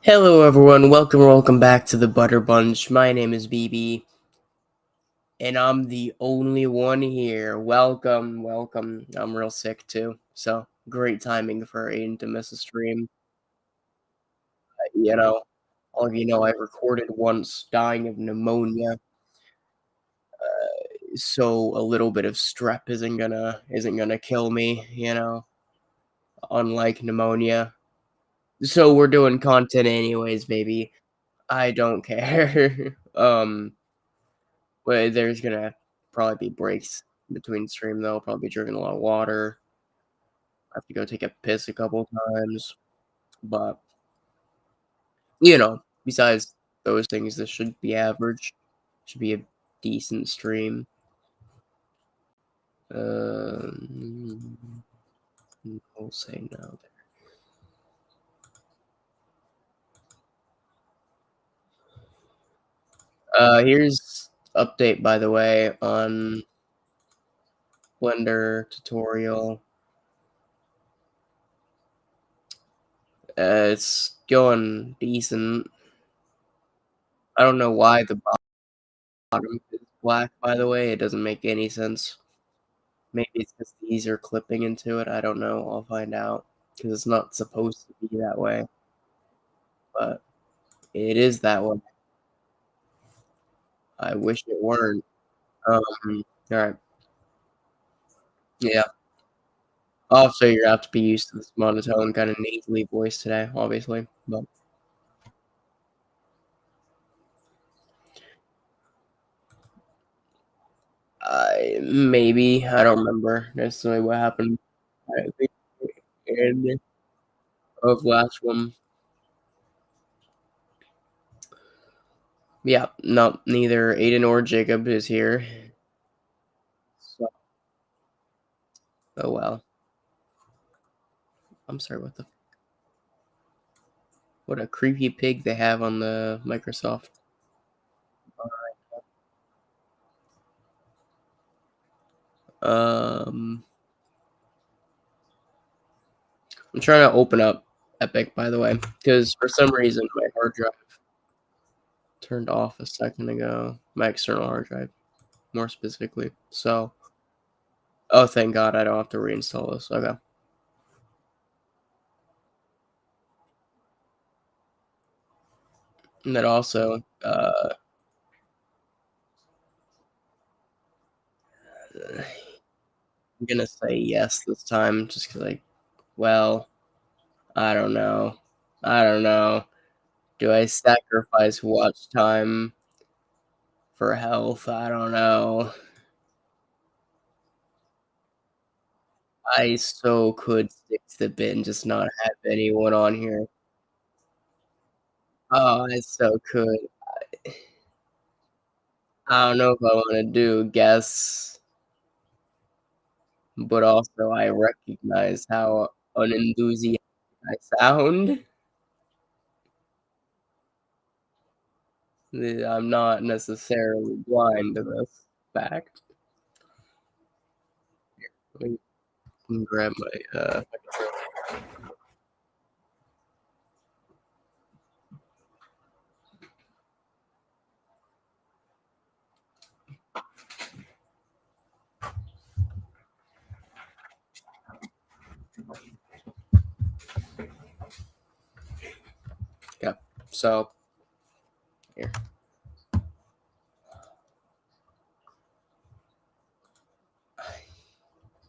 Hello everyone, welcome back to the Butter Bunch. My name is BB, and I'm the only one here. Welcome. I'm real sick too, so great timing for Aiden to miss a stream. You know, all of you know I recorded once dying of pneumonia, so a little bit of strep isn't gonna kill me, unlike pneumonia. So we're doing content anyways, baby. I don't care. But there's gonna probably be breaks between stream though. Probably drinking a lot of water. I have to go take a piss a couple times. But besides those things, this should be average. Should be a decent stream. Um, we'll say no. Here's update by the way on Blender tutorial. It's going decent. I don't know why the bottom is black, by the way. It doesn't make any sense. Maybe it's just these are clipping into it. I don't know. I'll find out because it's not supposed to be that way, but it is that way. I wish it weren't. All right. Yeah. Also, you're have to be used to this monotone, kind of nasally voice today, obviously. But I don't remember necessarily what happened. I think end of last one. Yeah. No, neither Aiden or Jacob is here. So, oh well. I'm sorry. What a creepy pig they have on the Microsoft. Um, I'm trying to open up Epic, by the way, because for some reason my hard drive turned off a second ago. My external hard drive, more specifically. So, oh, thank God I don't have to reinstall this. Okay. And then also, I'm gonna say yes this time, just because, well, I don't know. I don't know. Do I sacrifice watch time for health? I don't know. I so could stick to the bit and just not have anyone on here. Oh, I so could. I don't know if I wanna do guess, but also I recognize how unenthusiastic I sound. I'm not necessarily blind to this fact. Let me grab my yeah, so here.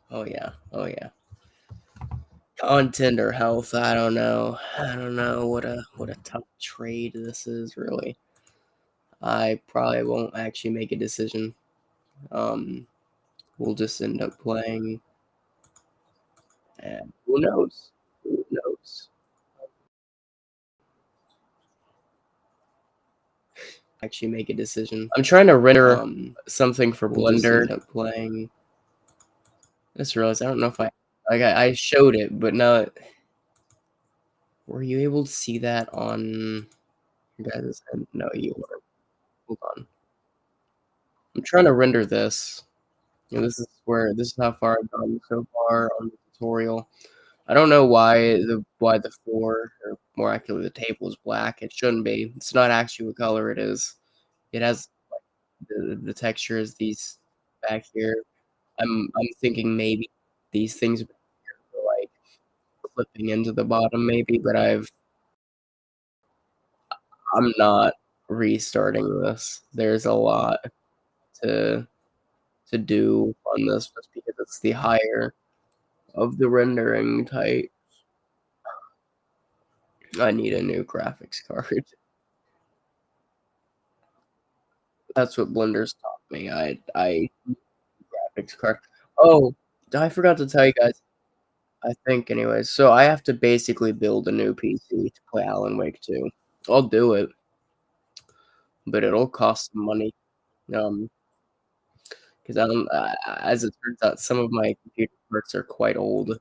Oh, yeah. Content or health, I don't know. I don't know what a tough trade this is, really. I probably won't actually make a decision. Um, we'll just end up playing, and who knows? Who knows? Actually make a decision. I'm trying to render something for Blender. We'll just end up playing. I just realized I don't know if I showed it, but now were you able to see that on your guys' end? No, you weren't. Hold on. I'm trying to render this. This is how far I've gone so far on the tutorial. I don't know why the floor, or more accurately, the table is black. It shouldn't be. It's not actually what color it is. It has, like, the texture is these back here. I'm thinking maybe these things are, like, clipping into the bottom maybe, but I'm not restarting this. There's a lot to to do on this just because it's the higher of the rendering type. I need a new graphics card. That's what Blender's taught me. I graphics card. Oh, I forgot to tell you guys, I think anyways, so I have to basically build a new PC to play Alan Wake 2. I'll do it, but it'll cost some money, um, 'cause I don't as it turns out, some of my computer parts are quite old,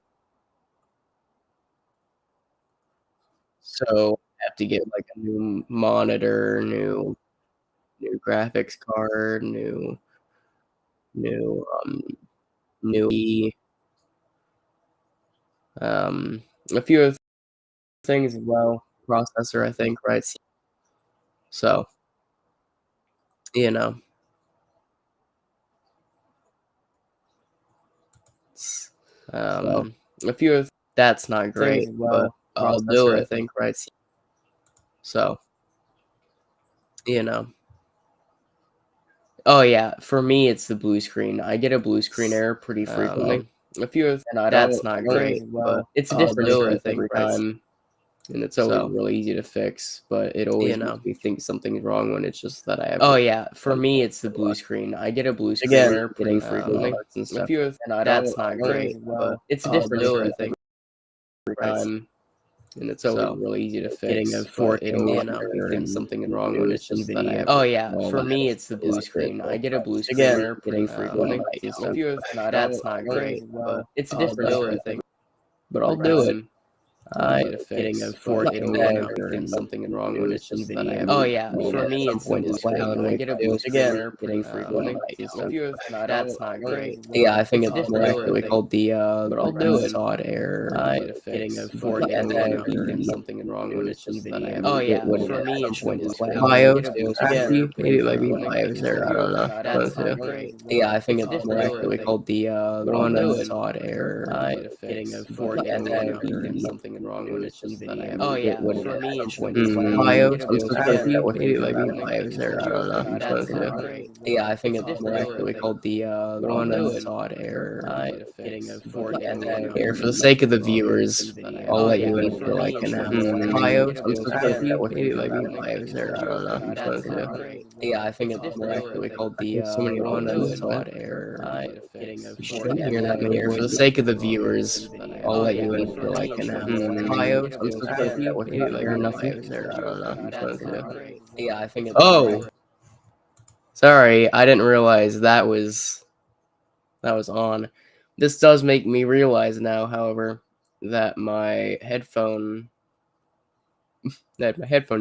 so I have to get, like, a new monitor, new graphics card, new, new um, a few other things as well, processor, I think, right? So, you know, it's, a few of that's not great, as but well, I'll do processor, I it, think. right? So, you know. Oh, yeah, for me, it's the blue screen. I get a blue screen error pretty frequently. A few of that's not great, but it's a different do it, I screen think, every right? time, and it's always So, really easy to fix, but it always makes me think something's wrong when it's just that I have oh, really yeah, for bad me, luck it's the or blue luck. screen. I get a blue screen Again, error getting pretty frequently, frequently. and A stuff, few of that's not great, but it's a I'll different do it, I screen think, every right? time, and it's always So, really easy to getting a fix, but 4K it always makes me monitor think and something is wrong when it's resolution just that I video. have Oh, really yeah, small for me, eyes it's the is blue it, screen. I but get a blue screen again, error getting pretty frequently, frequently. just A few of that's not great, but it's a I'll different do it, I screen think, but I'll every do it. time. I Easy to getting fix, a but 4K it'll make me monitor think and something is wrong when it's resolution just that I video have. Oh, yeah, need for at me, some it's the point blue to play screen. Alan I Wake get a 2. blue screen Again, error getting pretty frequently, frequently. just A few of that's not great, yeah, but I think it's I'll more do it, I accurately think, called the, but I'll do it. unsawed error. Easy to Getting a fix, but 4K it'll make me monitor think and something is wrong when it's just that I have. oh, Oh, yeah, yeah, wouldn't for at me, some it's the point blue to play screen. I BIOS get a blue too, screen error actually. pretty Maybe it might be frequently. BIOS error, A I few don't of know. One of that's the not two. great, Yeah, I but think it's I'll more do it, I accurately think, called the, but I'll one do it. unsawed error. Easy to fix, but it'll make me think something is wrong when it's just that I have. Oh, It yeah, wouldn't for at me, some it's the point blue to play screen. I BIOS. get a I'm blue still screen trying to figure error out what pretty maybe it might be frequently. BIOS A error, I few don't of know. Which one that's is it? not great, Yeah, I think but it's I'll more do it, I accurately think, called the, but I'll one do it. unsawed error. Easy to fix, but it'll make me Here, for the think sake of the something is wrong when it's viewers, just that I have. I'll Oh, let you yeah, in for for like me, an it's the blue hour. screen. I BIOS, get a I'm blue still trying screen to figure error out what pretty maybe it might be frequently. BIOS A error, I few don't of know. Which one that's is not it? great, Yeah, I think but it's I'll more do it, I accurately think, called the, but one I'll do it. unsawed error. Easy to fix, You but shouldn't it'll hear that make many me errors. For think the sake of something the is wrong when it's viewers, just that I have. I'll Oh, let yeah, you in for for like me, an it's the blue hour. screen. I get BIOS, a I'm blue still trying to screen figure out error what pretty maybe you're frequently. nothing BIOS A error, I few don't of know. Which one that's is it? not great, Yeah, I think it's more oh, accurate. Sorry, I didn't realize that was on. This does make me realize now, however, that my headphone's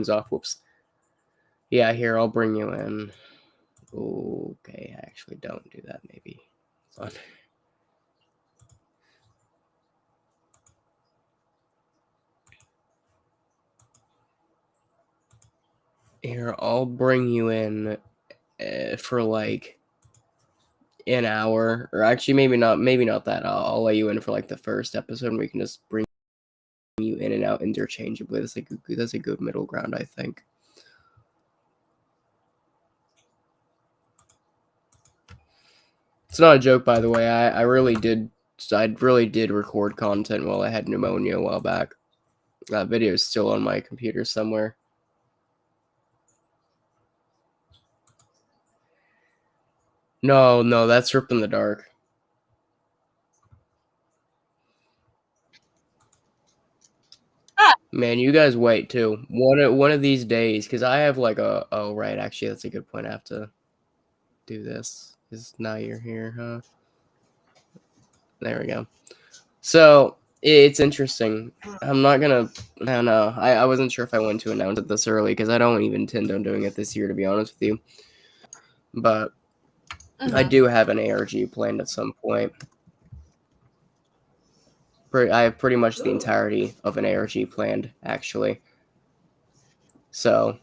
off. Whoops. Yeah, here, I'll bring you in. Okay, actually don't do that maybe. Hold on. Here, I'll bring you in for like an hour, or actually maybe not that. I'll let you in for like the first episode, and we can just bring you in and out interchangeably. That's a good middle ground, I think. It's not a joke, by the way. I really did record content while I had pneumonia a while back. That video is still on my computer somewhere. No, that's Ripped in the Dark. Man, you guys wait too. One of these days, because I have like a. Oh right, actually that's a good point. I have to do this. Because now you're here, huh? There we go. So it's interesting. I'm not gonna. I don't know. I wasn't sure if I wanted to announce it this early because I don't even intend on doing it this year, to be honest with you. But I do have an ARG planned at some point. I have pretty much the entirety of an ARG planned, actually. So,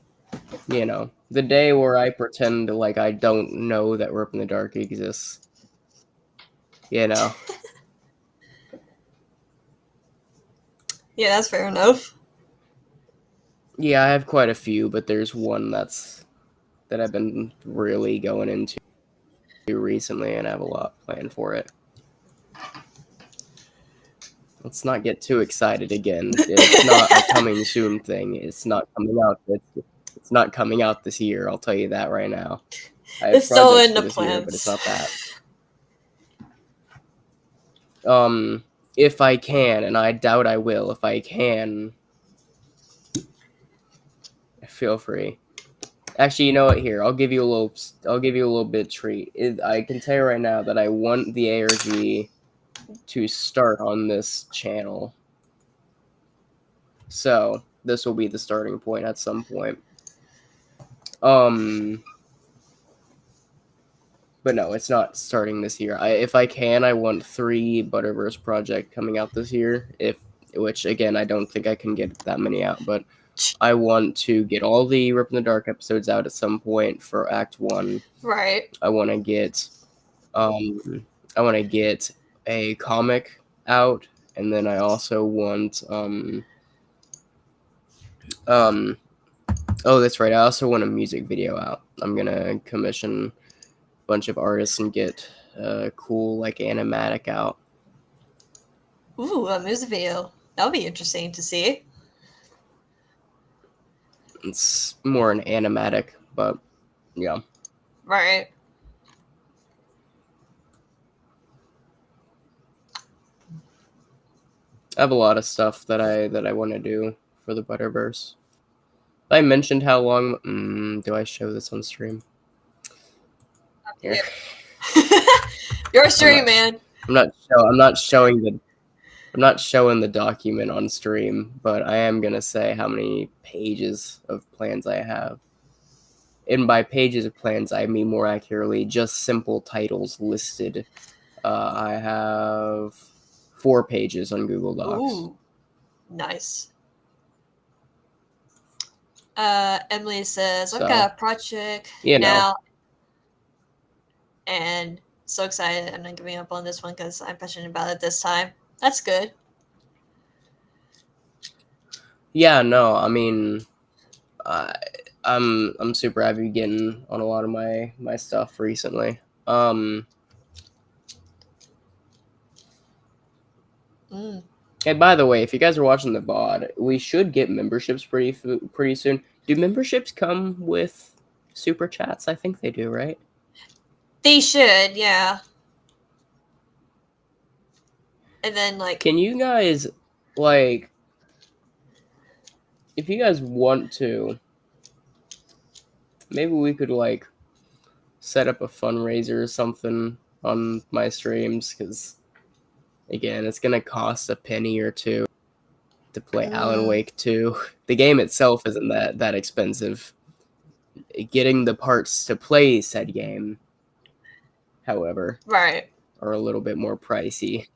you know, the day where I pretend like I don't know that Rip in the Dark exists, you know. Yeah, that's fair enough. Yeah, I have quite a few, but there's one that I've been really going into recently, and I have a lot planned for it. Let's not get too excited again. It's not a coming soon thing. It's not coming out. It's not coming out this year. I'll tell you that right now. I have It's still projects in for the this year, but it's not plans. that. If I can, and I doubt I will. If I can, feel free. Actually, you know what? Here, I'll give you a little bit treat. I can tell you right now that I want the ARG to start on this channel. So this will be the starting point at some point. But no, it's not starting this year. If I can, I want 3 Butterverse project coming out this year. Which again, I don't think I can get that many out, but I want to get all the Rip in the Dark episodes out at some point for Act 1. Right. I want to get a comic out, and then I also want oh, that's right. I also want a music video out. I'm gonna commission a bunch of artists and get a cool like animatic out. Ooh, a music video. That'll be interesting to see. It's more an animatic, but yeah. Right. I have a lot of stuff that I want to do for the Butterverse. I mentioned how long. Do I show this on stream? Here. Your stream, man. I'm not showing the document on stream, but I am gonna say how many pages of plans I have. And by pages of plans, I mean more accurately just simple titles listed. I have 4 pages on Google Docs. Ooh, nice. Emily says, I've got a project now, and so excited. I'm not giving up on this one because I'm passionate about it this time. That's good. Yeah, no, I mean, I'm super happy getting on a lot of my stuff recently. And by the way, if you guys are watching the VOD, we should get memberships pretty soon. Do memberships come with super chats? I think they do, right? They should, yeah. And then, like... Can you guys, like... If you guys want to, maybe we could, like, set up a fundraiser or something on my streams, because, again, it's going to cost a penny or two to play Alan Wake 2. The game itself isn't that expensive. Getting the parts to play said game, however, right, are a little bit more pricey.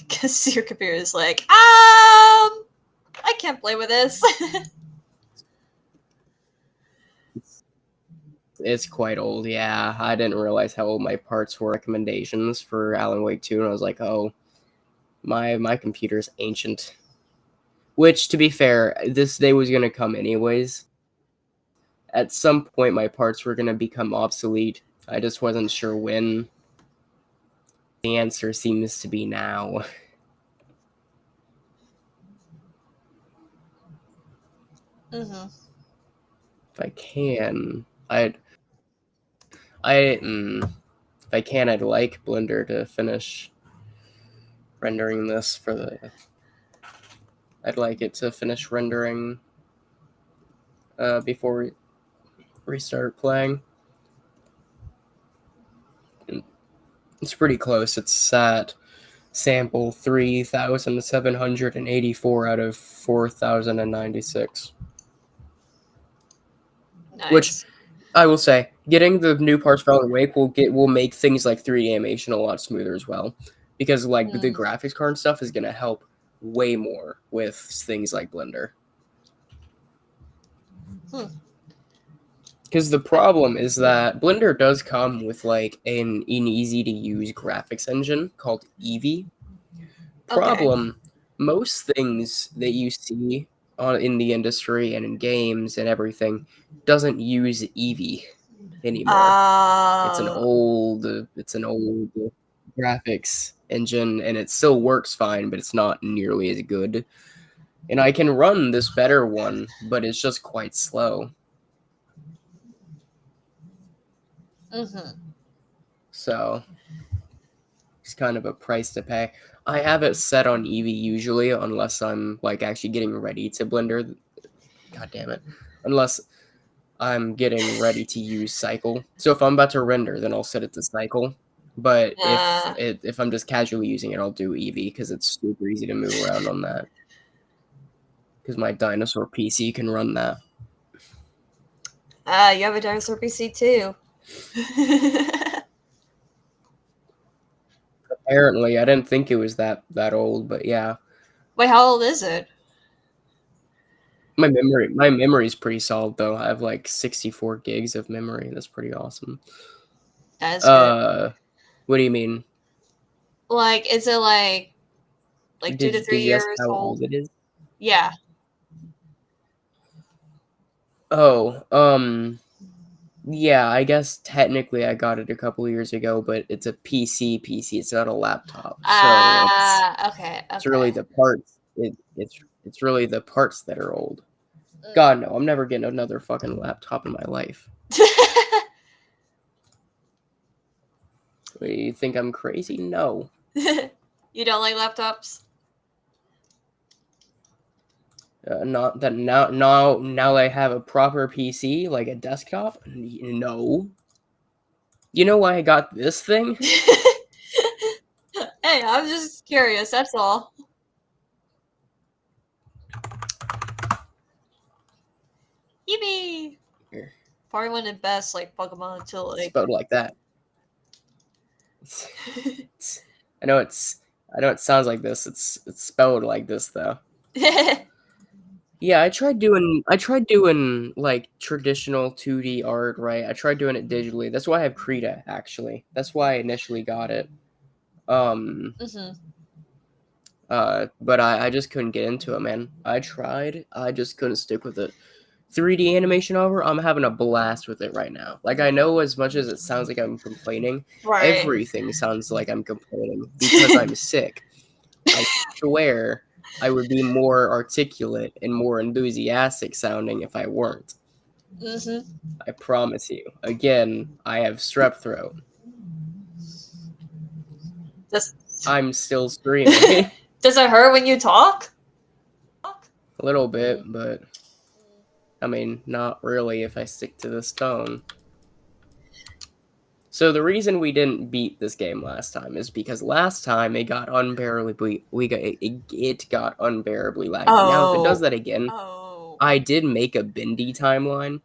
Because your computer is like, I can't play with this. It's quite old, yeah. I didn't realize how old my parts were. Recommendations for Alan Wake 2, and I was like, oh, my computer's ancient. Which, to be fair, this day was going to come anyways. At some point, my parts were going to become obsolete. I just wasn't sure when. The answer seems to be now. Mm-hmm. If I can, if I can, I'd like Blender to finish rendering this for the... I'd like it to finish rendering before we restart playing. It's pretty close. It's at sample 3,784 out of 4,096. Nice. Which I will say, getting the new parts for Alan Wake will make things like 3D animation a lot smoother as well. because like the graphics card and stuff is gonna help way more with things like Blender. Because the problem is that Blender does come with like an easy to use graphics engine called Eevee. Problem, most things that you see in the industry and in games and everything doesn't use Eevee anymore. It's an old graphics engine, and it still works fine, but it's not nearly as good. And I can run this better one, but it's just quite slow. So it's kind of a price to pay. I have it set on Eevee usually, unless I'm like actually getting ready to Blender. God damn it. Unless I'm getting ready to use Cycle. So if I'm about to render, then I'll set it to Cycle. But if I'm just casually using it, I'll do Eevee because it's super easy to move around on that. Because my dinosaur PC can run that. You have a dinosaur PC too. Apparently, I didn't think it was that old, but yeah. Wait, how old is it? My memory is pretty solid though. I have like 64 gigs of memory. That's pretty awesome. That's good. What do you mean? Like, is it like 2 to 3 years how old? It is? Yeah. Oh, yeah, I guess technically I got it a couple years ago, but it's a PC. It's not a laptop. So okay. It's really the parts. It's really the parts that are old. God no, I'm never getting another fucking laptop in my life. Wait, you think I'm crazy? No. You don't like laptops? Not that now I have a proper PC, like a desktop. No. You know why I got this thing? Hey, I'm just curious, that's all. Eevee! Probably one of the best, like, Pokemon until, like... Spelled like that. I know it sounds like this. It's spelled like this, though. Yeah, I tried doing like traditional 2D art, right? I tried doing it digitally. That's why I have Krita, actually. That's why I initially got it. But I just couldn't get into it, man. I tried. I just couldn't stick with it. 3D animation over, I'm having a blast with it right now. Like, I know as much as it sounds like I'm complaining, everything sounds like I'm complaining because I'm sick. I swear I would be more articulate and more enthusiastic sounding if I weren't. I promise you. Again, I have strep throat. I'm still screaming. Does it hurt when you talk? A little bit, but I mean, not really if I stick to this tone. So the reason we didn't beat this game last time is because last time it got unbearably it got unbearably laggy. Now if it does that again, I did make a bendy timeline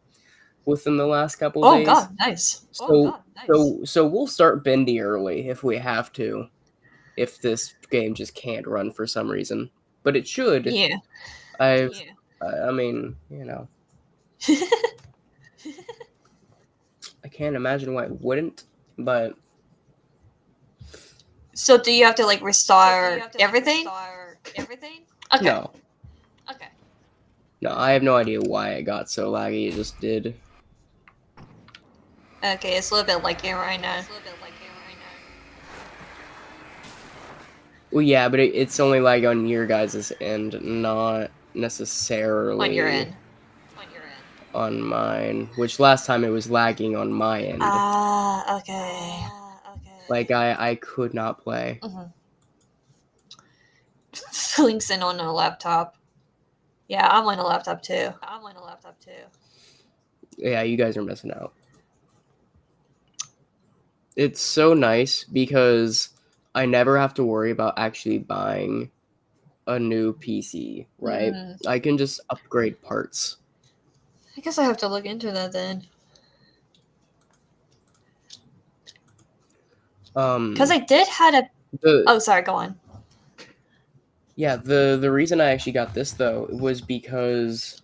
within the last couple of days. God, nice. So we'll start bendy early if we have to, if this game just can't run for some reason. But it should. Yeah. I mean, you know. I can't imagine why it wouldn't, but... So do you have to, like, restart everything? Okay. No. Okay. No, I have no idea why it got so laggy. It just did. Okay, it's a little bit like it right now. Well, yeah, but it's only lag on your guys' end, not necessarily... On your end. On mine, which last time it was lagging on my end. Okay. Like, I could not play. Link's in on a laptop. Yeah, I'm on a laptop too. Yeah, you guys are missing out. It's so nice because I never have to worry about actually buying a new PC, right? I can just upgrade parts. I guess I have to look into that then. Because I did had a Oh, sorry, go on. Yeah, the reason I actually got this though was because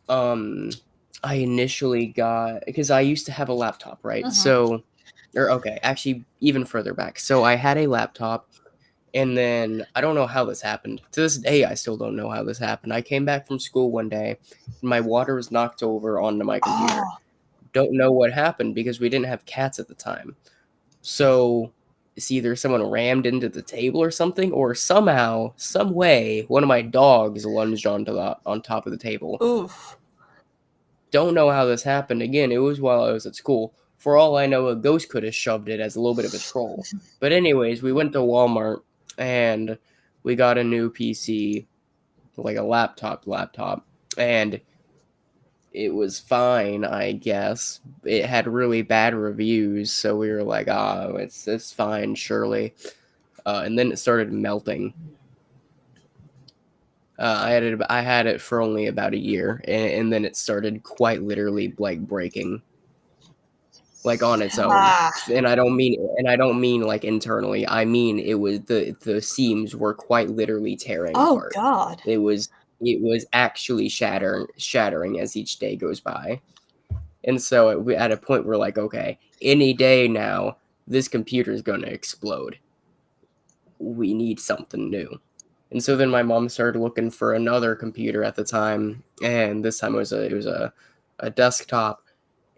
I initially got because I used to have a laptop, right? So or okay, actually even further back. So I had a laptop and then I don't know how this happened. To this day I still don't know how this happened. I came back from school one day, and my water was knocked over onto my computer. Oh, Don't know what happened because we didn't have cats at the time. So it's either someone rammed into the table or something, or somehow, some way, one of my dogs lunged on top of the table. oof. Don't know how this happened. Again, it was while I was at school. For all I know, a ghost could have shoved it as a little bit of a troll. But anyways, we went to Walmart and we got a new PC, like a laptop, and it was fine, I guess. It had really bad reviews, so we were like, it's fine, surely. And then it started melting. I had it for only about a year, and then it started quite literally like breaking, like on its own. Ah. And I don't mean like internally. I mean it was the seams were quite literally tearing Oh, apart. God. It was actually shattering as each day goes by. And so we at a point we're like, okay, any day now, this computer is going to explode. We need something new. And so then my mom started looking for another computer at the time, and this time it was a desktop,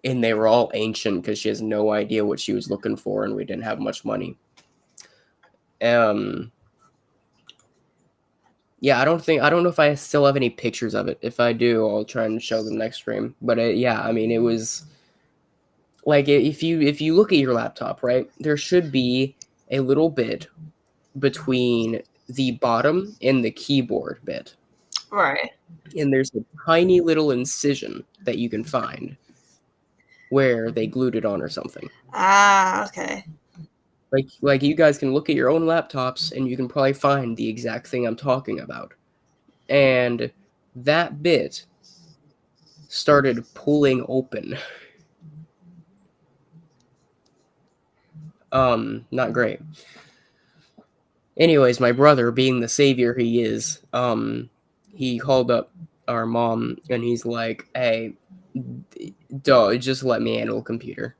and they were all ancient because she has no idea what she was looking for, and we didn't have much money. Um, yeah, I don't know if I still have any pictures of it. If I do, I'll try and show them next stream. But yeah, I mean, it was like if you look at your laptop, right, there should be a little bit between the bottom and the keyboard bit, Right. and there's a tiny little incision that you can find where they glued it on or something. Ah, okay. Like you guys can look at your own laptops and you can probably find the exact thing I'm talking about. And that bit started pulling open. Not great. Anyways, my brother, being the savior he is, he called up our mom and he's like, "Hey, dog, just let me handle a computer.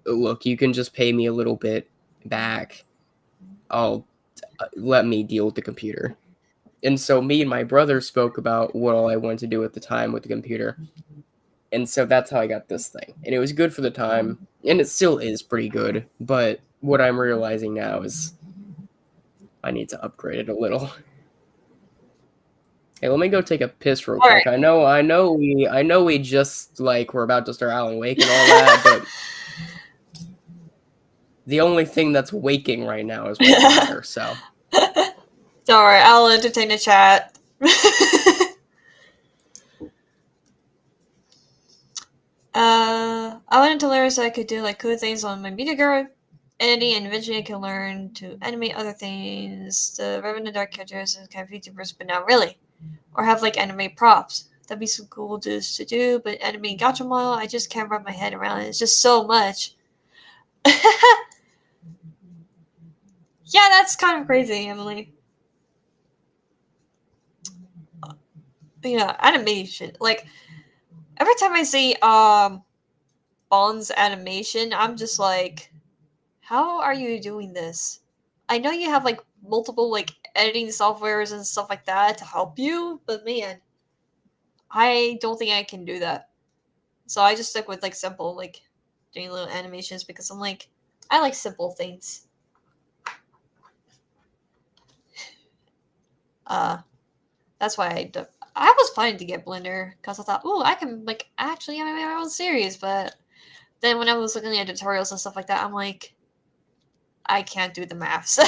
Look, you can just pay me a little bit back. I'll let me deal with the computer." And so me and my brother spoke about what all I wanted to do at the time with the computer. And so that's how I got this thing. And it was good for the time, and it still is pretty good. But what I'm realizing now is I need to upgrade it a little. Hey, let me go take a piss real All right. quick. I know we just like we're about to start Alan Wake and all that, but the only thing that's waking right now is my bladder. So Don't worry, I'll entertain the chat. I wanted to learn so I could do like cool things on my media girl editing, and eventually I can learn to animate other things. The Revenant Dark characters and kind of VTubers, but not really. Or have like anime props. That'd be so cool just to do, but anime gacha model, I just can't wrap my head around it. It's just so much. Yeah, that's kind of crazy, Emily. Yeah, animation. Like every time I see Bond's animation, I'm just like, how are you doing this? I know you have like multiple like editing softwares and stuff like that to help you, but man, I don't think I can do that. So I just stick with like simple like doing little animations because I'm like I like simple things. Uh that's why I was planning to get Blender because I thought, oh, I can like actually animate my own series, but then when I was looking at tutorials and stuff like that, I'm like, I can't do the maths.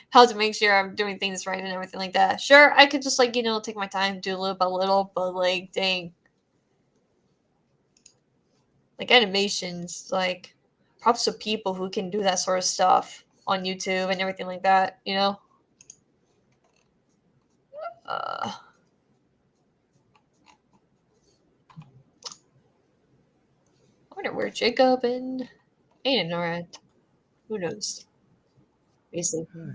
How to make sure I'm doing things right and everything like that. Sure, I could just like, take my time, do little by little, but like dang. Like animations, like props to people who can do that sort of stuff on YouTube and everything like that. I wonder where Jacob and Aiden are at. Who knows? basically.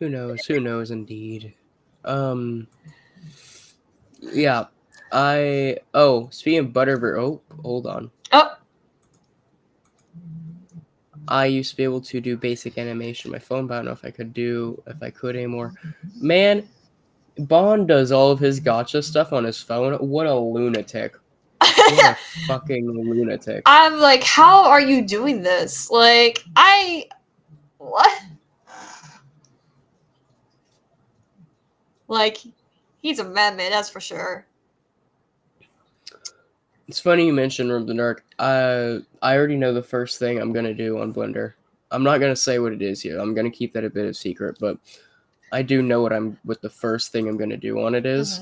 Who knows? Who knows, indeed. Yeah. Speaking of Butterbeer, hold on. Oh, I used to be able to do basic animation on my phone, but I don't know if I could anymore. Man, Bond does all of his gotcha stuff on his phone. What a lunatic. What a fucking lunatic. I'm like, how are you doing this? Like, what? Like, he's a madman, that's for sure. It's funny you mentioned Room the Dark. I already know the first thing I'm gonna do on Blender. I'm not gonna say what it is here. I'm gonna keep that a bit of secret, but I do know what the first thing I'm gonna do on it is.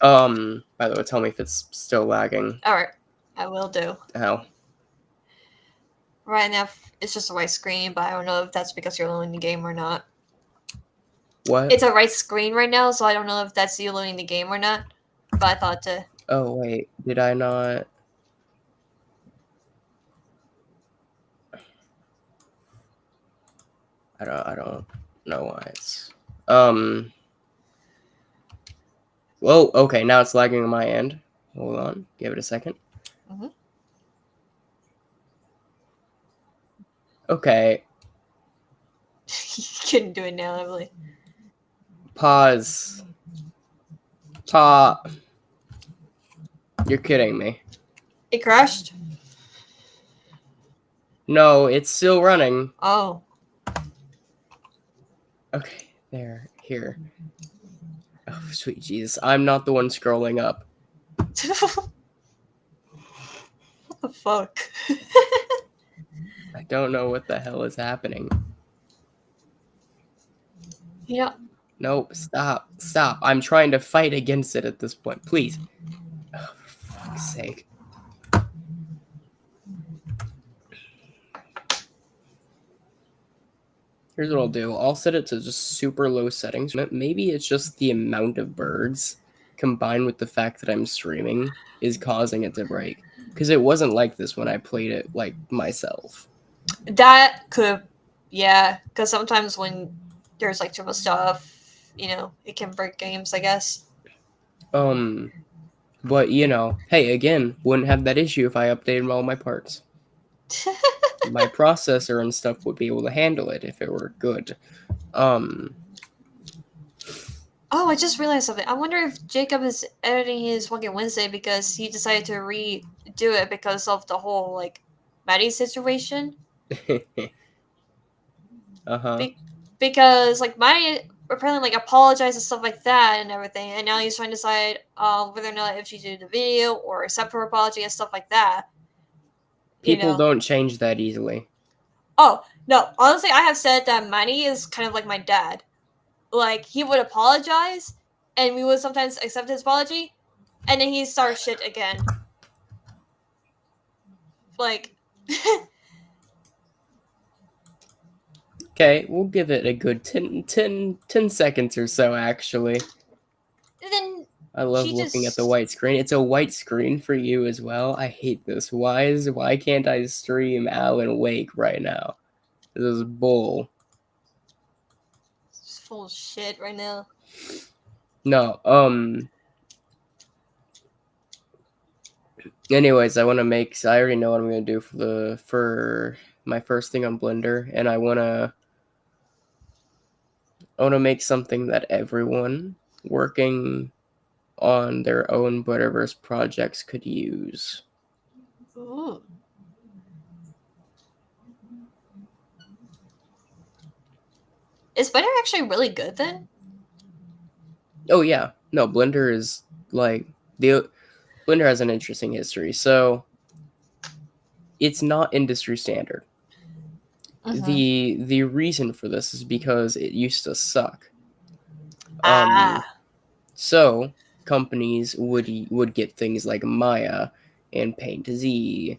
By the way, tell me if it's still lagging. Alright, I will do. How? Right now, it's just a white screen, but I don't know if that's because you're loading the game or not. What? It's a white screen right now, so I don't know if that's you loading the game or not. But I thought to. Oh wait, did I not? I don't know why it's Whoa, okay, now it's lagging on my end. Hold on, give it a second. Okay. You couldn't do it now, Emily. Pause. You're kidding me. It crashed? No, it's still running. Oh. Okay, here. Oh, sweet Jesus. I'm not the one scrolling up. What the fuck? I don't know what the hell is happening. Yeah. Nope, stop. I'm trying to fight against it at this point. Please. Oh, for fuck's sake. Here's what I'll do. I'll set it to just super low settings. Maybe it's just the amount of birds combined with the fact that I'm streaming is causing it to break. Because it wasn't like this when I played it, like, myself. That could, yeah. Because sometimes when there's like too much stuff, it can break games, I guess. But, hey, again, wouldn't have that issue if I updated all my parts. My processor and stuff would be able to handle it if it were good. Oh, I just realized something. I wonder if Jacob is editing his fucking Wednesday because he decided to redo it because of the whole, like, Maddie situation. Uh-huh. Because, like, Maddie apparently, like, apologized and stuff like that and everything, and now he's trying to decide whether or not if she did the video or accept her apology and stuff like that. People don't change that easily. Oh, no. Honestly, I have said that Manny is kind of like my dad. Like, he would apologize, and we would sometimes accept his apology, and then he starts shit again. Like... Okay, we'll give it a good 10 seconds or so, actually. And then I love looking at the white screen. It's a white screen for you as well. I hate this. Why can't I stream Alan Wake right now? This is bull. It's full of shit right now. No, anyways, I already know what I'm gonna do for my first thing on Blender, and I wanna make something that everyone working on their own Butterverse projects could use. Ooh. Is Blender actually really good then? Oh yeah, no, Blender is like Blender has an interesting history. So it's not industry standard. The reason for this is because it used to suck. So companies would get things like Maya and Paint Z,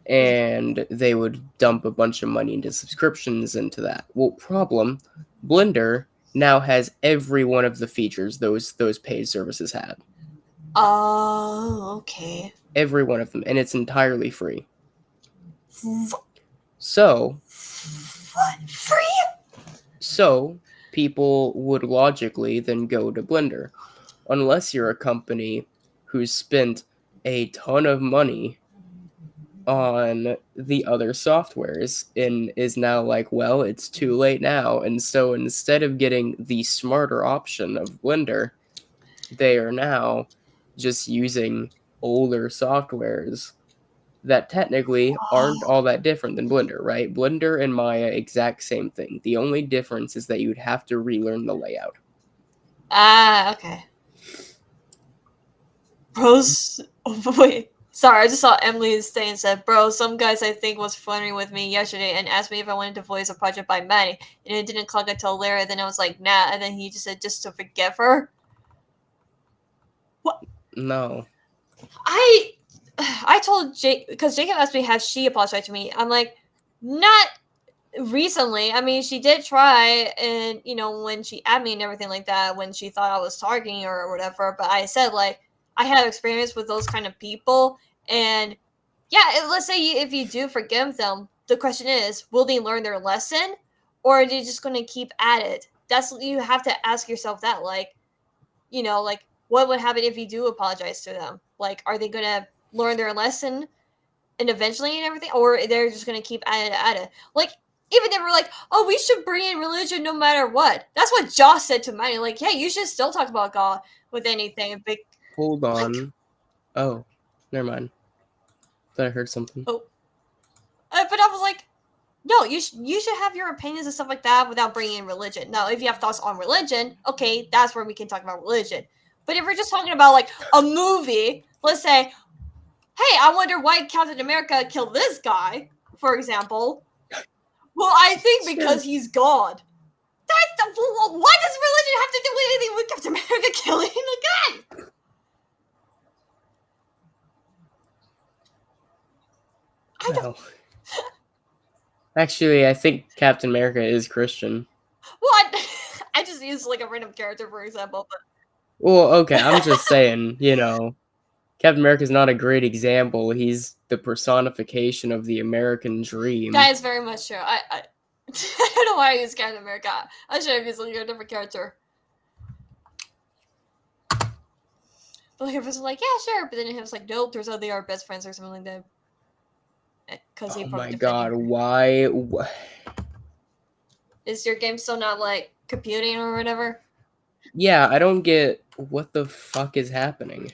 and they would dump a bunch of money into subscriptions into that. Well, problem, Blender now has every one of the features those paid services had. Oh, okay. Every one of them, and it's entirely free. So, What? Free? so people would logically then go to Blender, unless you're a company who's spent a ton of money on the other softwares and is now like, well, it's too late now. And so instead of getting the smarter option of Blender, they are now just using older softwares that technically aren't all that different than Blender, right? Blender and Maya, exact same thing. The only difference is that you'd have to relearn the layout. Ah, okay. Bros, oh, wait. Sorry, I just saw Emily stay and said, "Bro, some guys I think was flirting with me yesterday and asked me if I wanted to voice a project by Maddie, and it didn't click until later. Then I was like, nah, and then he just said just to forgive her." What? No. I told Jake because Jacob asked me has she apologized to me. I'm like, not recently. I mean, she did try, and when she added me and everything like that, when she thought I was targeting her or whatever. But I said like I have experience with those kind of people, and yeah, let's say if you do forgive them, the question is, will they learn their lesson, or are they just going to keep at it? That's you have to ask yourself that, like, like what would happen if you do apologize to them? Like, are they going to learn their lesson and eventually and everything, or they're just gonna keep at it. Like, even they were like, "Oh, we should bring in religion no matter what." That's what Josh said to Manny. Like, yeah, you should still talk about God with anything. Big. Hold on. Like, oh, never mind. Thought I heard something. oh, but I was like, no, you should have your opinions and stuff like that without bringing in religion. Now, if you have thoughts on religion, okay, that's where we can talk about religion. But if we're just talking about like a movie, let's say, hey, I wonder why Captain America killed this guy, for example. Well, I think because he's God. Why does religion have to do with anything with Captain America killing the guy? I don't. Actually, I think Captain America is Christian. What? I just used like a random character for example, but. Well, okay, I'm just saying, Captain America's not a great example. He's the personification of the American dream. That is very much true. I I don't know why I used Captain America. I should have used like a different character. But like, it was like, yeah, sure. But then it was like, nope, turns out they are best friends or something like that. Because oh my god, why? Is your game still not like computing or whatever? Yeah, I don't get what the fuck is happening.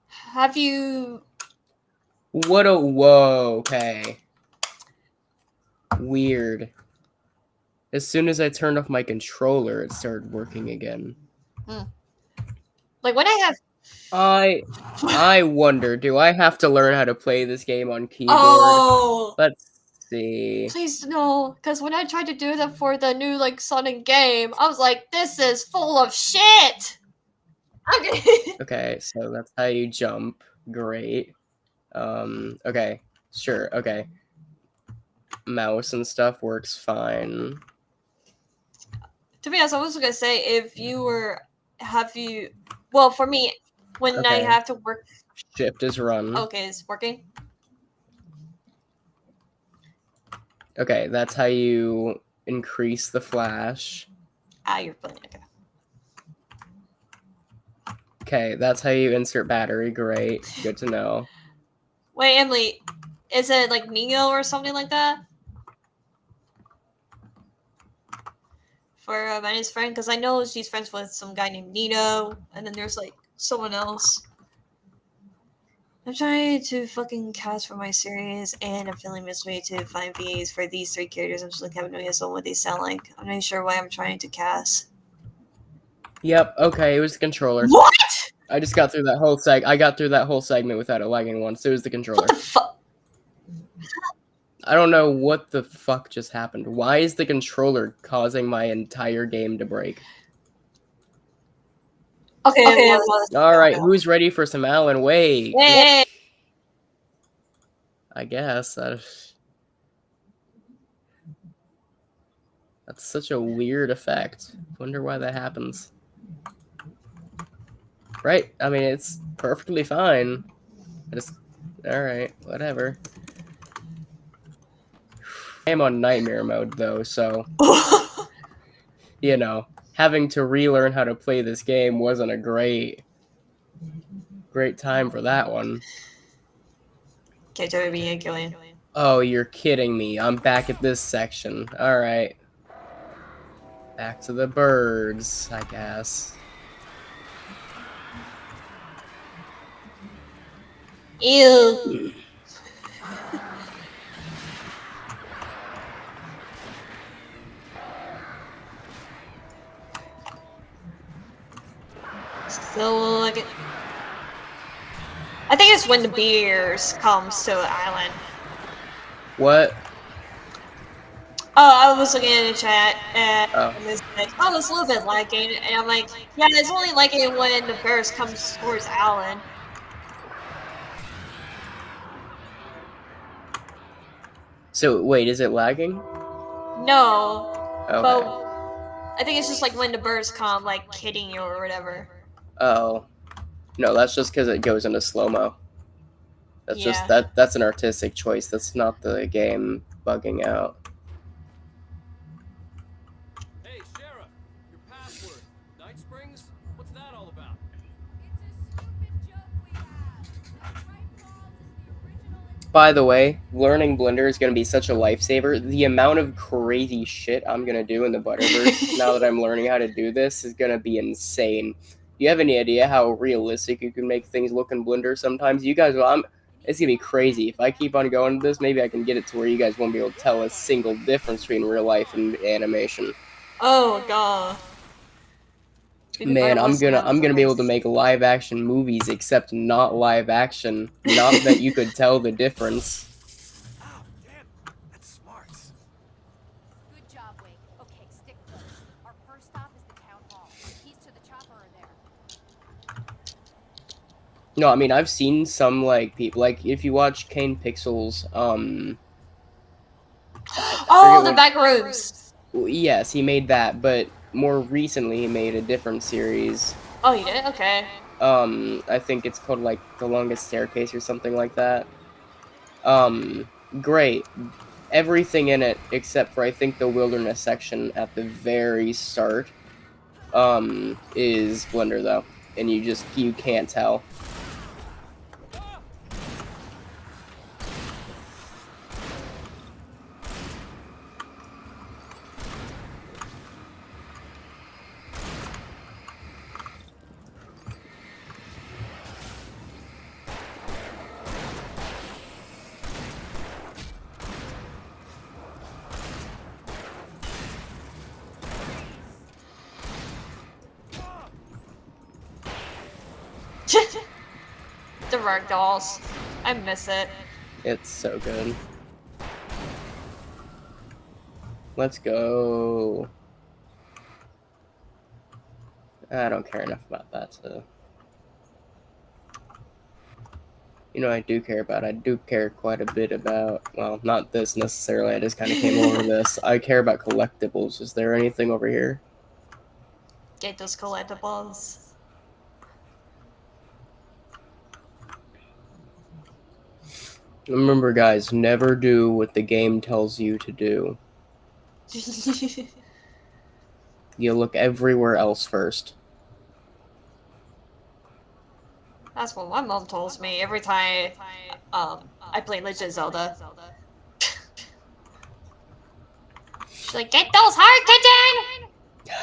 Have you? Whoa, okay. Weird. As soon as I turned off my controller, it started working again. Like when I have. I wonder, do I have to learn how to play this game on keyboard? Oh! Let's see. Please no, because when I tried to do that for the new like Sonic game, I was like, this is full of shit! Okay, so that's how you jump. Great. Okay. Sure, okay. Mouse and stuff works fine. To be honest, I was gonna say, if you were, well, for me, when I have to work. Shift is run. Okay, it's working. Okay, that's how you increase the flash. Ah, you're playing, okay. Okay, that's how you insert battery. Great. Good to know. Wait, Emily, is it like Neo or something like that? For Manny's friend? Because I know she's friends with some guy named Nino, and then there's like someone else. I'm trying to fucking cast for my series, and I'm feeling this way to find VAs for these 3 characters. I'm just like having no idea what they sound like. I'm not sure why I'm trying to cast. Yep, okay, it was the controller. What? I just got through that whole I got through that whole segment without it lagging once. It was the controller. What the fuck? I don't know what the fuck just happened. Why is the controller causing my entire game to break? Okay. Alright, who's ready for some Alan Wake? Hey. I guess. That's such a weird effect. Wonder why that happens. Right? I mean, it's perfectly fine. Alright, whatever. I am on nightmare mode though, so you know, having to relearn how to play this game wasn't a great time for that one. Okay, Toby and Killian. Oh, you're kidding me. I'm back at this section. Alright. Back to the birds, I guess. Ew. Still like it. I think it's when the bears comes to the island. What? Oh, I was looking in the chat and Oh. it's like, oh, it's a little bit lagging, and I'm like, yeah, it's only lagging when the bears comes towards Alan. So, wait, is it lagging? No. Okay. But I think it's just like when the birds come, like, hitting you or whatever. Oh. No, that's just because it goes into slow-mo. That's just, that's an artistic choice. That's not the game bugging out. Hey, Sheriff, your password. Night Springs? What's that all about? By the way, learning Blender is going to be such a lifesaver. The amount of crazy shit I'm going to do in the Butterverse now that I'm learning how to do this is going to be insane. Do you have any idea how realistic you can make things look in Blender sometimes? You guys, it's going to be crazy. If I keep on going to this, maybe I can get it to where you guys won't be able to tell a single difference between real life and animation. Oh, God. Man, I'm gonna be able to make live action movies, except not live action. Not that you could tell the difference. Oh, damn, that's smart. Good job, Wake. Okay, stick close. Our first stop is the town hall. Keys to the chopper are there. No, I mean I've seen some like people like if you watch Kane Pixel's Oh, the back rooms. Yes, he made that, but more recently he made a different series. Oh, you did? Okay. I think it's called like The Longest Staircase or something like that. Great. Everything in it except for I think the wilderness section at the very start is Blender though, and you can't tell. The ragdolls. I miss it. It's so good. Let's go. I don't care enough about that to... You know, I do care quite a bit about, well, not this necessarily, I just kind of came over this. I care about collectibles. Is there anything over here? Get those collectibles. Remember, guys, never do what the game tells you to do. You look everywhere else first. That's what my mom tells me every time I play Legend of Zelda. She's like, get those heart kitten!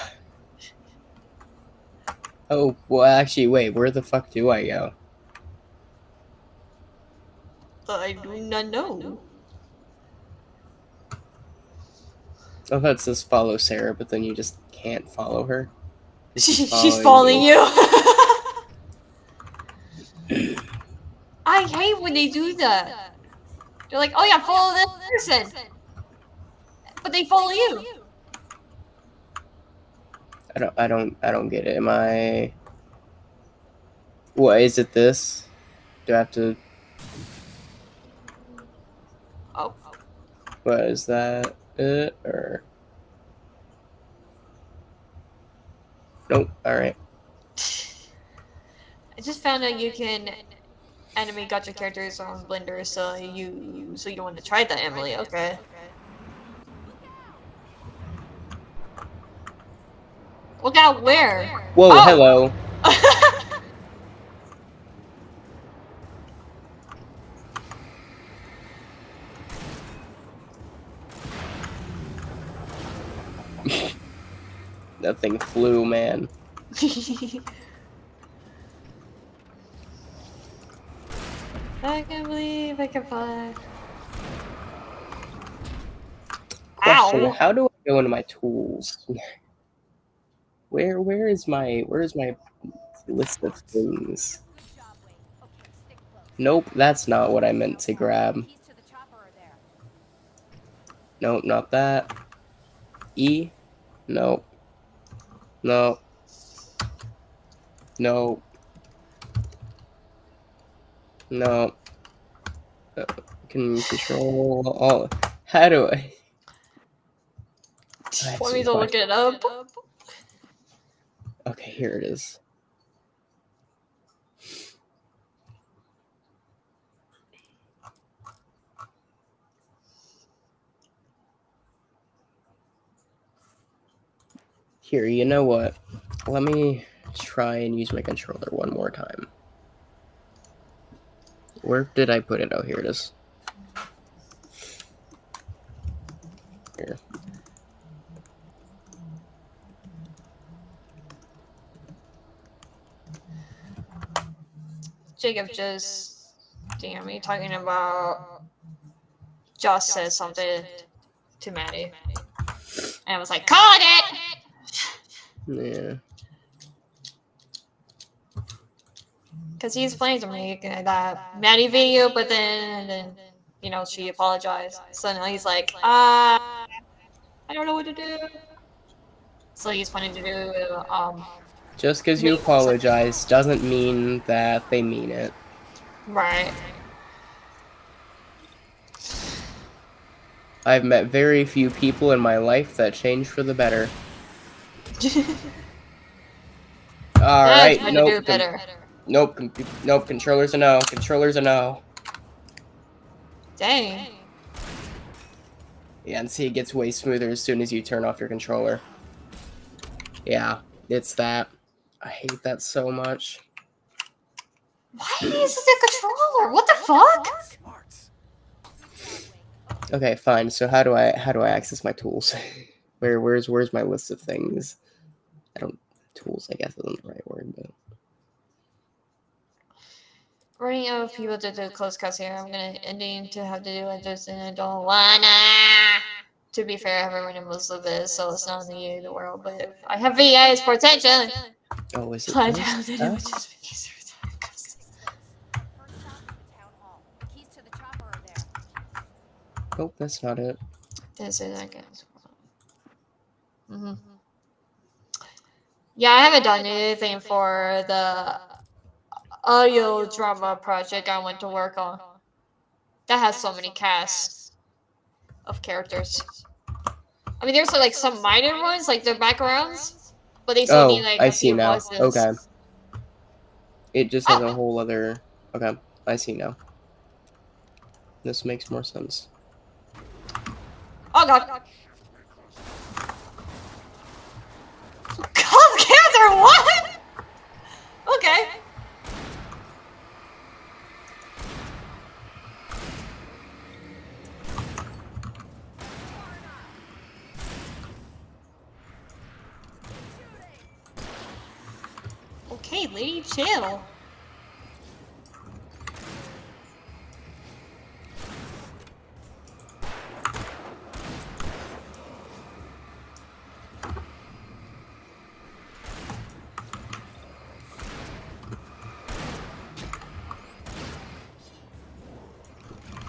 Oh, well, actually, wait, where the fuck do I go? I do not know. Oh, that says follow Sarah, but then you just can't follow her. She's following you. I hate when they do that. They're like, oh yeah, follow this person. But they follow you. I don't get it. Am I... What, is it this? Do I have to... Oh. What, is that it, or... Nope, alright. I just found out you can animate gacha characters on Blender, so you want to try that, Emily, okay. Look out where? Whoa, Oh! hello. That thing flew, man. I can't believe I can fly. Question, Ow! how do I go into my tools? Where's my list of things? Good job, Wade. Okay, stick close. Nope, that's not what I meant to grab. Keys to the chopper are there. Nope, not that. E? Nope. No. No. No. Can control all. How do I? I have Want me some to look it up? Okay, here it is. Here, you know what? Let me try and use my controller one more time. Where did I put it? Oh, here it is. Here. Jacob just damn me talking about Josh said something to Maddie. And I was like, caught it! Yeah. Because he's planning to make that Maddie video, but then you know, she apologized. So now he's like, I don't know what to do. So he's planning to do, Just because you apologize doesn't mean that they mean it. right. I've met very few people in my life that change for the better. Alright, To nope. do better. Nope, nope, controllers a no. Controllers a no. Dang. Yeah, and see, it gets way smoother as soon as you turn off your controller. Yeah, it's that. I hate that so much. Why is this a controller? What the fuck? Smarts. Okay, fine. So how do I access my tools? Where's my list of things? Tools, I guess, isn't the right word, but Running out of people to do close cuts here. I'm gonna ending to have to do like this, and I don't wanna. To be fair, I haven't run most of it, so it's not the end of the world. But if I have VI's potential. oh, is it I this? have to do Huh? it just in case every time it goes. First stop is the town hall. Keys to the chopper are there. Nope, that's not it. This is again. Yeah, I haven't done anything for the audio drama project I went to work on. That has so many casts of characters. I mean, there's like some minor ones, like their backgrounds, but they still need like I a see few now. voices. Okay. It just has Oh. a whole other. Okay, I see now. This makes more sense. Oh god. Cause cancer, what? Okay. Okay, lady, chill.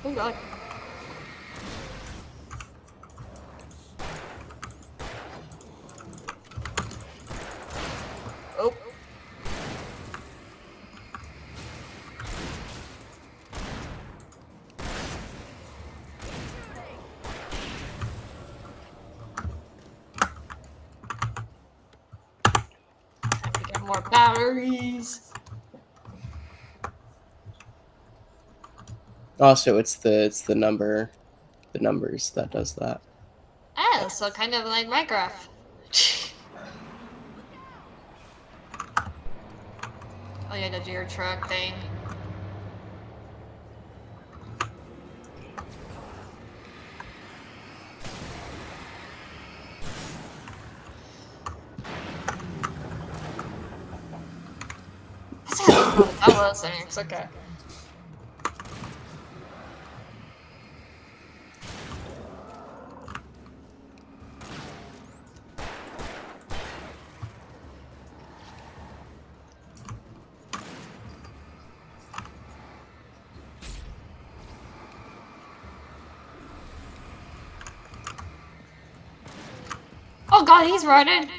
Oh god. Oh. Time to get more batteries. Also, it's the numbers that does that. Oh, so kind of like Minecraft. Oh yeah, the deer truck thing. That was thanks, okay. Oh god, he's running!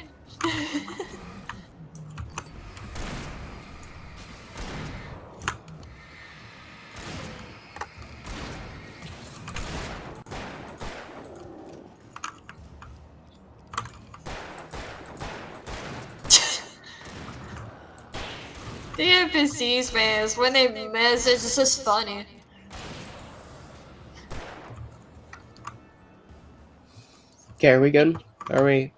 The NPCs, man, when they message, it's just funny. Okay, are we good? Are we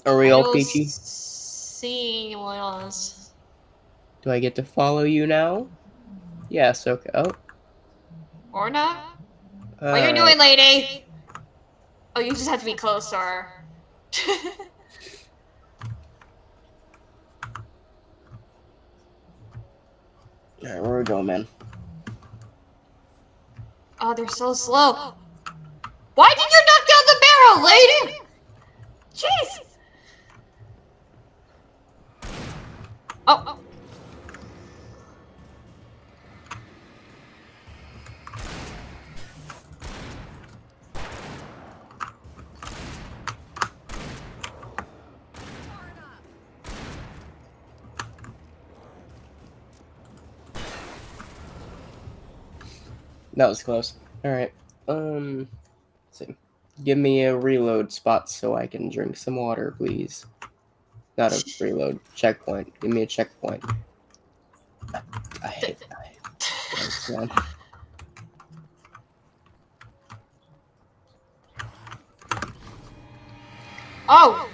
I all don't peachy? see anyone else. Do I get to follow you now? Yes, okay. Oh. Or not? What you Alright. doing, lady? Oh, you just have to be close to her. Alright, where we going, man? Oh, they're so slow. Why did you knock down the barrel, lady? Jeez. Oh. That was close. Alright. Let's see. Give me a reload spot so I can drink some water, please. Not a reload. Checkpoint. Give me a checkpoint. I hate that. Oh.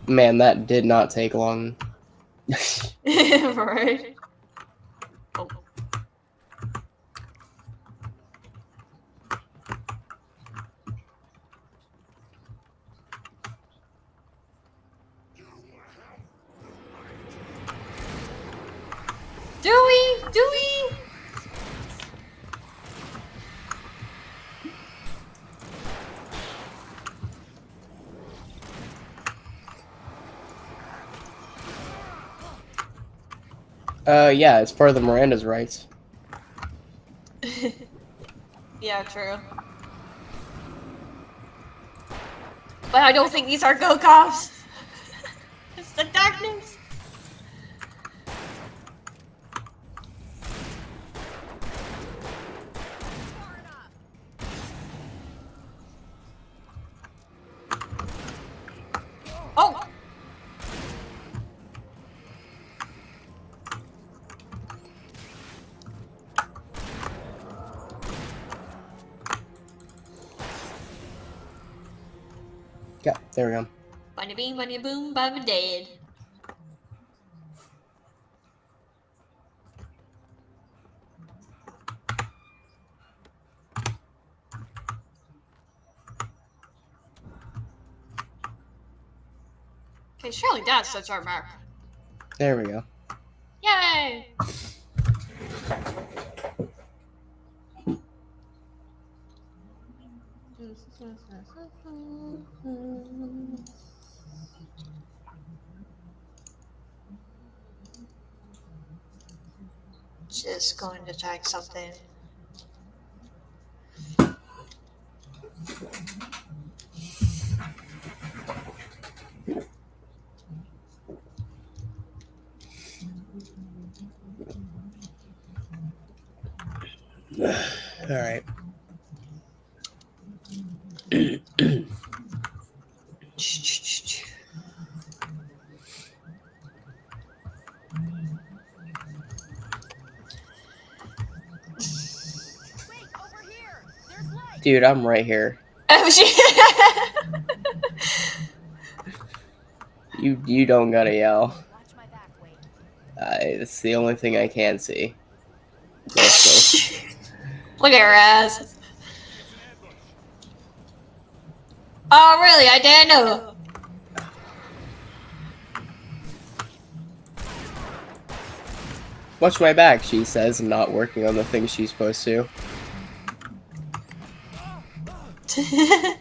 Man, that did not take long. Right. Oh. Do we? Do we? Yeah, it's part of the Miranda's rights. Yeah, true. But I don't think these are go cops. It's the darkness. Oh. Yeah, there we go. Bunny bean, bunny boom, I'm dead. Okay, surely that's such our mark. There we go. Yay! Just going to check something. All right. Wait, over here. There's light. Dude, I'm right here. You don't gotta yell. Watch my back, Wade. It's the only thing I can see. Also, Look at her ass. Oh, really? I didn't know. watch my back, she says, not working on the thing she's supposed to. Yeah,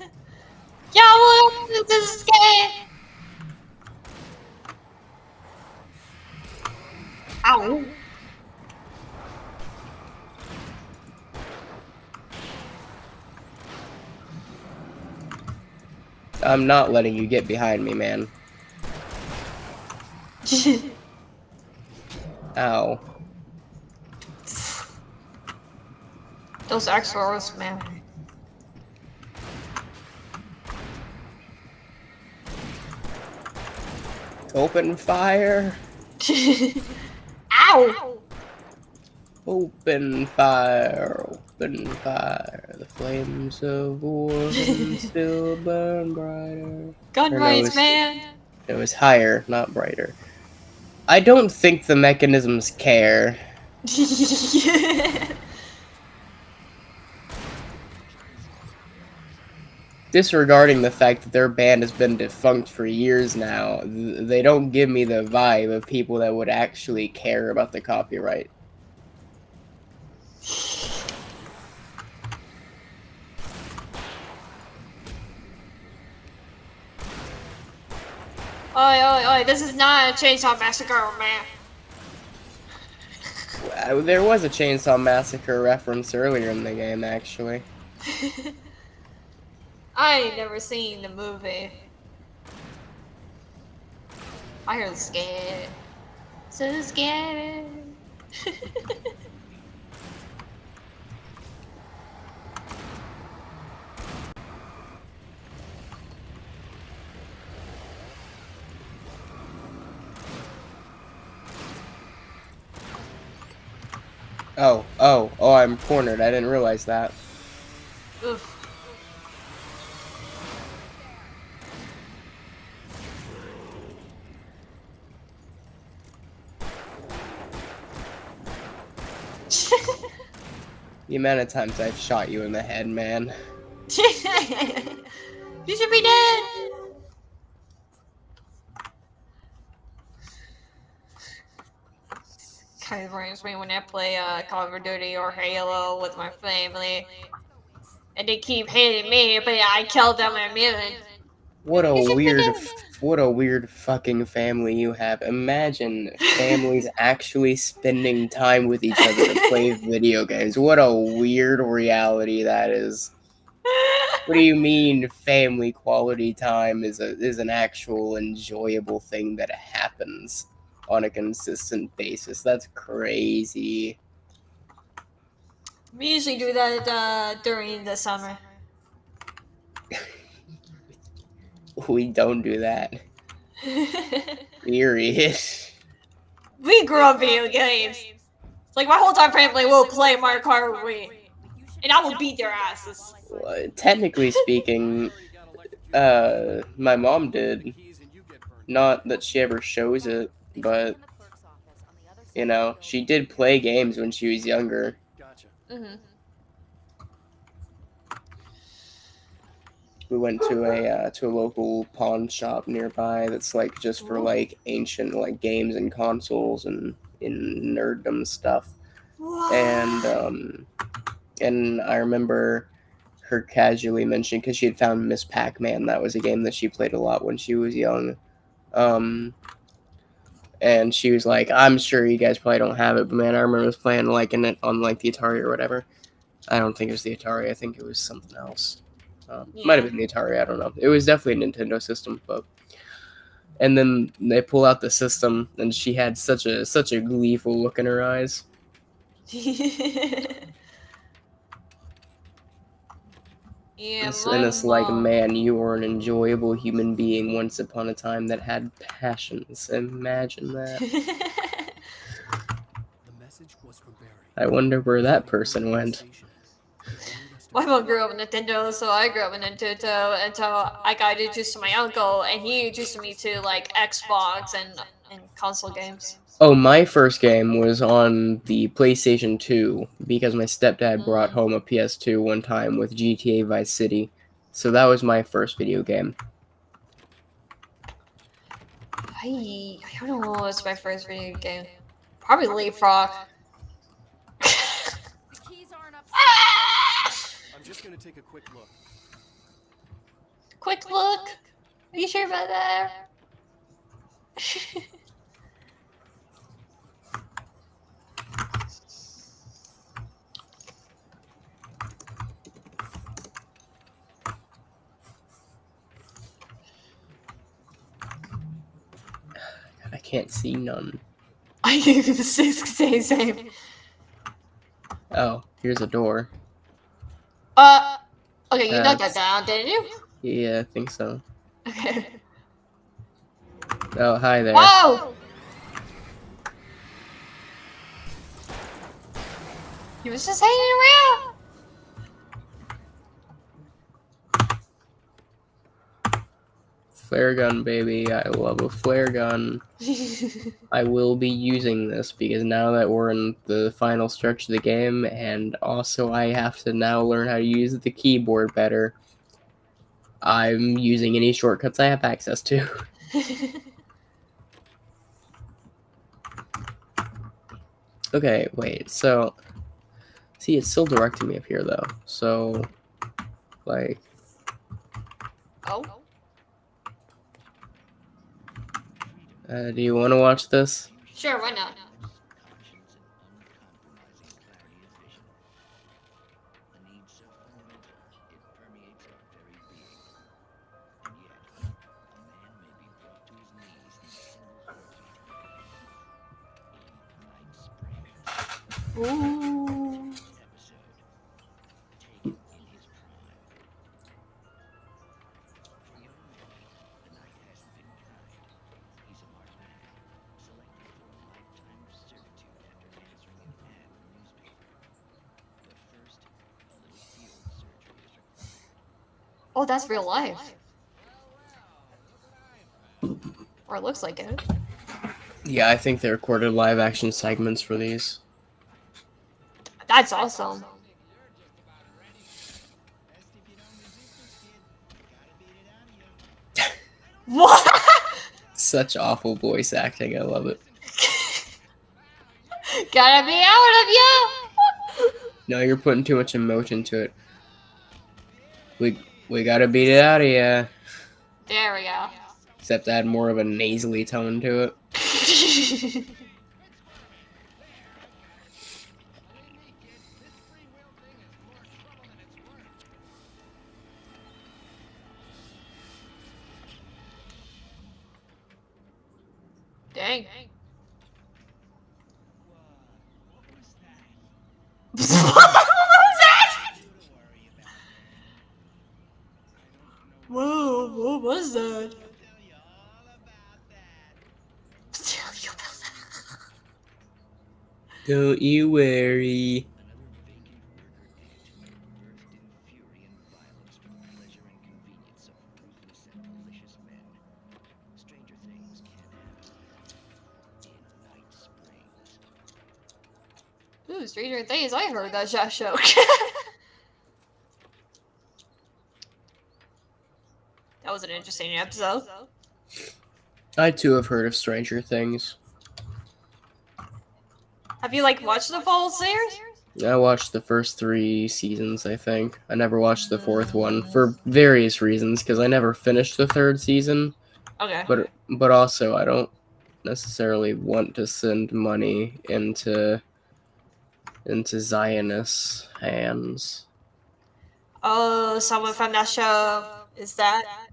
well, this is gay. Ow. I'm not letting you get behind me, man. Ow. Those X-Force, man. Open fire! Ow! Open fire! Open fire! The flames of war can still burn brighter. Gun Or no, rights, it's- man. It was higher, not brighter. I don't think the mechanisms care. Disregarding the fact that their band has been defunct for years now, they don't give me the vibe of people that would actually care about the copyright. Oi, oi, oi, this is not a Chainsaw Massacre, man. There was a Chainsaw Massacre reference earlier in the game, actually. I ain't never seen the movie. I hear scared. So scared. Oh, I'm cornered. I didn't realize that. Oof. The amount of times I've shot you in the head, man. You should be dead. Kind of reminds me when I play Call of Duty or Halo with my family, and they keep hating me, but I kill them immediately. What a You should be weird, dead. what a weird fucking family you have. Imagine families actually spending time with each other to play video games. What a weird reality that is. What do you mean family quality time is an actual enjoyable thing that happens on a consistent basis? That's crazy. We usually do that during the summer. We don't do that. Period. We grew up video games. It's like my whole time family will play Mario Kart with me, and I will beat their asses. Well, technically speaking, my mom did. Not that she ever shows it, but you know, she did play games when she was younger. Gotcha. Mm-hmm. We went to a local pawn shop nearby that's like just for like ancient like games and consoles and in nerddom stuff. And I remember her casually mentioning, because she had found Miss Pac-Man. That was a game that she played a lot when she was young. And she was like, I'm sure you guys probably don't have it, but man, I remember us playing like in it on like the Atari or whatever. I don't think it was the Atari. I think it was something else. Might have been the Atari. I don't know. It was definitely a Nintendo system, but. And then they pull out the system, and she had such a gleeful look in her eyes. Yeah, And it's like, man, you were an enjoyable human being once upon a time that had passions. Imagine that. The message was for Barry. I wonder where that person went. My mom grew up with Nintendo, so I grew up with Nintendo until I got introduced to my uncle, and he introduced me to like Xbox and console games. Oh, my first game was on the PlayStation 2 because my stepdad brought home a PS2 one time with GTA Vice City. So that was my first video game. I don't know what was my first video game. Probably Leapfrog. Keys aren't upstairs. I'm just gonna take a quick look. Quick look. Are you sure about that? I can't see none. I think the same. Oh, here's a door. Okay, you knocked that down, didn't you? Yeah, I think so. Okay. Oh, hi there. Whoa! He was just hanging around. Flare gun, baby. I love a flare gun. I will be using this because now that we're in the final stretch of the game, and also I have to now learn how to use the keyboard better, I'm using any shortcuts I have access to. Okay, wait, so... See, it's still directing me up here, though. So, like... Oh. Do you want to watch this? Sure, why not? Ooh. Oh, that's real life. Or it looks like it. Yeah, I think they recorded live action segments for these. That's awesome. What? Such awful voice acting, I love it. Gotta be out of you! No, you're putting too much emotion to it. We gotta beat it out of ya. There we go. Except add more of a nasally tone to it. Dang. What was that? Whoa, what was that? Tell you about that. Don't you worry. Ooh, Stranger Things, I heard that show. That was an interesting episode. I too have heard of Stranger Things. Have you like watched the full series? I watched the first 3 seasons, I think. I never watched the 4th one for various reasons, because I never finished the 3rd season. Okay. But also, I don't necessarily want to send money into Zionist hands. Oh, someone from that show. Is that?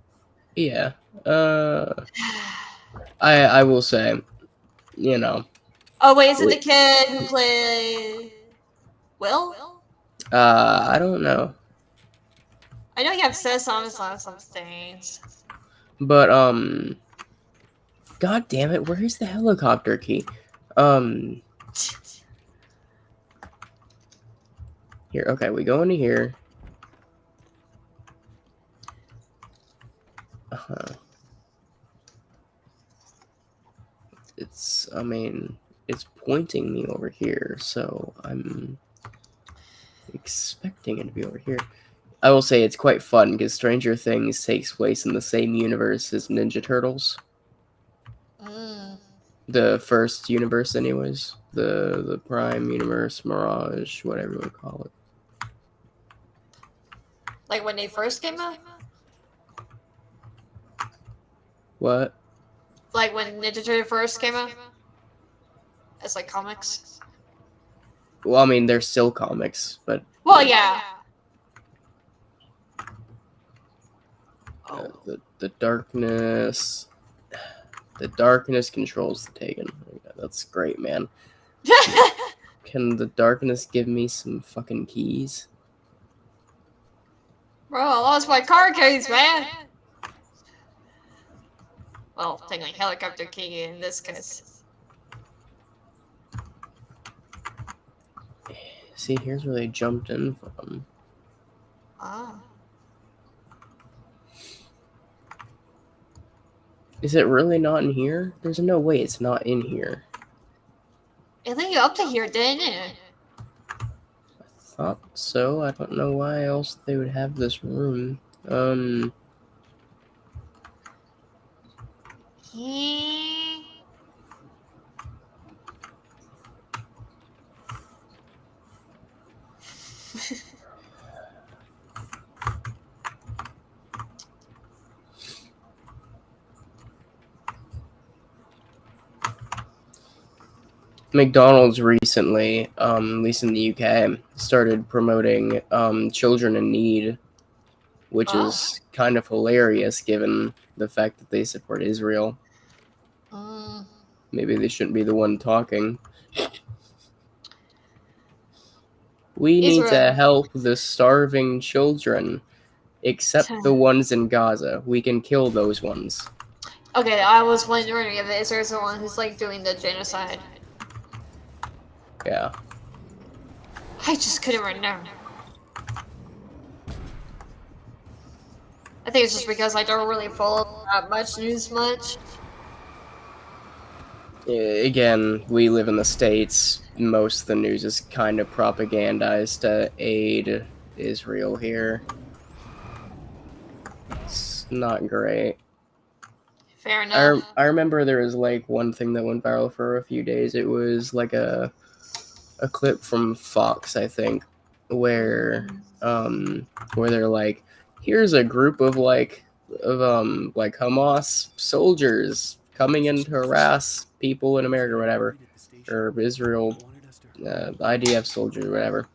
Yeah. I will say, you know. Oh wait, is it the kid who played Will? I don't know. I know you have said some things. But, God damn it, where's the helicopter key? Here, okay, we go into here. I mean, it's pointing me over here, so I'm expecting it to be over here. I will say it's quite fun because Stranger Things takes place in the same universe as Ninja Turtles. The first universe, anyways. The Prime Universe, Mirage, whatever you would call it. Like when they first came out? What? Like when Ninja Turtle first came out? As like comics? Well, I mean, they're still comics, but... Well, yeah. The darkness... The darkness controls the Taken. That's great, man. Can the darkness give me some fucking keys? Bro, I lost my car keys, man! Well, technically helicopter key in this case. See, here's where they jumped in from. Ah. Is it really not in here? There's no way it's not in here. It led you up to here, didn't it? I thought so. I don't know why else they would have this room. McDonald's recently, at least in the UK, started promoting children in need, which is kind of hilarious given the fact that they support Israel. Maybe they shouldn't be the one talking. We need to help the starving children, except the ones in Gaza. We can kill those ones. Okay, I was wondering if Israel's the one who's like doing the genocide. Yeah. I just couldn't remember. I think it's just because I don't really follow that much news much. Again, we live in the States. Most of the news is kind of propagandized to aid Israel here. It's not great. Fair enough. I remember there was like one thing that went viral for a few days. It was like a clip from Fox, I think, where they're like, here's a group of Hamas soldiers coming in to harass people in America or whatever, or Israel, IDF soldiers or whatever.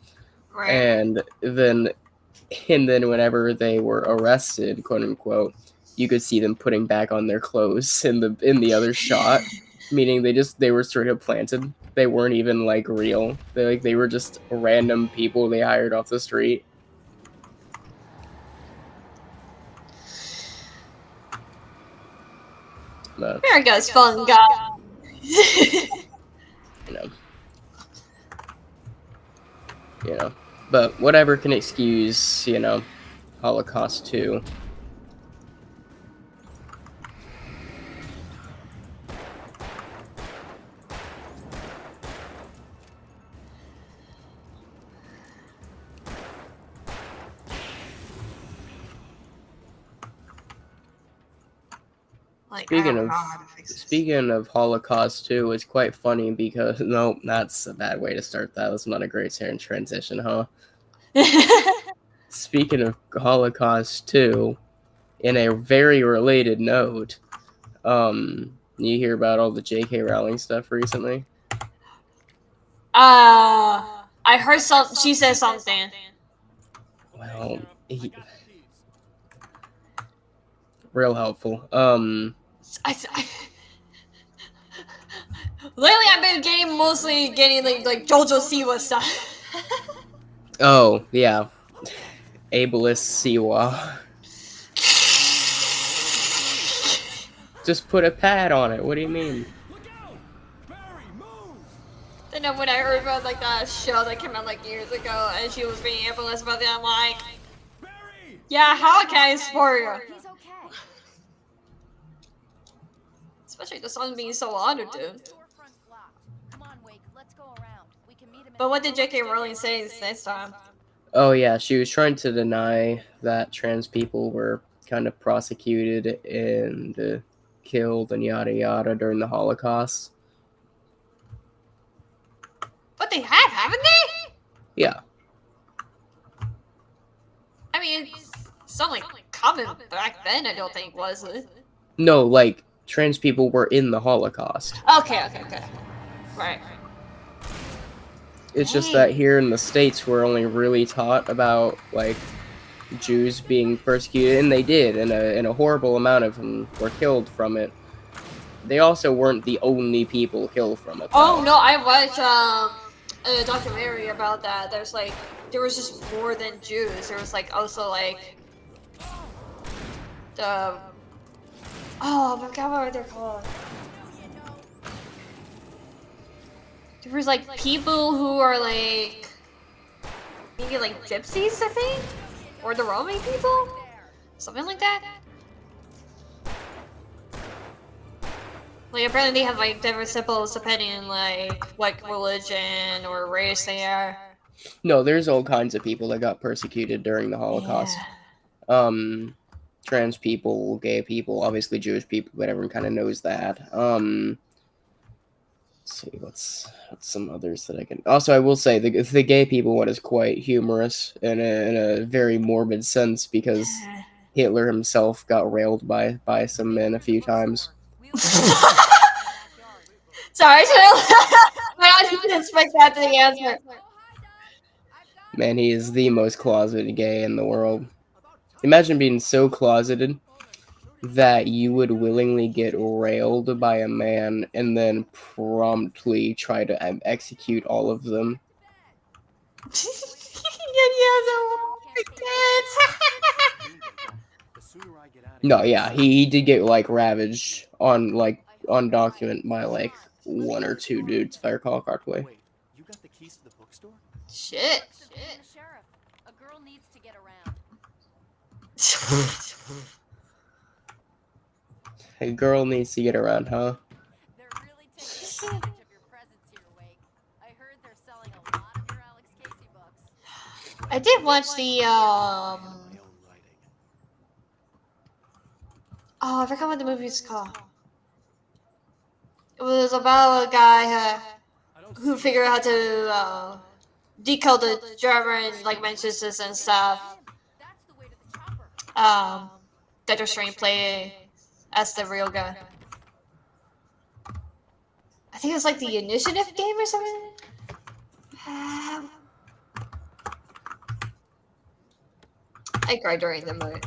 Right. And then whenever they were arrested, quote unquote, you could see them putting back on their clothes in the other shot, meaning they were straight up planted. They weren't even like real. They were just random people they hired off the street. But, America's fun, guy. you know, but whatever can excuse, Holocaust 2. Speaking of Holocaust 2, it's quite funny because no, that's a bad way to start that. That's not a great transition, huh? Speaking of Holocaust 2, in a very related note, you hear about all the J.K. Rowling stuff recently? I heard she said something. Well, real helpful. Lately, I've been mostly getting like JoJo Siwa stuff. Oh yeah, ableist Siwa. Just put a pad on it. What do you mean? Then when I heard about like that show that came out like years ago, and she was being ableist about it, I'm like, yeah, how can I support you? He's okay. Especially the song being so honored to. Storefront's blocked. Come on, Wake. Let's go around. We can meet him. But what did J.K. Rowling say this time? Oh yeah, she was trying to deny that trans people were kind of prosecuted and killed and yada yada during the Holocaust. But they have, haven't they? Yeah. I mean, it's not like common back then, I don't think, was it? No, like trans people were in the Holocaust. Okay. Right. It's just that here in the States we're only really taught about like Jews being persecuted, and they did, and a horrible amount of them were killed from it. They also weren't the only people killed from it. Oh no, I watched a documentary about that. There was just more than Jews. There was like also like the I forgot what they're called. There was like people who are like maybe like gypsies, I think, or the Roman people, something like that. Like apparently they have like different symbols depending on like what religion or race they are. No, there's all kinds of people that got persecuted during the Holocaust. Yeah. Trans people, gay people, obviously Jewish people, but everyone kind of knows that. Let's see, what's some others that I can... Also, I will say, the gay people one is quite humorous in a very morbid sense, because Hitler himself got railed by some men a few times. Sorry, I didn't expect that to be the answer. Man, he is the most closeted gay in the world. Imagine being so closeted that you would willingly get railed by a man and then promptly try to execute all of them. No, yeah, he did get like ravaged on document by like one or two dudes, if I recall correctly. Wait, you got the keys to the bookstore? Shit. The sheriff. A girl needs to get around. A girl needs to get around, huh? They're really taking advantage of your presence here, Wake. I heard they're selling a lot of your Alex Casey books. I did watch the I forgot what the movie's called. It was about a guy who figured out how to decode the German like messages and stuff. That's the way to the chopper. Dr. Strange played as the real guy. I think it was like the Initiative game or something. I cried during the movie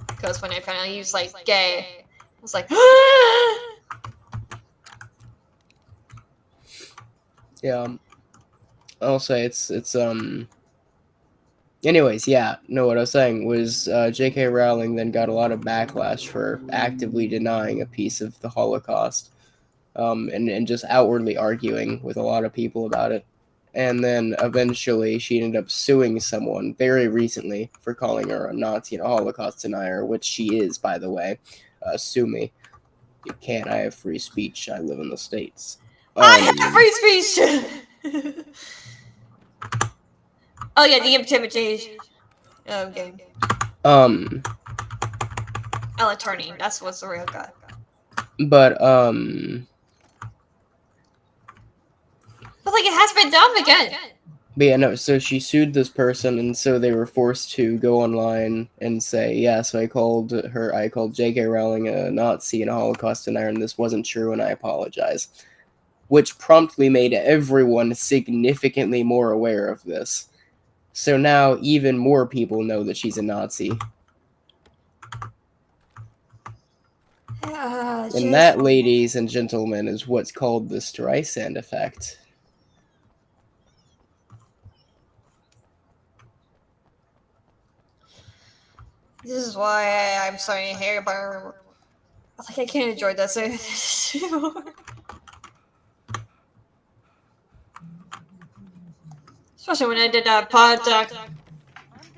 because when I found out he was like gay, I was like, yeah. I'll say it's Anyways, yeah, no, what I was saying was J.K. Rowling then got a lot of backlash for actively denying a piece of the Holocaust, and just outwardly arguing with a lot of people about it. And then eventually she ended up suing someone very recently for calling her a Nazi and a Holocaust denier, which she is, by the way. Sue me. You can't. I have free speech. I live in the States. I have free speech! Oh yeah, the intimidation game. Alan Turing, that's what's the real guy. But like it has been done again. But yeah, no, so she sued this person, and so they were forced to go online and say, yeah, so I called J.K. Rowling a Nazi and a Holocaust denier, and this wasn't true, and I apologize. Which promptly made everyone significantly more aware of this. So now even more people know that she's a Nazi. And that, ladies and gentlemen, is what's called the Streisand effect. This is why I'm starting to hear about. Like I can't enjoy this anymore. Especially when I did that podcast.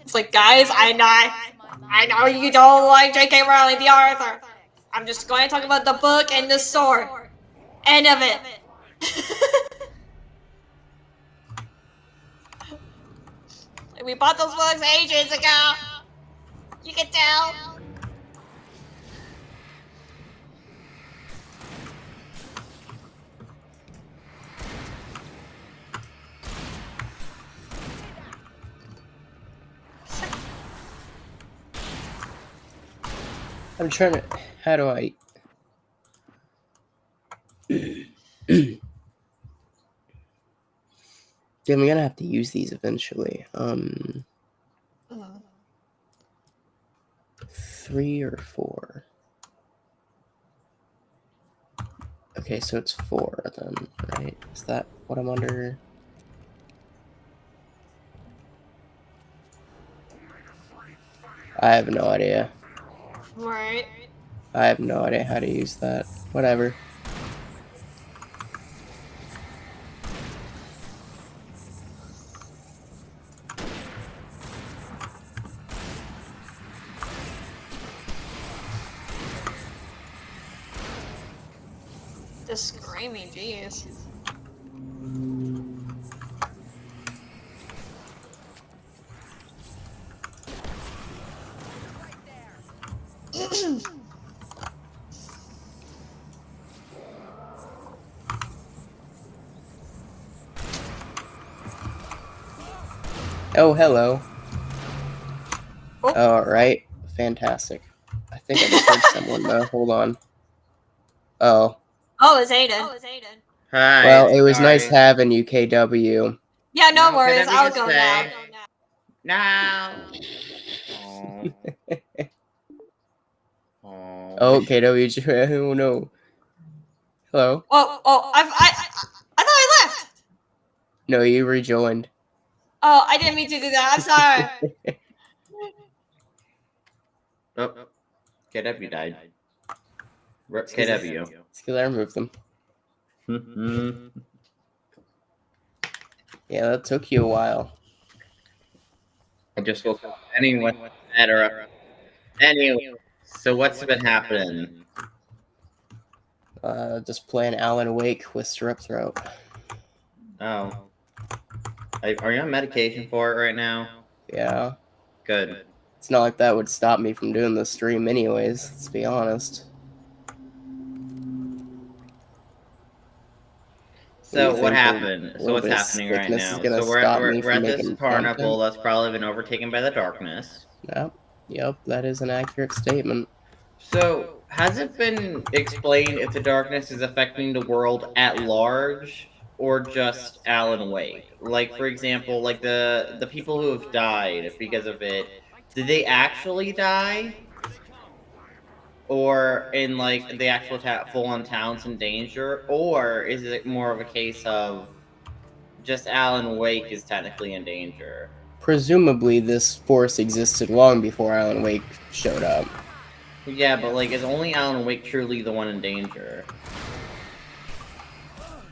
It's like, guys, I know you don't like J.K. Rowling, the author, I'm just going to talk about the book and the sword. End of it. We bought those books ages ago. You can tell. I'm trying to. How do I? Yeah, I'm gonna have to use these eventually. 3 or 4. Okay, so it's 4 then, right? Is that what I'm under? I have no idea. Right. I have no idea how to use that. Whatever. The screaming, jeez. Oh, hello. Oh. Alright. Fantastic. I think I just heard someone though. Hold on. Oh. Oh, it's Aiden. Hi. Well, it was sorry. nice having you, KW. Yeah, no No, worries. can I I'll just go say- now. No. Oh. Oh, KW. Oh no. Hello. I thought I left. No, you rejoined. Oh, I didn't mean to do that. I'm sorry. Oh, KW died. KW. It's because I removed them. Yeah, that took you a while. I just woke up. Anyway, anyway, so what's been happening? Just playing Alan Wake with strep throat. Oh. Are you on medication for it right now? Yeah. Good. It's not like that would stop me from doing the stream anyways, let's be honest. So what think happened? a So little what's bit of happening right sickness is now? gonna So we're stop at, me we're from at this making carnival content? that's probably been overtaken by the darkness. Yep, that is an accurate statement. So has it been explained if the darkness is affecting the world at large or just Alan Wake? Like, for example, like the people who have died because of it, did they actually die? Or in like the actual full-on towns in danger? Or is it more of a case of just Alan Wake is technically in danger? Presumably this force existed long before Alan Wake showed up. Yeah, but like, is only Alan Wake truly the one in danger?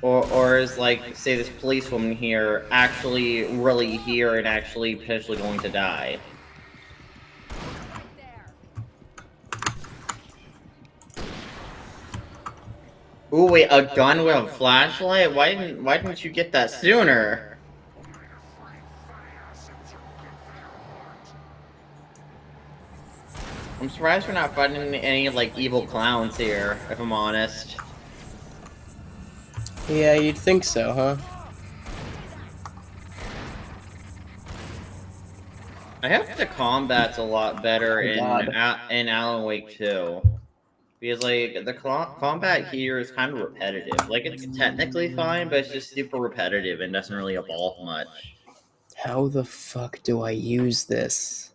Or is, like, say this policewoman here actually really here and actually potentially going to die? Ooh, wait, a gun with a flashlight? Why didn't you get that sooner? I'm surprised we're not fighting any, like, evil clowns here, if I'm honest. Yeah, you'd think so, huh? I hope the combat's a lot better Oh, God. in Alan Wake 2. Because, like, the combat here is kind of repetitive. Like, it's technically fine, but it's just super repetitive and doesn't really evolve much. How the fuck do I use this?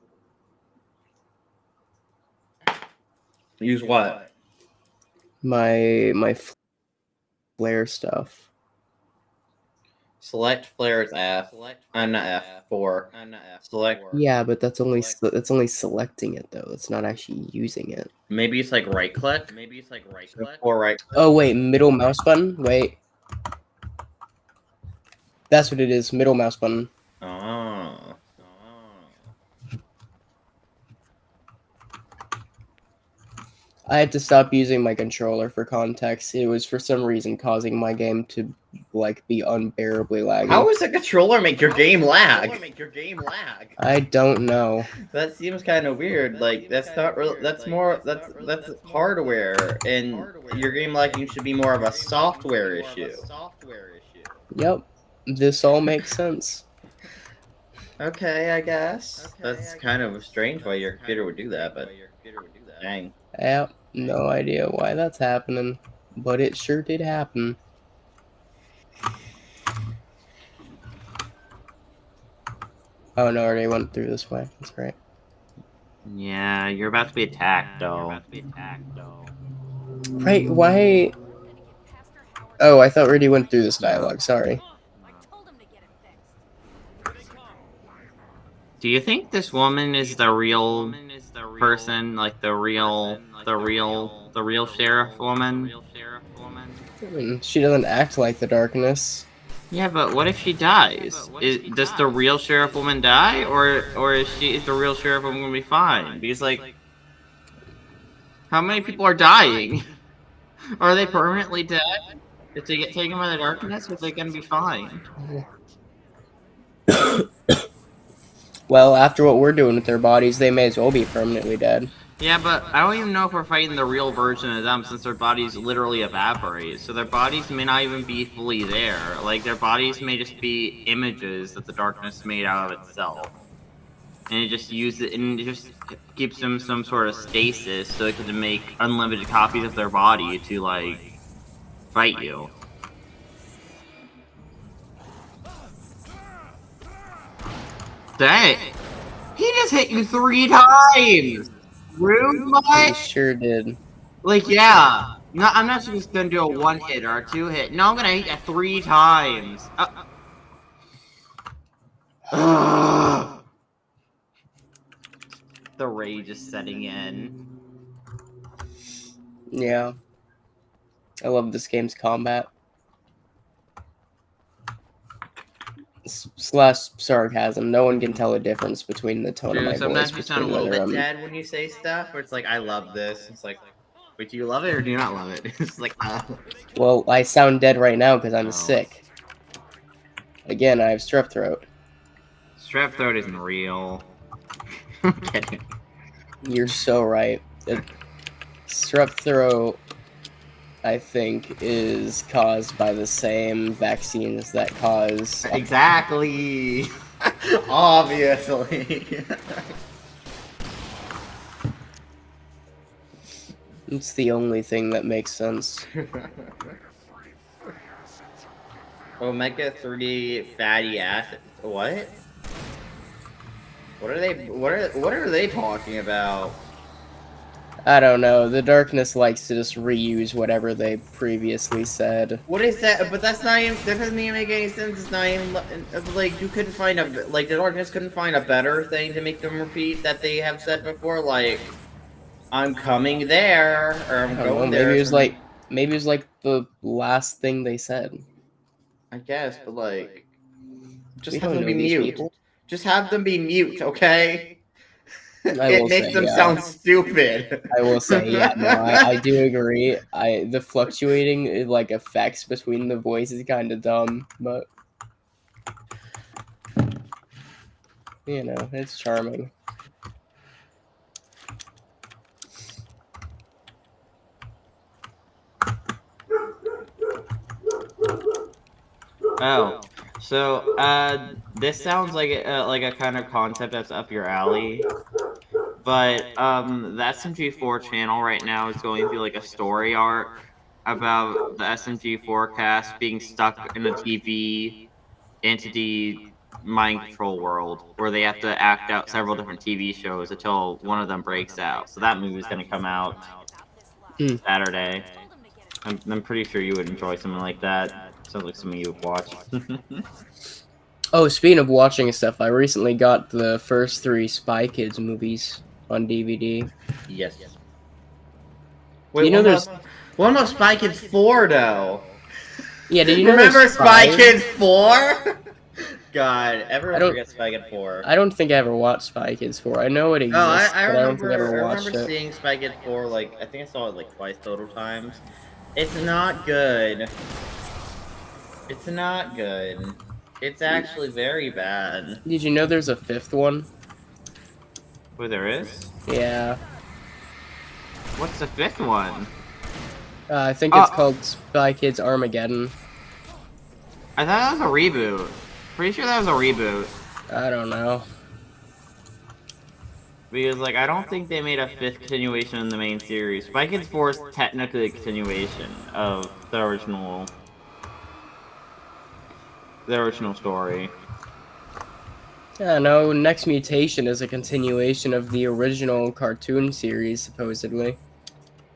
Use what? My flare stuff. Select flares F. I'm not F. 4. Select. Yeah, but that's only selecting it though. It's not actually using it. Maybe it's like right click. Or right. Oh wait, middle mouse button. Wait, that's what it is. Middle mouse button. Oh. I had to stop using my controller for context. It was for some reason causing my game to like be unbearably laggy. How does a controller make your game lag? I don't know. That seems kind of weird. Like that's not real. That's more. That's hardware, and your game lagging should be more of a software issue. Yep, this all makes sense. Okay, I guess that's kind of strange why your computer would do that, but dang. Yep, no idea why that's happening, but it sure did happen. Oh no, I already went through this way. That's right. Yeah, you're about to be attacked, though. Right, why? Oh, I thought we already went through this dialogue. Sorry. I told him to get it fixed. Here they come. Do you think this woman is the real person, like the real sheriff woman? I mean, she doesn't act like the darkness. Yeah, but what if she dies? Does the real sheriff woman die, or is the real sheriff woman gonna be fine? Because like, how many people are dying? Are they permanently dead? If they get taken by the darkness, are they gonna be fine? Well, after what we're doing with their bodies, they may as well be permanently dead. Yeah, but I don't even know if we're fighting the real version of them, since their bodies literally evaporate. So their bodies may not even be fully there. Like, their bodies may just be images that the darkness made out of itself. And it just keeps them some sort of stasis so it can make unlimited copies of their body to, like, fight you. Dang! He just hit you 3 times! Rude He much? sure did. Like, yeah. No, I'm not just gonna do a 1 hit or a 2 hit. No, I'm gonna hit you 3 times. The rage is setting in. Yeah. I love this game's combat. Slash sarcasm. No one can tell a difference between the tone of my Dude, sometimes voice. you sound a Between little whether bit I'm... dead when you say stuff, where it's like, I love this. It's like, wait, do you love it or do you not love it? It's like, Well, I sound dead right now because I'm Oh. sick. Again, I have strep throat. Strep throat isn't real. I'm kidding. You're so right. Strep throat, I think, is caused by the same vaccines that cause... Exactly. Obviously. It's the only thing that makes sense. Omega-3 fatty acid. What? What are they talking about? I don't know. The darkness likes to just reuse whatever they previously said. What is that? But that's not even. That doesn't even make any sense. It's not even like you couldn't find a the darkness couldn't find a better thing to make them repeat that they have said before. Like, I'm coming there, or I'm I don't know, going there. Maybe it was like the last thing they said. I guess, but like, just We have don't them be know these mute. people. Just have them be mute, okay? I It will makes say, them yeah. sound stupid. I will say, yeah, no, I do agree. The fluctuating like effects between the voices is kind of dumb, but you know, it's charming. Oh, so this sounds like a kind of concept that's up your alley. But the SMG4 channel right now is going through like a story arc about the SMG4 cast being stuck in a TV entity mind control world where they have to act out several different TV shows until one of them breaks out. So that movie is going to come out Saturday. I'm pretty sure you would enjoy something like that. Sounds like something you would watch. Oh, speaking of watching stuff, I recently got the first 3 Spy Kids movies on DVD. Yes. Wait, you know there's... What about Spy Kids 4 though? Yeah, did you know Remember there's Spy 5? Kids 4? God, everyone don't- forgets Spy Kids 4. I don't think I ever watched Spy Kids 4. I know it Oh, exists, I but I don't think I ever remember. I watched remember it. seeing Spy Kids 4. Like, I think I saw it like twice total times. It's not good. It's not good. It's actually very bad. Did you know there's a 5th one? Wait, there is? Yeah. What's the 5th one? I think it's called Spy Kids Armageddon. I thought that was a reboot. Pretty sure that was a reboot. I don't know. Because, like, I don't think they made a 5th continuation in the main series. Spy Kids 4 is technically a continuation of the original story. Yeah, no, Next Mutation is a continuation of the original cartoon series, supposedly.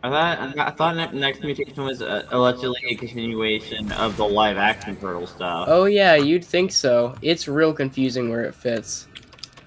I thought Next Mutation was allegedly a continuation of the live-action Turtle stuff. Oh yeah, you'd think so. It's real confusing where it fits.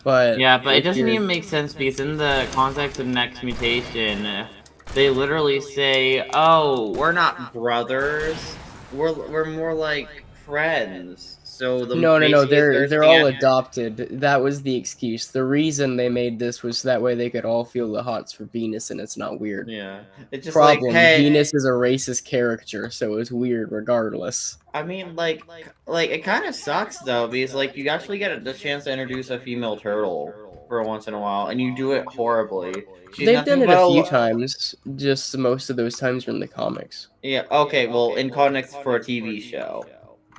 But Yeah, but it doesn't even make sense because in the context of Next Mutation, they literally say, "Oh, we're not brothers. We're more like friends." So No, basically they're all adopted. That was the excuse. The reason they made this was that way they could all feel the hots for Venus, and it's not weird. Yeah, it's just Problem: like, hey, Venus is a racist character, so it's weird regardless. I mean, like it kind of sucks though because like you actually get the chance to introduce a female turtle for once in a while, and you do it horribly. She's They've nothing done it but a few times. Just most of those times are in the comics. Yeah. Okay. Well, in context for a TV show.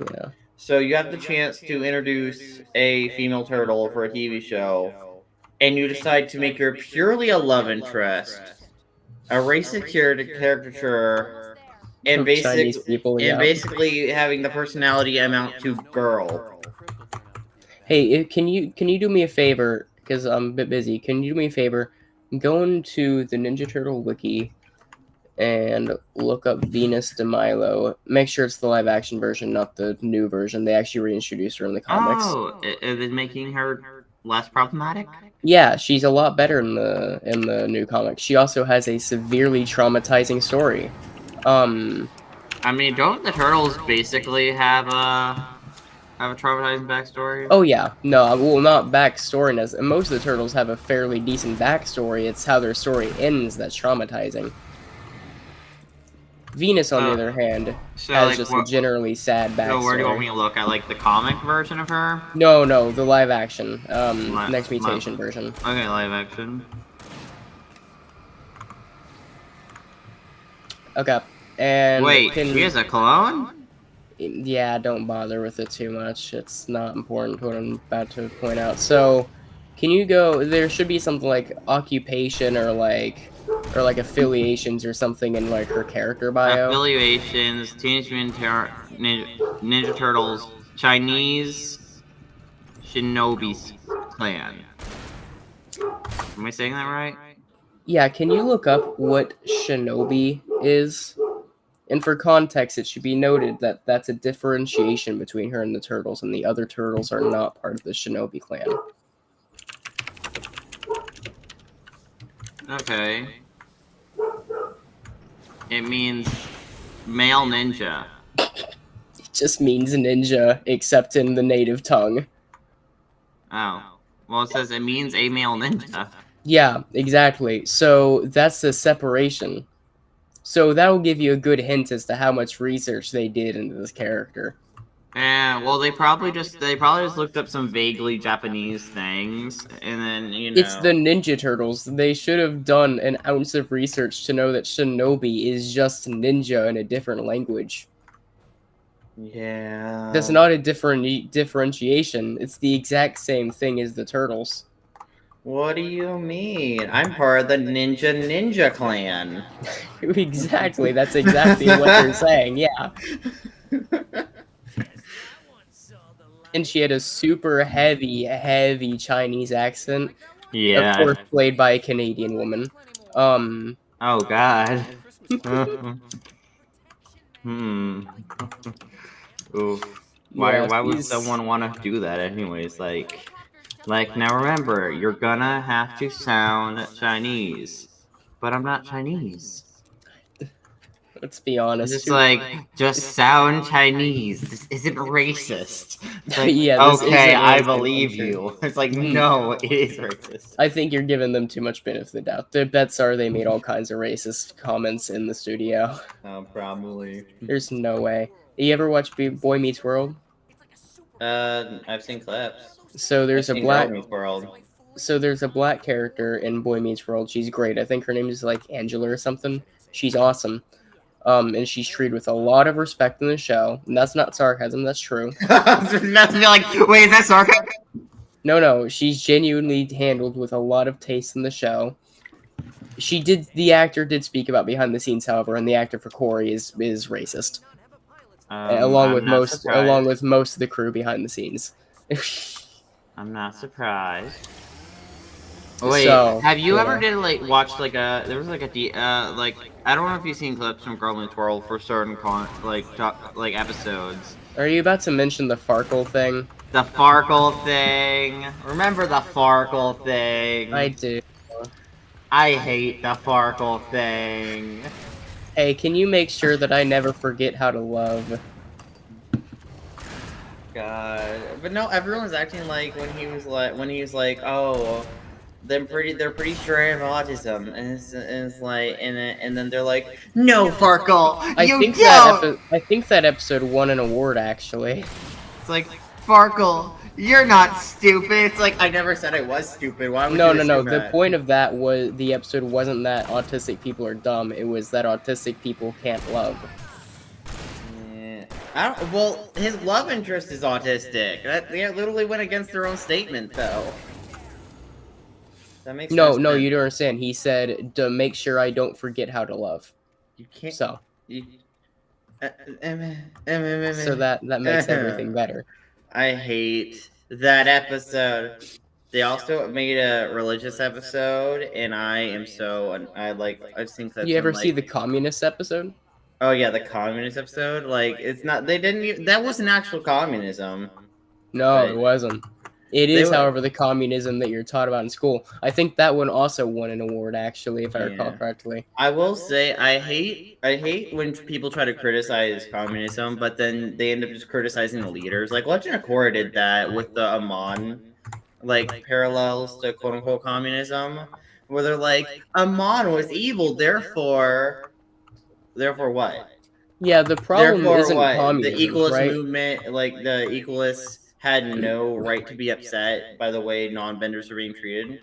Yeah. So you have the chance to introduce a female turtle for a TV show, and you decide to make her purely a love interest, a racist caricature, and Of Chinese people, yeah. basically having the personality amount to girl. Hey, can you do me a favor? Because I'm a bit busy. Can you do me a favor? Go into the Ninja Turtle wiki and look up Venus de Milo. Make sure it's the live action version, not the new version. They actually reintroduced her in the comics. Oh, is it making her less problematic? Yeah, she's a lot better in the new comics. She also has a severely traumatizing story. I mean, don't the turtles basically have a traumatizing backstory? Oh yeah, no, well, not backstory. Most of the turtles have a fairly decent backstory. It's how their story ends that's traumatizing. Venus, on the other hand, has like, just a generally sad backstory. So where do you want me to look at, like the comic version of her? No, the live action, Next Mutation version. Okay, live action. Okay, and wait, she has a clone? Yeah, don't bother with it too much. It's not important what I'm about to point out. So, can you go? There should be something like occupation or like affiliations or something in like her character bio. Affiliations: Teenage Mutant Ninja Turtles, Chinese Shinobi Clan. Am I saying that right? Yeah, can you look up what Shinobi is? And for context, it should be noted that that's a differentiation between her and the turtles, and the other turtles are not part of the Shinobi clan. Okay. It means male ninja. It just means ninja, except in the native tongue. Oh. Well, it says it means a male ninja. Yeah, exactly. So that's the separation. So that'll give you a good hint as to how much research they did into this character. Yeah, well, they probably just looked up some vaguely Japanese things, and then, you know. It's the Ninja Turtles. They should have done an ounce of research to know that Shinobi is just ninja in a different language. Yeah. That's not a different differentiation. It's the exact same thing as the turtles. What do you mean? I'm part of the Ninja Clan. Exactly. That's exactly what they're saying. Yeah. And she had a super heavy Chinese accent. Yeah. Of course, played by a Canadian woman. Oh God. Oof. Why would someone want to do that anyways? Like now remember, you're gonna have to sound Chinese. But I'm not Chinese. Let's be honest. It's like, just sound Chinese. This isn't racist. It's like, Yeah, this okay, isn't I racist, believe I'm sure. you. It's like, no, it is racist. I think you're giving them too much benefit of the doubt. The bets are they made all kinds of racist comments in the studio. Probably. There's no way. You ever watch Boy Meets World? I've seen clips. So there's I've a seen black. Girl Meets World. So there's a black character in Boy Meets World. She's great. I think her name is like Angela or something. She's awesome. And she's treated with a lot of respect in the show. And that's not sarcasm. That's true. That's like, wait, is that sarcasm? No. She's genuinely handled with a lot of taste in the show. The actor did speak about behind the scenes, however, and the actor for Corey is racist, along with most of the crew behind the scenes. I'm not surprised. Wait, So, have you yeah. ever watch there was like I don't know if you've seen clips from Girl Meets World for certain episodes. Are you about to mention the Farkle thing? The Farkle thing. Remember the Farkle thing? I do. I hate the Farkle thing. Hey, can you make sure that I never forget how to love? God, but no, everyone's acting like when he was like, oh, they're pretty sure I have autism, and it's like, and then they're like, no, Farkle, I think that episode won an award actually. It's like, Farkle, you're not stupid. It's like, I never said I was stupid. Why would No. you assume The that? point of that was the episode wasn't that autistic people are dumb. It was that autistic people can't love. Well, his love interest is autistic. They literally went against their own statement, though. That makes No, sense. you don't understand. He said to make sure I don't forget how to love. You can't. So So that makes everything better. I hate that episode. They also made a religious episode, and I think that's. You ever see the communist episode? Oh yeah, the communist episode. Like, it's not. They didn't. That wasn't actual communism. No, Right. it wasn't. It is, however, the communism that you're taught about in school. I think that one also won an award, actually, if I recall correctly. I will say I hate when people try to criticize communism, but then they end up just criticizing the leaders. Like Legend of Korra did that with the Amon, parallels to quote unquote communism, where they're like, Amon was evil, therefore what? Yeah, the problem isn't communism, the equalist right? movement, the equalists had no right to be upset by the way non-benders are being treated.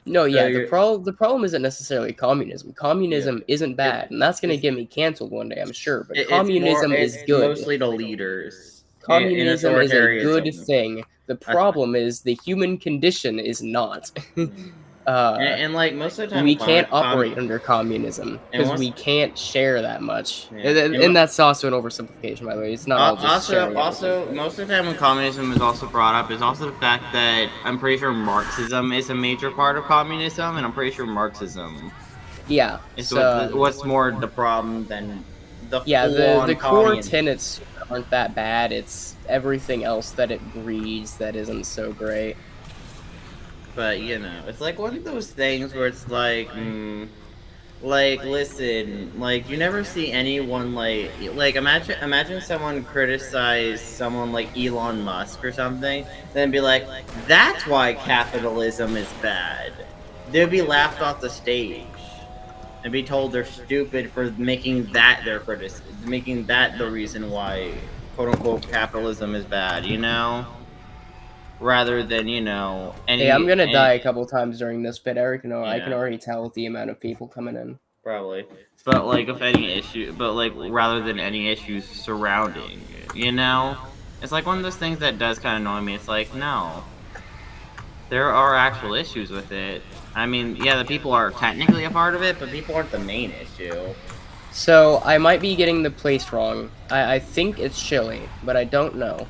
No, yeah, the problem isn't necessarily communism. Communism isn't bad, and that's gonna get me canceled one day, I'm sure. But communism is good. Mostly the leaders. Communism is a good thing. The problem is the human condition is not. And most of the time we can't operate under communism because we can't share that much. And that's also an oversimplification, by the way. It's not all just sharing. Also, most of the time when communism is also brought up is also the fact that I'm pretty sure Marxism is a major part of communism, and I'm pretty sure Marxism. Yeah. Is what's more the problem than the the core tenets aren't that bad. It's everything else that it breeds that isn't so great. But it's like one of those things where it's like, listen, you never see anyone imagine someone criticize someone like Elon Musk or something, then be like, that's why capitalism is bad. They'd be laughed off the stage and be told they're stupid for making that their criticism, making that the reason why quote unquote capitalism is bad, rather than any. Hey, I'm gonna die a couple times during this bit, Eric. No, I can already tell with the amount of people coming in. Probably, but if any issue, but rather than any issues surrounding it, it's like one of those things that does kind of annoy me. It's like, no, there are actual issues with it. I mean, yeah, the people are technically a part of it, but people aren't the main issue. So I might be getting the place wrong. I think it's Chile, but I don't know.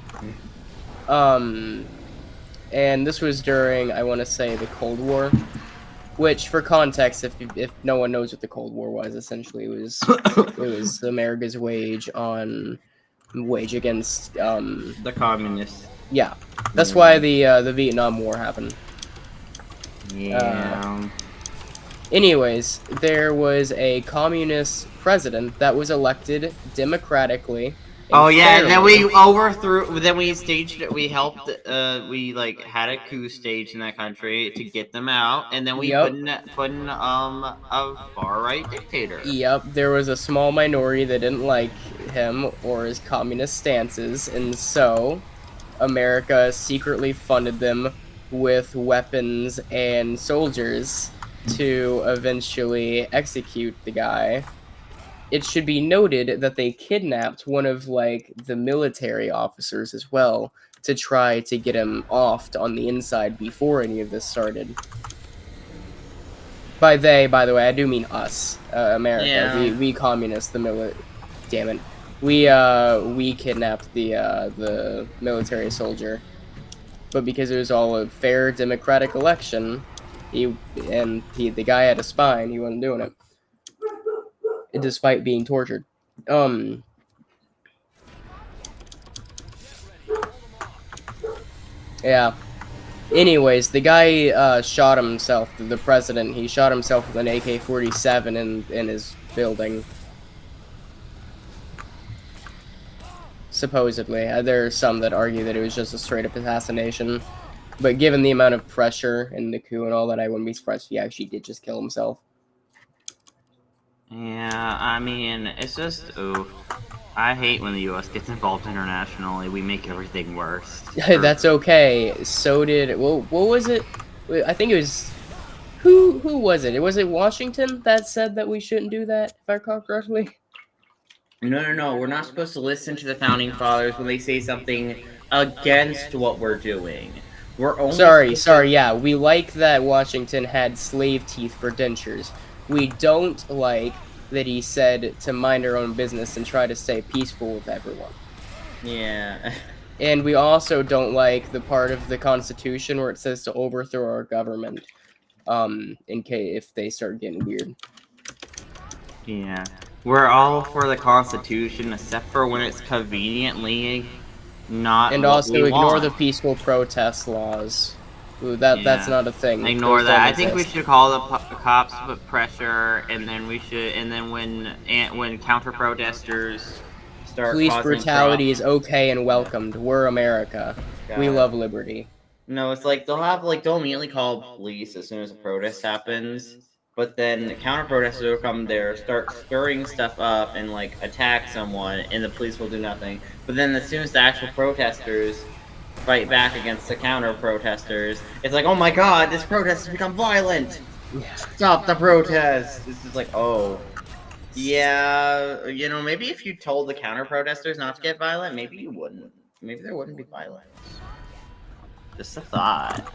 And this was during, I want to say, the Cold War, which, for context, if no one knows what the Cold War was, essentially it was America's wage against the communists. Yeah, that's why the Vietnam War happened. Yeah. Anyways, there was a communist president that was elected democratically. Oh yeah, and then fairly. we overthrew. Then we staged it. We helped. We like had a coup staged in that country to get them out, and then we Yep. put in a far right dictator. Yep, there was a small minority that didn't like him or his communist stances, and so America secretly funded them with weapons and soldiers to eventually execute the guy. It should be noted that they kidnapped one of like the military officers as well to try to get him offed on the inside before any of this started. By they, by the way, I do mean us, America. Yeah. We communists, damn it. We kidnapped the military soldier. But because it was all a fair democratic election, the guy had a spine, he wasn't doing it. Despite being tortured. Yeah. Anyways, the guy shot himself, the president, he shot himself with an AK-47 in his building. Supposedly. There are some that argue that it was just a straight-up assassination. But given the amount of pressure and the coup and all that, I wouldn't be surprised if he actually did just kill himself. Yeah, I mean, it's just oof. I hate when the U.S. gets involved internationally. We make everything worse. That's okay. So did... Well, what was it? I think it was... Who was it? Was it Washington that said that we shouldn't do that, if I recall correctly? No. We're not supposed to listen to the founding fathers when they say something against what we're doing. We're only Sorry, yeah. We like that Washington had slave teeth for dentures. We don't like that he said to mind our own business and try to stay peaceful with everyone. Yeah. And we also don't like the part of the Constitution where it says to overthrow our government, in case if they start getting weird. Yeah. We're all for the Constitution, except for when it's conveniently not. And what also we ignore want. the peaceful protest laws. Ooh, that's not a thing. Ignore Those that. don't I think we exist. should call the cops, put pressure, and then when counter protesters start Police causing brutality problems. is okay and welcomed. We're America. We God. love liberty. No, it's like they'll immediately call police as soon as a protest happens, but then counter protesters will come there, start stirring stuff up, and like attack someone, and the police will do nothing. But then as soon as the actual protesters fight back against the counter protesters, it's like, oh my god, this protest has become violent! Stop the protest! This is like, oh. Yeah, you know, maybe if you told the counter protesters not to get violent, maybe you wouldn't. Maybe there wouldn't be violence. Just a thought.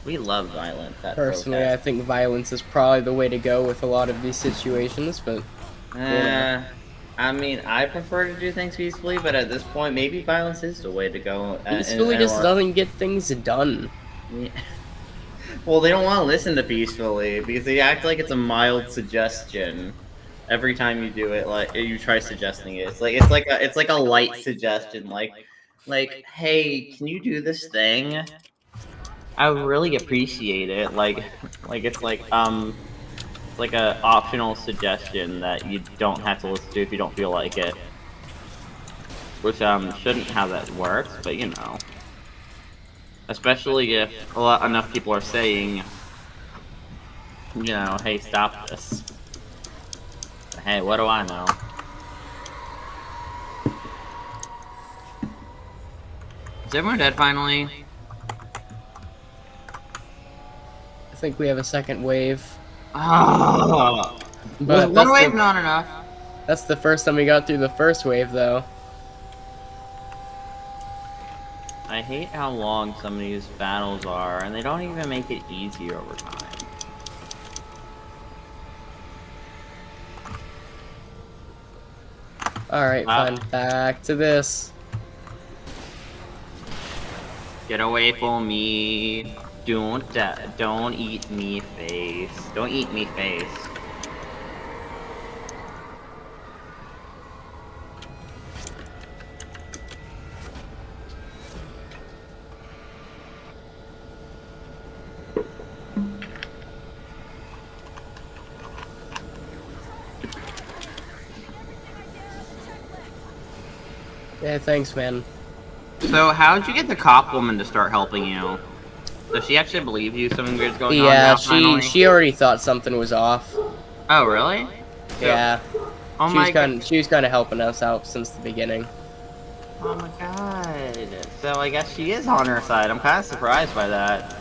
We love violence. Personally, I think violence is probably the way to go with a lot of these situations, but... I mean, I prefer to do things peacefully, but at this point, maybe violence is the way to go. Peacefully just doesn't get things done. Yeah. Well, they don't want to listen to peacefully, because they act like it's a mild suggestion. Every time you do it, like you try suggesting it, it's like a light suggestion, like, hey, can you do this thing? I would really appreciate it. Like it's like a optional suggestion that you don't have to listen to if you don't feel like it. Which shouldn't how that works, but you know. Especially if enough people are saying, you know, hey, stop this. Hey, what do I know? Is everyone dead finally? I think we have a second wave. Oh, But was one wave not enough? That's the first time we got through the first wave, though. I hate how long some of these battles are, and they don't even make it easier over time. Alright, fine. Back to this. Get away from me. Don't eat me face. Don't eat me face. Yeah, thanks, man. So, how'd you get the cop woman to start helping you? Does she actually believe you something weird's going on Yeah, now, finally? she already thought something was off. Oh, really? So, Yeah. oh She my was god. she was kind of helping us out since the beginning. Oh my god. So, I guess she is on her side. I'm kind of surprised by that.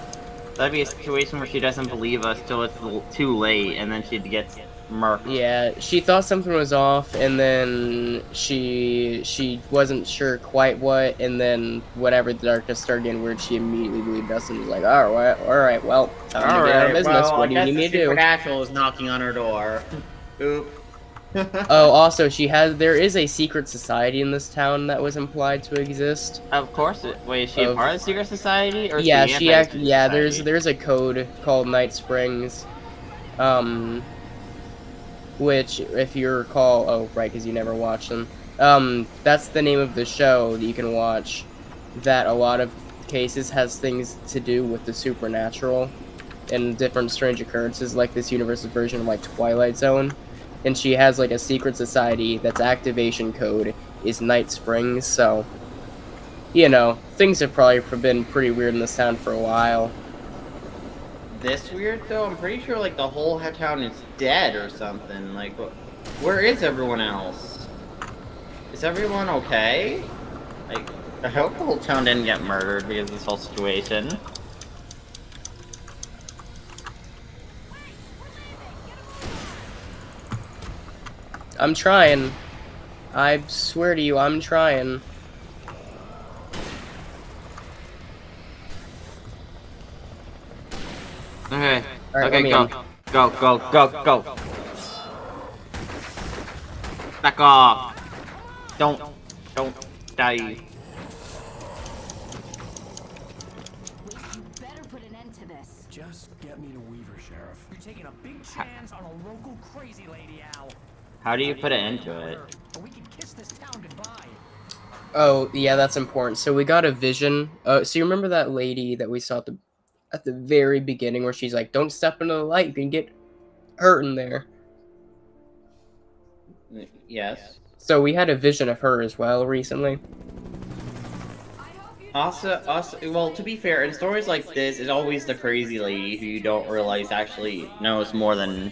That'd be a situation where she doesn't believe us till it's too late, and then she gets murked. Yeah, she thought something was off, and then she wasn't sure quite what, and then whenever the darkness started getting weird, she immediately believed us and was like, all right, well, time to get out of business. well, What I do you guess need the me to do? supernatural is knocking on her door. Oop. Oh, also, there is a secret society in this town that was implied to exist. Of course. Wait, is she a Of part of the secret society, or is Yeah, she anti-secret yeah, society? there's a code called Night Springs, which, if you recall, oh, right, because you never watched them, that's the name of the show that you can watch that a lot of cases has things to do with the supernatural and different strange occurrences, like this universe's version of, like, Twilight Zone. And she has, like, a secret society that's activation code is Night Springs, so, you know, things have probably been pretty weird in this town for a while. This weird though? I'm pretty sure like the whole town is dead or something. Like, where is everyone else? Is everyone okay? Like, I hope the whole town didn't get murdered because of this whole situation. I'm trying. I swear to you, I'm trying. Okay. Alright, Okay, go. Go, go, go, go. Back off. Don't die. You better put an end to this. Just get me to Weaver, Sheriff. You're taking a big chance on a local crazy lady, Al. How do you put it into it? Or we can kiss this town goodbye. Oh, yeah, that's important. So we got a vision. So you remember that lady that we saw at the very beginning where she's like, don't step into the light, you can get hurt in there. Yes. So we had a vision of her as well recently. Also, well, to be fair, in stories like this, it's always the crazy lady who you don't realize actually knows more than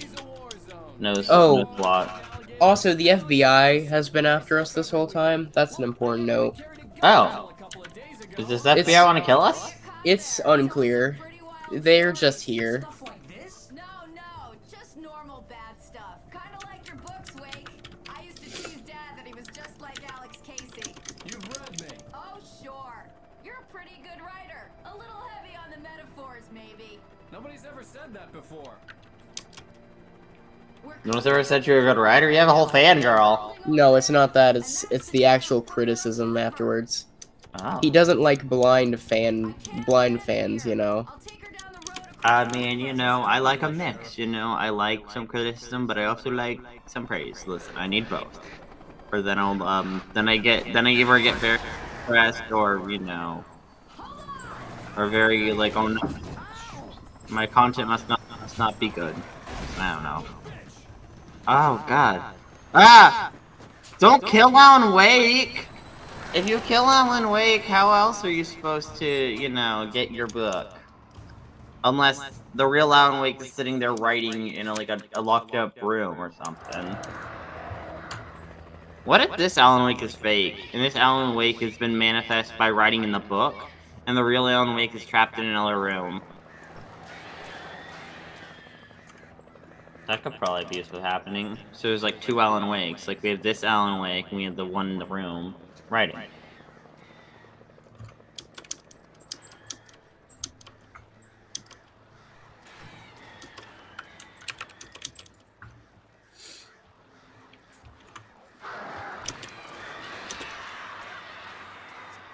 knows a lot. Also, the FBI has been after us this whole time. That's an important note. Oh. Does this FBI want to kill us? It's unclear. They're just here. No, just normal bad stuff. Kind of like your books, Wake. I used to tease Dad that he was just like Alex Casey. You've read me. Oh, sure. You're a pretty good writer. A little heavy on the metaphors, maybe. Nobody's ever said that before. No one's ever said you're a good writer? You have a whole fangirl. No, it's not that. It's the actual criticism afterwards. Oh. He doesn't like blind fans, you know. I mean, you know, I like a mix, you know. I like some criticism, but I also like some praise. Listen, I need both. Or then I'll, then I either get very depressed or, you know, or very, like, oh no, my content must not be good. I don't know. Oh, God. Ah! Don't kill Alan Wake! If you kill Alan Wake, how else are you supposed to, you know, get your book? Unless the real Alan Wake is sitting there writing in a locked up room or something. What if this Alan Wake is fake, and this Alan Wake has been manifest by writing in the book, and the real Alan Wake is trapped in another room? That could probably be what's happening. So there's like two Alan Wakes. Like we have this Alan Wake, and we have the one in the room writing.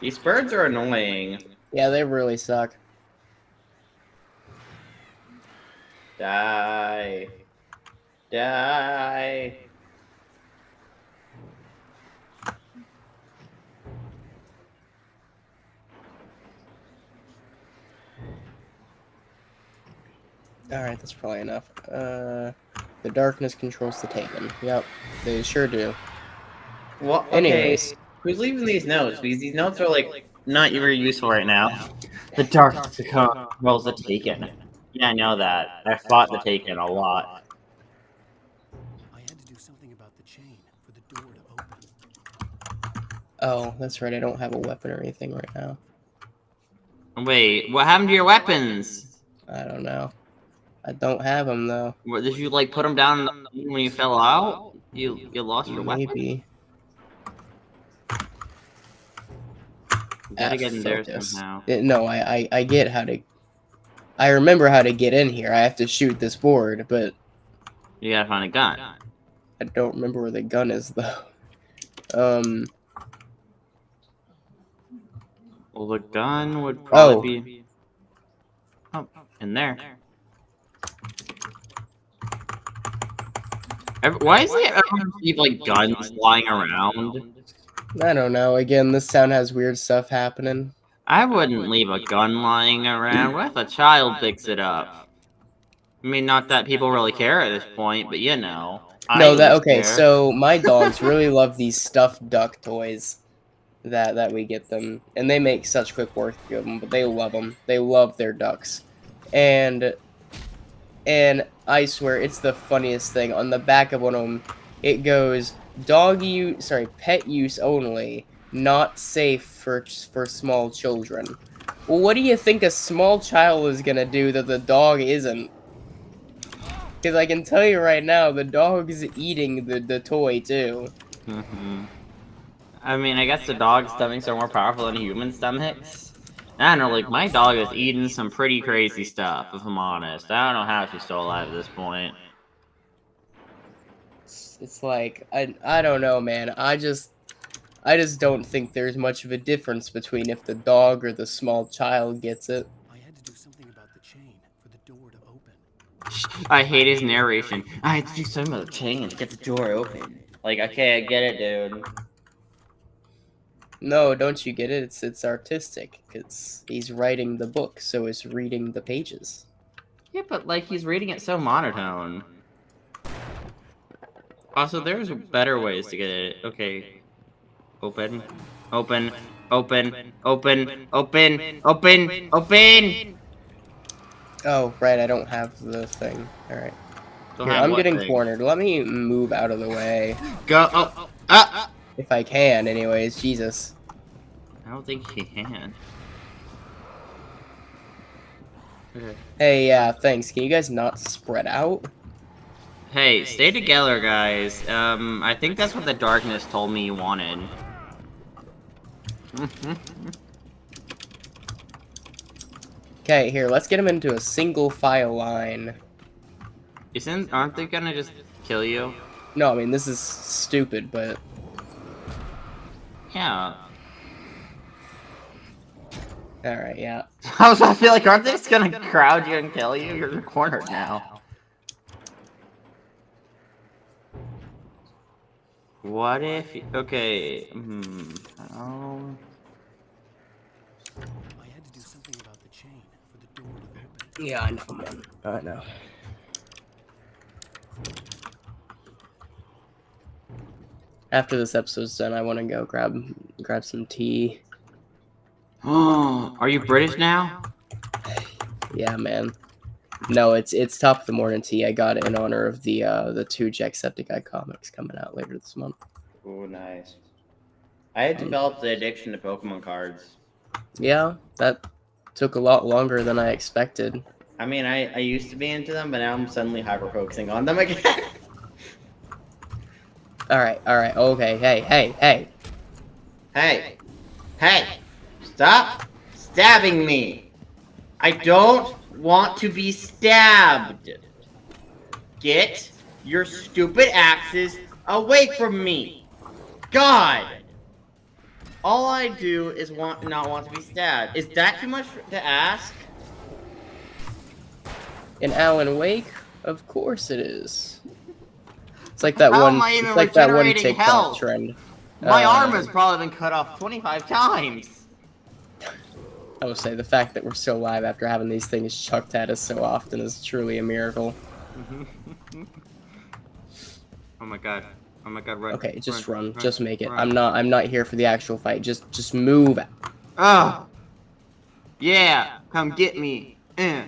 These birds are annoying. Yeah, they really suck. Die. Die. Alright, that's probably enough. The darkness controls the Taken. Yep, they sure do. Well, okay. Anyways, Who's leaving these notes? Because these notes are like not very useful right now. The darkness controls the Taken. Yeah, I know that. I fought the Taken a lot. I had to do something about the chain for the door to open. Oh, that's right. I don't have a weapon or anything right now. Wait, what happened to your weapons? I don't know. I don't have them though. What, did you like put them down when you fell out? You lost your weapon? Maybe. You gotta get in there Focus. somehow. No, I get how to. I remember how to get in here. I have to shoot this board, but You gotta find a gun. I don't remember where the gun is though. Well, the gun would probably be in there. Why is there everyone keep like guns flying around? I don't know. Again, this town has weird stuff happening. I wouldn't leave a gun lying around. What if a child picks it up? I mean, not that people really care at this point, but you know. Okay. So my dogs really love these stuffed duck toys that we get them, and they make such quick work of them. But they love them. They love their ducks, and I swear it's the funniest thing. On the back of one of them, it goes pet use only, not safe for small children. Well, what do you think a small child is gonna do that the dog isn't? Because I can tell you right now, the dog's eating the toy too. I mean, I guess the dog's stomachs are more powerful than human stomachs. I don't know, like, my dog is eating some pretty crazy stuff, if I'm honest. I don't know how she's still alive at this point. It's like, I don't know, man. I just don't think there's much of a difference between if the dog or the small child gets it. I had to do something about the chain for the door to open. I hate his narration. I had to do something about the chain to get the door open. Like, okay, I get it, dude. No, don't you get it? It's artistic. He's writing the book, so he's reading the pages. Yeah, but, like, he's reading it so monotone. Also, there's better ways to get it. Okay. Open. Open. Open. Open. Open. Open. Open! Oh, right, I don't have the thing. Alright. Don't Here, have I'm what getting thing? cornered. Let me move out of the way. Go. Oh. Ah! If I can, anyways. Jesus. I don't think he can. Okay. Hey, yeah, thanks. Can you guys not spread out? Hey, stay together, guys. I think that's what the darkness told me you wanted. Okay, here, let's get him into a single file line. Aren't they gonna just kill you? No, I mean, this is stupid, but... Yeah. Alright, yeah. I feel like, aren't they just gonna crowd you and kill you? You're cornered now. What if... Okay, I had to do something about the chain for the door to open. Yeah, I know, man. I know. After this episode's done, I want to go grab some tea. Oh, are you British now? Yeah, man. No, it's top of the morning tea. I got it in honor of the 2 Jacksepticeye comics coming out later this month. Oh, nice. I had developed the addiction to Pokemon cards. Yeah, that took a lot longer than I expected. I mean, I used to be into them, but now I'm suddenly hyper-focusing on them again. Alright, okay, hey. Hey! Stop stabbing me! I don't want to be stabbed! Get your stupid axes away from me! God! All I do is not want to be stabbed. Is that too much to ask? In Alan Wake? Of course it is. It's like that How one. am I even It's like that one regenerating TikTok health? trend. My arm has probably been cut off 25 times. I will say the fact that we're still alive after having these things chucked at us so often is truly a miracle. Oh my god. Oh my god, run. Okay, just run. Just make it. I'm not here for the actual fight. Just move. Oh! Yeah! Come get me! I'm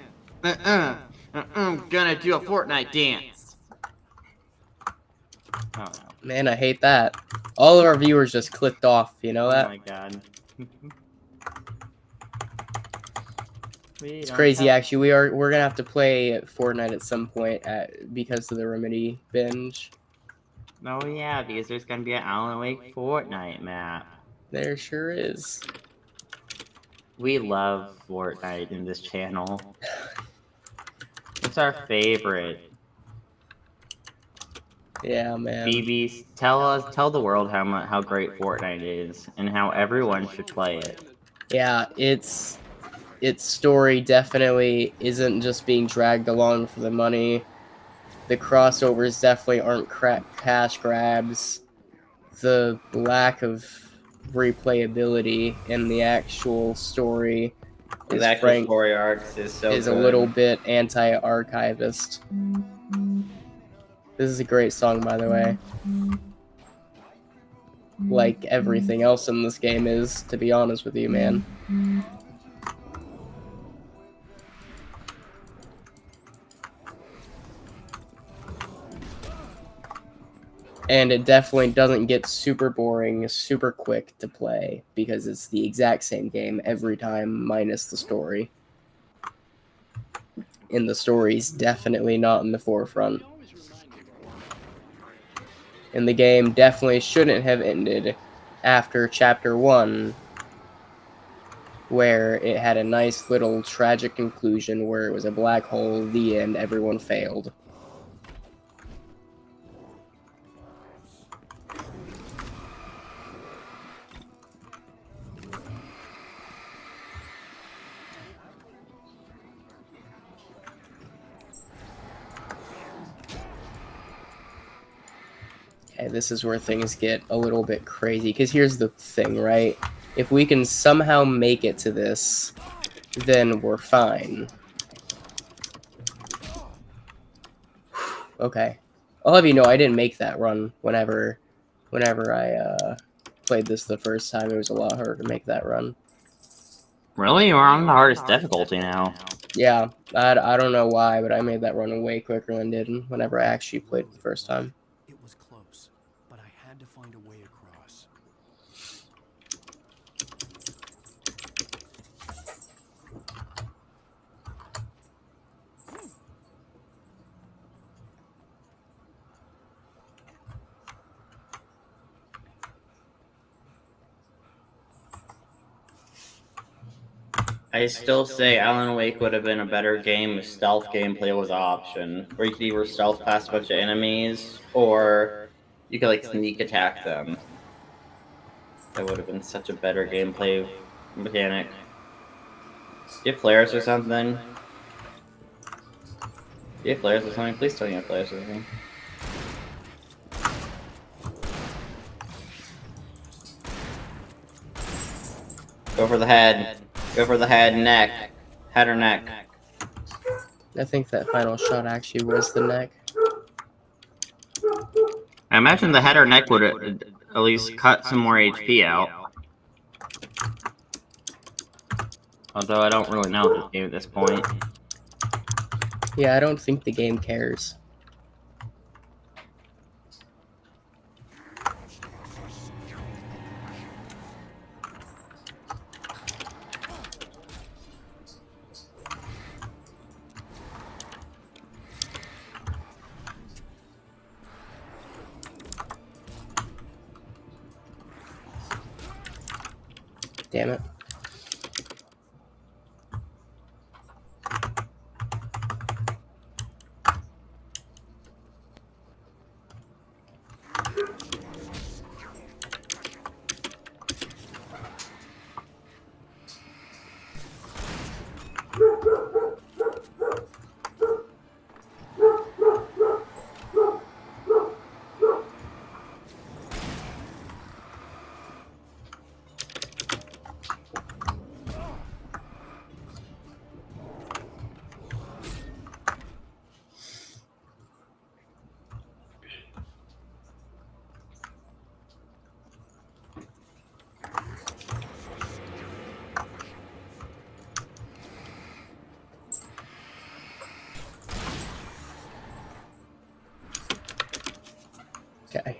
gonna do a Fortnite dance! Oh no. Man, I hate that. All of our viewers just clicked off, you know that? Oh my god. It's crazy actually. We're gonna have to play Fortnite at some point because of the Remedy binge. Oh yeah, because there's gonna be an Alan Wake Fortnite map. There sure is. We love Fortnite in this channel. It's our favorite. Yeah, man. BB, tell the world how great Fortnite is and how everyone should play it. Yeah, its story definitely isn't just being dragged along for the money. The crossovers definitely aren't cash grabs. The lack of replayability in the actual story The actual story arcs is so is good. a little bit anti-archivist. This is a great song, by the way. Like everything else in this game is, to be honest with you, man. And it definitely doesn't get super boring, super quick to play, because it's the exact same game every time, minus the story. And the story's definitely not in the forefront. And the game definitely shouldn't have ended after Chapter 1, where it had a nice little tragic conclusion where it was a black hole, the end, everyone failed. Okay, this is where things get a little bit crazy, because here's the thing, right? If we can somehow make it to this, then we're fine. Okay. I'll have you know I didn't make that run whenever I played this the first time. It was a lot harder to make that run. Really? We're on the hardest difficulty now. Yeah, I don't know why, but I made that run way quicker than I did whenever I actually played it the first time. It was close, but I had to find a way across. I still say Alan Wake would have been a better game if stealth gameplay was an option. Where you could either stealth past a bunch of enemies, or you could like sneak attack them. That would have been such a better gameplay mechanic. Do you have flares or something? Do you have flares or something? Please tell me you have flares or something. Go for the head. Go for the head, neck. Head or neck. I think that final shot actually was the neck. I imagine the head or neck would at least cut some more HP out. Although I don't really know this game at this point. Yeah, I don't think the game cares. Damn it.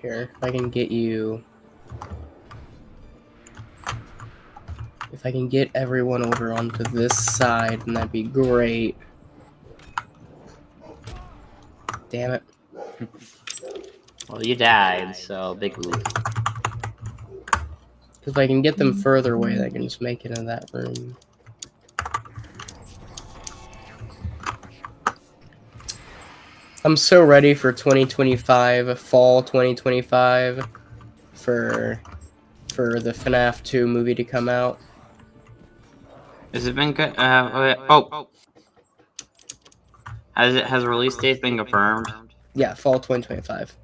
here. If I can get you... If I can get everyone over onto this side, then that'd be great. Damn it. Well, you died, so big oof. If I can get them further away, I can just make it into that room. I'm so ready for 2025, fall 2025, for the FNAF 2 movie to come out. Has it been good? Oh. Has a release date been confirmed? Yeah, fall 2025.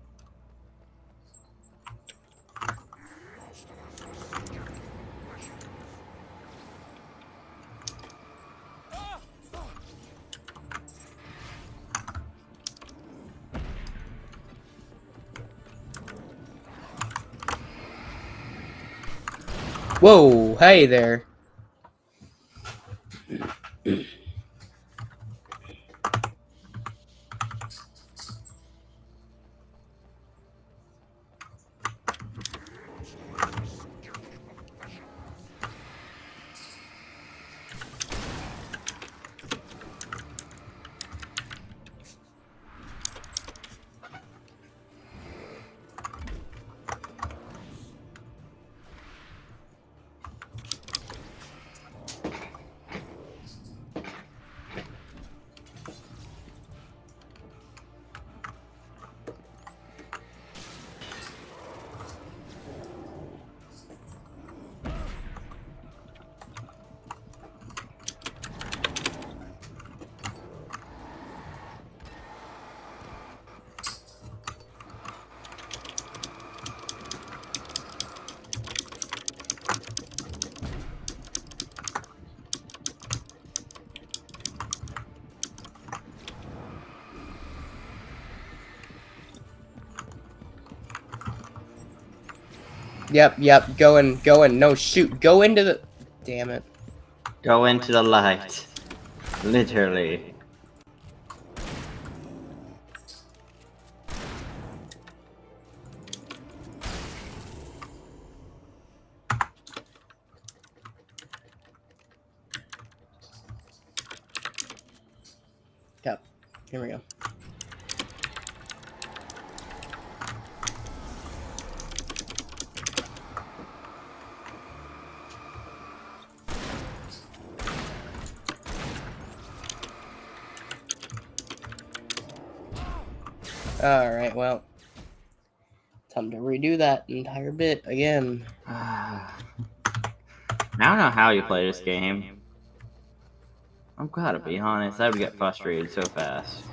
Whoa, hey there. Yep, going. No, shoot, go into the... Damn it. Go into the light. Literally. Yep, here we go. Alright, well. Time to redo that entire bit again. I don't know how you play this game. I'm gotta be honest, I would get frustrated so fast.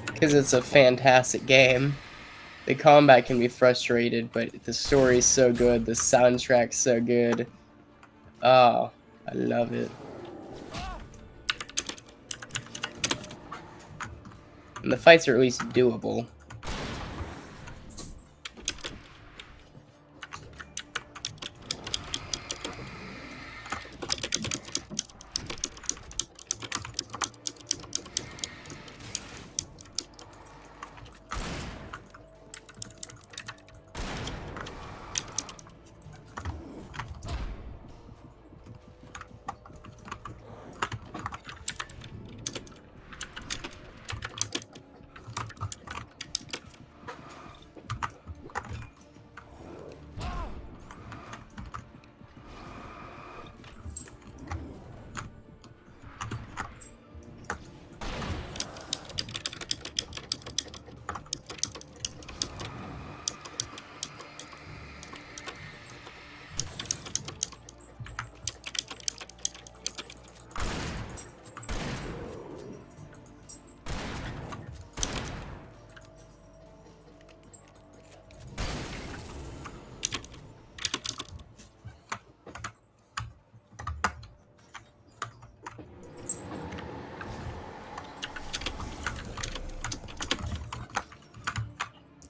Because it's a fantastic game. The combat can be frustrated, but the story's so good, the soundtrack's so good. Oh, I love it. And the fights are at least doable.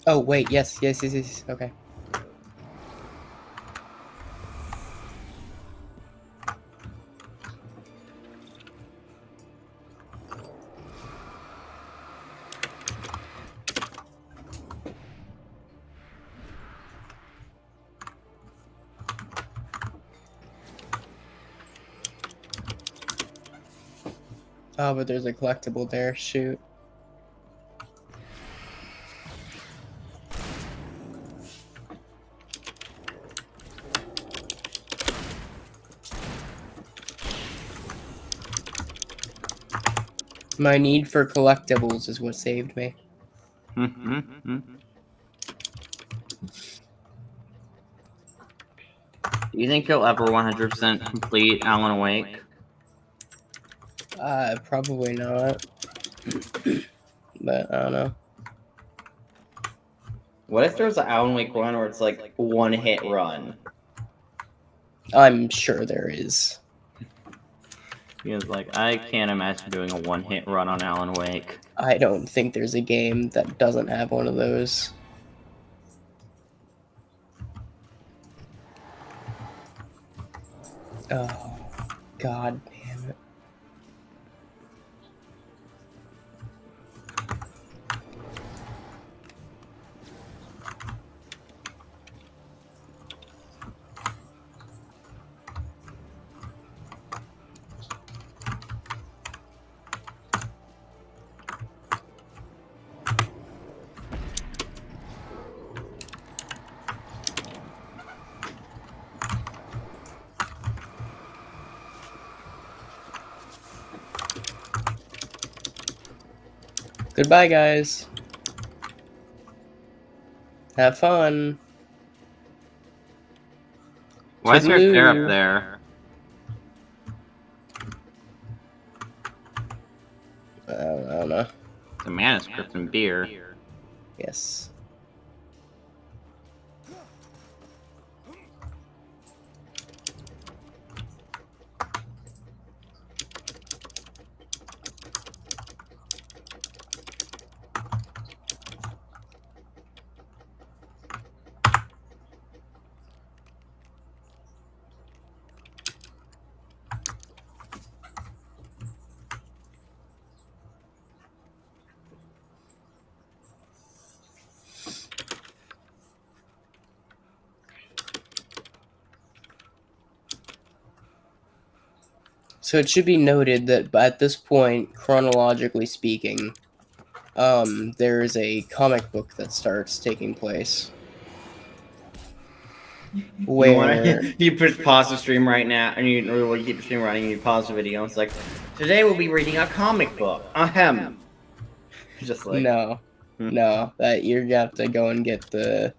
Oh, wait, yes, okay. Oh, but there's a collectible there. Shoot. My need for collectibles is what saved me. Do you think you'll ever 100% complete Alan Wake? Probably not. But I don't know. What if there's an Alan Wake one where it's like one hit run? I'm sure there is. Because like I can't imagine doing a one hit run on Alan Wake. I don't think there's a game that doesn't have one of those. Oh, god damn it. Goodbye, guys. Have fun. Why is there a chair Toodaloo. up there? I don't know. The manuscript and beer. Yes. So it should be noted that at this point, chronologically speaking, there is a comic book that starts taking place. Where You push pause the stream right now, and you keep the stream running, and you pause the video, and it's like, today we'll be reading a comic book. Ahem. Just like no, that you're gonna have to go and get the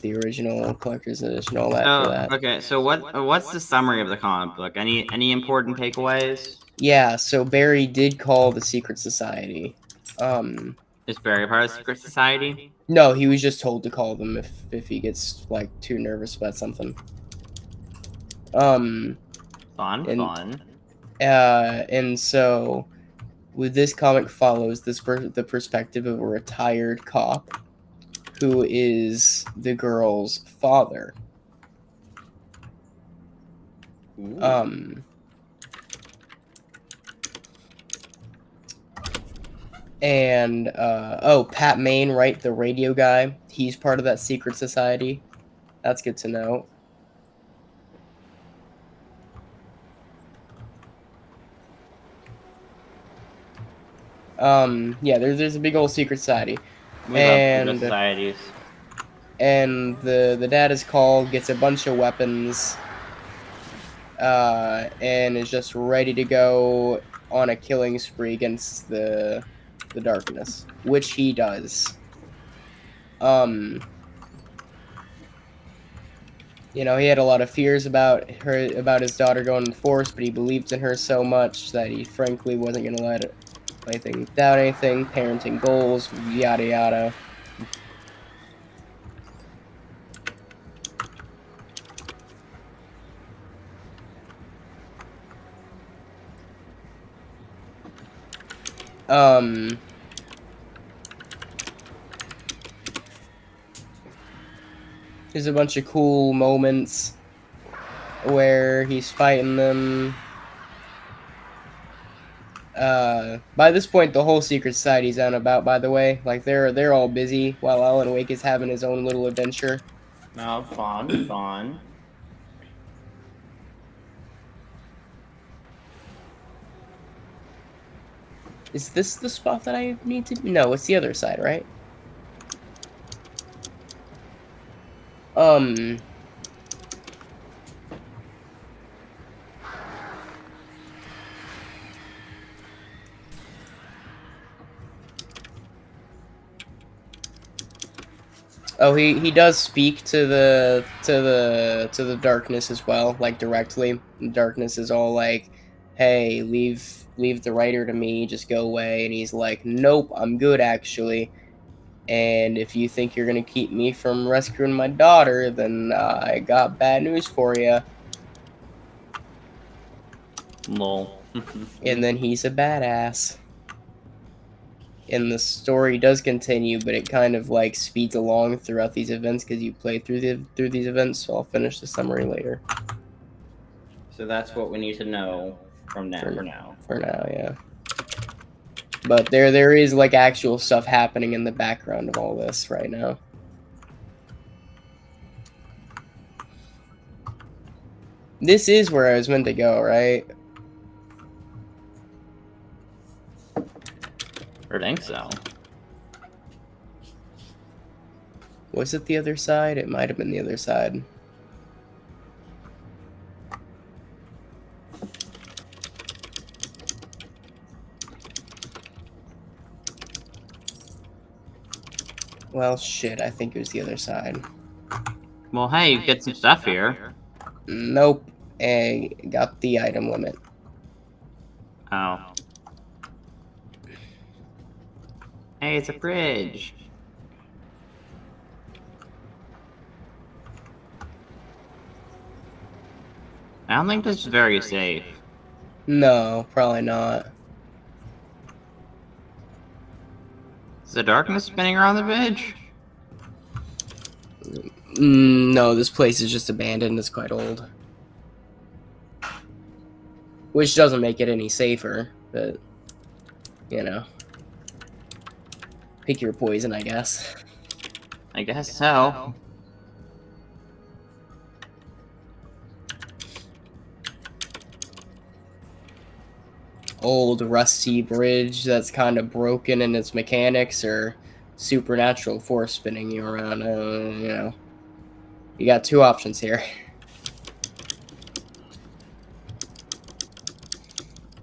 original collector's edition, all that for that. Okay, so what's the summary of the comic book? Any important takeaways? Yeah, so Barry did call the Secret Society. Is Barry part of the Secret Society? No, he was just told to call them if he gets like too nervous about something. Fun. And so with this comic follows the perspective of a retired cop who is the girl's father. Ooh. And Pat Maine, right, the radio guy, he's part of that secret society. That's good to know. Yeah, there's a big old secret society. We love secret societies. And the dad is called, gets a bunch of weapons, and is just ready to go on a killing spree against the darkness, which he does. You know, he had a lot of fears about his daughter going to the force, but he believed in her so much that he frankly wasn't going to let anything doubt anything. Parenting goals, yada yada. There's a bunch of cool moments where he's fighting them. By this point, the whole secret society's out and about, by the way. Like, they're all busy while Alan Wake is having his own little adventure. No, fun. Is this the spot that I need to... No, it's the other side, right? Oh, he does speak to the darkness as well, like directly. The darkness is all like, "Hey, leave the writer to me, just go away." And he's like, "Nope, I'm good actually. And if you think you're gonna keep me from rescuing my daughter, then I got bad news for you." Lol. And then he's a badass. And the story does continue, but it kind of like speeds along throughout these events because you play through these events. So I'll finish the summary later. So that's what we need to know from now. For now, yeah. But there is like actual stuff happening in the background of all this right now. This is where I was meant to go, right? I think so. Was it the other side? It might have been the other side. Well, shit, I think it was the other side. Well, hey, you get some stuff here. Nope. I got the item limit. Oh. Hey, it's a bridge. I don't think this is very safe. No, probably not. Is the darkness spinning around the bridge? No, this place is just abandoned. It's quite old. Which doesn't make it any safer, but, you know. Pick your poison, I guess. I guess so. Old, rusty bridge that's kind of broken in its mechanics, or supernatural force spinning you around. You know. You got two options here.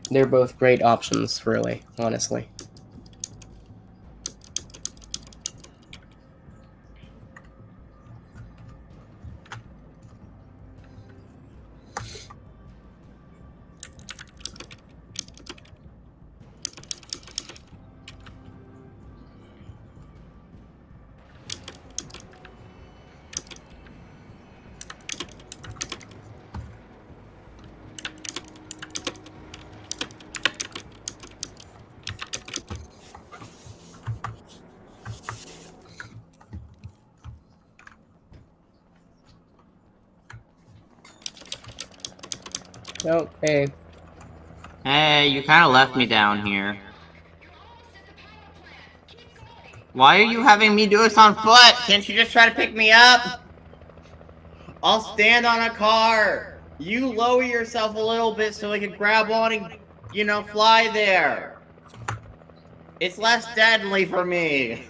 They're both great options, really, honestly. Oh, hey. Hey, you kind of left me down here. Why are you having me do this on foot? Can't you just try to pick me up? I'll stand on a car. You lower yourself a little bit so I can grab on and, you know, fly there. It's less deadly for me.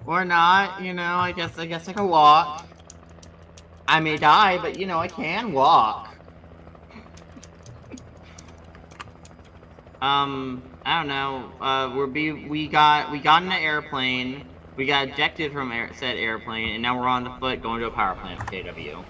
Or not, you know, I guess I can walk. I may die, but you know, I can walk. I don't know. We got in an airplane. We got ejected from said airplane, and now we're on the foot going to a power plant with KW.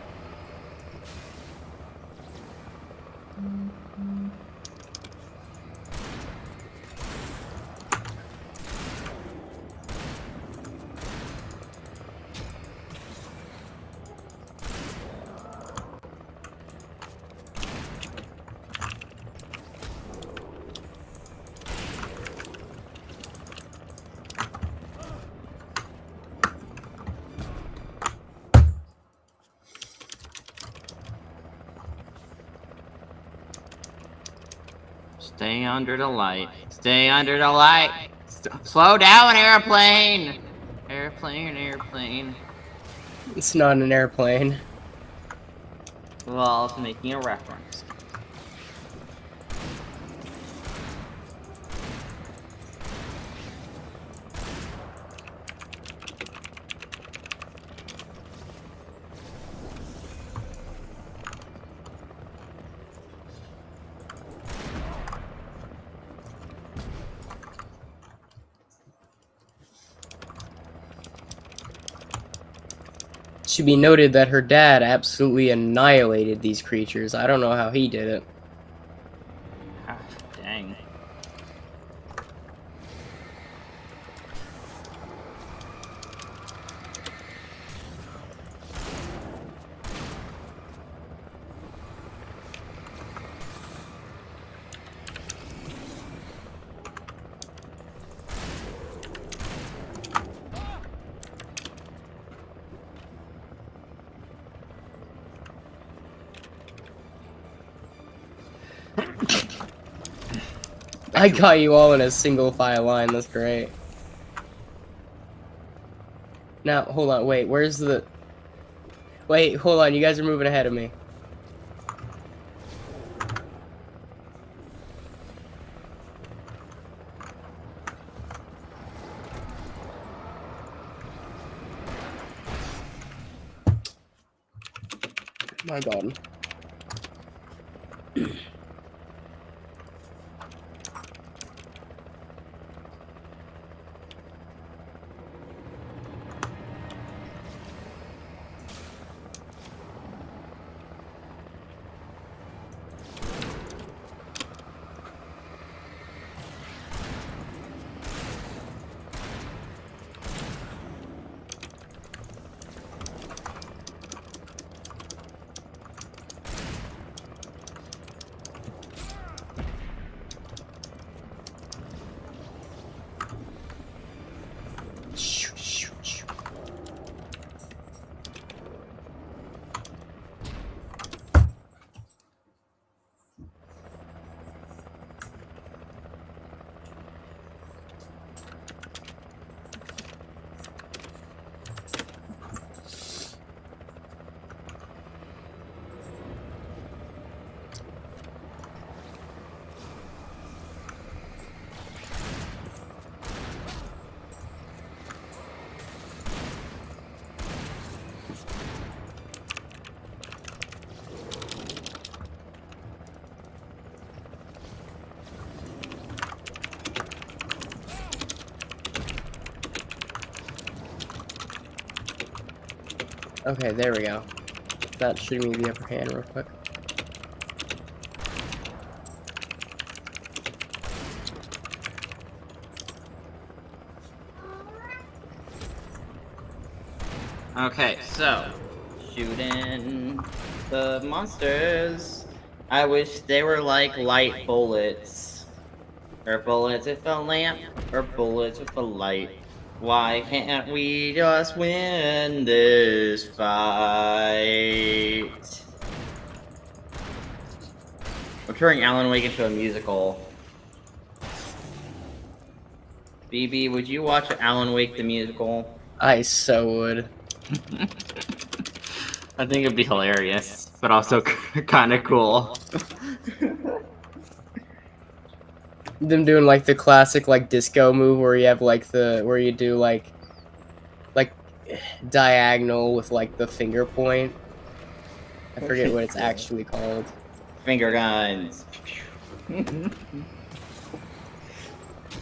Stay under the light. Stay under the light. Slow down, airplane. Airplane. It's not an airplane. Well, it's making a reference. Should be noted that her dad absolutely annihilated these creatures. I don't know how he did it. Ah, dang. I got you all in a single file line. That's great. Now, hold on. Wait, where's the... Wait, hold on. You guys are moving ahead of me. My God. Okay, there we go. That should give me the upper hand real quick. Okay, so shooting the monsters. I wish they were like light bullets. Or bullets with a lamp, or bullets with a light. Why can't we just win this fight? I'm turning Alan Wake into a musical. BB, would you watch Alan Wake the musical? I so would. I think it'd be hilarious, but also kind of cool. Them doing like the classic like disco move where you have like where you do like diagonal with like the finger point. I forget what it's actually called. Finger guns.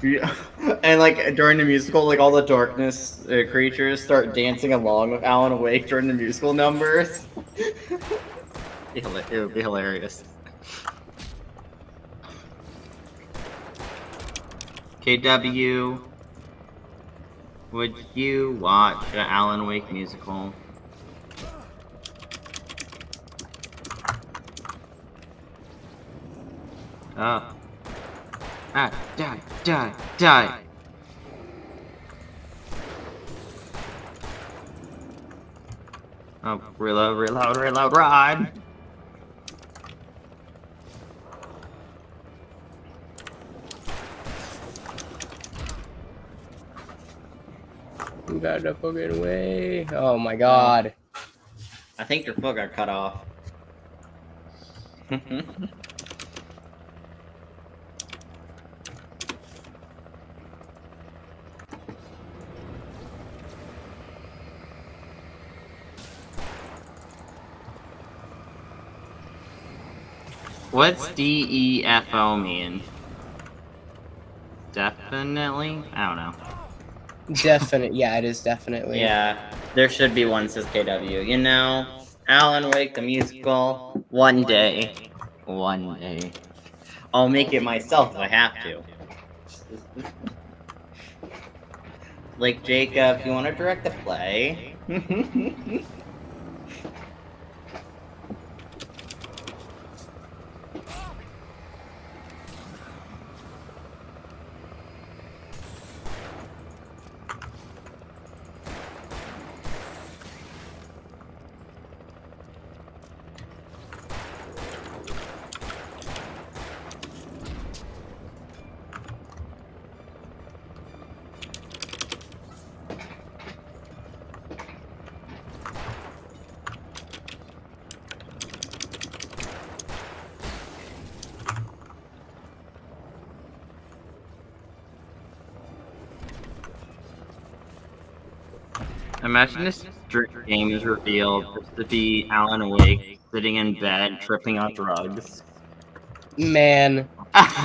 Yeah. And like during the musical, like all the darkness creatures start dancing along with Alan Awake during the musical numbers. It would be hilarious. KW, would you watch an Alan Wake musical? Oh. Ah, die, die, die! Oh, reload, reload, reload, ride! You got the fucking way. Oh my God. I think your foot got cut off. What's DEFO mean? Definitely? I don't know. Definite. Yeah, it is definitely. Yeah, there should be one, says KW. You know, Alan Wake the musical. One day. One day. I'll make it myself if I have to. Like, Jacob, you want to direct the play? Imagine this game is revealed just to be Alan Wake sitting in bed tripping on drugs. Man,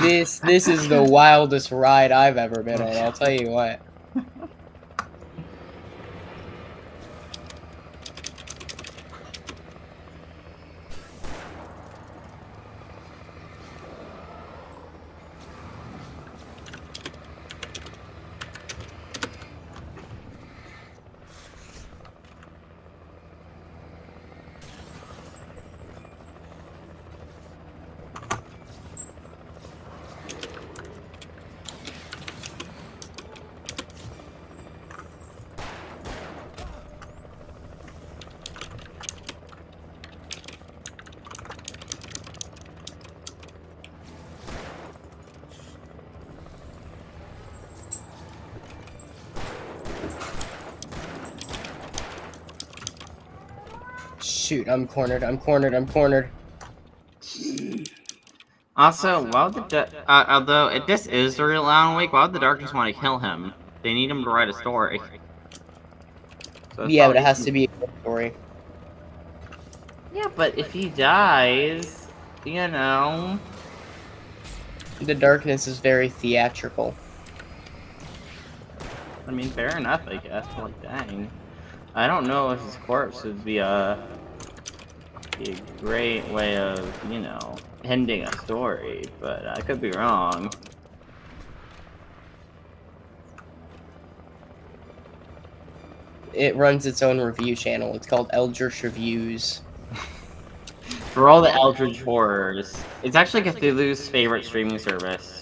this is the wildest ride I've ever been on. I'll tell you what. Shoot, I'm cornered. I'm cornered. I'm cornered. Also, why would although if this is the real Alan Wake, why would the Darkness want to kill him? They need him to write a story. So Yeah, but it has to be a story. Yeah, but if he dies, you know. The Darkness is very theatrical. I mean, fair enough, I guess. But like, dang, I don't know if his corpse would be a great way of, you know, ending a story, but I could be wrong. It runs its own review channel. It's called Eldritch Reviews. For all the Eldritch horrors, it's actually Cthulhu's favorite streaming service.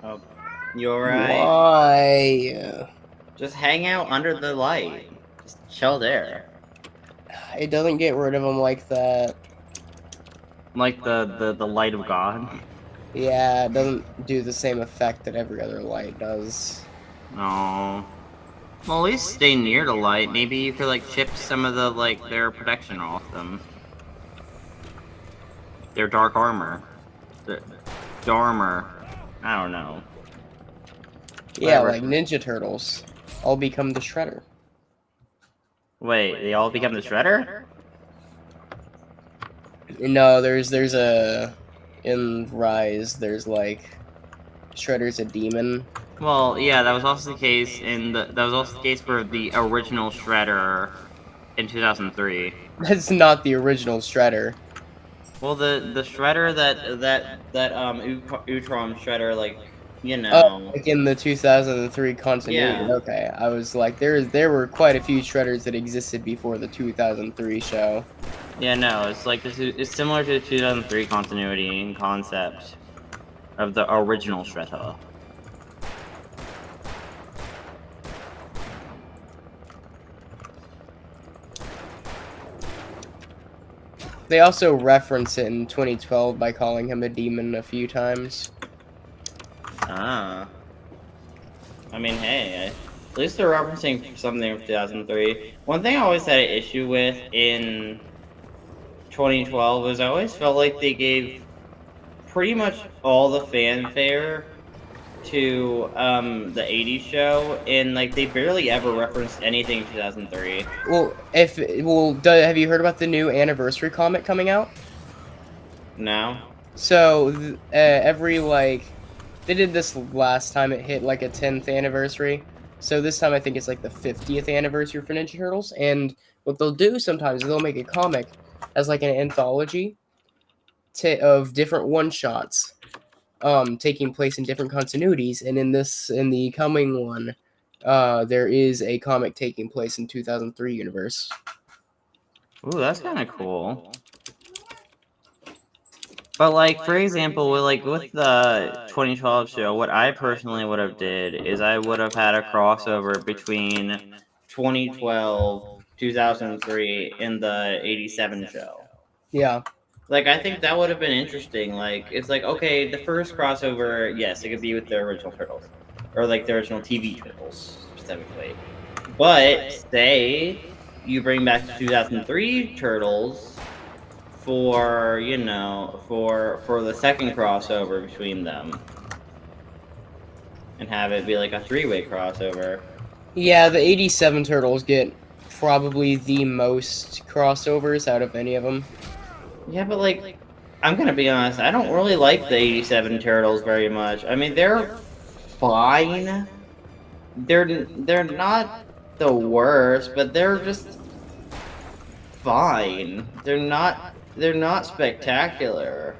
Oh, you alright? Why? Just hang out under the light. Just chill there. It doesn't get rid of them like that. Like the light of God. Yeah, it doesn't do the same effect that every other light does. No. Well, at least stay near the light. Maybe you could like chip some of the their protection off them. Their dark armor. The armor. I don't know. Yeah, Whatever. like Ninja Turtles. All become the Shredder. Wait, they all become the Shredder? No, there's a in Rise. There's like Shredder's a demon. Well, yeah, that was also the case for the original Shredder in 2003. That's not the original Shredder. Well, the Shredder that Utrom Shredder, like, you know. Oh, like in the 2003 continuity. Yeah. Okay, I was like, there were quite a few Shredders that existed before the 2003 show. Yeah, no, it's like it's similar to the 2003 continuity and concept of the original Shredder. They also reference it in 2012 by calling him a demon a few times. Ah. I mean, hey, at least they're referencing something from 2003. One thing I always had an issue with in 2012 is I always felt like they gave pretty much all the fanfare to the 80s show, and like they barely ever referenced anything in 2003. Well, have you heard about the new anniversary comic coming out? No? So every they did this last time it hit like a 10th anniversary. So this time I think it's like the 50th anniversary for Ninja Turtles. And what they'll do sometimes is they'll make a comic as like an anthology of different one shots, taking place in different continuities. And in the coming one, there is a comic taking place in 2003 universe. Ooh, that's kind of cool. But like, for example, with the 2012 show, what I personally would have did is I would have had a crossover between 2012, 2003, and the 87 show. Yeah. Like, I think that would have been interesting. Like, it's like, okay, the first crossover, yes, it could be with the original Turtles. Or, like, the original TV Turtles, specifically. But, say, you bring back the 2003 Turtles for, you know, for the second crossover between them. And have it be, like, a three-way crossover. Yeah, the 87 Turtles get probably the most crossovers out of any of them. Yeah, but like, I'm gonna be honest, I don't really like the 87 Turtles very much. I mean, they're fine. They're not the worst, but they're just fine. They're not spectacular.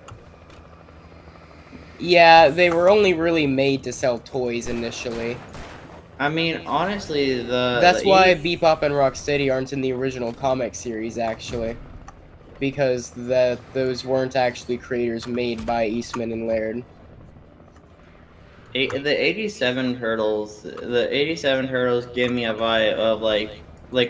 Yeah, they were only really made to sell toys initially. I mean, honestly, That's why Bebop and Rocksteady aren't in the original comic series, actually. Because those weren't actually creators made by Eastman and Laird. The 87 Turtles give me a vibe of like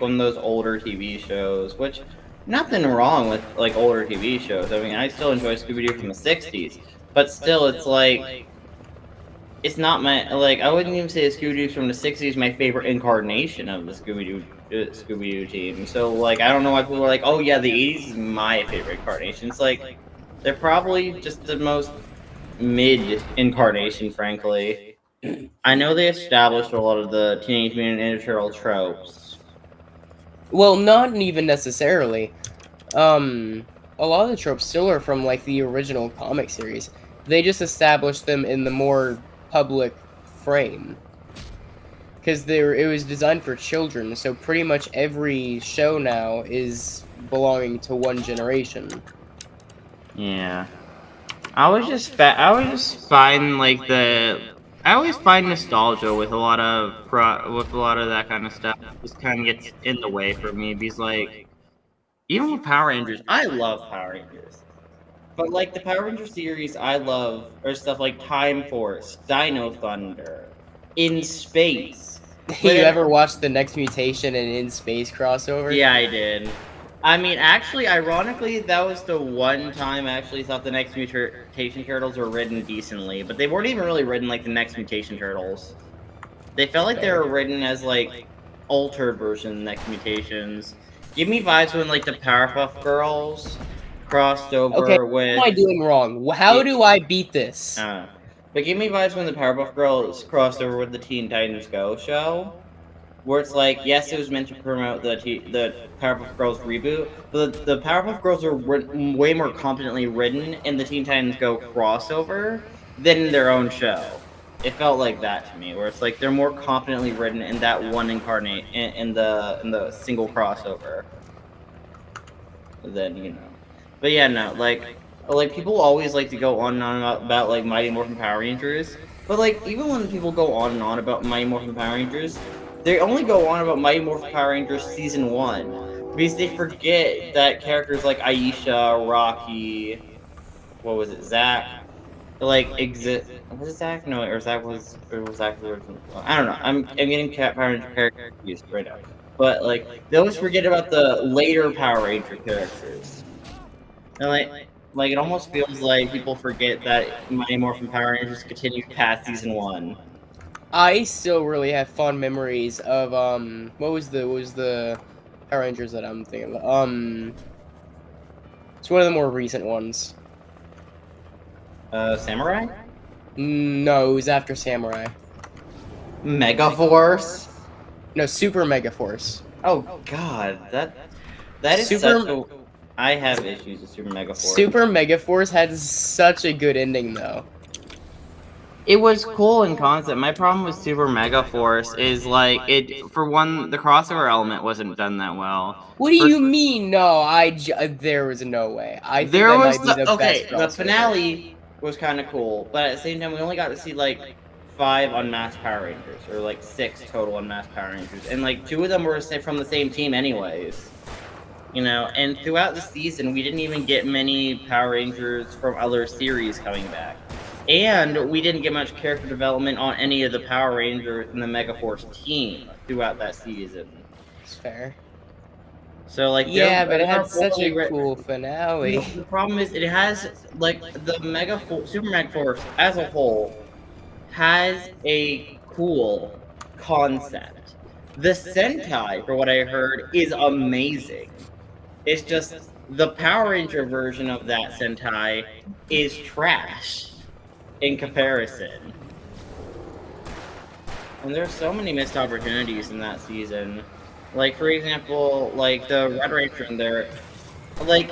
one of those older TV shows, which nothing wrong with like older TV shows. I mean, I still enjoy Scooby-Doo from the 60s, but still it's like it's not my I wouldn't even say Scooby-Doo from the 60s is my favorite incarnation of the Scooby-Doo team. So like I don't know why people are like, "Oh yeah, the 80s is my favorite incarnation." It's like they're probably just the most mid incarnation, frankly. I know they established a lot of the Teenage Mutant Ninja Turtle tropes. Well, not even necessarily. A lot of the tropes still are from like the original comic series. They just established them in the more public frame. Because it was designed for children, so pretty much every show now is belonging to one generation. Yeah. I always find I always find nostalgia with a lot of that kind of stuff. Just kind of gets in the way for me because like even with Power Rangers, I love Power Rangers. But like the Power Rangers series I love are stuff like Time Force, Dino Thunder, In Space. You ever watched the Next Mutation and In Space crossover? Yeah, I did. I mean, actually, ironically, that was the one time I actually thought the Next Mutation Turtles were written decently, but they weren't even really written like the Next Mutation Turtles. They felt like they were written as like altered version of Next Mutations. Give me vibes when like the Powerpuff Girls crossed over with. What am I doing wrong? How do I beat this? But give me vibes when the Powerpuff Girls crossed over with the Teen Titans Go show. Where it's like, yes, it was meant to promote the Powerpuff Girls reboot, but the Powerpuff Girls are way more competently written in the Teen Titans Go crossover than in their own show. It felt like that to me, where it's like they're more competently written in that one incarnate in the single crossover than But yeah, no, like people always like to go on and on about like Mighty Morphin Power Rangers, but like even when people go on and on about Mighty Morphin Power Rangers. They only go on about Mighty Morphin Power Rangers Season 1 because they forget that characters like Aisha, Rocky, what was it, Zack, exist. Was it Zack? No, or Zack was Zack the original. I don't know. I'm getting Power Ranger characters confused right now. But like they always forget about the later Power Ranger characters. And like it almost feels like people forget that Mighty Morphin Power Rangers continued past season 1. I still really have fond memories of what was the Power Rangers that I'm thinking of? It's one of the more recent ones. Samurai? No, it was after Samurai. Megaforce? No, Super Mega Force. Oh god, that is Super- such a... I have issues with Super Megaforce. Super Mega Force had such a good ending though. It was cool in concept. My problem with Super Megaforce is like for one, the crossover element wasn't done that well. What do you mean? No, there was no way. I think There that was might be the okay. best The crossover. finale was kind of cool, but at the same time, we only got to see like 5 unmasked Power Rangers, or like 6 total unmasked Power Rangers, and like 2 of them were from the same team, anyways. You know, and throughout the season, we didn't even get many Power Rangers from other series coming back. And we didn't get much character development on any of the Power Rangers in the Megaforce team throughout that season. It's fair. So, like, Yeah, but it had are such a poorly cool finale. The problem is, it has, like, the Super Megaforce as a whole has a cool concept. The Sentai, for what I heard, is amazing. It's just the Power Ranger version of that Sentai is trash in comparison. And there's so many missed opportunities in that season. Like, for example, like the Red Ranger in there, like,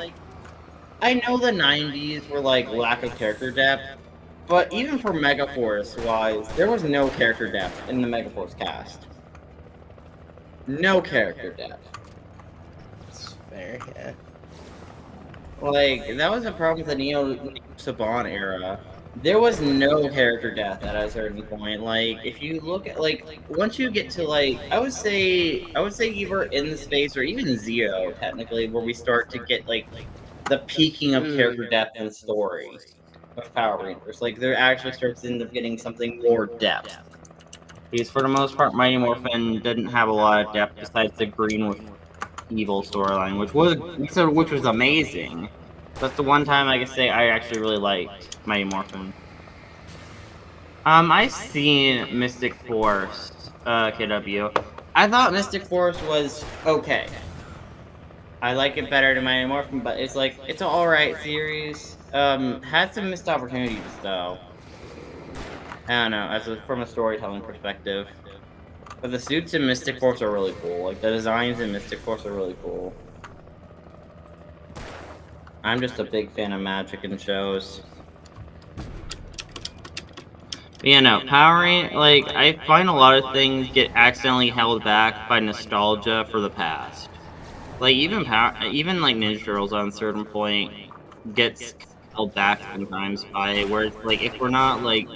I know the 90s were like lack of character depth, but even for Megaforce wise, there was no character depth in the Megaforce cast. No character depth. It's fair, yeah. Like, that was a problem with the Neo Saban era. There was no character depth at a certain point. Like, if you look at, like, once you get to, like, I would say either in the space or even Zero, technically, where we start to get, like the peaking of character depth and story of Power Rangers. Like, there actually starts to end up getting something more depth. Because for the most part, Mighty Morphin didn't have a lot of depth besides the Green with Evil storyline, which was amazing. That's the one time I can say I actually really liked Mighty Morphin. I've seen Mystic Force, KW. I thought Mystic Force was okay. I like it better than Mighty Morphin, but it's like, it's an alright series. Had some missed opportunities though. I don't know, from a storytelling perspective. But the suits in Mystic Force are really cool. Like, the designs in Mystic Force are really cool. I'm just a big fan of magic and shows. But yeah, no, like, I find a lot of things get accidentally held back by nostalgia for the past. Like, even like Ninja Turtles on a certain point gets held back sometimes by where it's like, if we're not like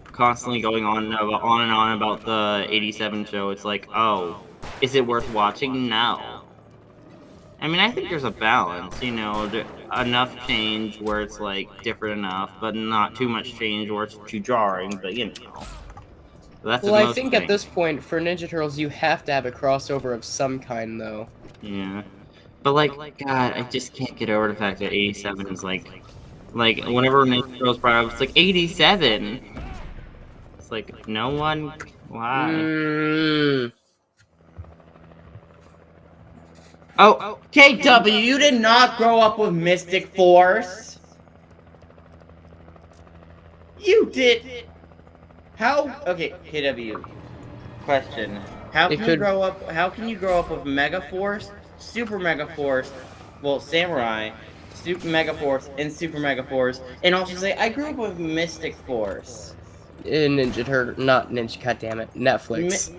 constantly going on and on about the 87 show, it's like, oh, is it worth watching? No. I mean, I think there's a balance, you know, enough change where it's like different enough, but not too much change where it's too jarring, but you know. That's Well, I think at this point, for Ninja Turtles, you have to have a crossover of some kind, though. Yeah. But, like, God, I just can't get over the fact that 87 is, like, whenever Ninja Turtles brought up, it's like, 87! It's like, no one... Why? Oh, KW, you did not grow up with Mystic Force! You did... How... Okay, KW. Question. How can you grow up with Megaforce, Super Megaforce, well, Samurai, Super Megaforce, and Super Megaforce, and also say, I grew up with Mystic Force? Ninja Turtle, not Ninja, goddammit, Netflix.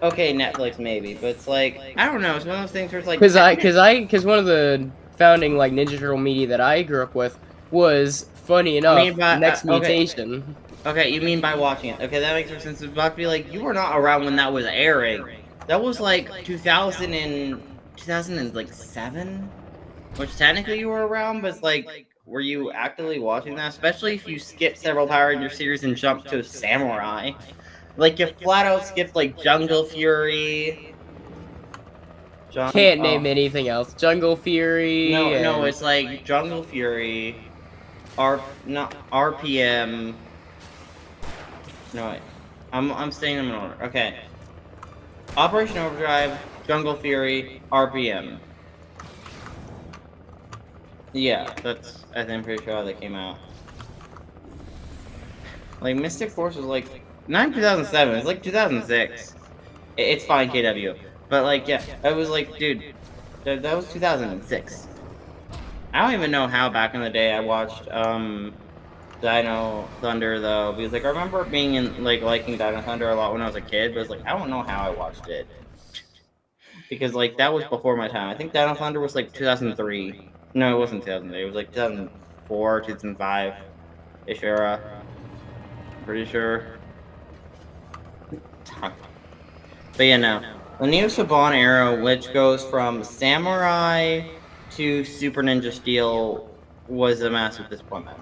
Okay, Netflix maybe, but it's like, I don't know, it's one of those things where it's like... Because one of the founding, like, Ninja Turtle media that I grew up with was, funny enough, Next Mutation. Okay, you mean by watching it. Okay, that makes more sense. It's about to be like, you were not around when that was airing. That was like 2007? Which technically you were around, but it's like, were you actively watching that? Especially if you skipped several Power Ranger series and jumped to Samurai. Like, you flat out skipped like Jungle Fury, Can't name anything else. Jungle Fury. No, and- it's like Jungle Fury, RPM. No, wait. I'm saying them in order. Okay. Operation Overdrive, Jungle Fury, RPM. Yeah, that's. I think I'm pretty sure how they came out. Like Mystic Force was like not 2007. It's like 2006. It's fine, KW. But like, yeah, I was like, dude, that was 2006. I don't even know how back in the day I watched Dino Thunder though, because like I remember being in like liking Dino Thunder a lot when I was a kid, but it's like I don't know how I watched it. Because like that was before my time. I think Dino Thunder was like 2003. No, it wasn't 2003. It was like 2004, 2005 ish era. Pretty sure. But yeah, no. The Neo Saban era, which goes from Samurai to Super Ninja Steel, was a massive disappointment.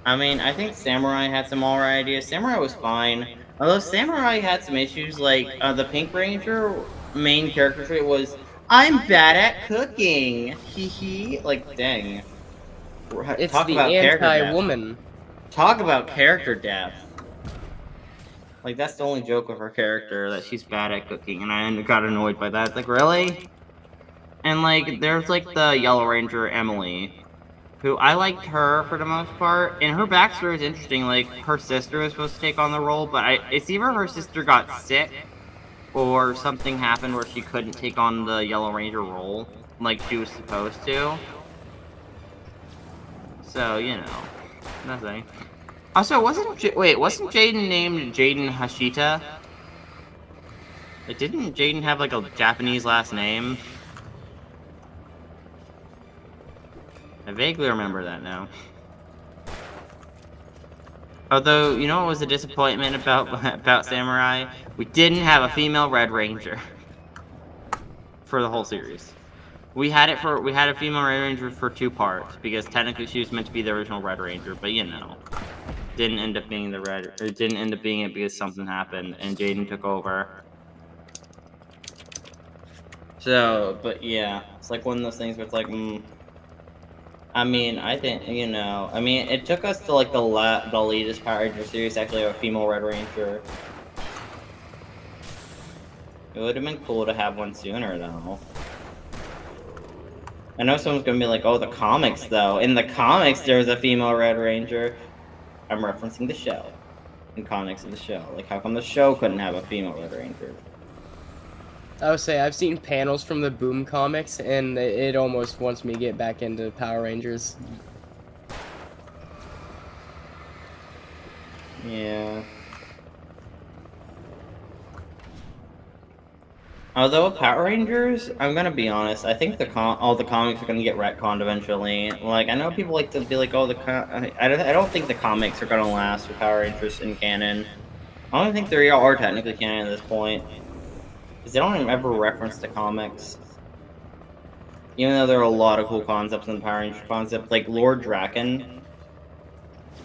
I mean, I think Samurai had some alright ideas. Samurai was fine. Although Samurai had some issues, like the Pink Ranger main character trait was, I'm bad at cooking. Hee hee. Like, dang. It's Talk the about character depth. anti-woman. Talk about character depth. Like, that's the only joke of her character, that she's bad at cooking, and I got annoyed by that. It's like, really? And, like, there's, like, the Yellow Ranger, Emily, who I liked her for the most part, and her backstory is interesting. Like, her sister was supposed to take on the role, but it's either her sister got sick, or something happened where she couldn't take on the Yellow Ranger role, like she was supposed to. So, you know, nothing. Also, wasn't Jaden named Jaden Hashita? Like, didn't Jaden have like a Japanese last name? I vaguely remember that now. Although, you know what was a disappointment about Samurai? We didn't have a female Red Ranger for the whole series. We had a female Red Ranger for 2 parts because technically she was meant to be the original Red Ranger, but you know. Didn't end up being it because something happened and Jaden took over. So, but yeah, it's like one of those things where it's like, I mean, I think, you know, I mean, it took us to like the latest Power Ranger series to actually have a female Red Ranger. It would have been cool to have one sooner, though. I know someone's gonna be like, oh, the comics, though. In the comics, there was a female Red Ranger. I'm referencing the show. In comics of the show. Like, how come the show couldn't have a female Red Ranger? I would say I've seen panels from the Boom comics, and it almost wants me to get back into Power Rangers. Yeah. Although Power Rangers, I'm gonna be honest, I think all the comics are gonna get retconned eventually. Like, I know people like to be like, oh, I don't think the comics are gonna last for Power Rangers in canon. I don't think they are technically canon at this point. Because they don't even ever reference the comics. Even though there are a lot of cool concepts in the Power Rangers concept, like Lord Draken,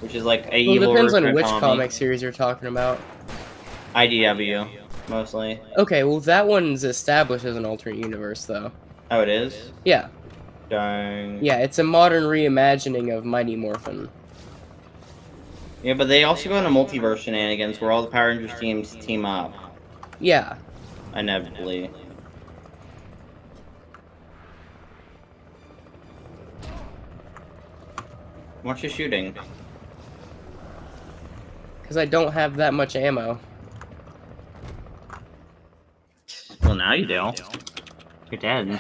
which is like a evil. Well, it depends on which comic series you're talking about. IDW, mostly. Okay, well that one's established as an alternate universe, though. Oh, it is? Yeah. Dang. Yeah, it's a modern reimagining of Mighty Morphin. Yeah, but they also go into multiverse shenanigans where all the Power Rangers teams team up. Yeah. Inevitably. What's you shooting? Because I don't have that much ammo. Well, now you do. You're dead.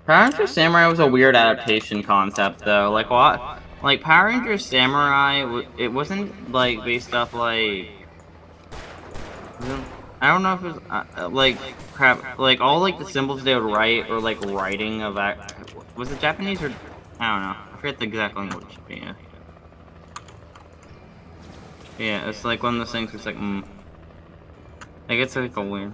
Power Rangers Samurai was a weird adaptation concept, though. Like, what? Like, Power Rangers Samurai, it wasn't, like, based off, like... I don't know if it was, like, crap, like, all, like, the symbols they would write, or, like, writing of that... Was it Japanese, or... I don't know. I forget the exact language. Yeah. Yeah, it's, like, one of those things where it's, like, Like, it's, like, a weird...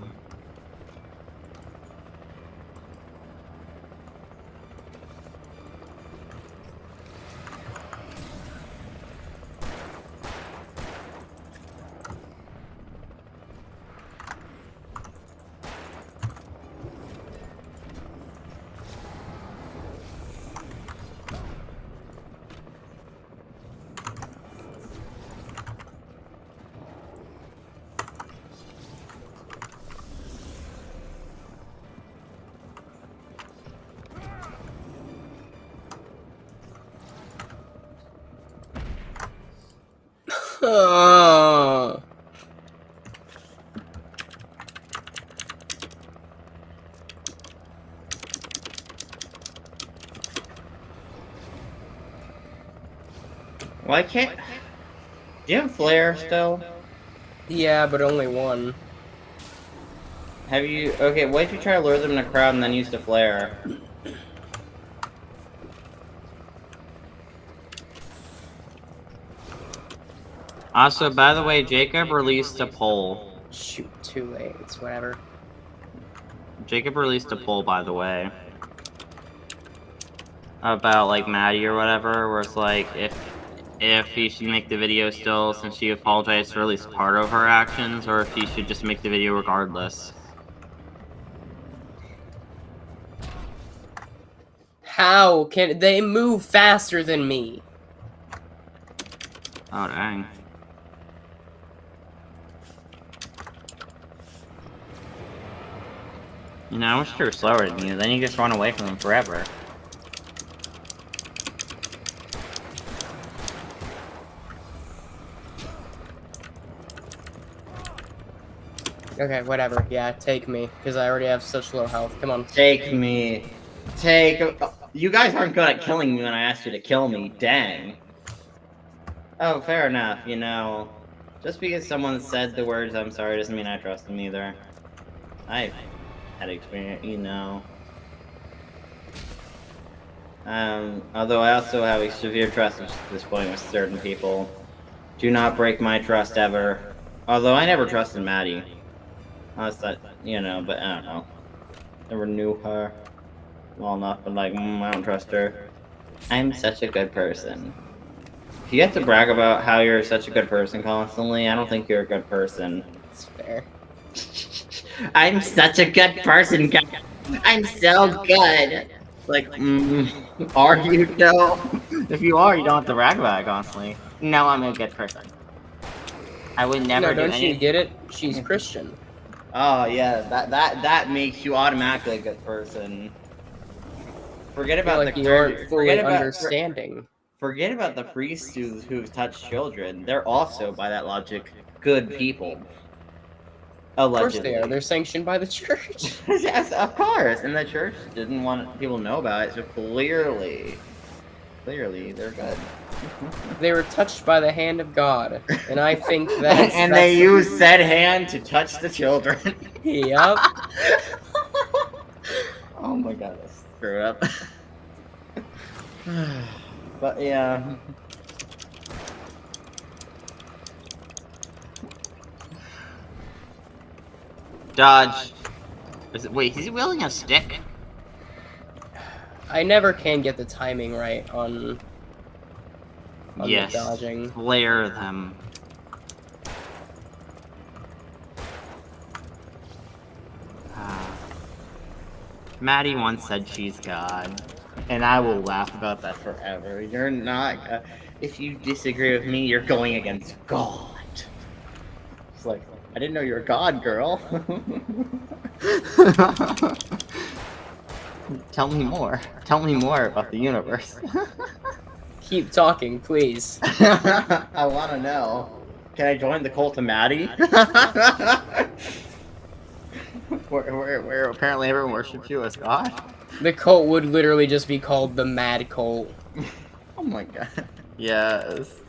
Why can't... Do you have flare still? Yeah, but only one. Have you... Okay, what if you try to lure them in a crowd and then use the flare? Also, by the way, Jacob released a poll. Shoot, too late. It's whatever. Jacob released a poll, by the way. About, like, Maddie or whatever, where it's like, if he should make the video still since she apologized for at least part of her actions, or if he should just make the video regardless. How can they move faster than me? Oh, dang. You know, I wish you were slower than you, then you just run away from them forever. Okay, whatever. Yeah, take me, because I already have such low health. Come on. Take me. Take... You guys aren't good at killing me when I asked you to kill me, dang. Oh, fair enough, you know. Just because someone said the words "I'm sorry" doesn't mean I trust them either. I've had experience, you know. Although I also have a severe trust at this point with certain people. Do not break my trust ever. Although I never trusted Maddie. Unless that, you know, but I don't know. Never knew her well enough, but like, I don't trust her. I'm such a good person. If you have to brag about how you're such a good person constantly, I don't think you're a good person. It's fair. I'm such a good person, guys. I'm so good. Like, are you though? If you are, you don't have to brag about it constantly. No, I'm a good person. I would never do don't anything. you get it? She's Christian. Oh yeah, that makes you automatically a good person. Forget about like the you aren't fully understanding. Forget about the priests who touch children. They're also, by that logic, good people. Allegedly. Of course they are. They're sanctioned by the church. Yes, of course. And the church didn't want people to know about it, so clearly, they're good. They were touched by the hand of God, and I think that. And they used said hand to touch the children. Yep. Oh my god, I screwed up. But yeah. Dodge. Wait, is he wielding a stick? I never can get the timing right on yes. the dodging. Flare them. Maddie once said she's God, and I will laugh about that forever. You're not. If you disagree with me, you're going against God. It's like, I didn't know you were God, girl. Tell me more. Tell me more about the universe. Keep talking, please. I want to know. Can I join the cult of Maddie? where apparently everyone worships you as God? The cult would literally just be called the Mad Cult. Oh my god. Yes.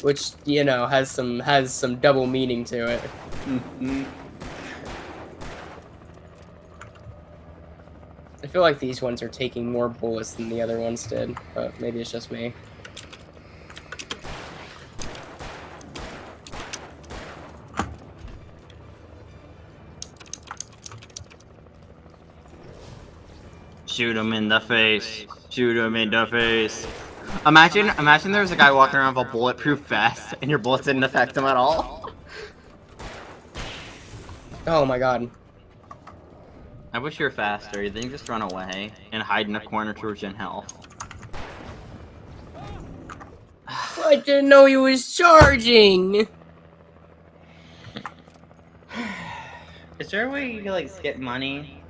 Which, you know, has some double meaning to it. Mm-hmm. I feel like these ones are taking more bullets than the other ones did, but maybe it's just me. Shoot him in the face. Shoot him in the face. Imagine there was a guy walking around with a bulletproof vest and your bullets didn't affect him at all. Oh my god. I wish you were faster. Then you just run away and hide in a corner to regen health. I didn't know he was charging! Is there a way you can like skip money?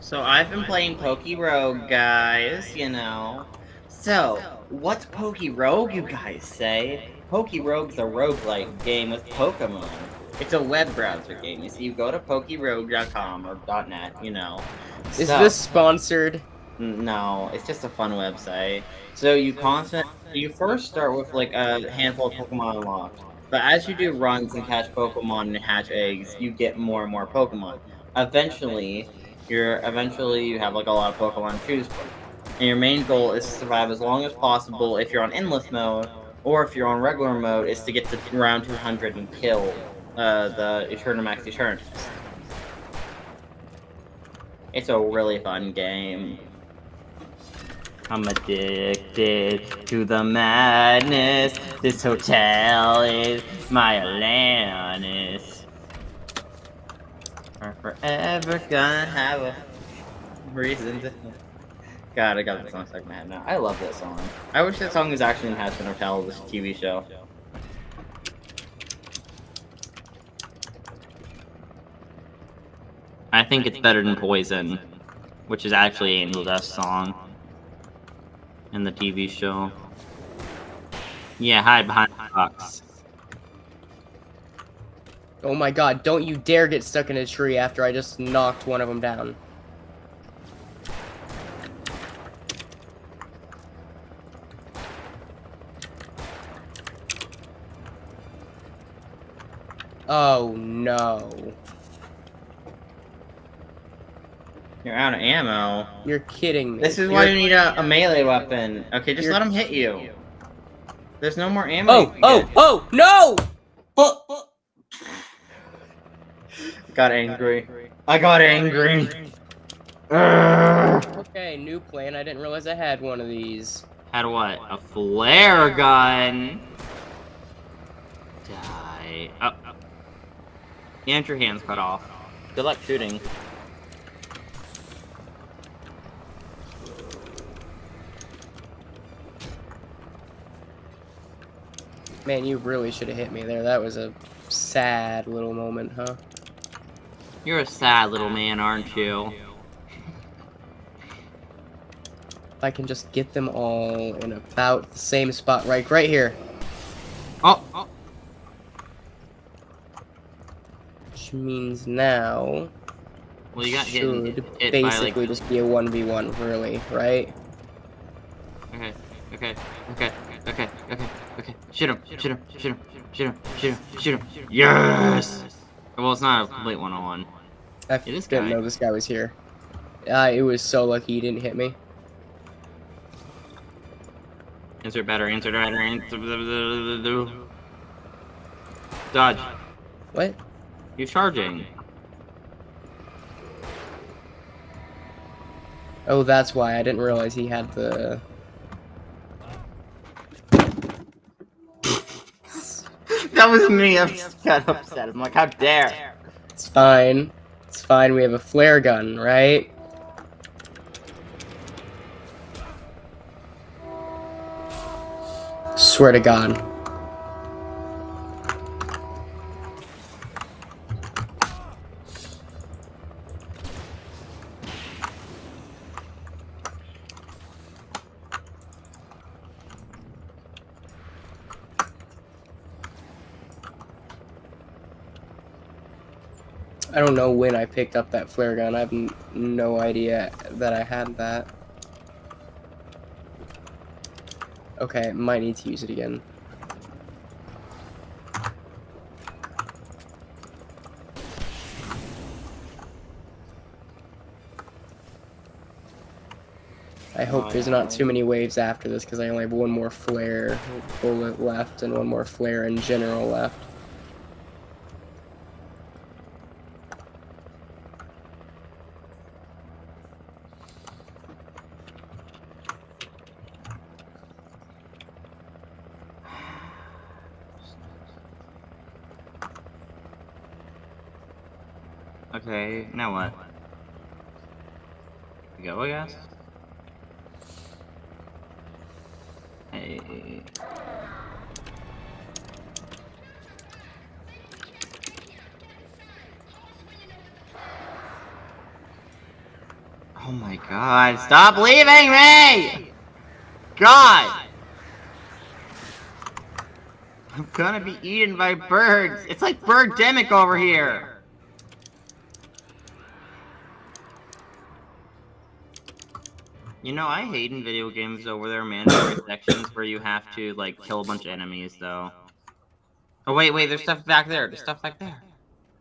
So I've been playing Rogue, guys, you know. So, what's Rogue, you guys say? Rogue's a roguelike game with Pokemon. It's a web browser game. You see, you go to pokerogue.com or .net, you know. Is this sponsored? No, it's just a fun website. So you first start with like a handful of Pokemon unlocked, but as you do runs and catch Pokemon and hatch eggs, you get more and more Pokemon. Eventually, you have like a lot of Pokemon to choose from, and your main goal is to survive as long as possible if you're on endless mode, or if you're on regular mode, is to get to round 200 and kill the Eternamax Eternatus. It's a really fun game. I'm addicted to the madness. This hotel is my Atlantis. We're forever gonna have a reason to. God, I got that song stuck in my head now. I love that song. I wish that song was actually in Hazbin Hotel, this TV show. I think it's better than Poison, which is actually Angel Dust's song in the TV show. Yeah, hide behind the box. Oh my god, don't you dare get stuck in a tree after I just knocked one of them down. Oh no. You're out of ammo. You're kidding me. This is why you need a melee weapon. Okay, just let him hit you. There's no more ammo. Oh, no! Got angry. I got angry. Okay, new plan. I didn't realize I had one of these. Had what? A flare gun. Die. Oh. And your hands cut off. Good luck shooting. Man, you really should have hit me there. That was a sad little moment, huh? You're a sad little man, aren't you? If I can just get them all in about the same spot, right here. Oh. Which means now... Well, you got should hit basically by, like... just be a 1v1, really, right? Okay. Shoot him. Yes! Well, it's not a complete one-on-one. I didn't know this guy was here. It was so lucky he didn't hit me. Insert better. Dodge. What? You're charging. Oh, that's why. I didn't realize he had the... That was me. I just got upset. I'm like, how dare. It's fine. It's fine. We have a flare gun, right? Swear to God. I don't know when I picked up that flare gun. I have no idea that I had that. Okay, might need to use it again. I hope there's not too many waves after this, because I only have one more flare bullet left and one more flare in general left. Okay, now what? We go, I guess? Hey. Oh my god, stop leaving me! God! I'm gonna be eaten by birds. It's like birdemic over here. You know, I hate in video games though where there are mandatory sections where you have to like kill a bunch of enemies though. Oh wait, there's stuff back there. There's stuff back there.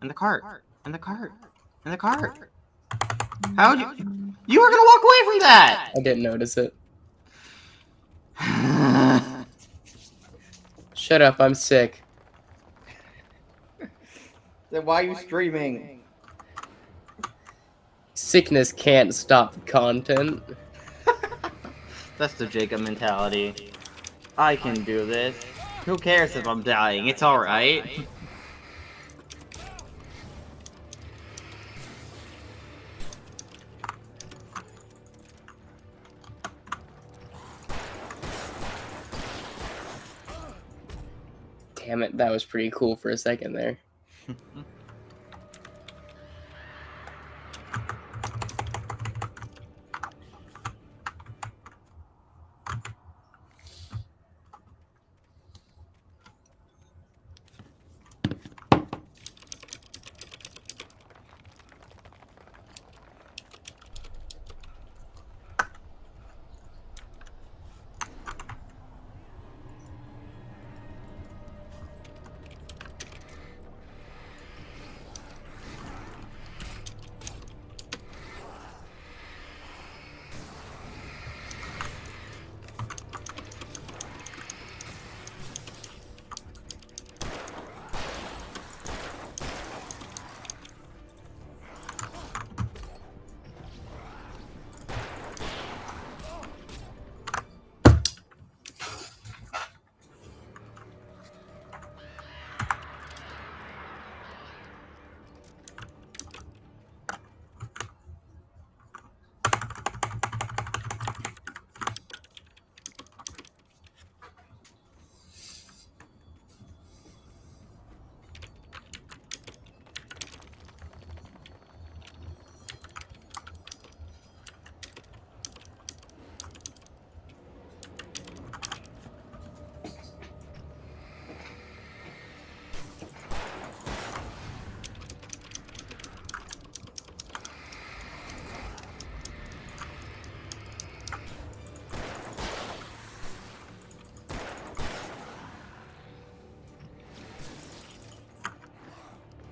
And the cart. And the cart. And the cart. How would you were gonna walk away from that! I didn't notice it. Shut up, I'm sick. Then why are you streaming? Sickness can't stop content. That's the Jacob mentality. I can do this. Who cares if I'm dying? It's alright. Damn it, that was pretty cool for a second there.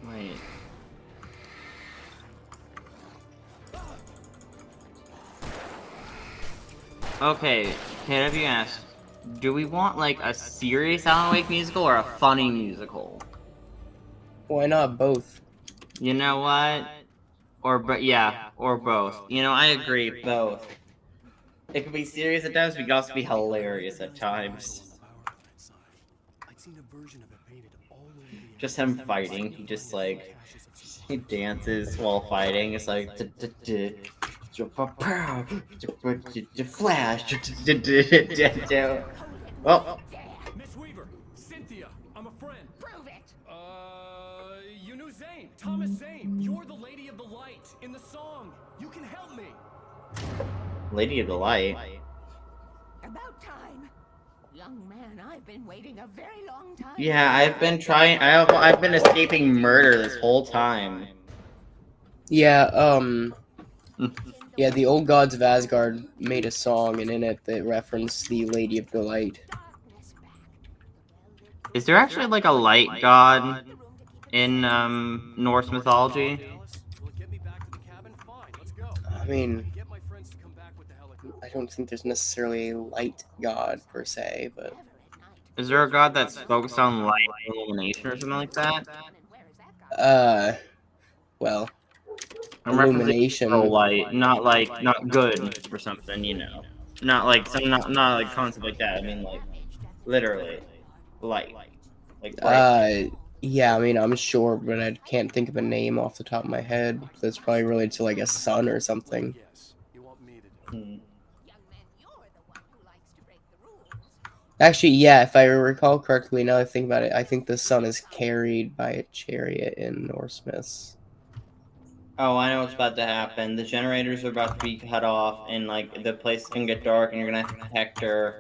Wait. Okay, can I be asked, do we want like a serious Alan Wake musical or a funny musical? Why not both? You know what? Or both. You know, I agree, both. It could be serious at times, but it could also be hilarious at times. Just him fighting, he just like, he dances while fighting, it's like, flash, well, Miss Weaver, Cynthia, I'm a friend. Prove it. You knew Zane, Thomas Zane. You're the Lady of the Light in the song. You can help me. Lady of the Light. About time. Young man, I've been waiting a very long time. Yeah, I've been escaping murder this whole time. Yeah, yeah, the old gods of Asgard made a song, and in it they referenced the Lady of the Light. Is there actually like a light god in Norse mythology? Will it get me back to the cabin? Fine, let's go. I mean, Get my friends to come back with the helicopter. I don't think there's necessarily a light god per se, but Is there a god that's focused on light illumination or something like that? well, I'm referencing illumination. literal light, not good or something, you know. Not like concept like that. I mean like literally light. Like bright. Yeah, I mean, I'm sure, but I can't think of a name off the top of my head. That's probably related to like a sun or something. Yes, you want me to do. Young man, you're the one who likes to break the rules. Actually, yeah, if I recall correctly, now that I think about it, I think the sun is carried by a chariot in Norse myths. Oh, I know what's about to happen. The generators are about to be cut off, and like the place is gonna get dark, and you're gonna have to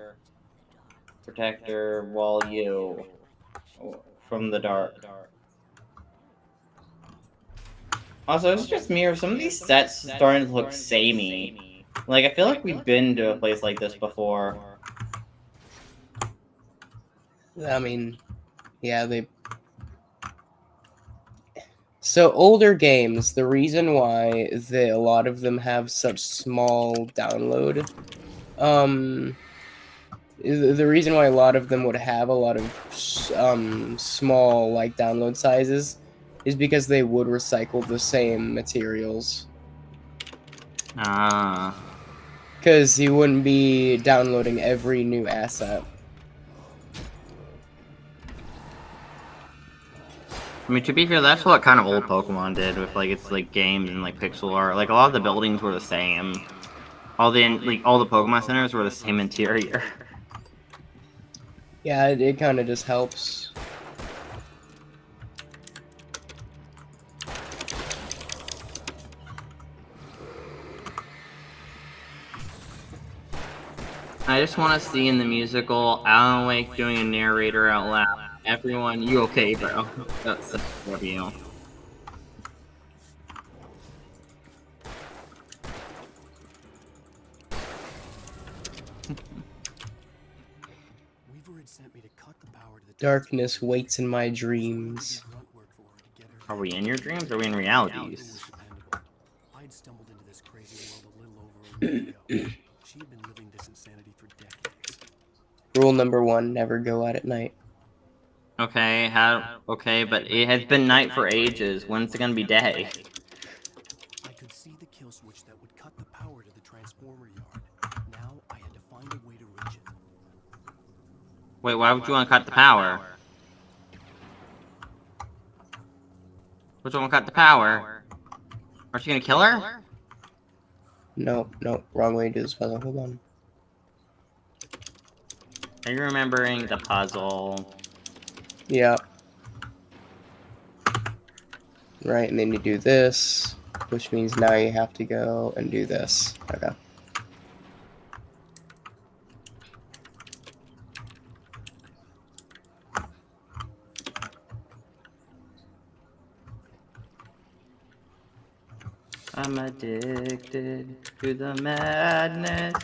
protect her while you from the dark. Also, it's just me, or some of these sets starting to look samey. Like, I feel like we've been to a place like this before. I mean, yeah, they. So older games, the reason why a lot of them have such small download, the reason why a lot of them would have a lot of small like download sizes is because they would recycle the same materials. Ah. Because you wouldn't be downloading every new asset. I mean, to be fair, that's what kind of old Pokemon did with like its like games and like pixel art. Like a lot of the buildings were the same. All the Pokemon centers were the same interior. Yeah, it kind of just helps. I just want to see in the musical Alan Wake doing a narrator out loud. Everyone, you okay, bro? That's for you. Darkness waits in my dreams. Are we in your dreams or are we in realities? I'd stumbled into this crazy world a little over a week ago. She had been living this insanity for decades. Rule number 1, never go out at night. Okay, okay, but it has been night for ages. When's it gonna be day? I could see the kill switch that would cut the power to the transformer yard. Now I had to find a way to reach it. Wait, why would you want to cut the power? Would you want to cut the power? Aren't you gonna kill her? Nope, wrong way to do this puzzle. Hold on. Are you remembering the puzzle? Yeah. Right, and then you do this, which means now you have to go and do this. Okay. I'm addicted to the madness.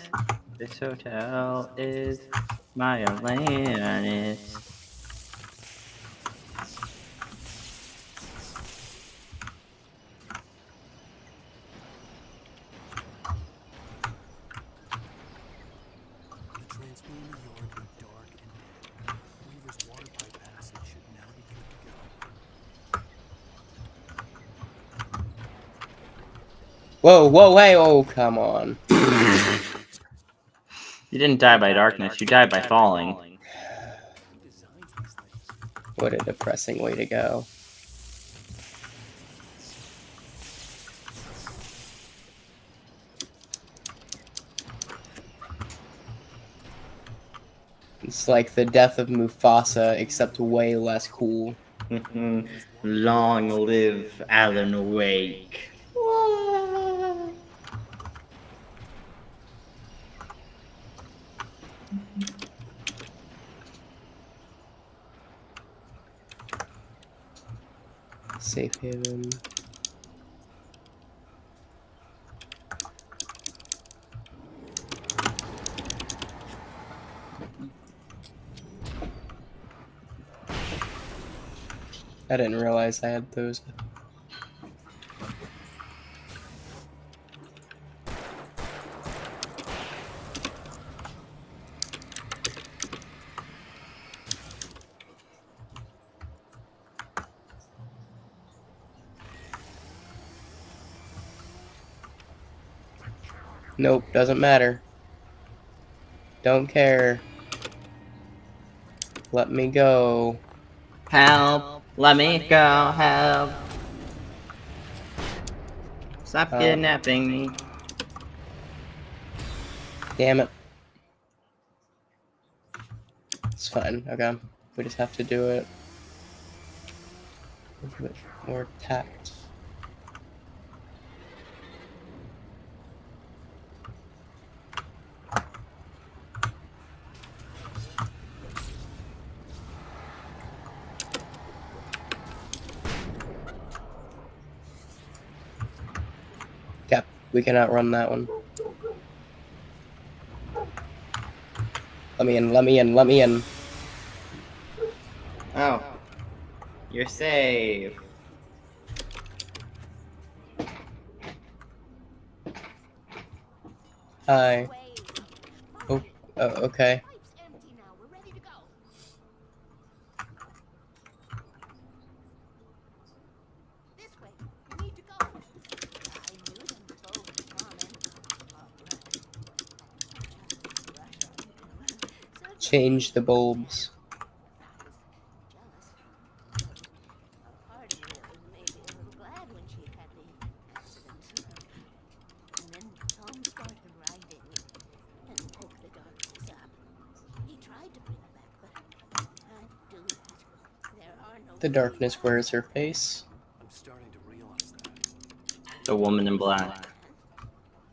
This hotel is my Atlantis. The transformer yard went dark and dead. Weaver's water pipe acid should now be good to go. Whoa, hey, oh, come on. You didn't die by darkness, you died by falling. What a depressing way to go. It's like the death of Mufasa, except way less cool. Long live Alan Wake. Safe haven. I didn't realize I had those. Nope, doesn't matter. Don't care. Let me go. Help! Let me go, help! Stop kidnapping me. Damn it. It's fine, okay. We just have to do it with a bit more tact. We can outrun that one. Let me in, let me in, let me in. Oh. You're safe. Hi. Oh, okay. Pipe's empty now. We're ready to go. This way. We need to go. I knew them both were coming. Change the bulbs. Jealous. A part of me that was maybe a little glad when she had the accident. And then Tom started writing and woke the darkness up. He tried to bring it back, but can't do that. There are no The darkness wears her face. I'm starting to realize that. The woman in black.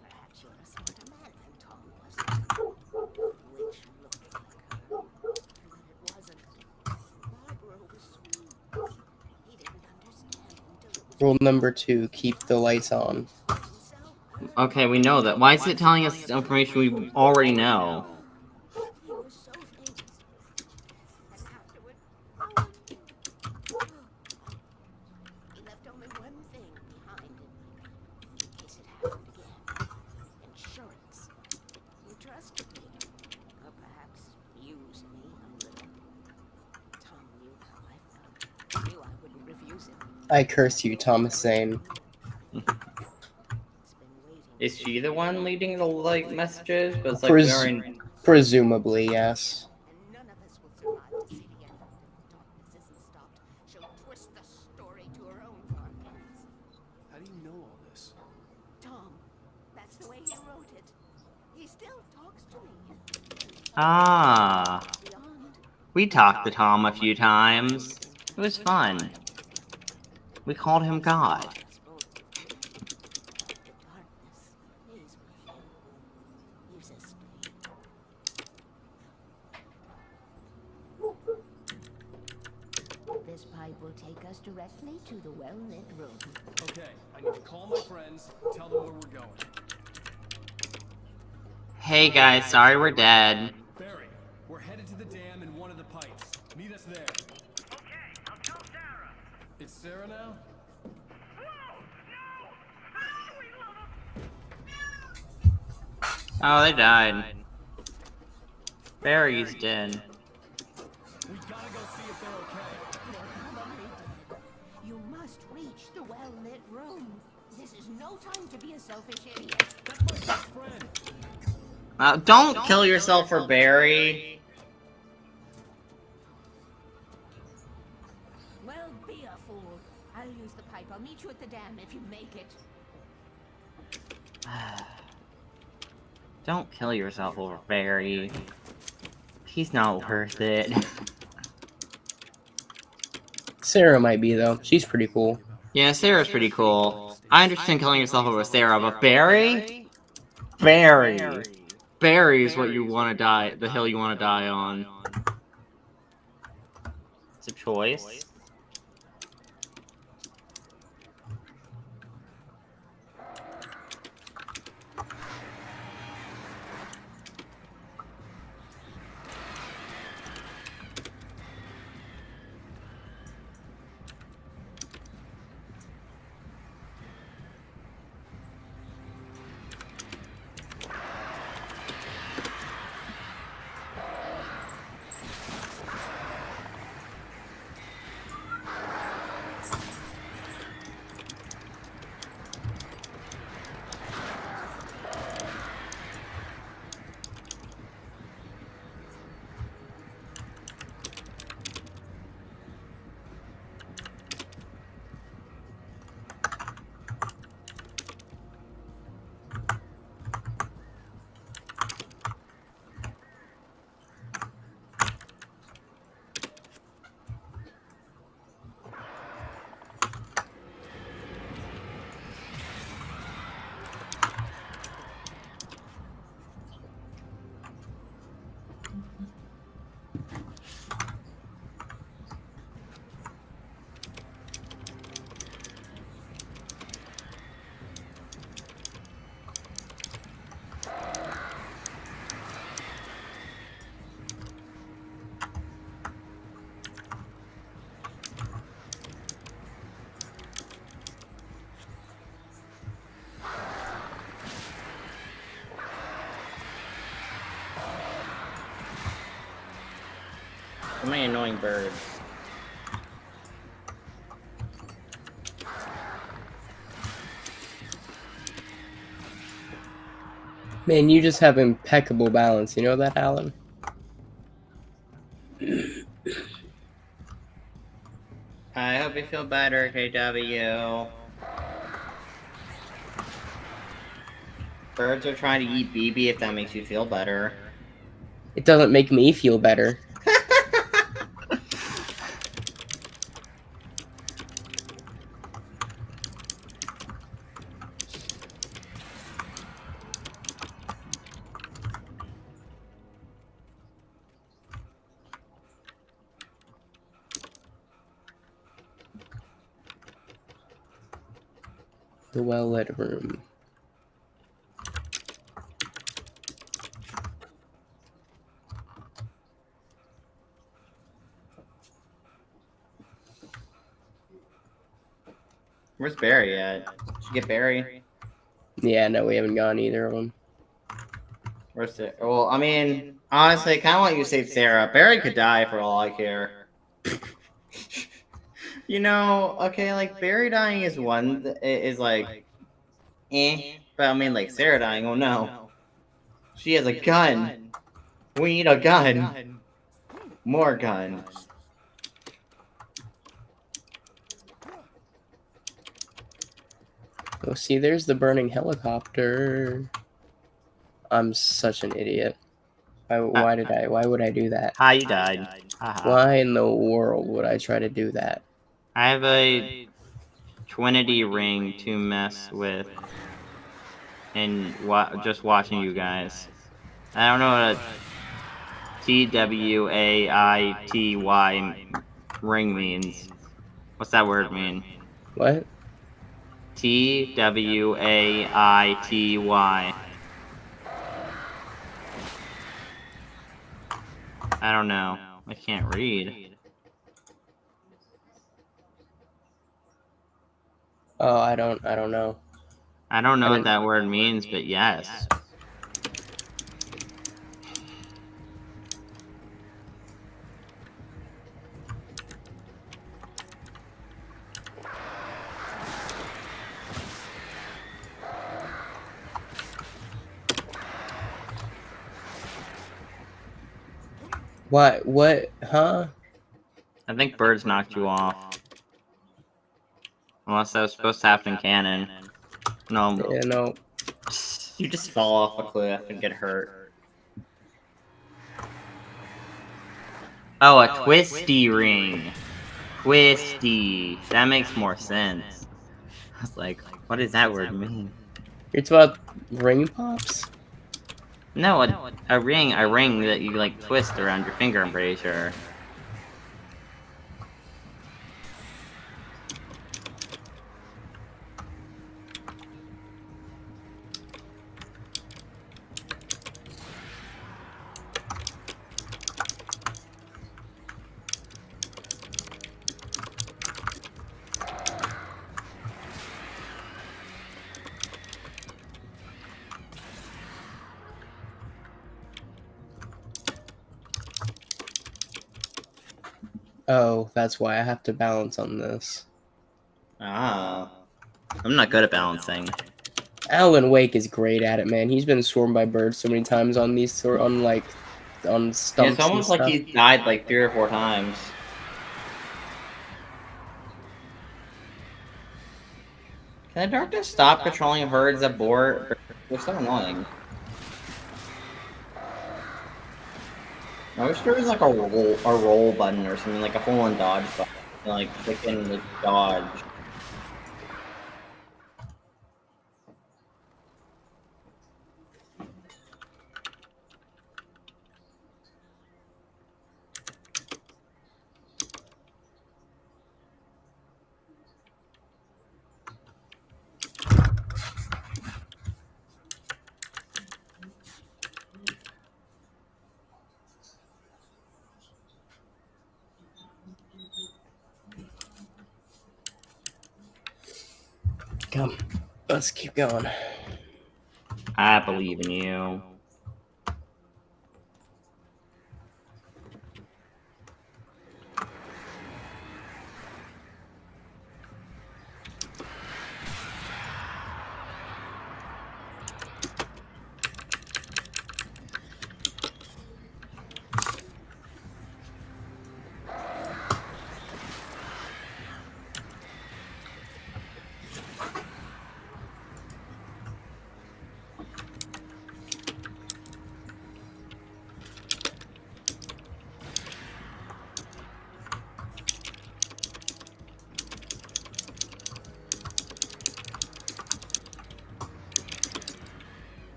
Perhaps you're a smarter man than Tom was. Which looked like her. But it wasn't. Barbara was sweet. He didn't understand until it was Rule number 2, keep the lights on. himself. Okay, we know that. Why is it telling us information we already know? He was so famous. And afterward, he left only one thing behind in case it happened again. Insurance. He trusted me. Or perhaps used me a little. Tom knew how I felt. Knew I wouldn't refuse him. I curse you, Thomas Zane. It's been waiting. Is she the one leading the like messages? But it's like Presumably, yes. And none of us will survive to see the end of it if the darkness isn't stopped. She'll twist the story to her own dark ends. How do you know all this? Tom, that's the way he wrote it. He still talks to me. Ah. Beyond. We talked to Tom a few times. It was fun. We called him God. The darkness is with you. You just stay. This pipe will take us directly to the well-lit room. Okay, I need to call my friends, tell them where we're going. Hey guys, sorry we're dead. Barry, we're headed to the dam in one of the pipes. Meet us there. Okay, I'll tell Sarah. It's Sarah now? Whoa! No! Ah, we love him! Oh, they died. Barry's dead. We gotta go see if they're okay. They're probably dead. You must reach the well-lit room. This is no time to be a selfish idiot. That's my best friend. Don't kill yourself for Barry. Well, be a fool. I'll use the pipe. I'll meet you at the dam if you make it. Don't kill yourself over Barry. He's not worth it. Sarah might be, though. She's pretty cool. Yeah, Sarah's pretty cool. I understand killing yourself over Sarah, but Barry? Barry. Barry's what you want to die, the hill you want to die on. It's a choice. many annoying birds. Man, you just have impeccable balance. You know that, Alan? I hope you feel better, KW. Birds are trying to eat BB if that makes you feel better. It doesn't make me feel better. The well-lit room. Where's Barry at? Did you get Barry? Yeah, no, we haven't gotten either of them. Where's Sarah? Well, I mean, honestly, I kind of want you to save Sarah. Barry could die for all I care. You know, okay, like Barry dying is one is like, but I mean, like Sarah dying. Oh no, she has a gun. We need a gun. More guns. Oh, see, there's the burning helicopter. I'm such an idiot. Why would I do that? Hi, you died. Haha. Why in the world would I try to do that? I have a Trinity ring to mess with, and just watching you guys. I don't know what a TWAITY ring means. What's that word mean? What? TWAITY. I don't know. I can't read. Oh, I don't know. I don't know what that word means, but yes. What? Huh? I think birds knocked you off. Unless that was supposed to happen in canon. No. Yeah, no. You just fall off a cliff and get hurt. Oh, a twisty ring. Twisty. That makes more sense. I was like, what does that word mean? It's about ring pops? No, a ring that you like twist around your finger, I'm pretty sure. Oh, that's why I have to balance on this. Ah. I'm not good at balancing. Alan Wake is great at it, man. He's been swarmed by birds so many times on these on stumps. Yeah, it's almost like he's died like 3 or 4 times. Can the darkness stop controlling herds of boar? They're so annoying. I wish there was like a roll button or something, like a full on dodge button. Like click and like dodge. Come, let's keep going. I believe in you.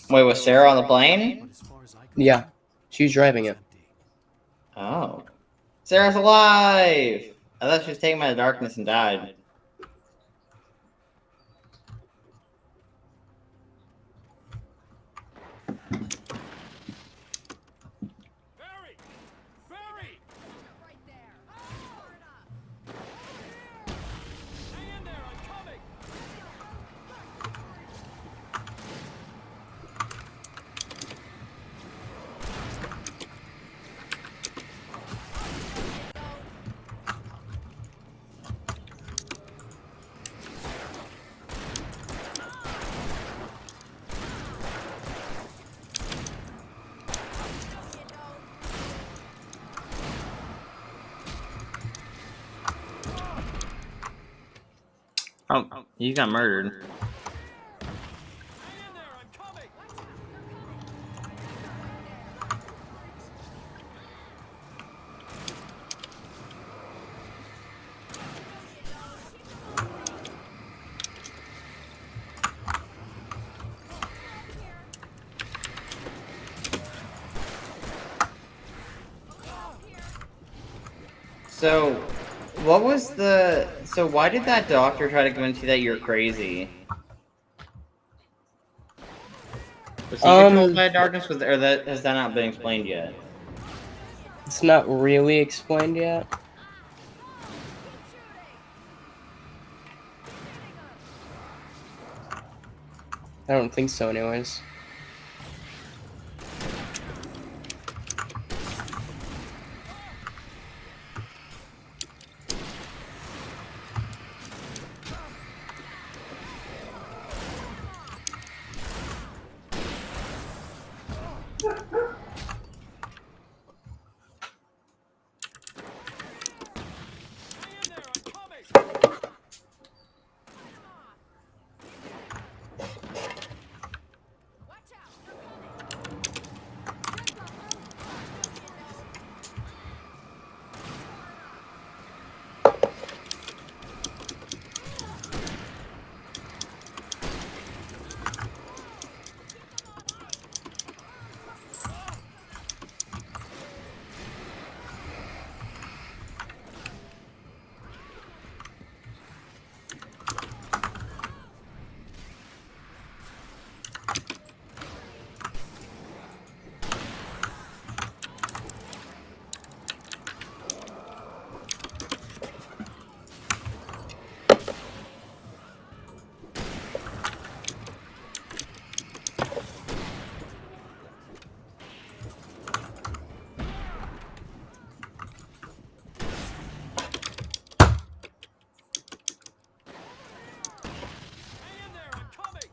Wait, was Sarah on the plane? But as far as I could Yeah, tell, she was driving it it. was empty. Oh. Sarah's alive! I thought she was taken by the darkness and died. Barry! Barry! Right there. Hang in there, I'm coming! Oh, you got murdered. Hang in there, I'm coming! So, what was the... So why did that doctor try to convince you that you're crazy? Was he controlled by darkness, or has that not been explained yet? It's not really explained yet. I don't think so, anyways. Hang in there, I'm coming! Watch out. They're Hang in there, I'm coming!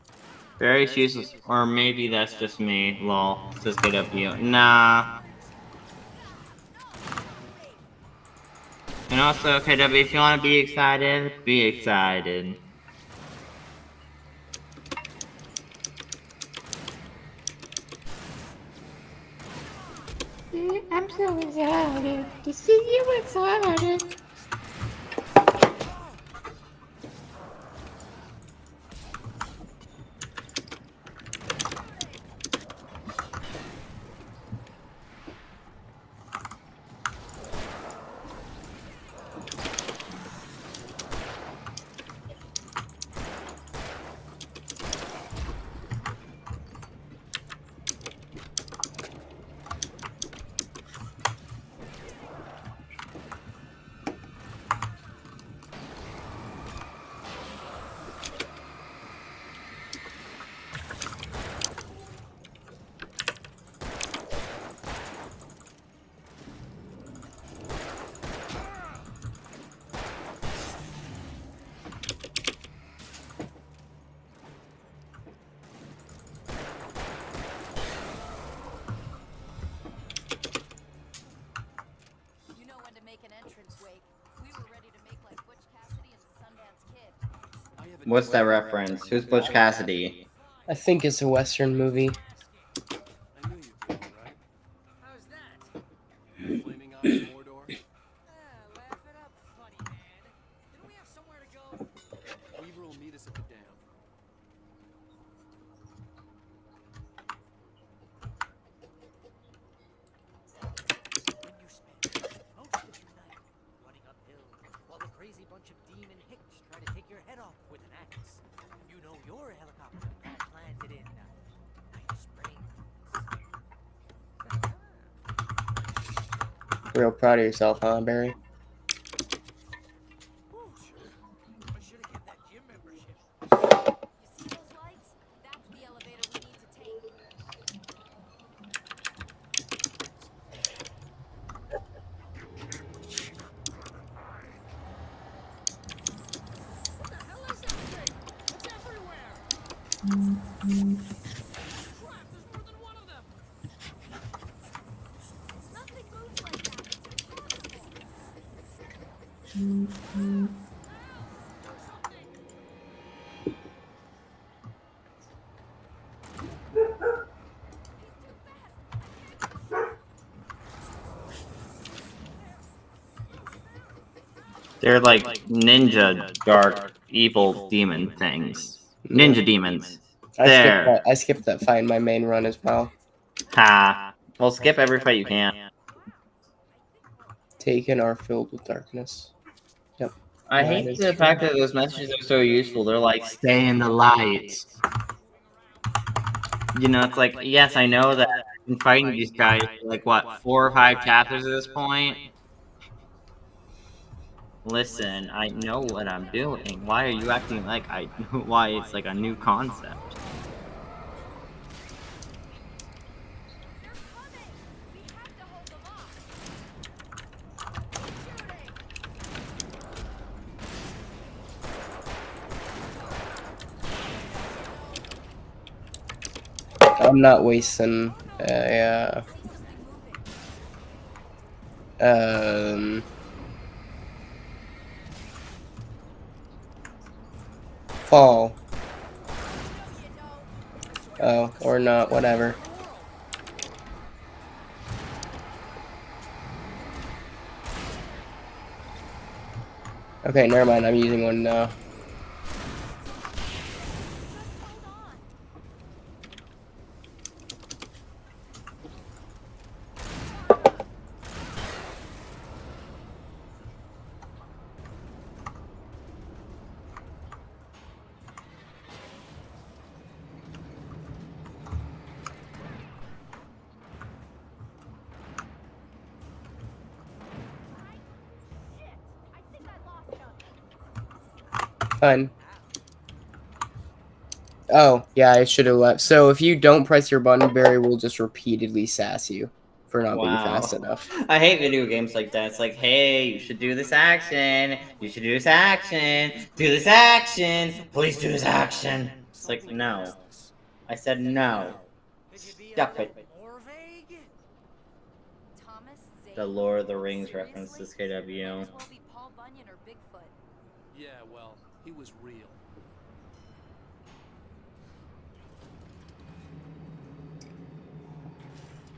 Very useless, or maybe that's just me. Lol. Says KW. Nah. And also, KW, if you want to be excited, be excited. I'm so excited to see you excited. You know when to make an entrance, Wake. We were ready to make like Butch Cassidy and the Sundance Kid. I have a What's that reference? Who's Butch Cassidy? I think it's a Western movie. I knew you'd be all right. How's that? Flaming Eyes Mordor. Laugh it up, funny man. Didn't we have somewhere to go? Weaver will meet us at the dam. take your head off with an axe. You know your helicopter that landed in Night Springs. Real proud of yourself, huh, Barry? I should have kept that gym membership. You see those lights? That's the elevator we need to take. What the hell is that thing? It's everywhere! Crap, there's more than one of them! Nothing moves like that. It's impossible. They're like ninja, dark, evil demon things. Ninja demons. There. I skipped that fight in my main run as well. Ha. Well, skip every fight you can. Taken are filled with darkness. Yep. I hate the fact that those messages are so useful. They're like, stay in the light. You know, it's like, yes, I know that I've been fighting these guys for like, what, 4 or 5 chapters at this point? Listen, I know what I'm doing. Why are you acting like why it's like a new concept? They're coming. We have to hold them off. Shooting. I'm not wasting fall. Oh, or not, whatever. Okay, never mind, I'm using one now. Fine. Oh, yeah, I should have left. So if you don't press your button, Barry will just repeatedly sass you for not being fast enough. I hate video games like that. It's like, hey, you should do this action. You should do this action. Do this action. Please do this action. It's like, no. I said no. Stop it. More vague? Thomas Zane. The Lord of the Rings Seriously? reference to Might as KW. well be Paul Bunyan or Bigfoot. Yeah, well, he was real.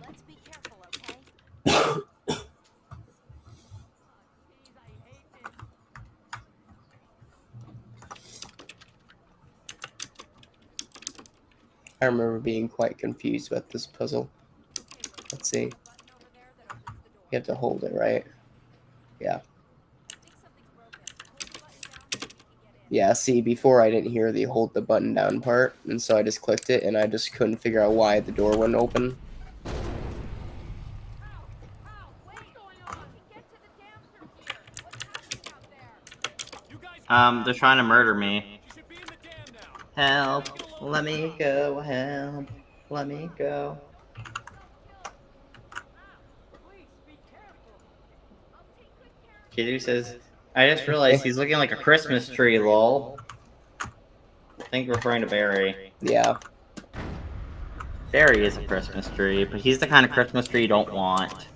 Let's be careful, okay? I remember being quite confused with this puzzle. Let's see. You have to hold it, right? Yeah. Yeah, see, before I didn't hear the hold the button down part, and so I just clicked it, and I just couldn't figure out why the door wouldn't open. They're trying to murder me. Help. Let me go. Help. Let me go. Kiddu says, I just realized he's looking like a Christmas tree, lol. I think referring to Barry. Yeah. Barry is a Christmas tree, but he's the kind of Christmas tree you don't want.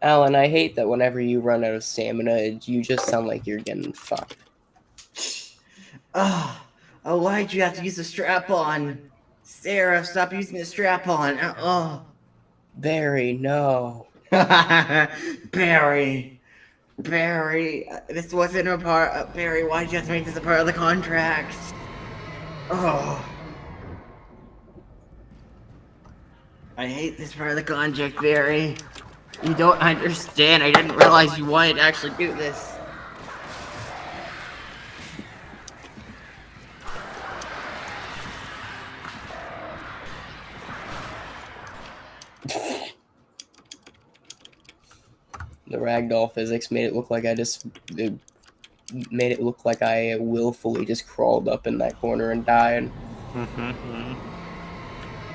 Alan, I hate that whenever you run out of stamina, you just sound like you're getting fucked. Oh, why'd you have to use the strap-on? Sarah, stop using the strap-on. Oh. Barry, no. Barry, this wasn't a part. Barry, why'd you have to make this a part of the contract? Oh. I hate this part of the contract, Barry. You don't understand. I didn't realize you wanted to actually do this. The ragdoll physics made it look like I willfully just crawled up in that corner and died.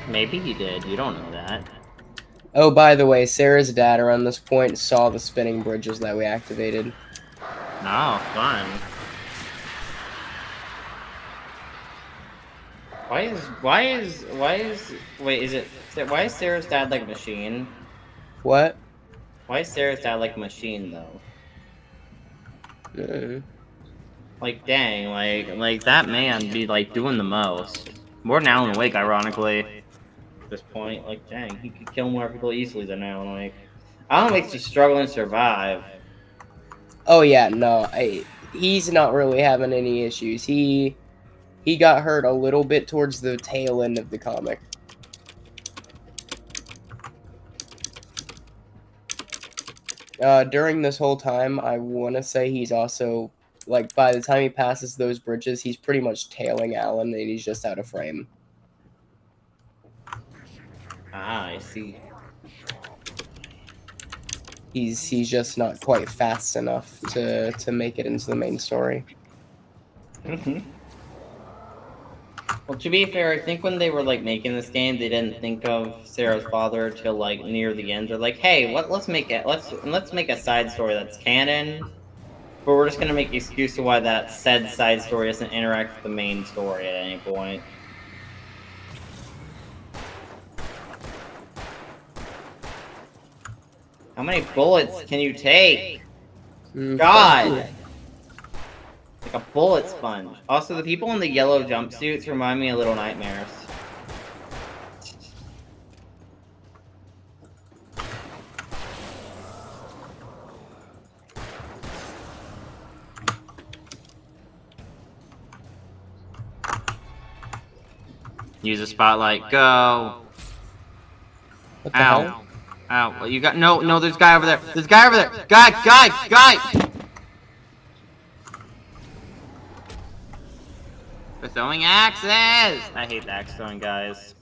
Maybe you did. You don't know that. Oh, by the way, Sarah's dad around this point saw the spinning bridges that we activated. Oh, fun. Why is Sarah's dad like a machine? What? Why is Sarah's dad like a machine though? Like dang, like that man be like doing the most. More than Alan Wake, ironically. At this point, like dang, he could kill more people easily than Alan Wake. Alan Wake's just struggling to survive. Oh yeah, no, he's not really having any issues. He got hurt a little bit towards the tail end of the comic. During this whole time, I want to say he's also, like, by the time he passes those bridges, he's pretty much tailing Alan, and he's just out of frame. Ah, I see. He's just not quite fast enough to make it into the main story. Well, to be fair, I think when they were like making this game, they didn't think of Sarah's father till like near the end. They're like, "Hey, let's make a side story that's canon, but we're just gonna make an excuse to why that said side story doesn't interact with the main story at any point." How many bullets can you take? God! Like a bullet sponge. Also, the people in the yellow jumpsuits remind me of Little Nightmares. Use a spotlight. Go. What the hell? Ow. Well, you got no. There's a guy over there. There's a guy over there. Guy. We're throwing axes. I hate the axe throwing guys.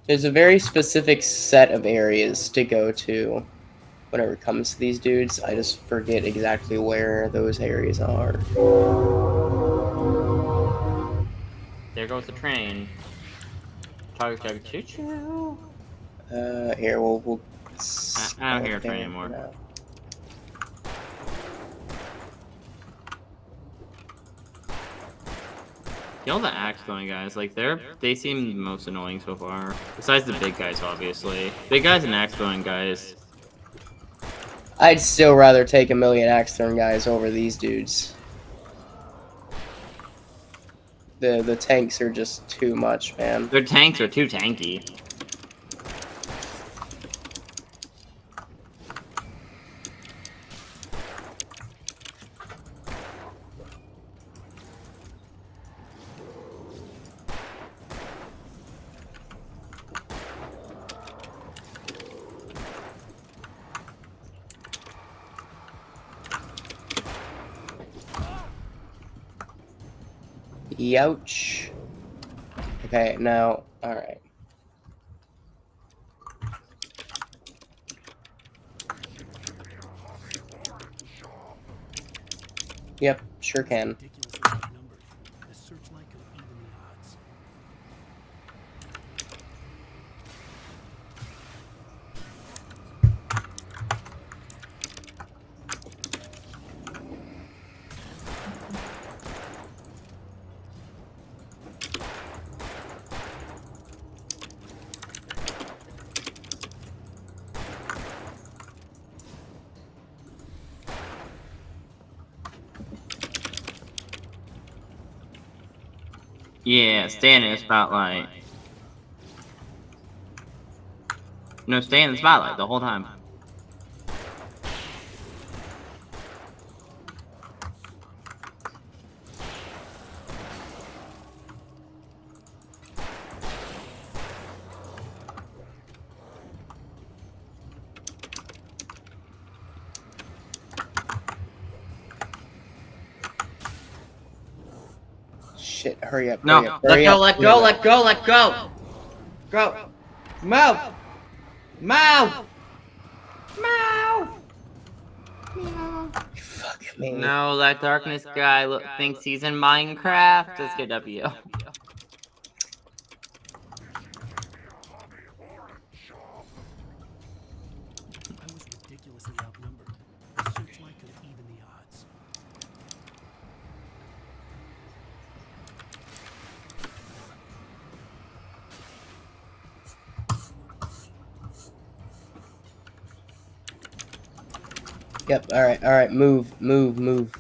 There's a very specific set of areas to go to whenever it comes to these dudes. I just forget exactly where those areas are. There goes the train. Chug choo choo. Here we'll. I don't hear a train anymore. No. Kill the axe throwing guys. Like they seem the most annoying so far. Besides the big guys, obviously. Big guys and axe throwing guys. I'd still rather take a million axe throwing guys over these dudes. The tanks are just too much, man. Their tanks are too tanky. Youch. Okay, now, alright. Yep, sure can. Ridiculously outnumbered. The searchlight could even the odds. Yeah, stay in the spotlight. No, stay in the spotlight the whole time. Shit, hurry up, No, hurry up, let hurry go, up. let go, let go, let go! Go! Move! Move! Move! Fuck me. No, that darkness guy thinks he's in Minecraft. SKW. I was ridiculously outnumbered. The searchlight could even the odds. Yep, alright, move, move, move.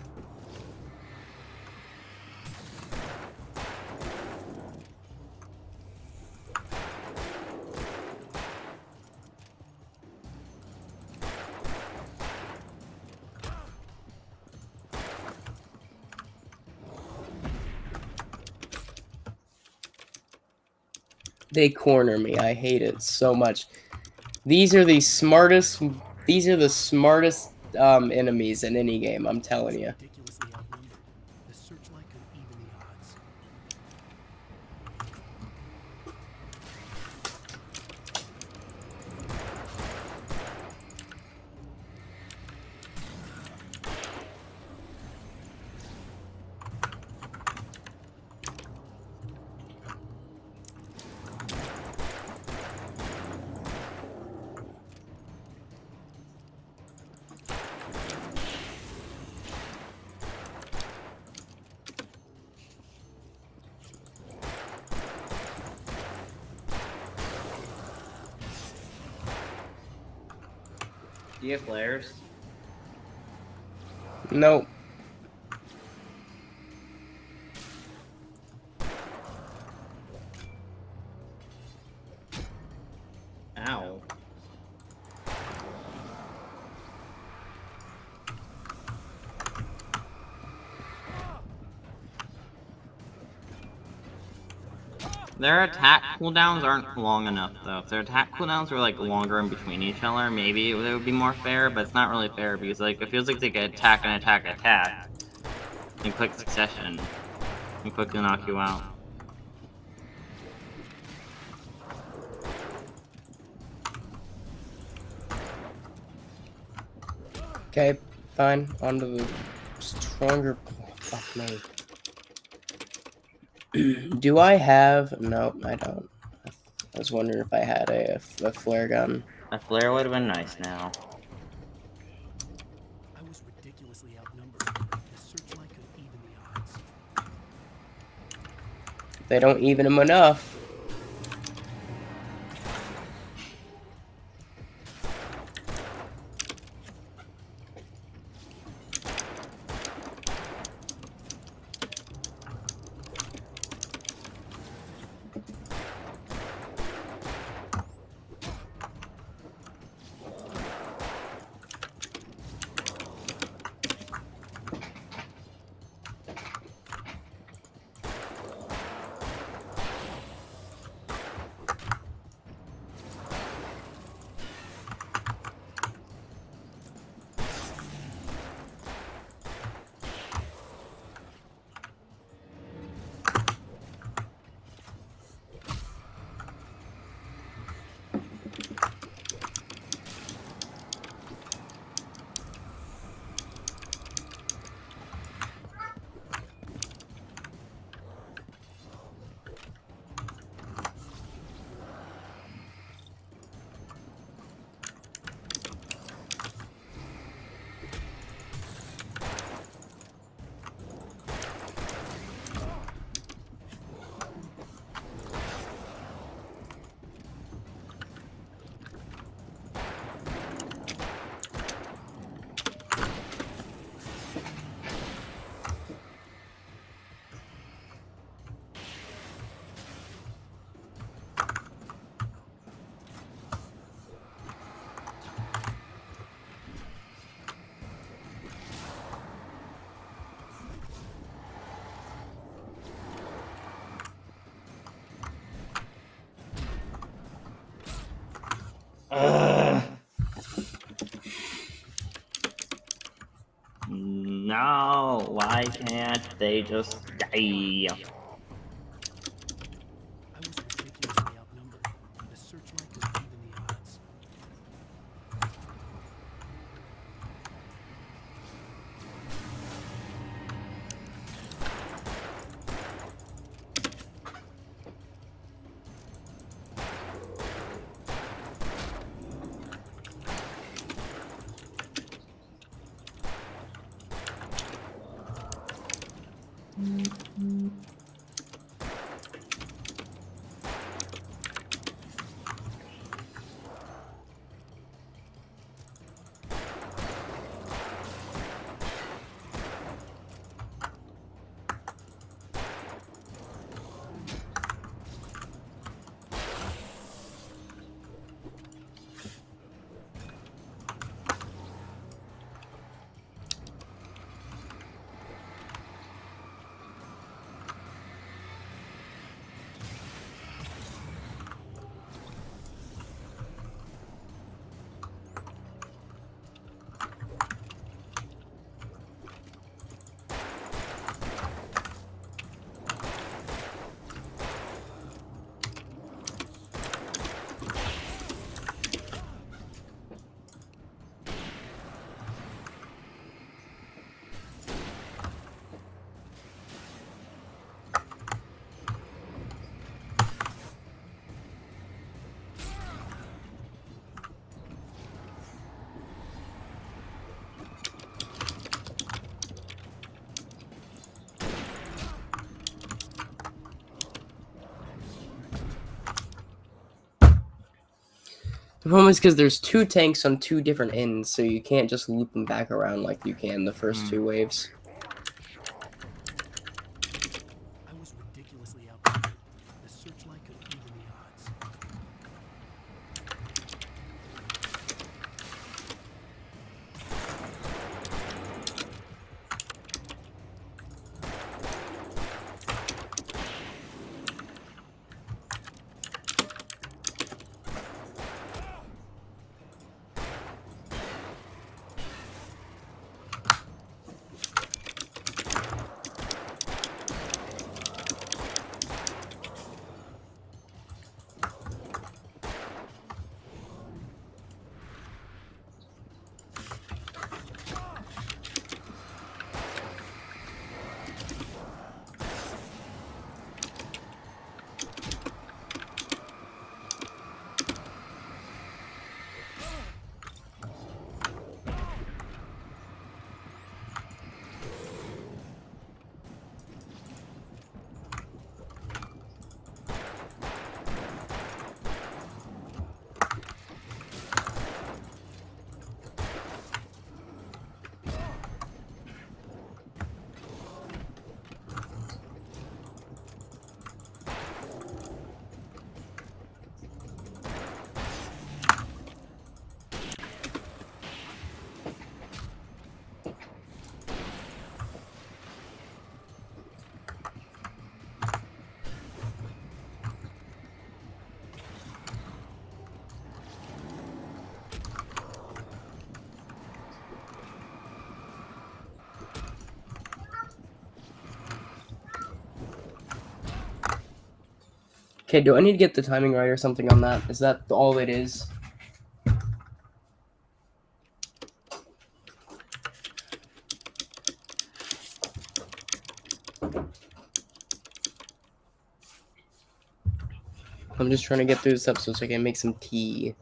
They corner me. I hate it so much. These are the smartest enemies in any game, I'm telling you. Ridiculously outnumbered. The searchlight could even the odds. Do you have flares? Nope. Ow. Their attack cooldowns aren't long enough, though. If their attack cooldowns were, like, longer in between each other, maybe it would be more fair, but it's not really fair, because, like, it feels like they could attack and attack, attack in quick succession and quickly knock you out. Okay, fine. On to the stronger... Oh, fuck me. Do I have... Nope, I don't. I was wondering if I had a flare gun. A flare would have been nice now. I was ridiculously outnumbered. The searchlight could even the odds. They don't even them enough. No, why can't they just die? I was ridiculously outnumbered. The searchlight could even the odds. The problem is because there's 2 tanks on 2 different ends, so you can't just loop them back around like you can the first 2 waves. I was ridiculously outnumbered. The searchlight could even the odds. Okay, do I need to get the timing right or something on that? Is that all it is? I'm just trying to get through this episode so I can make some tea.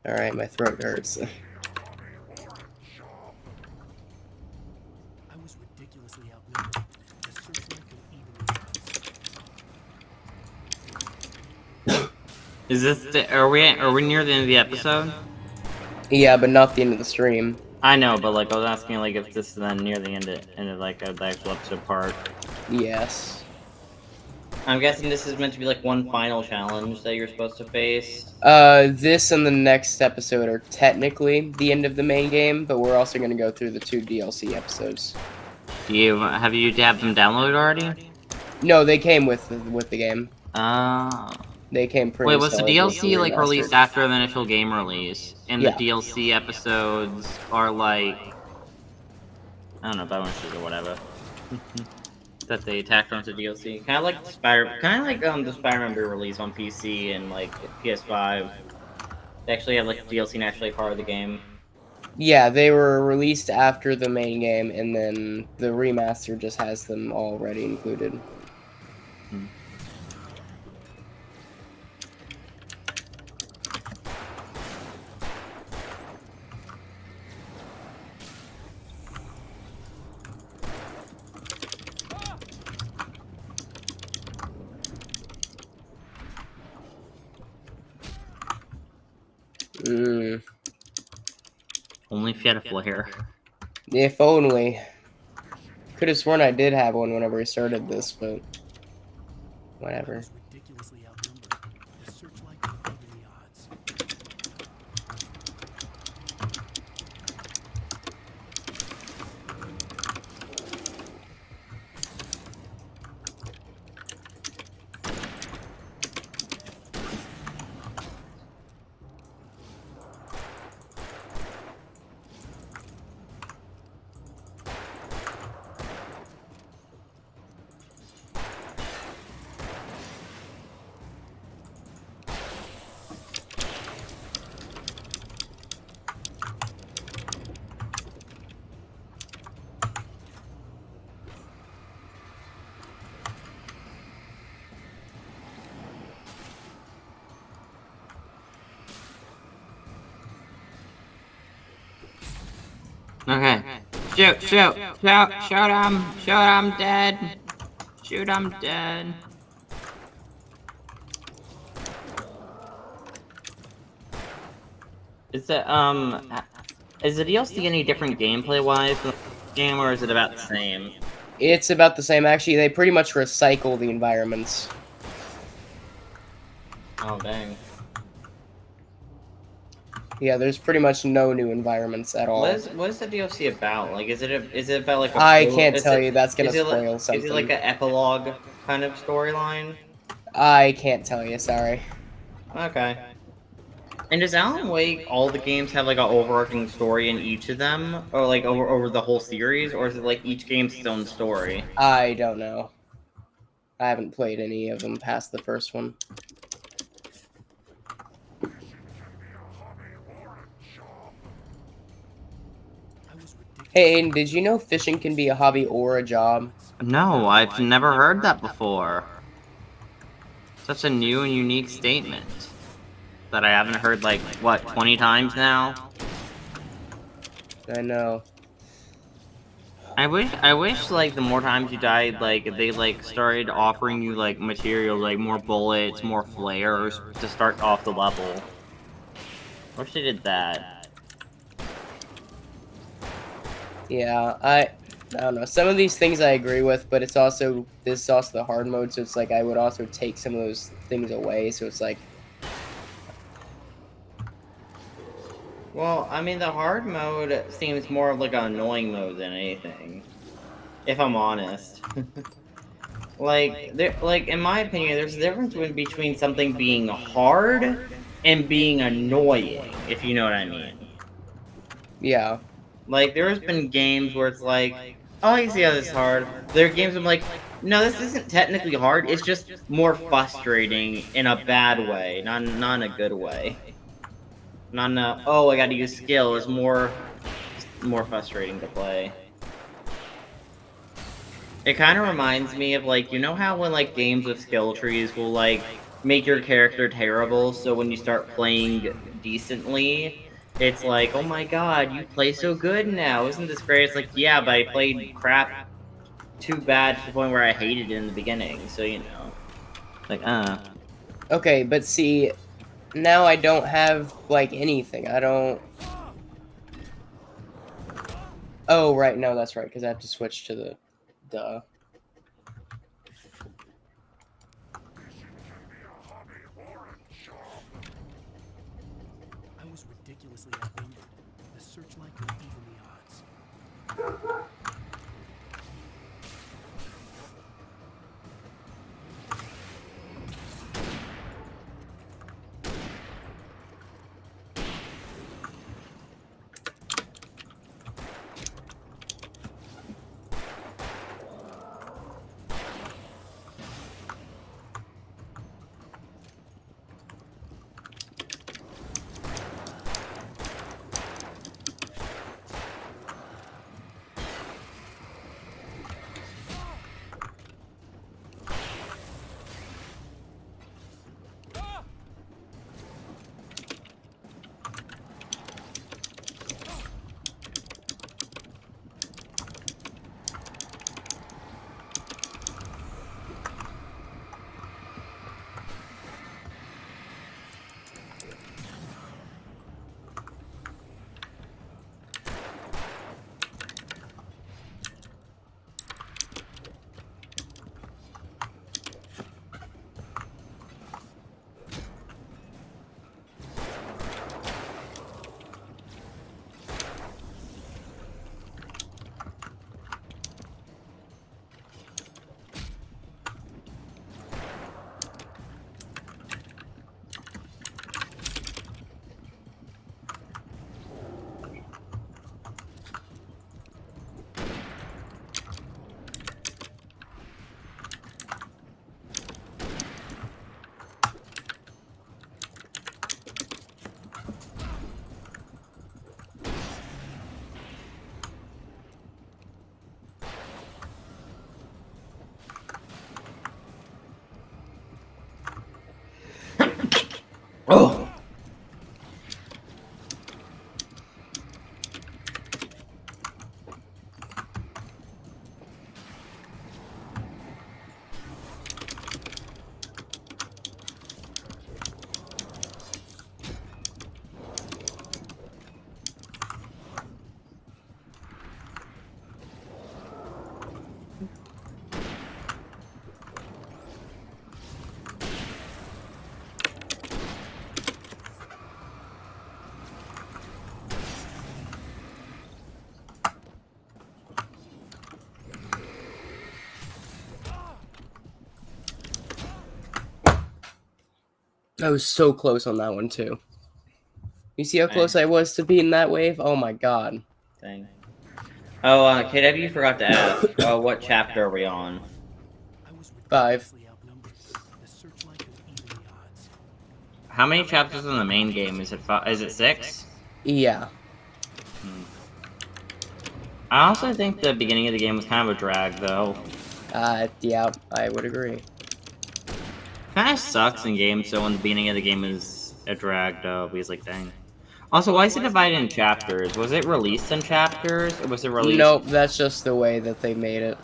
Alright, my throat hurts. I was ridiculously outnumbered. The searchlight could even the odds. Is this are we near the end of the episode? Yeah, but not the end of the stream. I know, but like I was asking like if this is then near the end of like the actual episode part. Yes. I'm guessing this is meant to be like one final challenge that you're supposed to face. This and the next episode are technically the end of the main game, but we're also going to go through the 2 DLC episodes. Have you have them downloaded already? No, they came with the game. They came pre. Wait, was the DLC like remastered. released after the initial game release? And Yeah. the DLC episodes are like I don't know, bonuses or whatever. That they tacked onto DLC. Kind of like the Spider-Man re-release on PC and like PS5. They actually have like DLC naturally part of the game. Yeah, they were released after the main game, and then the remaster just has them already included. Only if you had a flare. If only. Could have sworn I did have one whenever I started this, but I whatever. was ridiculously outnumbered. The searchlight could even the odds. Okay. Shoot him! Shoot him dead! Shoot him dead! Is the DLC any different gameplay-wise from the game, or is it about the same? It's about the same. Actually, they pretty much recycle the environments. Oh, dang. Yeah, there's pretty much no new environments at all. What is the DLC about? Like, is it about like a I can't tell you. That's gonna is it spoil like, something. Is it like an epilogue kind of storyline? I can't tell you. Sorry. Okay. And does Alan Wake, all the games have like an overarching story in each of them? Or like over the whole series? Or is it like each game's its own story? I don't know. I haven't played any of them past the first one. Hey, Aiden, did you know fishing can be a hobby or a job? No, I've never heard that before. Such a new and unique statement. That I haven't heard like, what, 20 times now? I know. I wish like the more times you died, like they like started offering you like materials, like more bullets, more flares to start off the level. Wish they did that. Yeah, I don't know. Some of these things I agree with, but this is also the hard mode, so it's like I would also take some of those things away, so it's like... Well, I mean, the hard mode seems more of like an annoying mode than anything. If I'm honest. like in my opinion, there's a difference between something being hard and being annoying, if you know what I mean. Yeah. Like, there's been games where it's like, oh, I see how this is hard. There are games I'm like, no, this isn't technically hard, it's just more frustrating in a bad way, not in a good way. Not in a, oh, I gotta use skill, it's more frustrating to play. It kind of reminds me of, like, you know how when, like, games with skill trees will, like, make your character terrible, so when you start playing decently, it's like, oh my god, you play so good now, isn't this great? It's like, yeah, but I played crap too bad to the point where I hated it in the beginning, so, you know. Like, Okay, but see, now I don't have, like, anything. I don't... Oh, right, no, that's right, because I have to switch to the... Duh. I was ridiculously outnumbered. The searchlight could even the odds. I was so close on that one too. You see how close I was to beating that wave? Oh my god. Dang. Oh, KW forgot to ask. What chapter are we on? I was 5. ridiculously outnumbered. The searchlight could even the odds. How many chapters in the main game? Is it 5? Is it 6? Yeah. I also think the beginning of the game was kind of a drag, though. Yeah, I would agree. Kind of sucks in games, so when the beginning of the game is a drag, though, because like, dang. Also, why is it divided in chapters? Was it released in chapters, or was it released? Nope, that's just the way that they made it.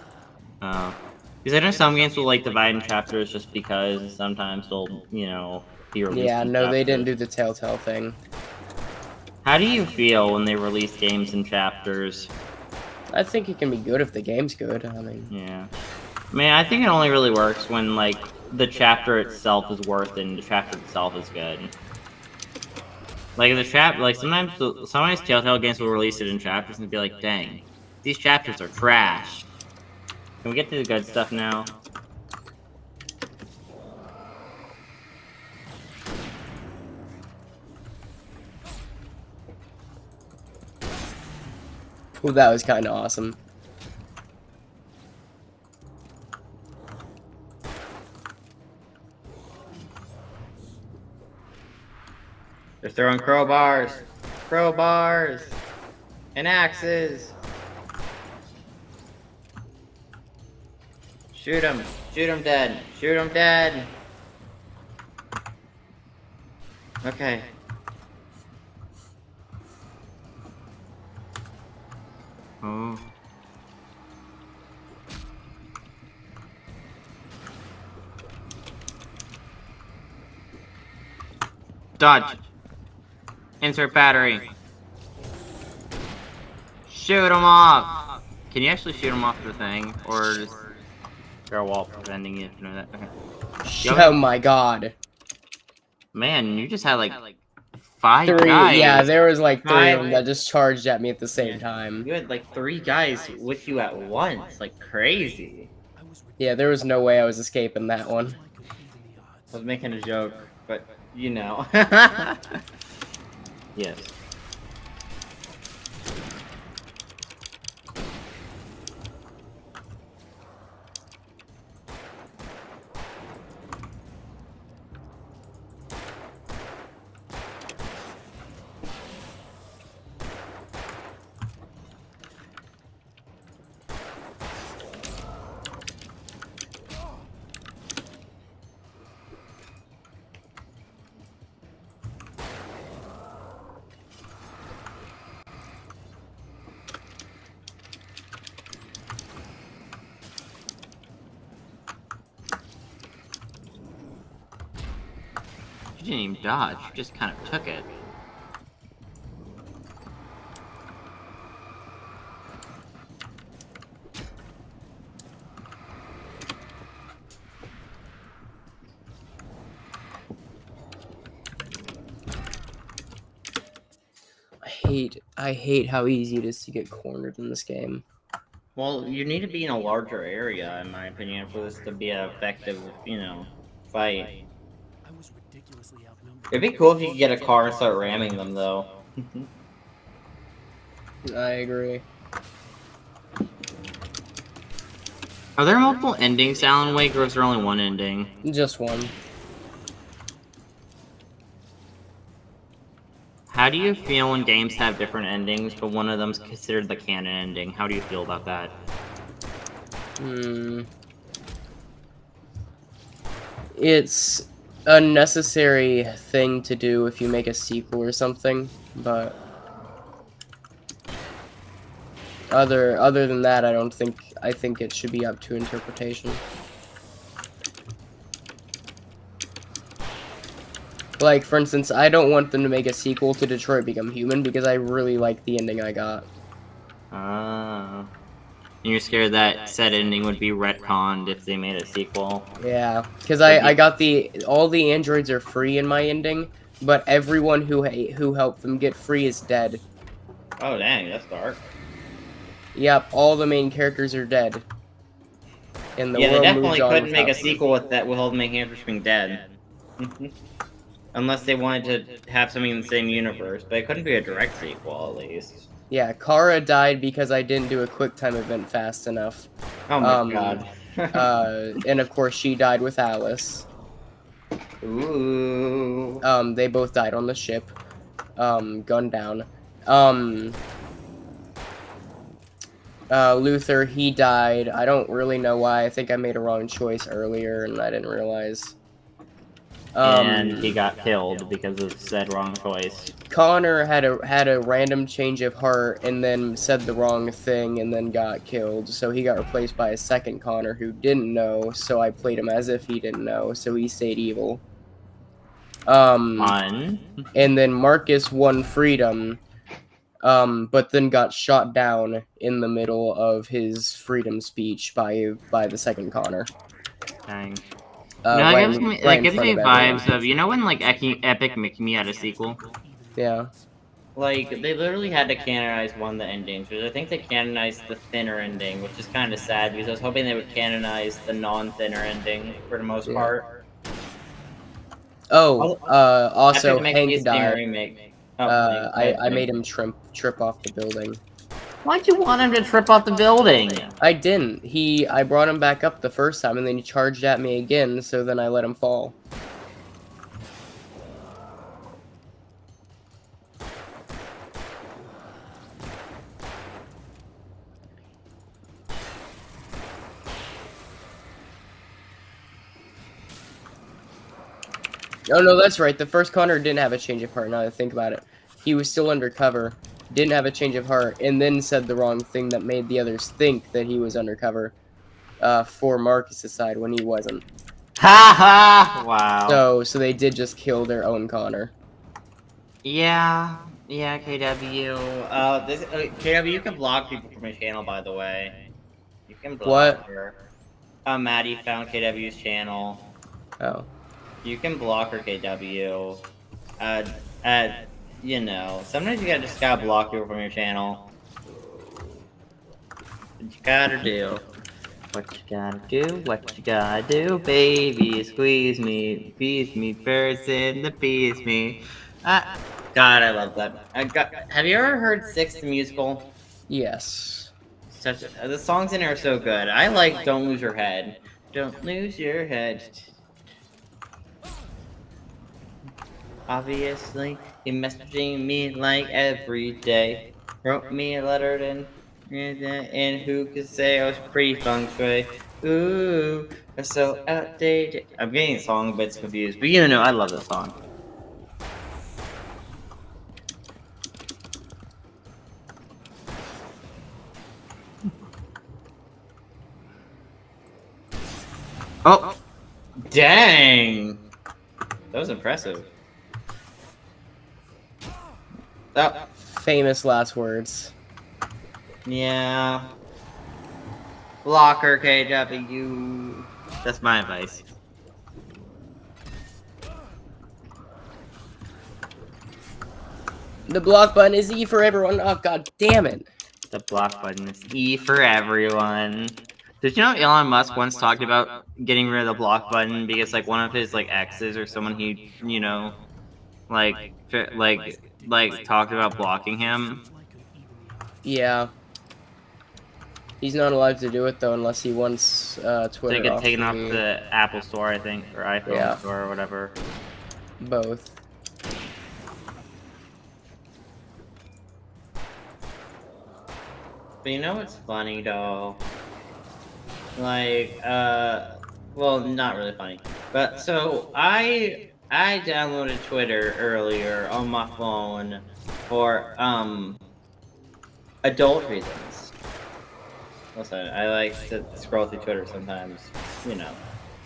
Oh. Because I know some games will, like, divide in chapters just because sometimes they'll, you know, be released Yeah, in no, they didn't chapters. do the Telltale thing. How do you feel when they release games in chapters? I think it can be good if the game's good. I mean, Yeah. I mean, I think it only really works when, like, the chapter itself is worth it and the chapter itself is good. Like, sometimes Telltale games will release it in chapters and be like, dang, these chapters are trash. Can we get to the good stuff now? ooh, that was kind of awesome. They're throwing crowbars! Crowbars! And axes! Shoot him! Shoot him dead! Shoot him dead! Okay. Oh. Dodge! Insert battery! Shoot him off! Can you actually shoot him off the thing? Or just throw a wall preventing you from doing that? Okay. Oh my god. Man, you just had like 5 3, guys. yeah, there was like 3 of them 5 that just charged at me at the same time. You had like 3 guys with you at once, like crazy. Yeah, there was no way I was escaping that one. I was making a joke, but you know. Yes. You didn't even dodge, you just kind of took it. I hate how easy it is to get cornered in this game. Well, you need to be in a larger area, in my opinion, for this to be an effective, you know, fight. I was ridiculously outnumbered. It'd be cool if you could get a car and start ramming them, though. I agree. Are there multiple endings to Alan Wake, or is there only one ending? Just one. How do you feel when games have different endings, but one of them's considered the canon ending? How do you feel about that? It's a necessary thing to do if you make a sequel or something, but other than that, I think it should be up to interpretation. Like, for instance, I don't want them to make a sequel to Detroit Become Human because I really like the ending I got. Ah. And you're scared that said ending would be retconned if they made a sequel? Yeah, because I got all the androids are free in my ending, but everyone who helped them get free is dead. Oh dang, that's dark. Yep, all the main characters are dead. And the Yeah, they world definitely moves on couldn't make a without them. sequel with that with all the main characters being dead. Unless they wanted to have something in the same universe, but it couldn't be a direct sequel, at least. Yeah, Kara died because I didn't do a quick time event fast enough. Oh my god. And of course she died with Alice. Ooh. They both died on the ship. Gunned down. Luther, he died. I don't really know why. I think I made a wrong choice earlier and I didn't realize. And he got killed because of said wrong choice. Connor had a random change of heart and then said the wrong thing and then got killed. So he got replaced by a second Connor who didn't know. So I played him as if he didn't know. So he stayed evil. Fun. And then Marcus won freedom. But then got shot down in the middle of his freedom speech by the second Connor. Dang. That gives me vibes of, you know when like Epic Mickey Me had a sequel? Yeah. Like, they literally had to canonize one of the endings, which I think they canonized the thinner ending, which is kind of sad, because I was hoping they would canonize the non-thinner ending, for the most part. Oh, also, Hank died. Remake. I made him trip off the building. Why'd you want him to trip off the building? I didn't. I brought him back up the first time, and then he charged at me again, so then I let him fall. Oh, no, that's right. The first Connor didn't have a change of heart, now that I think about it. He was still undercover, didn't have a change of heart, and then said the wrong thing that made the others think that he was undercover for Marcus's side when he wasn't. Ha ha! Wow. So they did just kill their own Connor. Yeah, KW. KW, you can block people from your channel, by the way. You can block her. Maddie found KW's channel. Oh. You can block her, KW. You know, sometimes you just gotta block people from your channel. What you gotta do. What you gotta do, what you gotta do, baby, squeeze me, birds in the bees me. God, I love that. Have you ever heard Six the musical? Yes. The songs in it are so good. I like Don't Lose Your Head. Don't lose your head. Obviously, he messaging me like every day. Wrote me a letter and who could say I was pretty feng shui? Ooh, I'm so outdated. I'm getting song bits confused, but you know, I love this song. Oh, dang! That was impressive. Oh. Famous last words. Yeah. Blocker, KW. That's my advice. The block button is E for everyone. Oh, god damn it. The block button is E for everyone. Did you know Elon Musk once talked about getting rid of the block button because, like, one of his, like, exes or someone he, you know, like talked about blocking him? Yeah. He's not allowed to do it, though, unless he wants Twitter So he get taken off the the Apple Store, I think, or iPhone Store or whatever. Both. But you know what's funny, though? Like, well, not really funny. But, so, I downloaded Twitter earlier on my phone for, adult reasons. Listen, I like to scroll through Twitter sometimes. You know,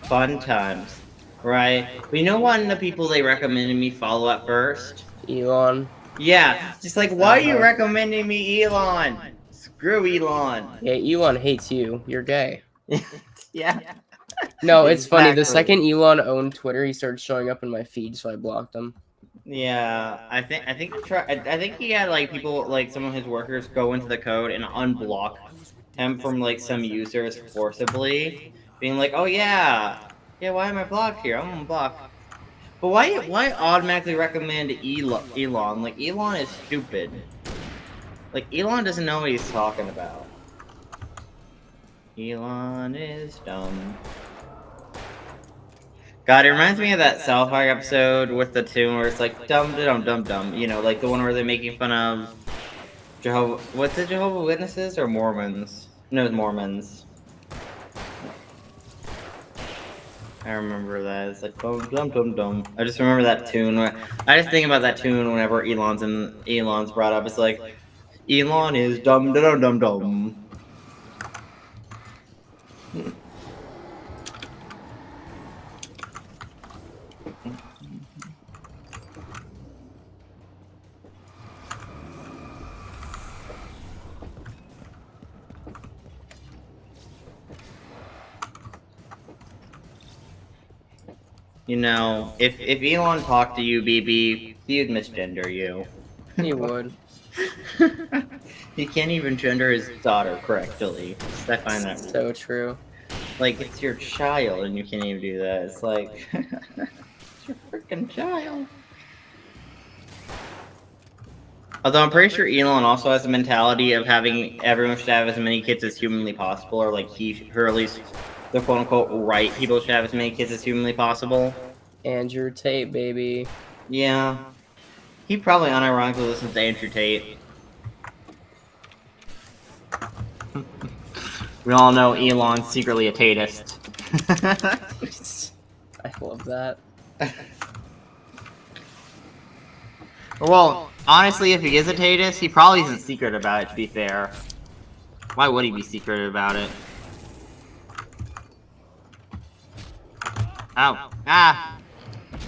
fun times. Right? But you know one of the people they recommended me follow at first? Elon. Yeah, just like, why are you recommending me Elon? Screw Elon. Yeah, Elon hates you. You're gay. Yeah. No, it's funny. The second Elon owned Twitter, he started showing up in my feed, so I blocked him. Yeah, I think he had like people, like some of his workers, go into the code and unblock him from like some users forcibly, being like, "Oh yeah, why am I blocked here? I'm gonna block." But why automatically recommend Elon? Like, Elon is stupid. Like, Elon doesn't know what he's talking about. Elon is dumb. God, it reminds me of that South Park episode with the tune where it's like dumb dum dum dum. You know, like the one where they're making fun of what's it, Jehovah's Witnesses or Mormons? No, it's Mormons. I remember that. It's like dum dum dum dum. I just remember that tune. I just think about that tune whenever Elon's brought up. It's like Elon is dum dum dum dum. You know, if Elon talked to you, BB, he'd misgender you. He would. He can't even gender his daughter correctly. I find that So true. like, it's your child and you can't even do that. It's like it's your freaking child. Although I'm pretty sure Elon also has the mentality of having everyone should have as many kids as humanly possible, or like or at least the quote unquote right people should have as many kids as humanly possible. Andrew Tate, baby. Yeah. He probably unironically listens to Andrew Tate. We all know Elon's secretly a Tateist. I love that. Well, honestly, if he is a Tateist, he probably isn't secret about it, to be fair. Why would he be secret about it? Ow. Ah!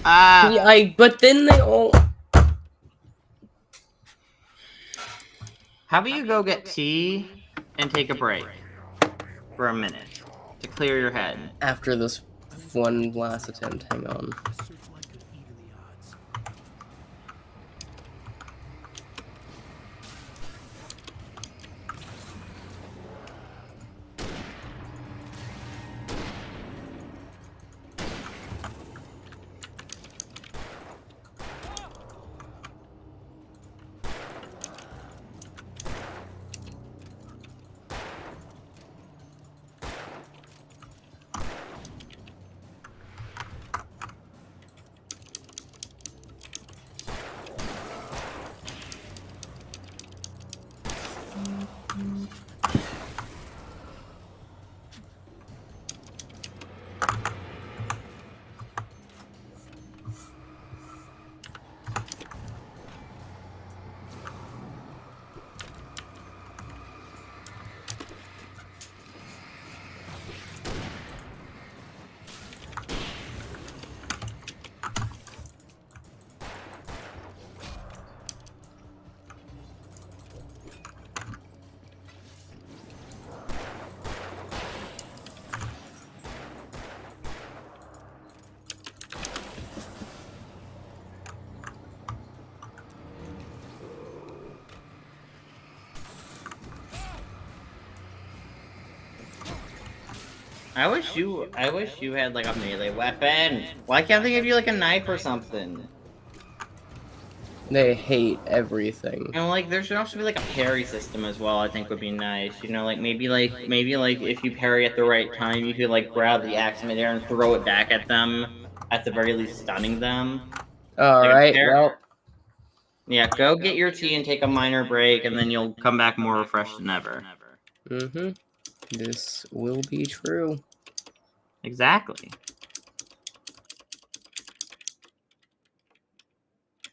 Ah! Yeah, but then they all... How about you go get tea and take a break for a minute to clear your head? After this one last attempt, hang on. The searchlight could even the odds. I wish you had like a melee weapon. Why can't they give you like a knife or something? They hate everything. And like, there should also be like a parry system as well. I think would be nice. You know, like maybe like if you parry at the right time, you could like grab the axe in midair and throw it back at them. At the very least, stunning them. Alright, well... Yeah, go get your tea and take a minor break, and then you'll come back more refreshed than ever. Mm-hmm. This will be true. Exactly.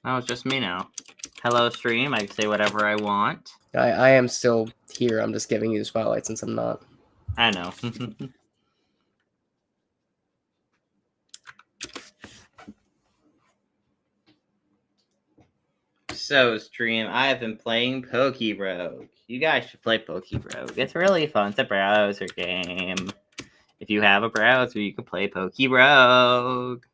Oh, it's just me now. Hello, stream. I can say whatever I want. I am still here. I'm just giving you the spotlight since I'm not. I know. So, stream, I have been playing Rogue. You guys should play Rogue. It's really fun. It's a browser game. If you have a browser, you can play Rogue. Rogue.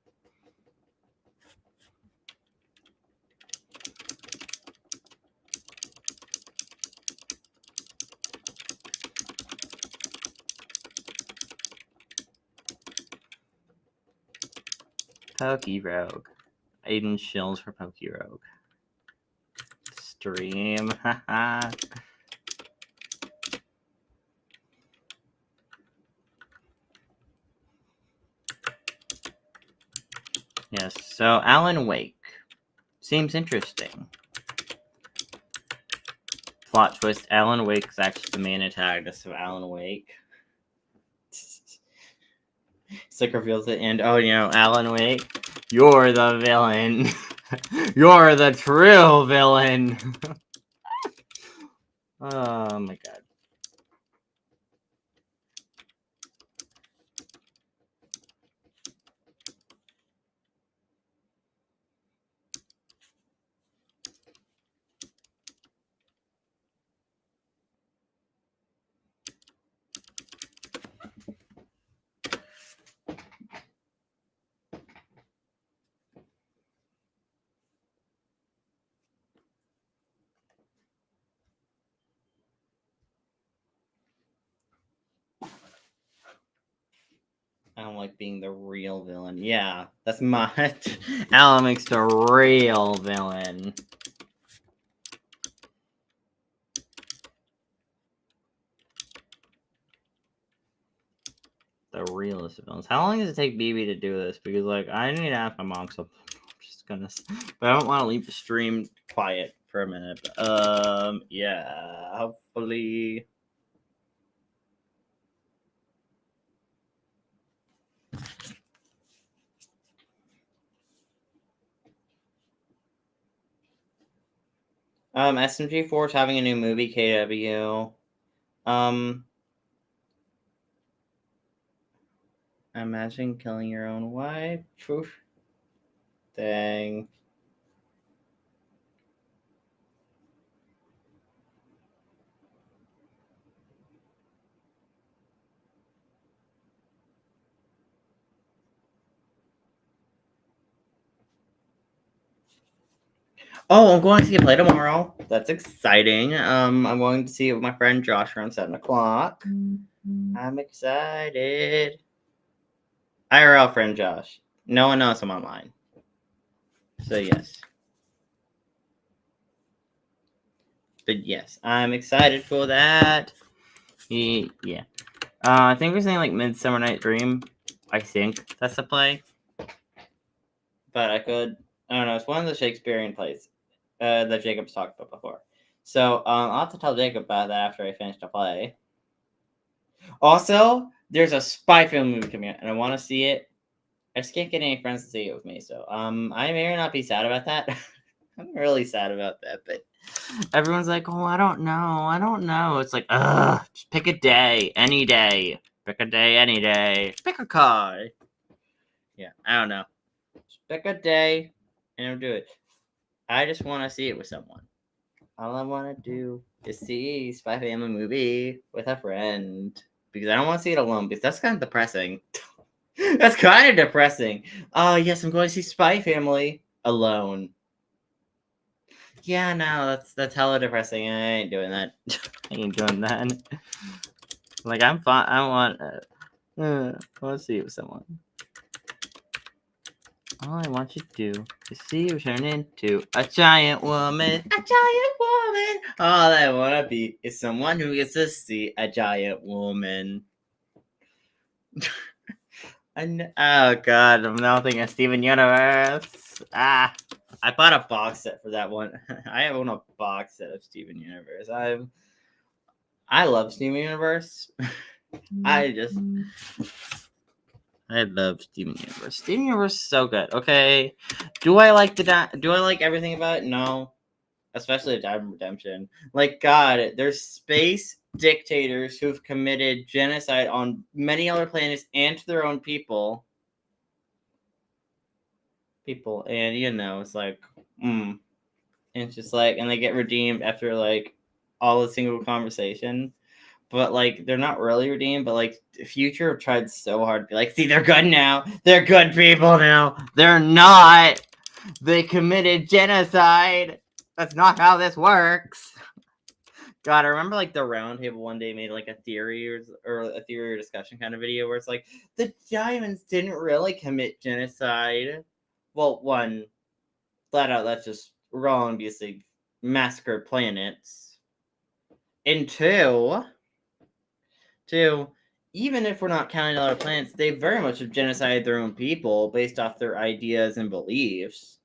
Aiden shills for Pokey Rogue. Stream. Haha. Yes, so Alan Wake. Seems interesting. Plot twist, Alan Wake is actually the main antagonist of Alan Wake. It's like reveals at the end, oh, you know, Alan Wake, you're the villain. You're the true villain. Oh my god. I don't like being the real villain. Yeah, that's my... Alan makes the real villain. The realest villains. How long does it take BB to do this? Because, like, I need to ask my mom, so I'm just gonna... But I don't want to leave the stream quiet for a minute. Yeah, hopefully... SMG4 is having a new movie, KW. Imagine killing your own wife. Oof. Dang. Oh, I'm going to see a play tomorrow. That's exciting. I'm going to see it with my friend Josh around 7 o'clock. I'm excited. IRL friend Josh. No one knows I'm online. So, yes. But, yes, I'm excited for that. Yeah. I think we're saying, like, Midsummer Night Dream. I think that's the play. But I don't know. It's one of the Shakespearean plays that Jacob's talked about before. So, I'll have to tell Jacob about that after I finish the play. Also, there's a spy film movie coming out, and I want to see it. I just can't get any friends to see it with me, so I may or not be sad about that. I'm really sad about that, but everyone's like, oh, I don't know. It's like, just pick a day, any day. Pick a day, any day. Pick a card. Yeah, I don't know. Just pick a day, and I'll do it. I just want to see it with someone. All I want to do is see Spy Family movie with a friend. Because I don't want to see it alone, because that's kind of depressing. That's kind of depressing. Yes, I'm going to see Spy Family alone. Yeah, no, that's hella depressing. I ain't doing that. I ain't doing that. Like, I'm fine. I want to see it with someone. All I want you to do is see you turn into a giant woman. A giant woman. All I want to be is someone who gets to see a giant woman. Oh god, I'm now thinking of Steven Universe. I bought a box set for that one. I own a box set of Steven Universe. I love Steven Universe. I love Steven Universe. Steven Universe is so good. Okay, do I like everything about it? No, especially Diamond Redemption. Like, God, there's space dictators who've committed genocide on many other planets and to their own people. And it's like, and it's just like, and they get redeemed after like all the single conversation. But, like, they're not really redeemed, but, like, Future tried so hard to be like, see, they're good now. They're good people now. They're not. They committed genocide. That's not how this works. God, I remember, like, the Roundtable one day made, like, a theory or a theory or discussion kind of video where it's like, the Diamonds didn't really commit genocide. Well, one, flat out, that's just wrong because they massacred planets. And two, even if we're not counting other planets, they very much have genocided their own people based off their ideas and beliefs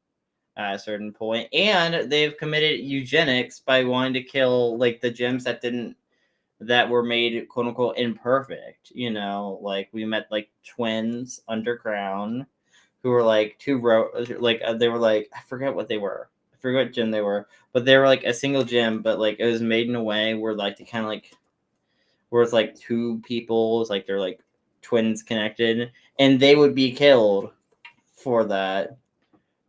at a certain point. And they've committed eugenics by wanting to kill like the gems that were made quote unquote imperfect. You know, like we met like twins underground who were like they were like, I forget what they were. I forget what gem they were, but they were like a single gem, but like it was made in a way where like they kind of like where it's like two people, it's like they're like twins connected, and they would be killed for that.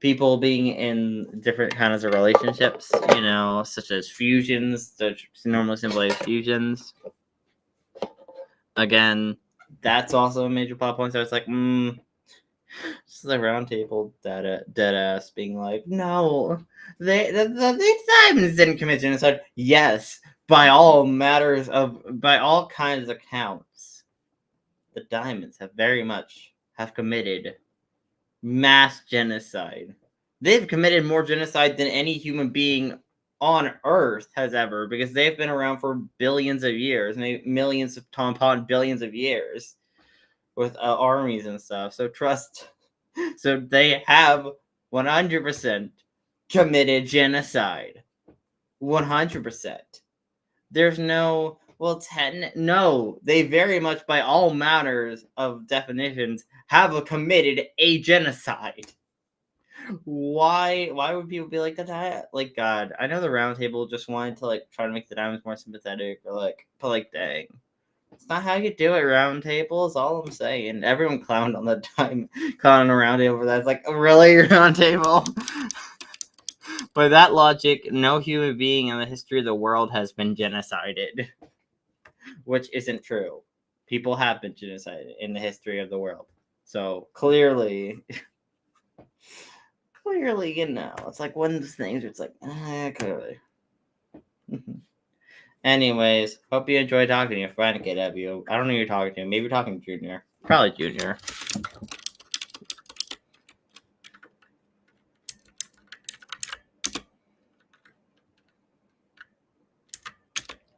People being in different kinds of relationships, you know, such as fusions, that normally symbolize fusions. Again, that's also a major plot point. So it's like, just the round table dead ass being like, no, these diamonds didn't commit genocide. Yes, by all kinds of accounts, the diamonds have committed mass genocide. They've committed more genocide than any human being on Earth has ever, because they've been around for billions of years, maybe millions upon billions of years, with armies and stuff. So they have 100% committed genocide. 100%. There's no, no, they very much, by all manners of definitions, have committed a genocide. Why would people be like that? Like, God, I know the round table just wanted to like try to make the diamonds more sympathetic, or like, but like, dang, it's not how you do it. Round table is all I'm saying. Everyone clowned on the round table for that. It's like, really, round table? By that logic, no human being in the history of the world has been genocided, which isn't true. People have been genocided in the history of the world. So clearly, you know, it's like one of those things where it's like, clearly. Anyways, hope you enjoyed talking to you. Fine to get at you. I don't know who you're talking to. Maybe you're talking to Junior. Probably Junior.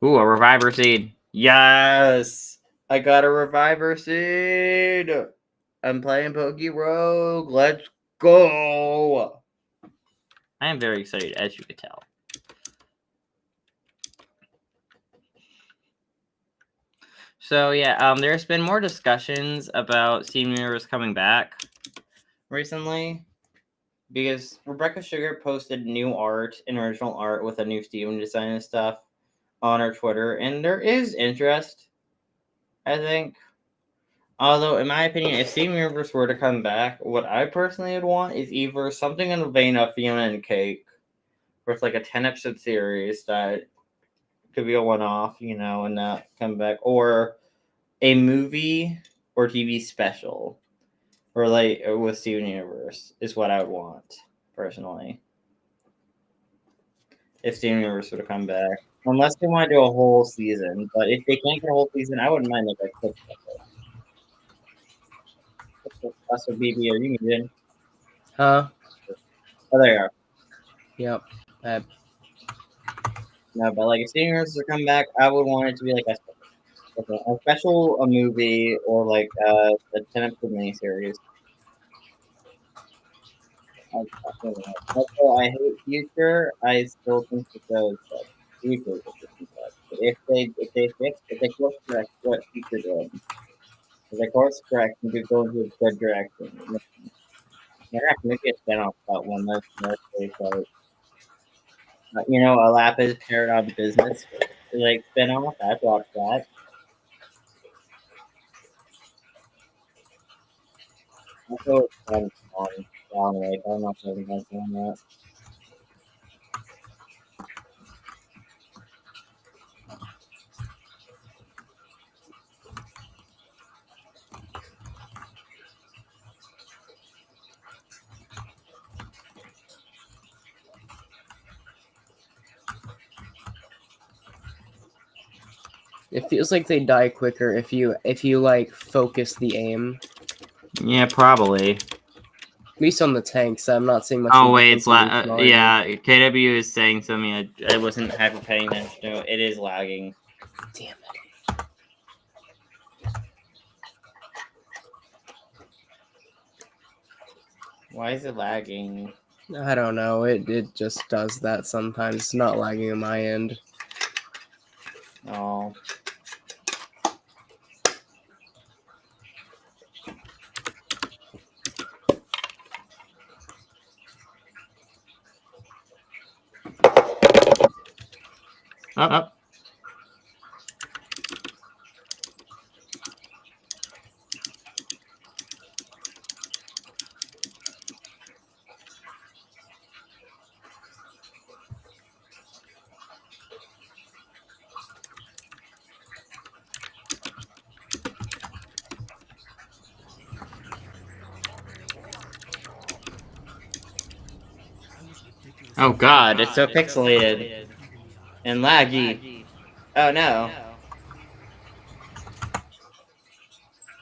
Ooh, a reviver seed. Yes! I got a reviver seed! I'm playing Pokey Rogue. Let's go! I am very excited, as you could tell. So yeah, there's been more discussions about Steven Universe coming back recently, because Rebecca Sugar posted new art and original art with a new Steven design and stuff on her Twitter, and there is interest, I think. Although, in my opinion, if Steven Universe were to come back, what I personally would want is either something in the vein of Fiona and Cake, where it's like a 10-episode series that could be a one-off, you know, and not come back, or a movie or TV special, or like with Steven Universe is what I would want personally. If Steven Universe were to come back, unless they want to do a whole season, but if they can't get a whole season, I wouldn't mind like a quick special. That's what BB are you muted? Huh? Oh, there you are. Yep. No, but like if Steven Universe were to come back, I would want it to be like a special, a movie, or like a 10-episode miniseries. Also, I hate Future. I still think the show is like Future. But if they course correct what Future did, if they course correct and could go into a good direction, maybe a spinoff about one that's mostly like, you know, a Lapis Paradox Business like spinoff. I'd watch that. Also, it's kind of long. I don't know if everyone's doing that. It feels like they die quicker if you like focus the aim. Yeah, probably. At least on the tanks, I'm not seeing much. Oh wait, difference it's in the authority. yeah. KW is saying something. I wasn't hyper paying attention to. It is lagging. Damn it. Why is it lagging? I don't know. It just does that sometimes. It's not lagging on my end. Oh. Up. Oh god, it's so pixelated and laggy. Oh no.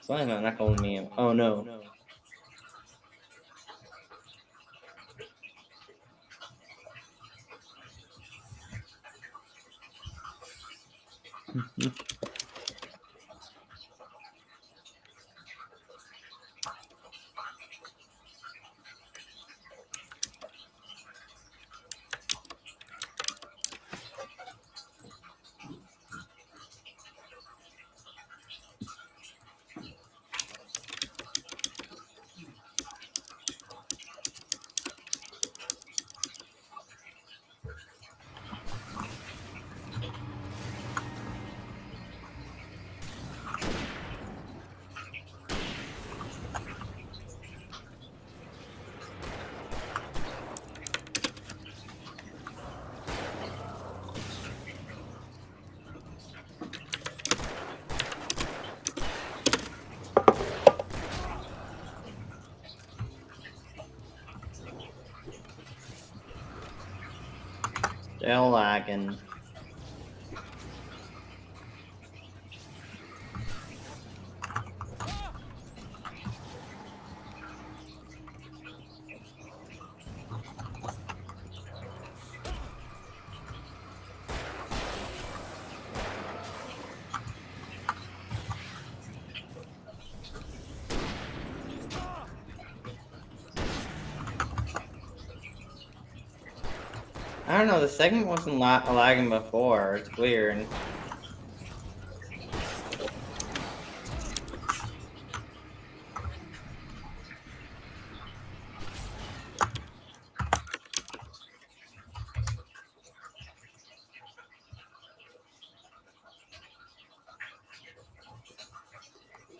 Something's not calling me. Oh no. Still lagging. I don't know, the segment wasn't lagging before. It's weird.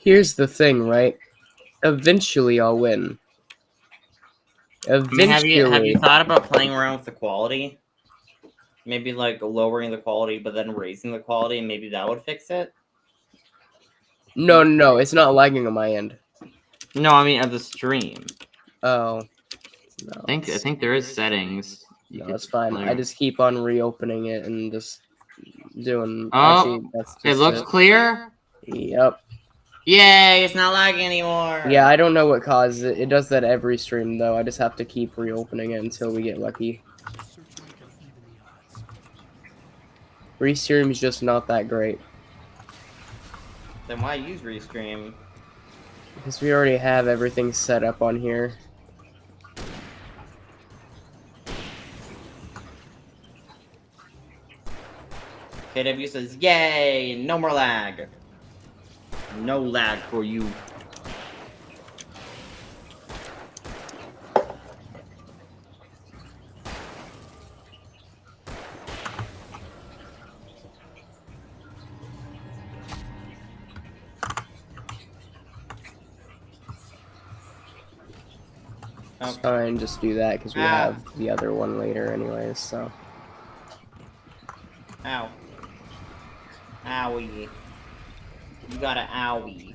Here's the thing, right? Eventually, I'll win. Eventually. I mean, have you thought about playing around with the quality? Maybe like lowering the quality, but then raising the quality, and maybe that would fix it. No, it's not lagging on my end. No, I mean of the stream. Oh. No, I think there is settings. No, it's fine. I just keep on reopening it and just doing. Oh, actually, that's just it looks clear. Yep. Yay! It's not lagging anymore. Yeah, I don't know what causes it. It does that every stream, though. I just have to keep reopening it until we get lucky. Restream is just not that great. Then why use Restream? Because we already have everything set up on here. KW says, "Yay! No more lag. No lag for you." It's fine, just do that because we have the other one later anyways, so. Ow. Owie. You got an owie.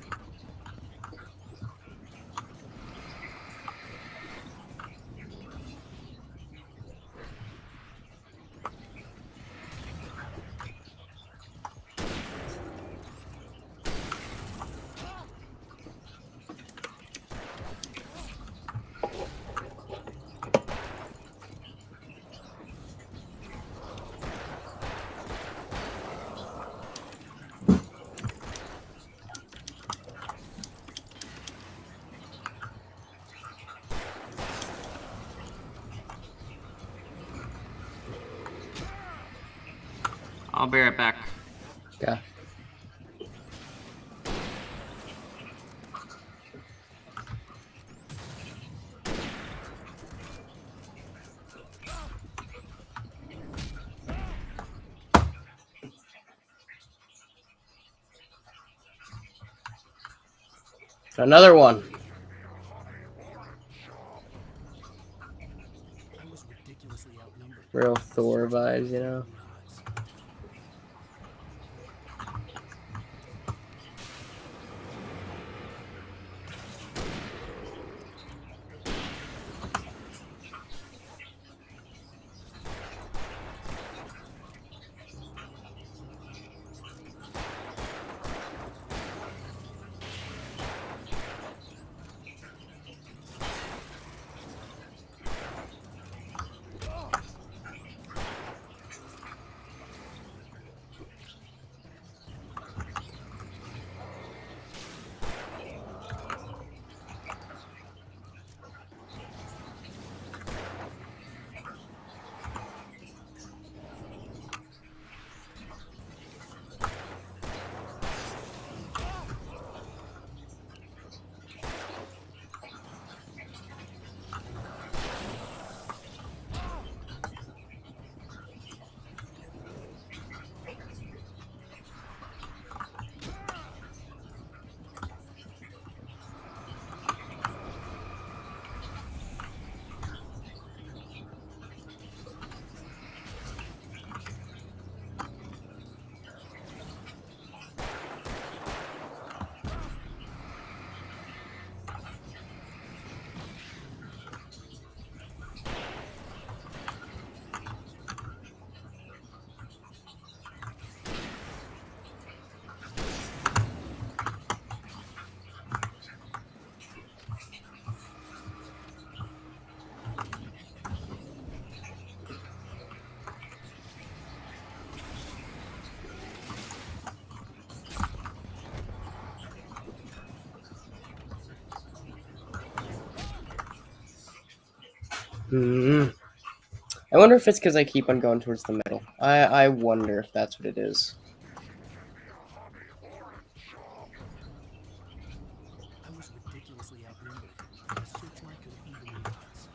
I'll be right back. Yeah. Another one. I was ridiculously outnumbered. Real The Thor search might vibes, you know? even the odds. I wonder if it's because I keep on going towards the middle. I wonder if that's what it is. I was ridiculously outnumbered. The searchlight could even the odds.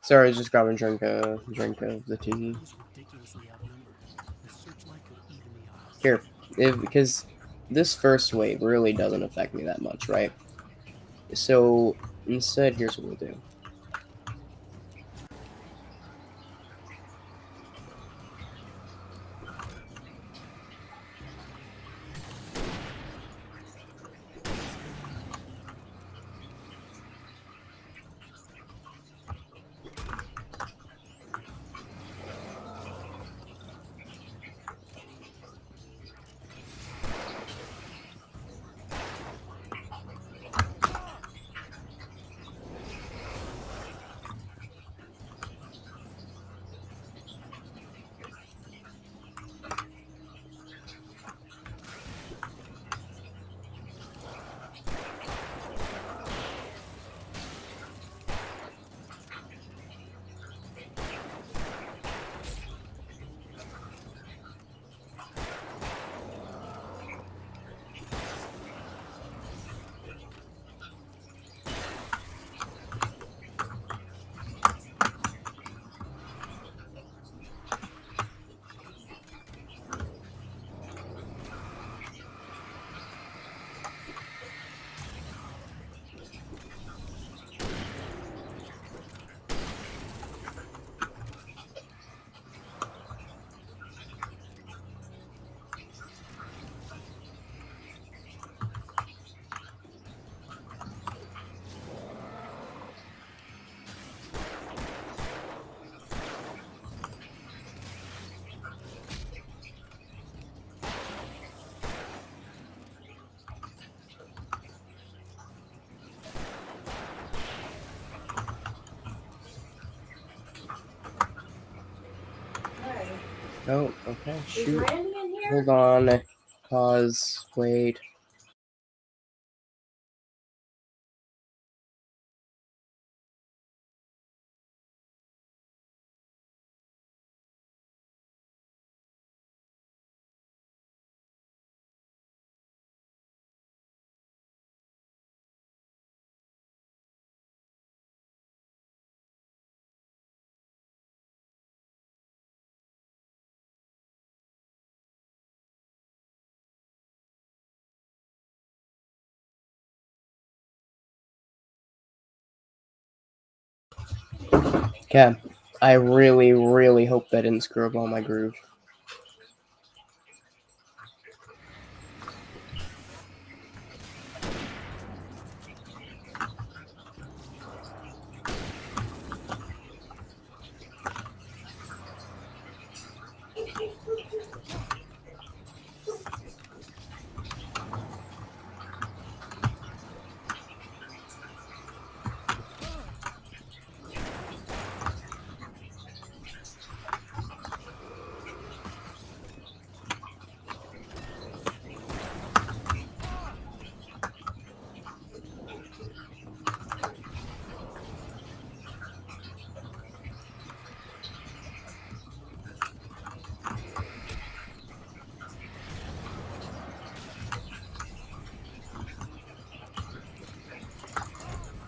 Sorry, I was just grabbing a drink of the tea. I was ridiculously outnumbered. The searchlight could even the odds. Here, because this first wave really doesn't affect me that much, right? So instead, here's what we'll do. Oh, okay. Shoot. Hold on. Pause. Wait. Okay. I really, really hope that didn't screw up all my groove.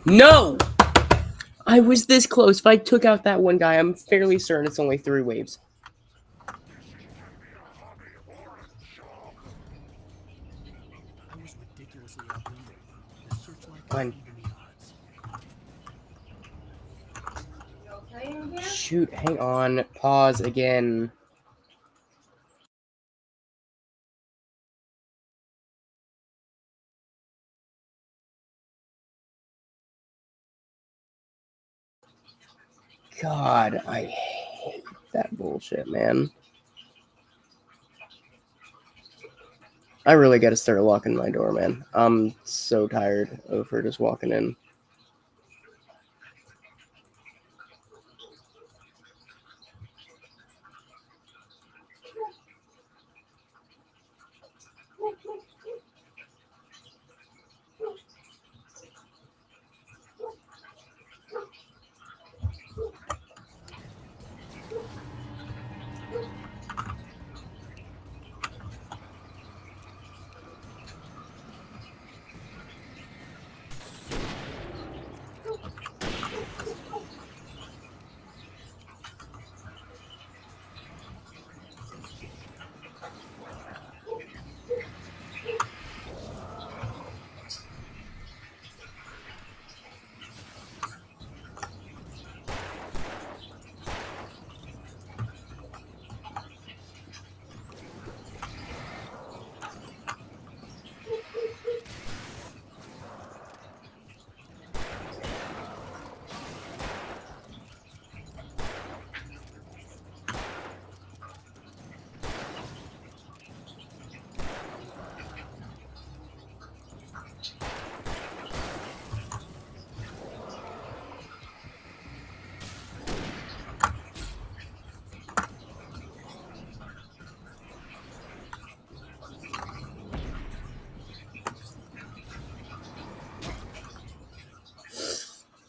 No! I was this close. If I took out that one guy, I'm fairly certain it's only 3 waves. I was ridiculously outnumbered. The searchlight Fine. could even the odds. Shoot, hang on. Pause again. God, I hate that bullshit, man. I really gotta start locking my door, man. I'm so tired of her just walking in.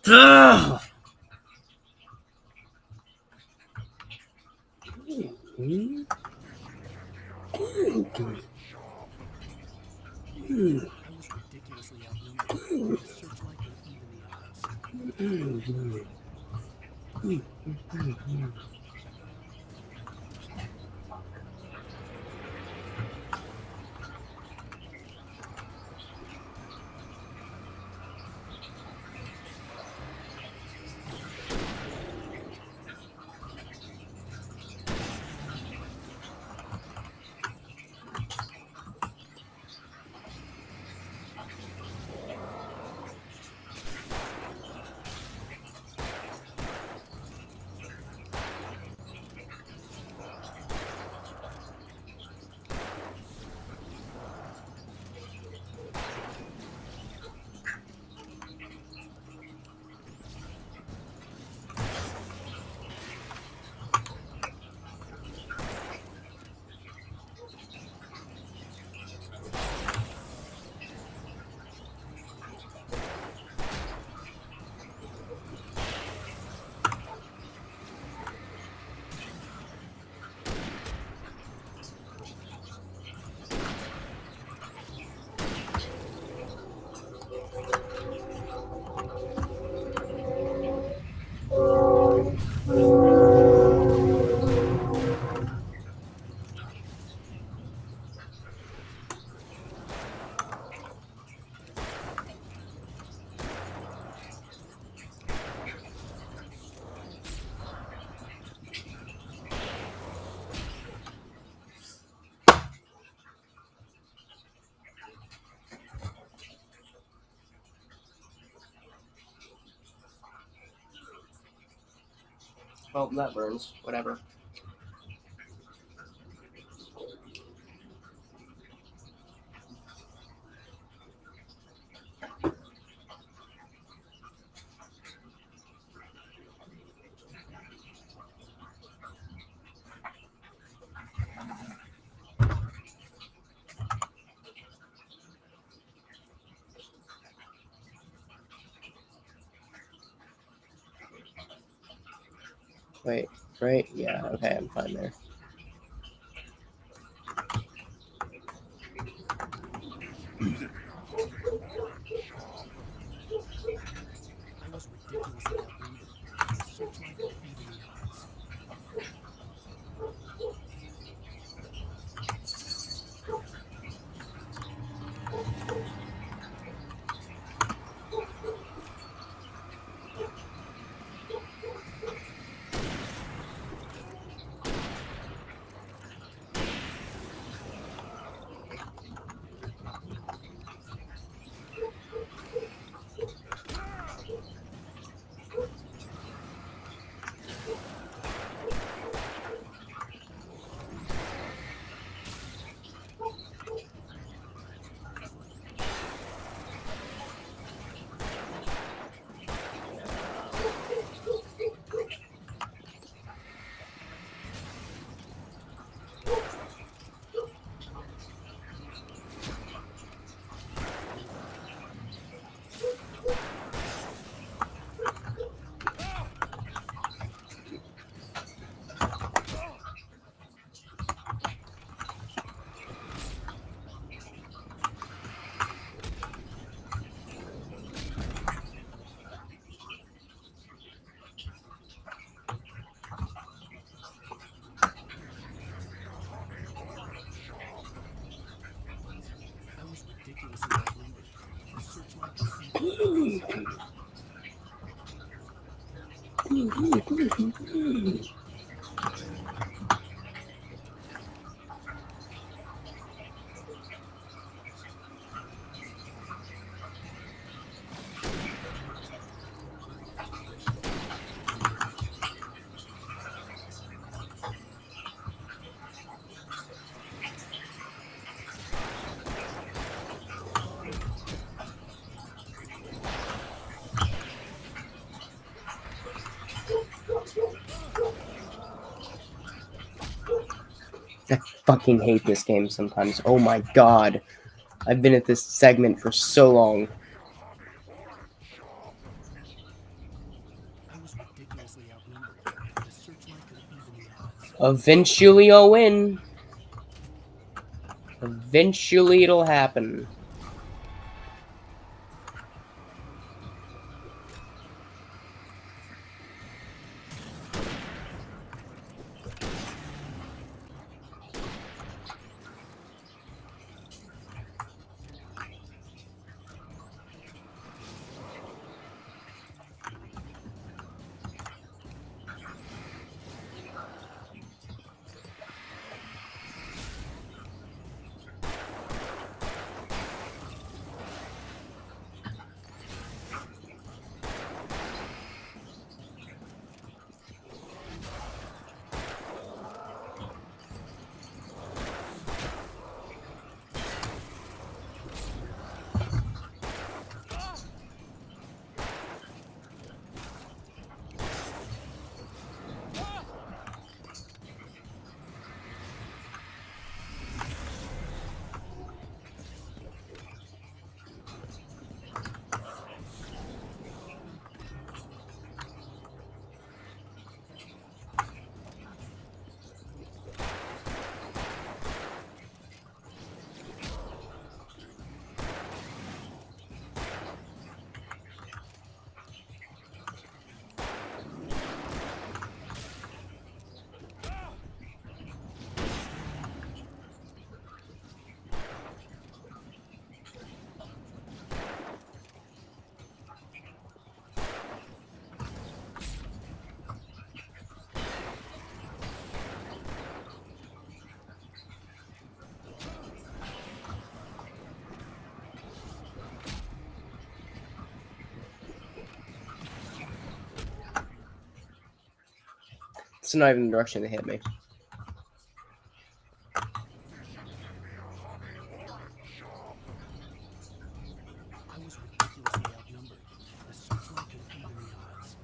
Ugh! I was ridiculously outnumbered. The searchlight could even the odds. Oh, that burns. Whatever. Wait, right? Yeah, okay, I'm fine there. I was ridiculously outnumbered. The searchlight could even the odds. I was ridiculously outnumbered. The searchlight could even the odds. I fucking hate this game sometimes. Oh my god. I've been at this segment for so long. I was ridiculously outnumbered. The searchlight could even the odds. Eventually I'll win. Eventually it'll happen. It's not even the direction they hit me. I was ridiculously outnumbered. The searchlight could even the odds.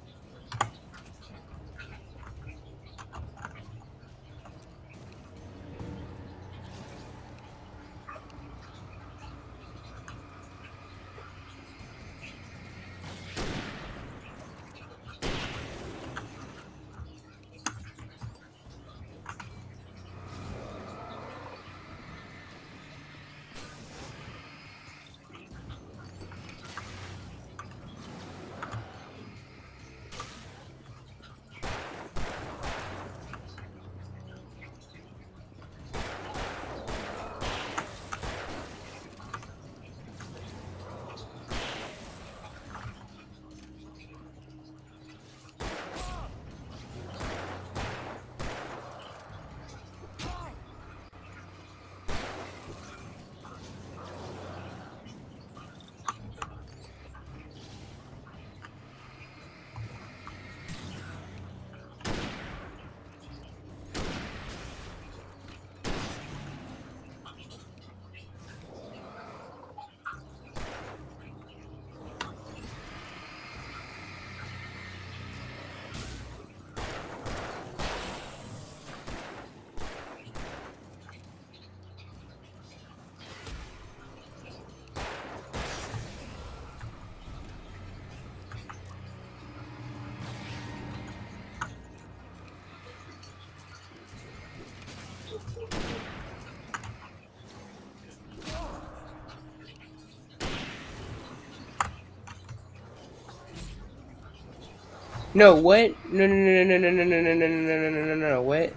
No, what? No, no, no, no, no, no, no, no, no, no, no, no, no, no, what?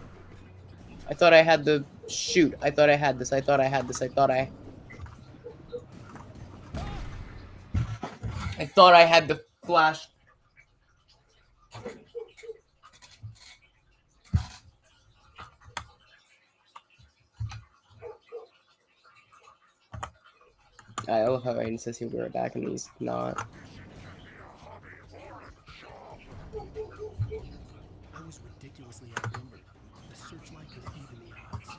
I thought I had the shoot. I thought I had this. I thought I had this. I thought I had the flash. I love how Aiden says he'll be right back and he's not. I was ridiculously outnumbered. The searchlight could even the odds.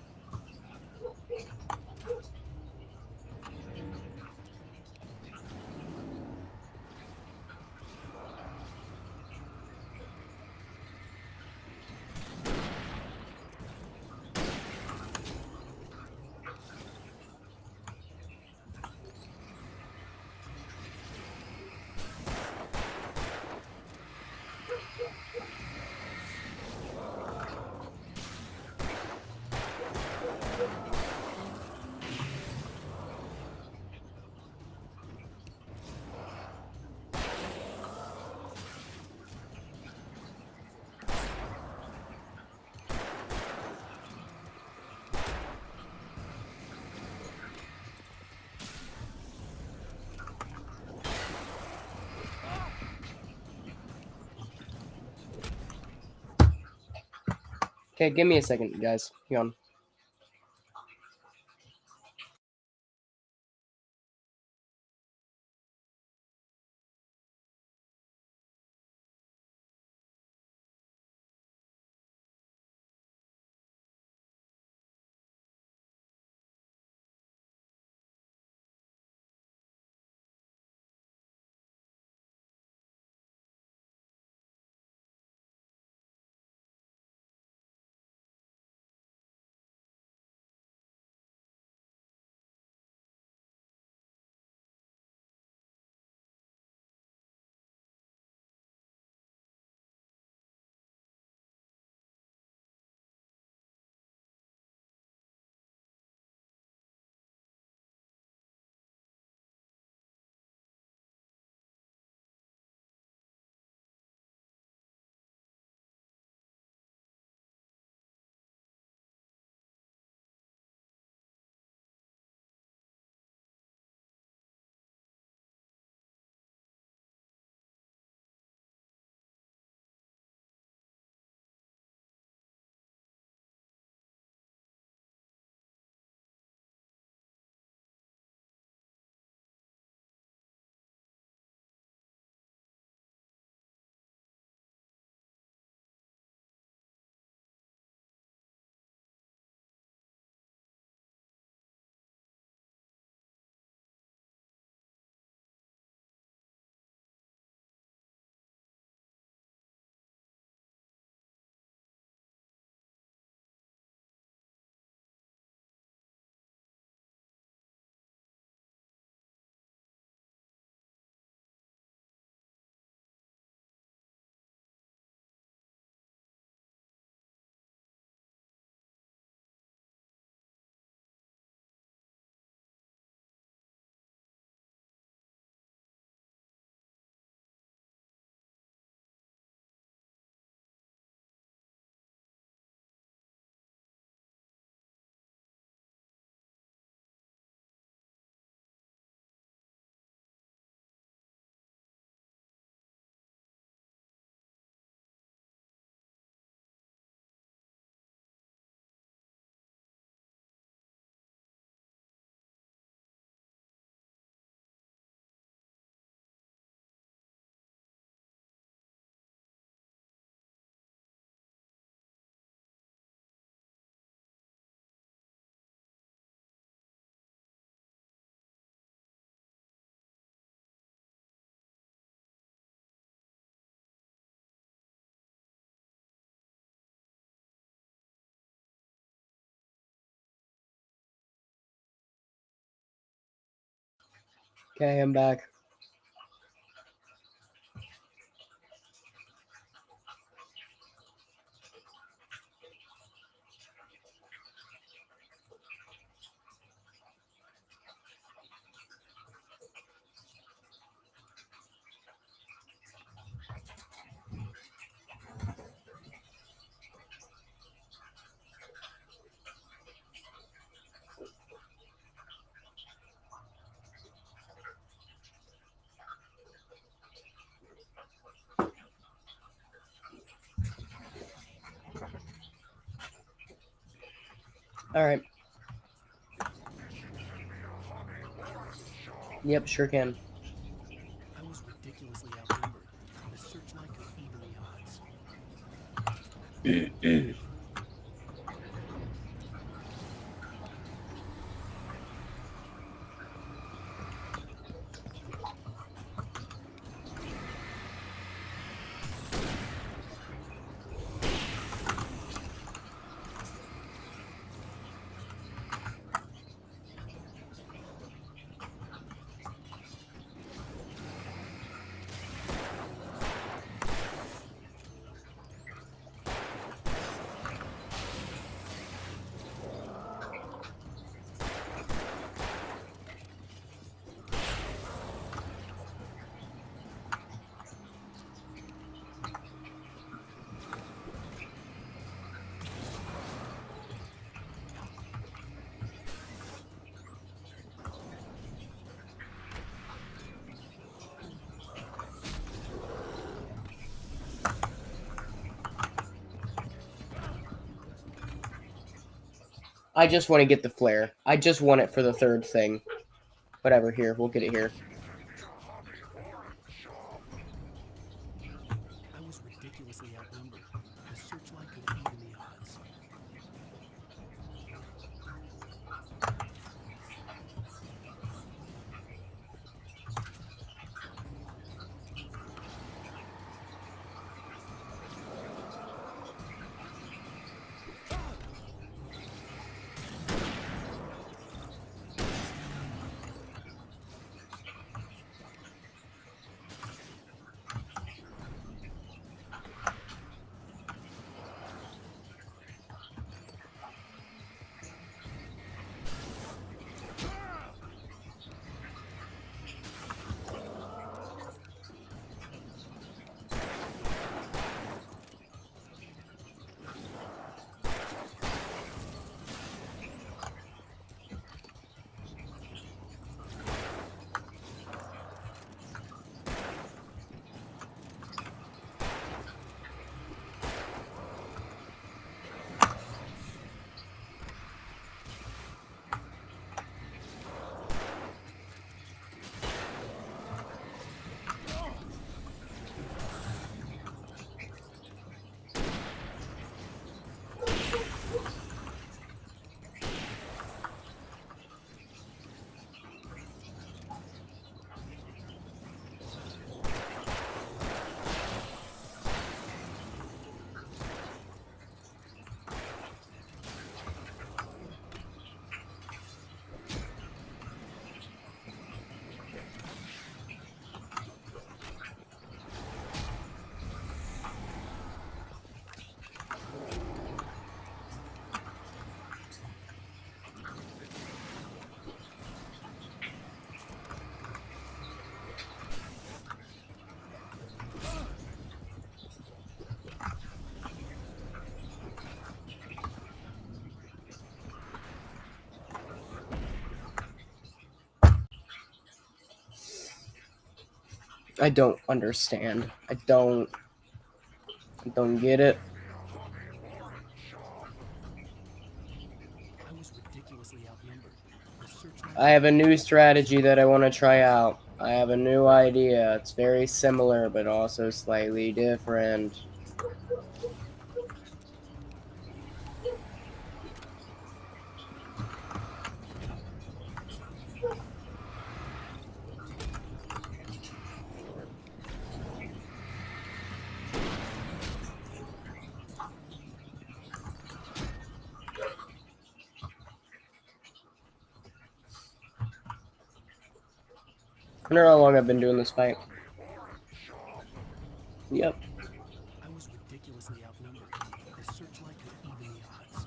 Okay, give me a second, guys. Hang on. Okay, I'm back. All right. Yep, sure can. I was ridiculously outnumbered. The searchlight could even the odds. I just want to get the flare. I just want it for the third thing. Whatever, here. We'll get it here. I was ridiculously outnumbered. The searchlight could even the odds. I don't understand. I don't get it. I was ridiculously outnumbered. The searchlight I have a new strategy that I want to try out. I have a new idea. It's very similar, but also slightly different. I don't know how long I've been doing this fight. Yep. I was ridiculously outnumbered. The searchlight could even the odds.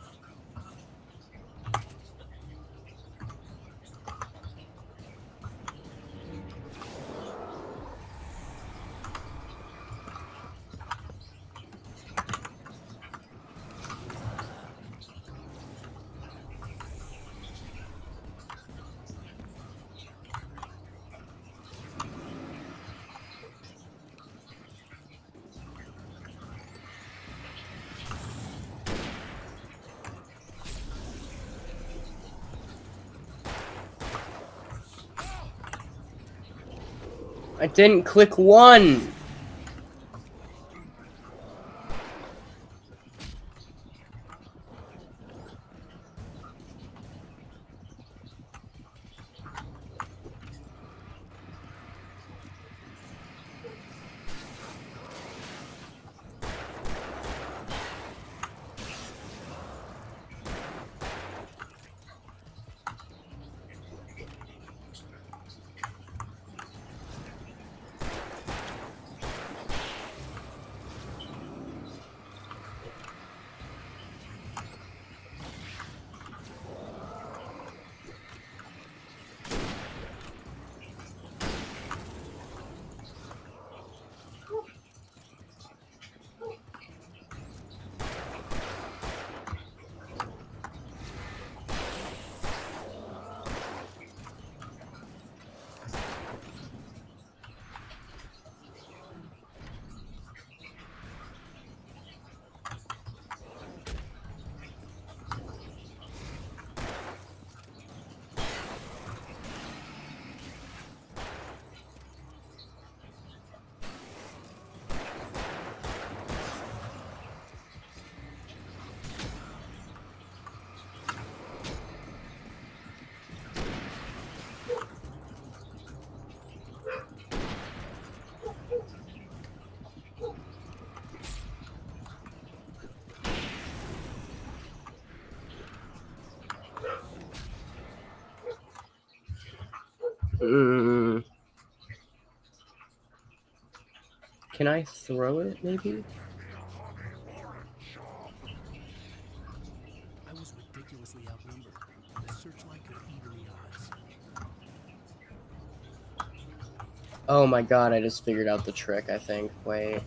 I didn't click one. Can I throw it, maybe? I was ridiculously outnumbered. The searchlight could even the odds. Oh my god, I just figured out the trick, I think. Wait.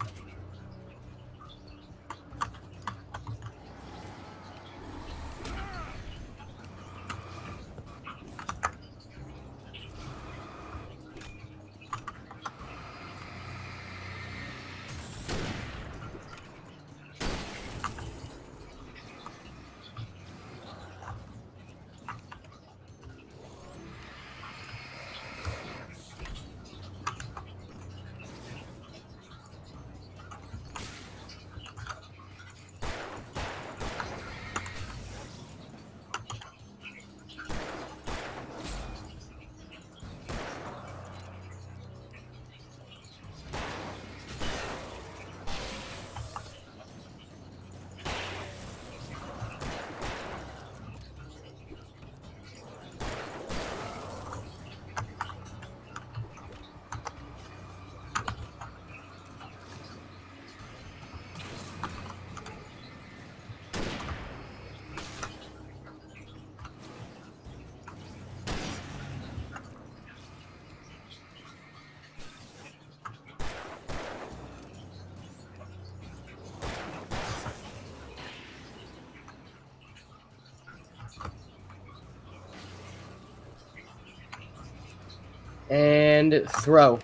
And throw.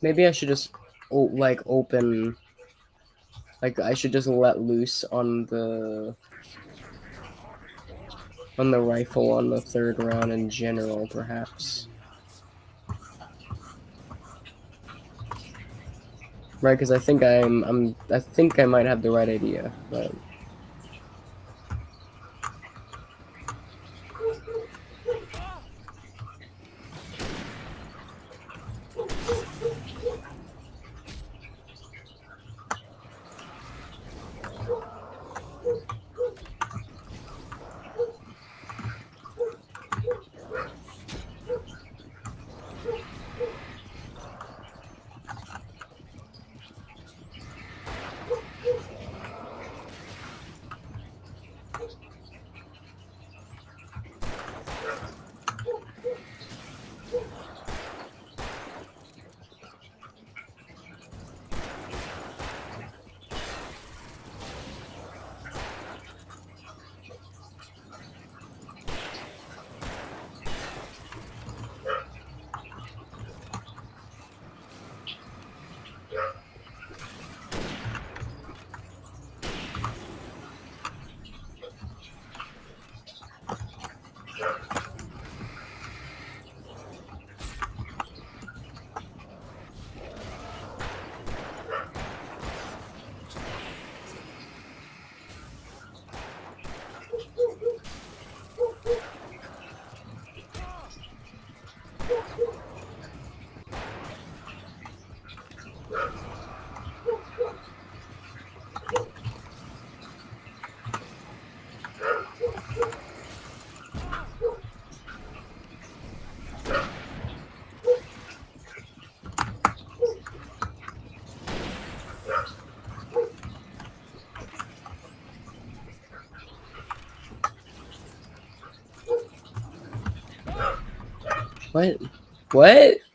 Maybe I should just, like, open Like, I should just let loose on the rifle on the third round in general, perhaps. Right, because I think I think I might have the right idea, but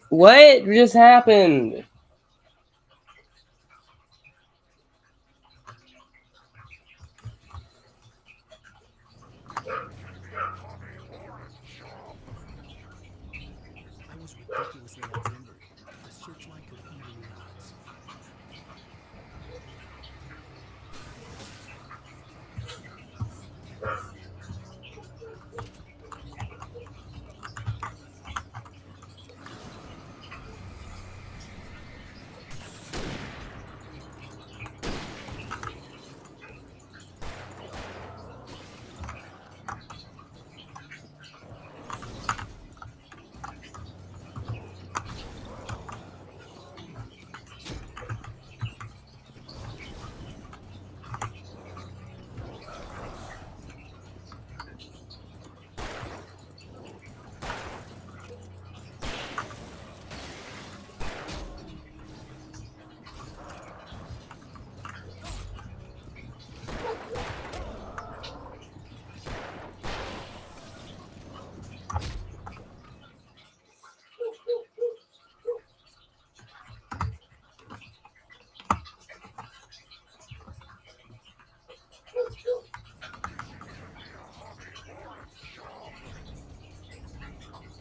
what just happened? I was ridiculously outnumbered. The searchlight could even the odds.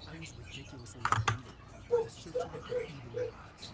I was ridiculously outnumbered. The searchlight could even the odds.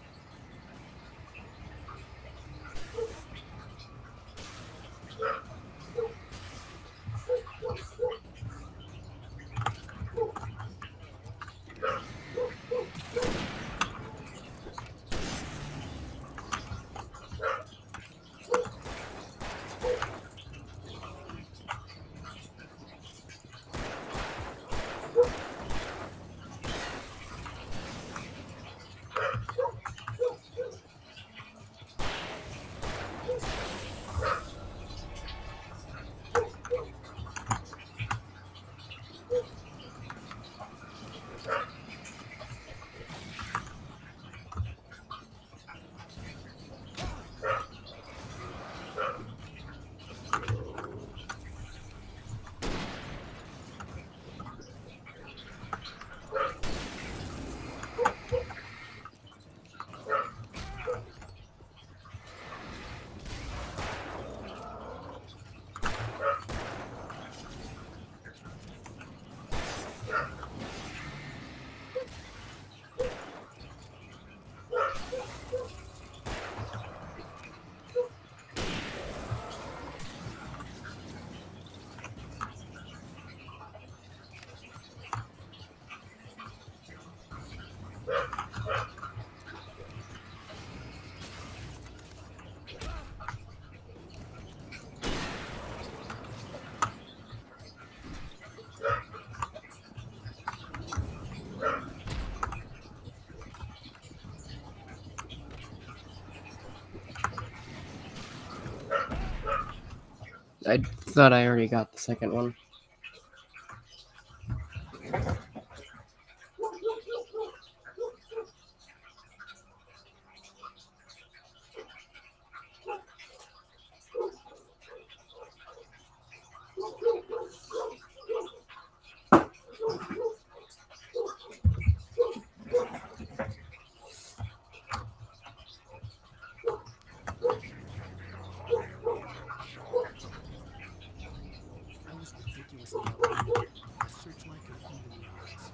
I thought I already got the second one. I was ridiculously outnumbered. The searchlight could even the odds.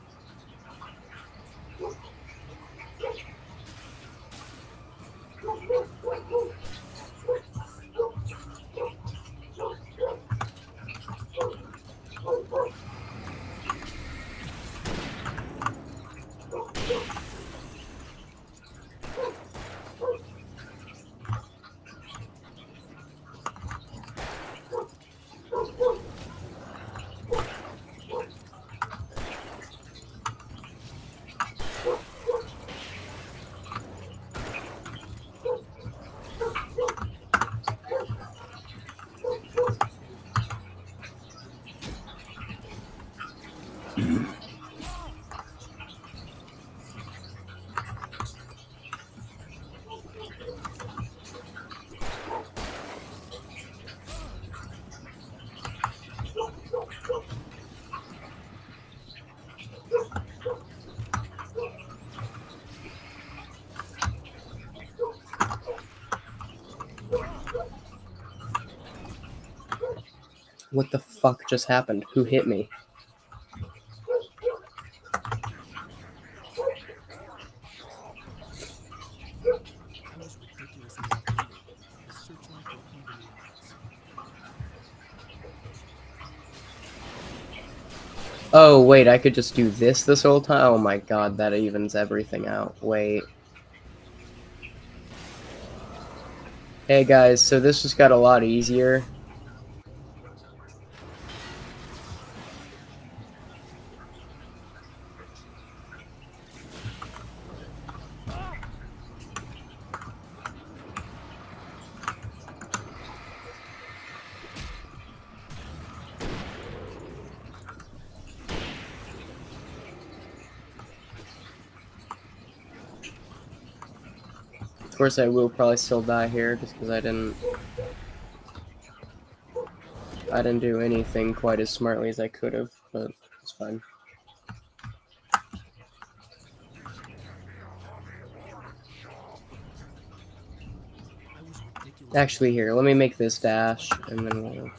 What the fuck just happened? Who hit me? I was ridiculously outnumbered. The searchlight could even the odds. Oh, wait, I could just do this whole time? Oh my god, that evens everything out. Wait. Hey guys, so this just got a lot easier. Of course, I will probably still die here just because I didn't do anything quite as smartly as I could have, but it's fine. I was ridiculously Actually, here, let me make this dash, and then we'll...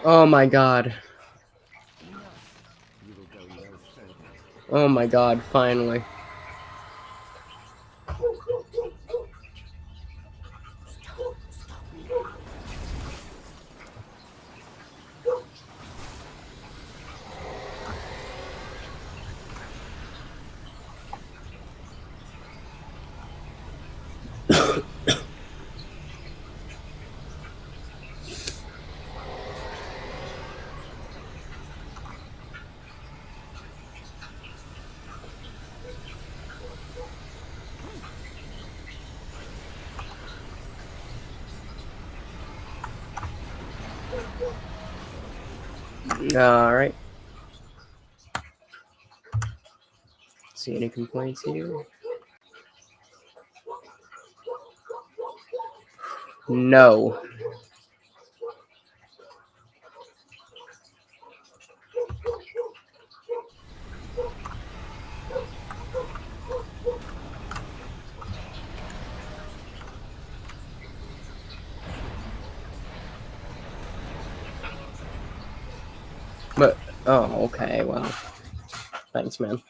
Oh my god. Oh my god, finally. All right. See any complaints here? No. But oh, okay. Well, thanks, man.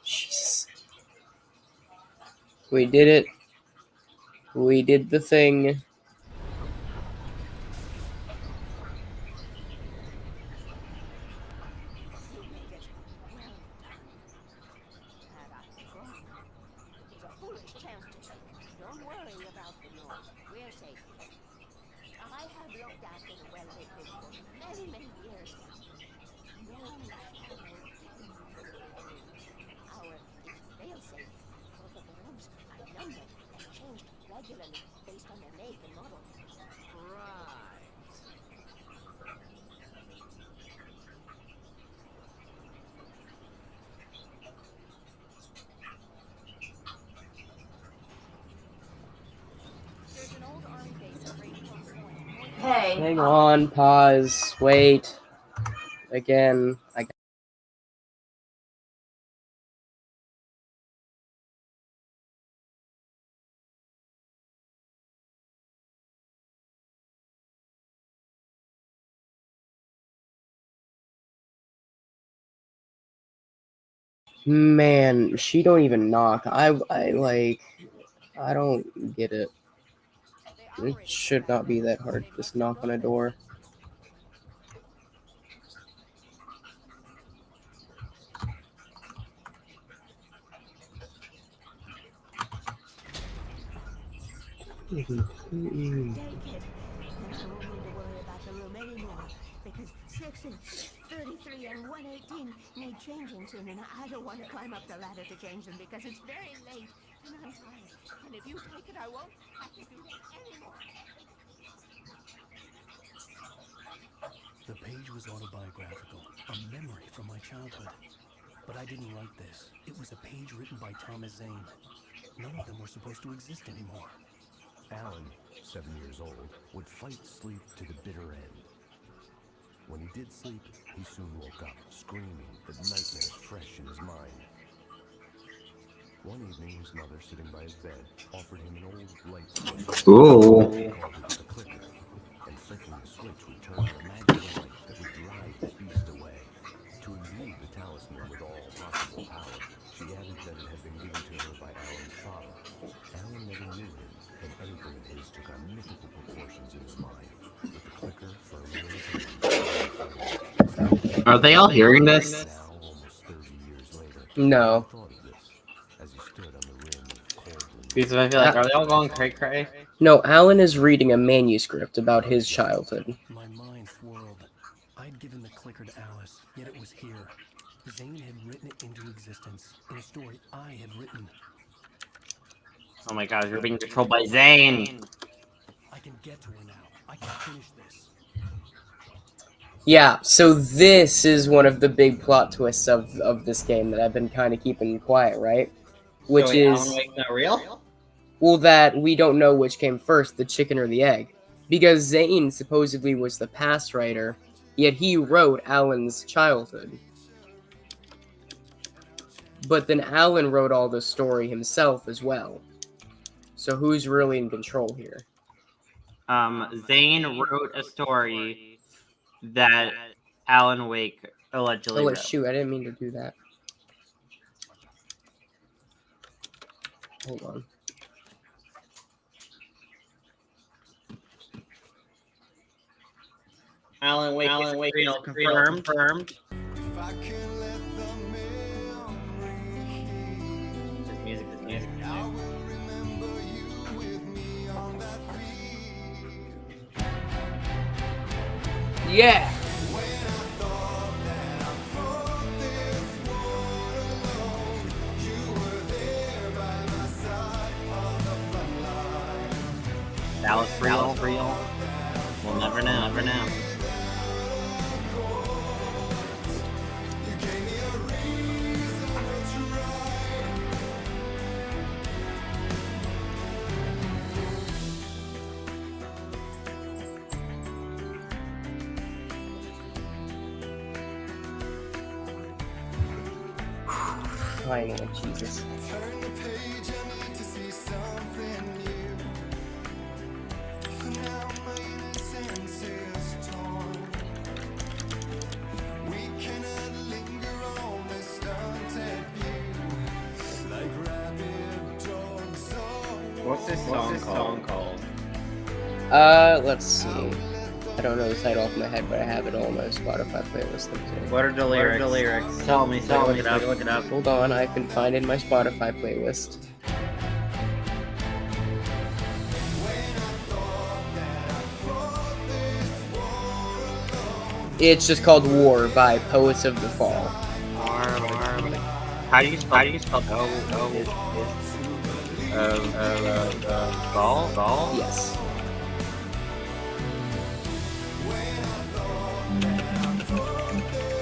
Jesus. We did it. We did the thing. You made it. Well done. Had I forgotten. It was a foolish chance to take. Don't worry about the noise. We're safe here. I have looked after the well-lit room for many, many years now. No shadow penetrated in. Our fail-safe. Both of the rooms are numbered and changed regularly based on their make and model. Right. There's an old army base at Rainforest Point. Hey. Hang on. Pause. Wait. Again. Man, she don't even knock. I don't get it. It should not be that hard to just knock on a door. Take it. Then I won't need to worry about the room anymore. Because 6 and 33 and 118 need changing soon, and I don't want to climb up the ladder to change them because it's very late and I'm tired. And if you take it, I won't have to do that anymore. The page was autobiographical, a memory from my childhood. But I didn't write this. It was a page written by Thomas Zane. None of them were supposed to exist anymore. Alan, 7 years old, would fight sleep to the bitter end. When he did sleep, he soon woke up, screaming, the nightmares fresh in his mind. One evening, his mother, sitting by his bed, offered him an old light switch. Ooh. She called it the clicker, and flicking the switch would turn on a magical light that would drive the beast away. To imbue the talisman with all possible power, she added that it had been given to her by Alan's father. Alan never knew him, and anything of his took on mythical proportions in his mind. With the clicker firmly in his hand, Are they all hearing this? now, almost 30 years later, No. he thought of this as he stood on the rim of coldly. Because I feel like, are they all going cray-cray? No, Alan is reading a manuscript about his childhood. My mind swirled. I'd given the clicker to Alice, yet it was here. Zane had written it into existence in a story I had written. Oh my god, you're being controlled by Zane! I can get to her now. I can finish this. Yeah, so this is one of the big plot twists of this game that I've been kind of keeping quiet, right? Which So wait, is, Alan Wake's not real? well, that we don't know which came first, the chicken or the egg. Because Zane supposedly was the past writer, yet he wrote Alan's childhood. But then Alan wrote all the story himself as well. So who's really in control here? Zane wrote a story that Alan Wake allegedly Oh wait, wrote. shoot, I didn't mean to do that. Hold on. Alan Wake is real, confirmed. This music. Yeah! That was real. We'll never know. Finally, Jesus. What's this song called? Let's see. I don't know the title off my head, but I have it all on my Spotify playlist. What are the lyrics? Tell me. Look it up. Hold on, I can find it in my Spotify playlist. It's just called War by Poets of the Fall. How do you spell Fall? Yes.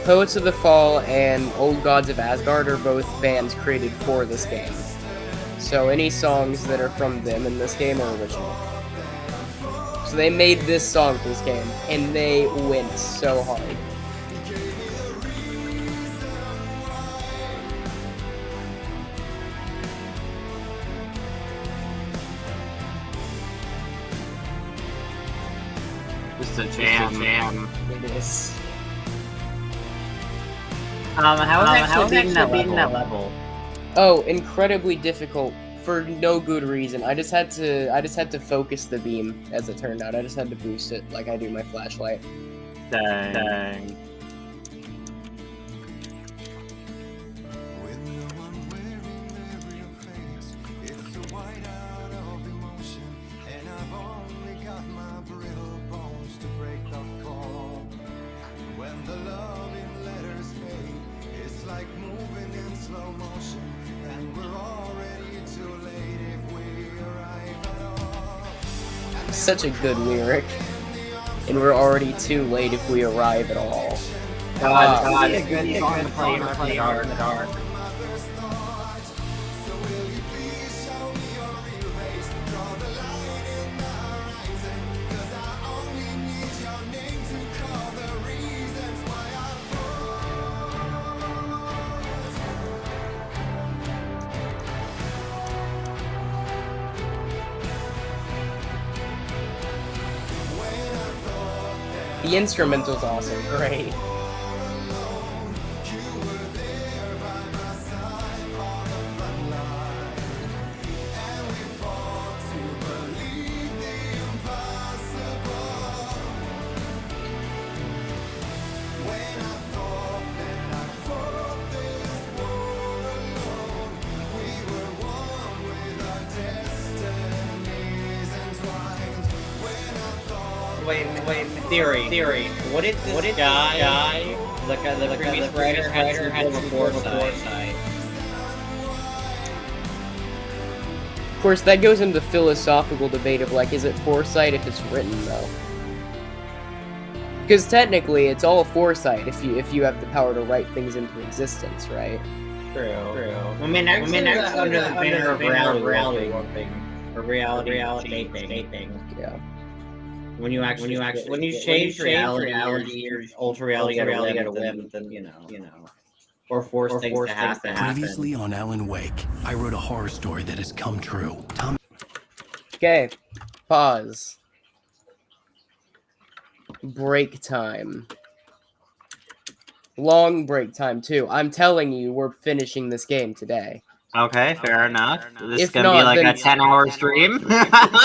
Poets of the Fall and Old Gods of Asgard are both bands created for this game. So any songs that are from them in this game are original. So they made this song for this game, and they went so hard. This is a jam. It is. How was beating that level? Oh, incredibly difficult for no good reason. I just had to focus the beam, as it turned out. I just had to boost it like I do my flashlight. Dang. Such a good lyric. And we're already too late if we arrive at all. God, it's a good song to play in the dark. The instrumental's awesome, great. Wait, theory. What if this guy, the previous writer, had some foresight? Of course, that goes into the philosophical debate of, like, is it foresight if it's written, though? Because technically, it's all foresight if you have the power to write things into existence, right? True. I mean, actually, under the banner of reality warping, or reality shaping. Yeah. When you change reality, your ultra reality at a whim, then you know, or force things to happen. Previously on Alan Wake, I wrote a horror story that has come true. Okay. Pause. Break time. Long break time, too. I'm telling you, we're finishing this game today. Okay, fair enough. This is If gonna be not, like then- a 10-hour stream.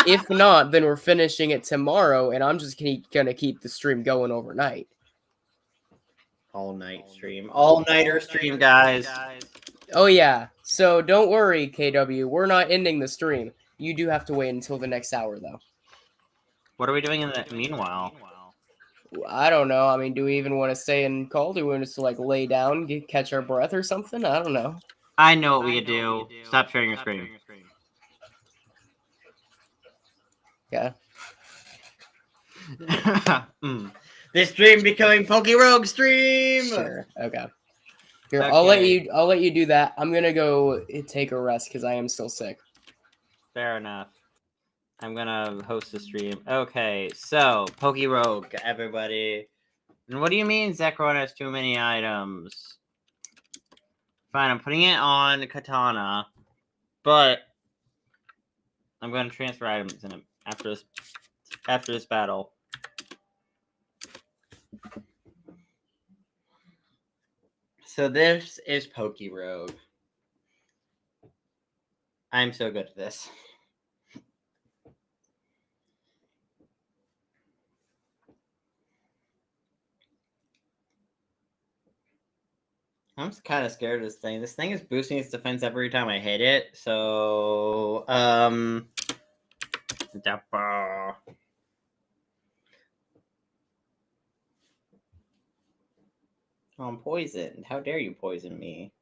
If not, then we're finishing it tomorrow, and I'm just gonna keep the stream going overnight. All-nighter stream, guys. Oh yeah, so don't worry, KW, we're not ending the stream. You do have to wait until the next hour, though. What are we doing in the meanwhile? I don't know. I mean, do we even want to stay in call? Do we want to like lay down, catch our breath or something? I don't know. I know what we could do. Stop sharing your screen. Yeah. This stream becoming Pokey Rogue stream. Sure. Okay. Here, I'll let you do that. I'm gonna go take a rest because I am still sick. Fair enough. I'm gonna host the stream. Okay, so Pokey Rogue, everybody. And what do you mean Zekron has too many items? Fine, I'm putting it on Katana, but I'm gonna transfer items in it after this battle. So this is Pokey Rogue. I'm so good at this. I'm kind of scared of this thing. This thing is boosting its defense every time I hit it. So, I'm poisoned. How dare you poison me?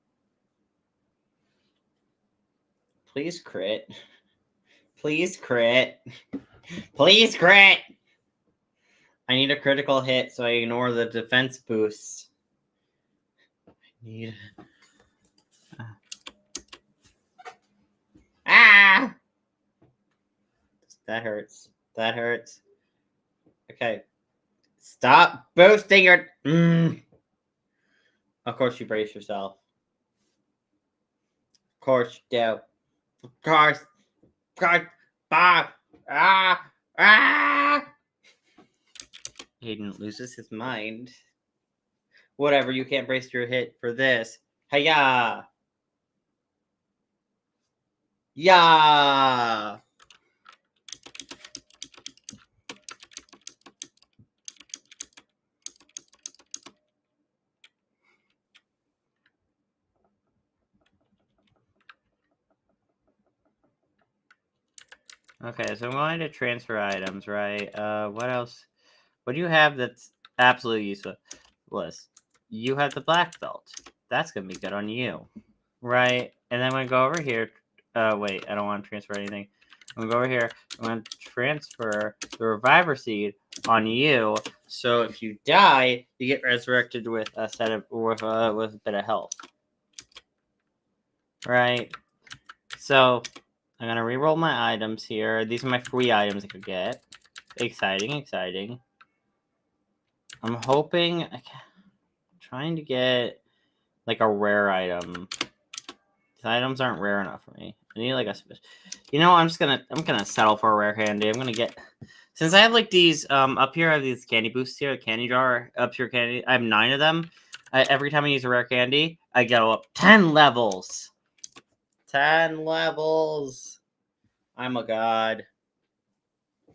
Please crit. Please crit. Please crit! I need a critical hit so I ignore the defense boosts. I need... Ah! That hurts. That hurts. Okay. Stop boosting your... Of course you brace yourself. Of course you do. Of course. Hayden loses his mind. Whatever, you can't brace your hit for this. Hiya! Yeah! Okay, so I'm going to transfer items, right? What else? What do you have that's absolutely useless? You have the black belt. That's going to be good on you. Right? And then I'm going to go over here. Wait, I don't want to transfer anything. I'm going to go over here. I'm going to transfer the reviver seed on you. So if you die, you get resurrected with a set of with a bit of health. Right? So I'm going to reroll my items here. These are my free items I could get. Exciting, exciting. I'm hoping... trying to get, like, a rare item. These items aren't rare enough for me. I need, like, a... You know, I'm gonna settle for a rare candy. I'm gonna get... Since I have, like, these, up here, I have these candy boosts here. A candy jar, up here candy. I have 9 of them. Every time I use a rare candy, I go up 10 levels. 10 levels. I'm a god. Of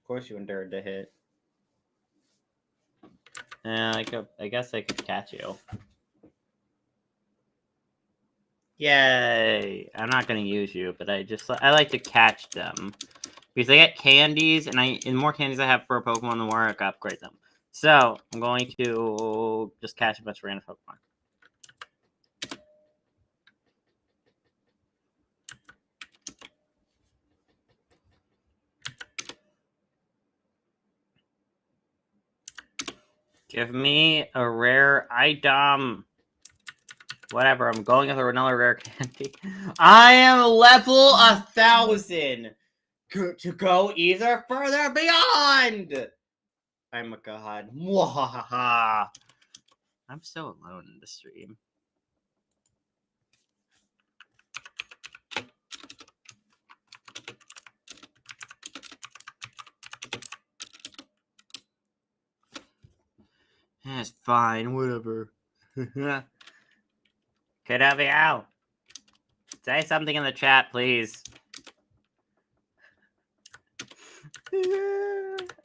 course you endured to hit. Yeah, I guess I could catch you. Yay! I'm not gonna use you, but I like to catch them. Because I get candies, and the more candies I have for a Pokemon, the more I can upgrade them. So, I'm going to just catch a bunch of random Pokemon. Give me a rare item. Whatever, I'm going with another rare candy. I am level 1,000 to go either further beyond. I'm a god. Mwahaha. I'm so alone in the stream. It's fine, whatever. Could have you out. Say something in the chat, please.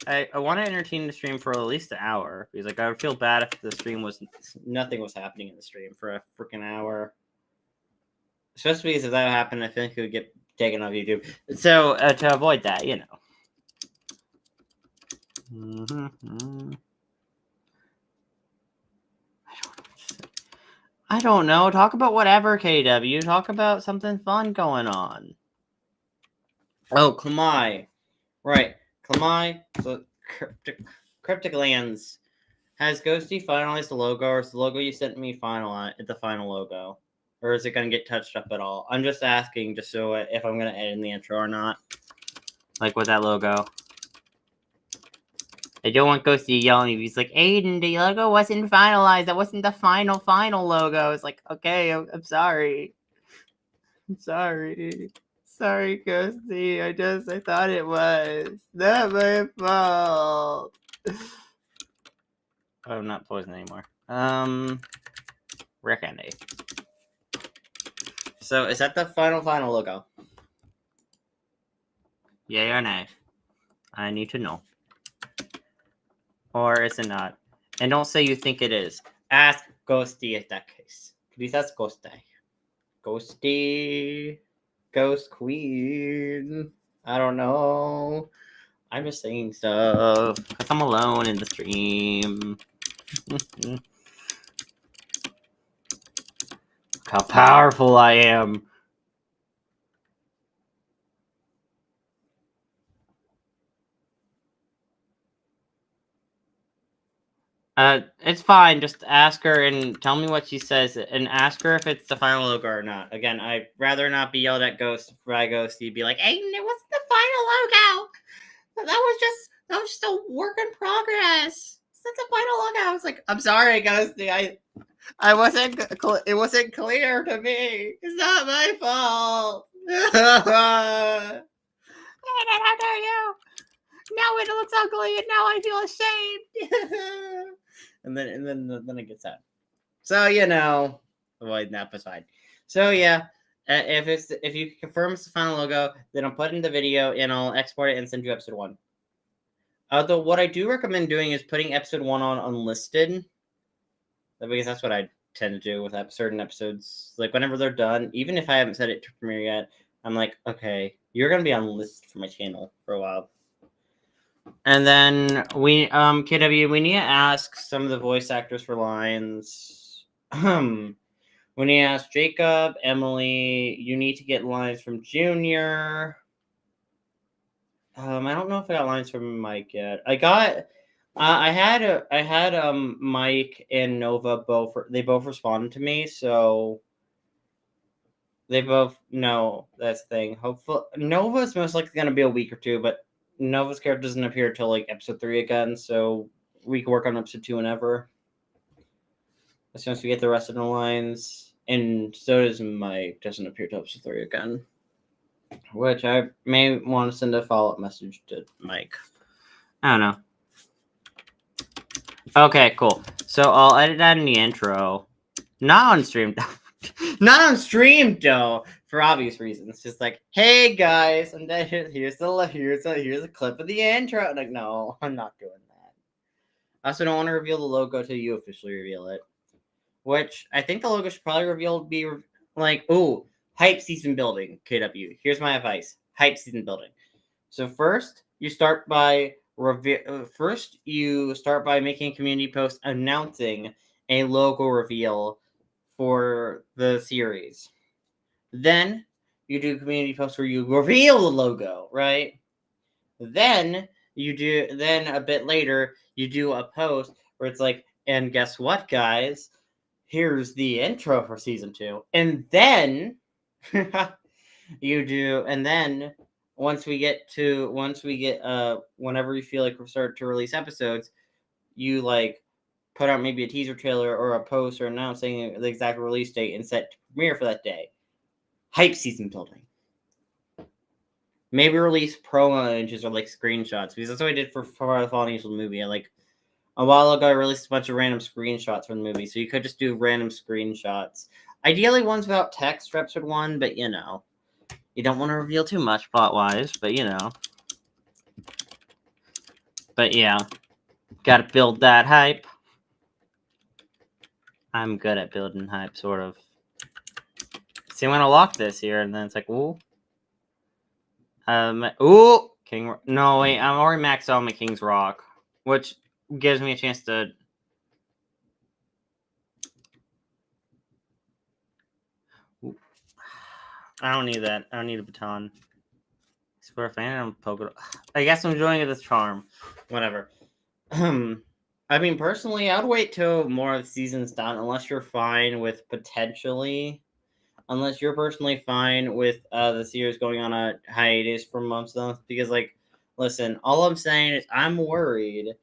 I want to entertain the stream for at least an hour because like I would feel bad if the stream was nothing was happening in the stream for a freaking hour. Especially because if that happened, I think it would get taken off YouTube. So to avoid that, you know. I don't know. Talk about whatever, KW. Talk about something fun going on. Oh, Klamai. Right. Klamai, so Cryptic Lands. Has Ghosty finalized the logo, or is the logo you sent me the final logo? Or is it going to get touched up at all? I'm just asking just so if I'm going to edit in the intro or not. Like with that logo. I don't want Ghosty yelling at me. He's like, Aiden, the logo wasn't finalized. That wasn't the final logo. It's like, okay, I'm sorry. I'm sorry. Sorry, Ghosty. I thought it was. Not my fault. I'm not poison anymore. Rare candy. So, is that the final logo? Yay or nay? I need to know. Or is it not? And don't say you think it is. Ask Ghosty in that case. Please ask Ghosty. Ghosty. Ghost Queen. I don't know. I'm just saying stuff. Because I'm alone in the stream. Look how powerful I am. It's fine. Just ask her and tell me what she says, and ask her if it's the final logo or not. Again, I'd rather not be yelled at by Ghosty. Be like, "Aiden, it wasn't the final logo. That was just a work in progress. It's not the final logo." I was like, "I'm sorry, Ghosty. I wasn't. It wasn't clear to me. It's not my fault." Aiden, how dare you? Now it looks ugly, and now I feel ashamed. and then it gets out. So you know, avoid that was fine. So yeah, if you confirm it's the final logo, then I'll put it in the video and I'll export it and send you episode 1. Although what I do recommend doing is putting episode 1 on unlisted, because that's what I tend to do with certain episodes. Like whenever they're done, even if I haven't set it to premiere yet, I'm like, okay, you're gonna be on list for my channel for a while. And then KW, we need to ask some of the voice actors for lines. We need to ask Jacob, Emily. You need to get lines from Junior. I don't know if I got lines from Mike yet. I had Mike and Nova both. They both responded to me, so they both know that's the thing. Hopefully, Nova's most likely gonna be a week or two, but Nova's character doesn't appear till like episode 3 again, so we can work on episode 2 whenever. As soon as we get the rest of the lines. And so does Mike, doesn't appear till episode 3 again. Which I may want to send a follow-up message to Mike. I don't know. Okay, cool. So I'll edit that in the intro. Not on stream though. Not on stream though. For obvious reasons, just like, hey guys, and then here's a clip of the intro. I'm like, no, I'm not doing that. I also don't want to reveal the logo till you officially reveal it. Which I think the logo should probably be like, oh, hype season building. KW. Here's my advice: hype season building. So first, you start by making a community post announcing a logo reveal for the series. Then you do a community post where you reveal the logo, right? Then a bit later, you do a post where it's like, and guess what, guys? Here's the intro for season 2, and then you do, and then whenever you feel like we start to release episodes, you like put out maybe a teaser trailer or a post or announcing the exact release date and set to premiere for that day. Hype season building. Maybe release promo images or like screenshots, because that's what I did for the Fallen Angels movie. A while ago, I released a bunch of random screenshots from the movie, so you could just do random screenshots. Ideally, ones without text for episode 1, but you know, you don't want to reveal too much plot-wise, but you know. But yeah, gotta build that hype. I'm good at building hype, sort of. See, I'm gonna lock this here, and then it's like, ooh. Ooh! No, wait, I'm already maxed out my King's Rock, which gives me a chance to... Ooh. I don't need that. I don't need a baton. Square fan, I guess I'm joining this charm. Whatever. I mean, personally, I would wait till more of the season's done, unless you're fine with unless you're personally fine with the series going on a hiatus for months, because, like, listen, all I'm saying is I'm worried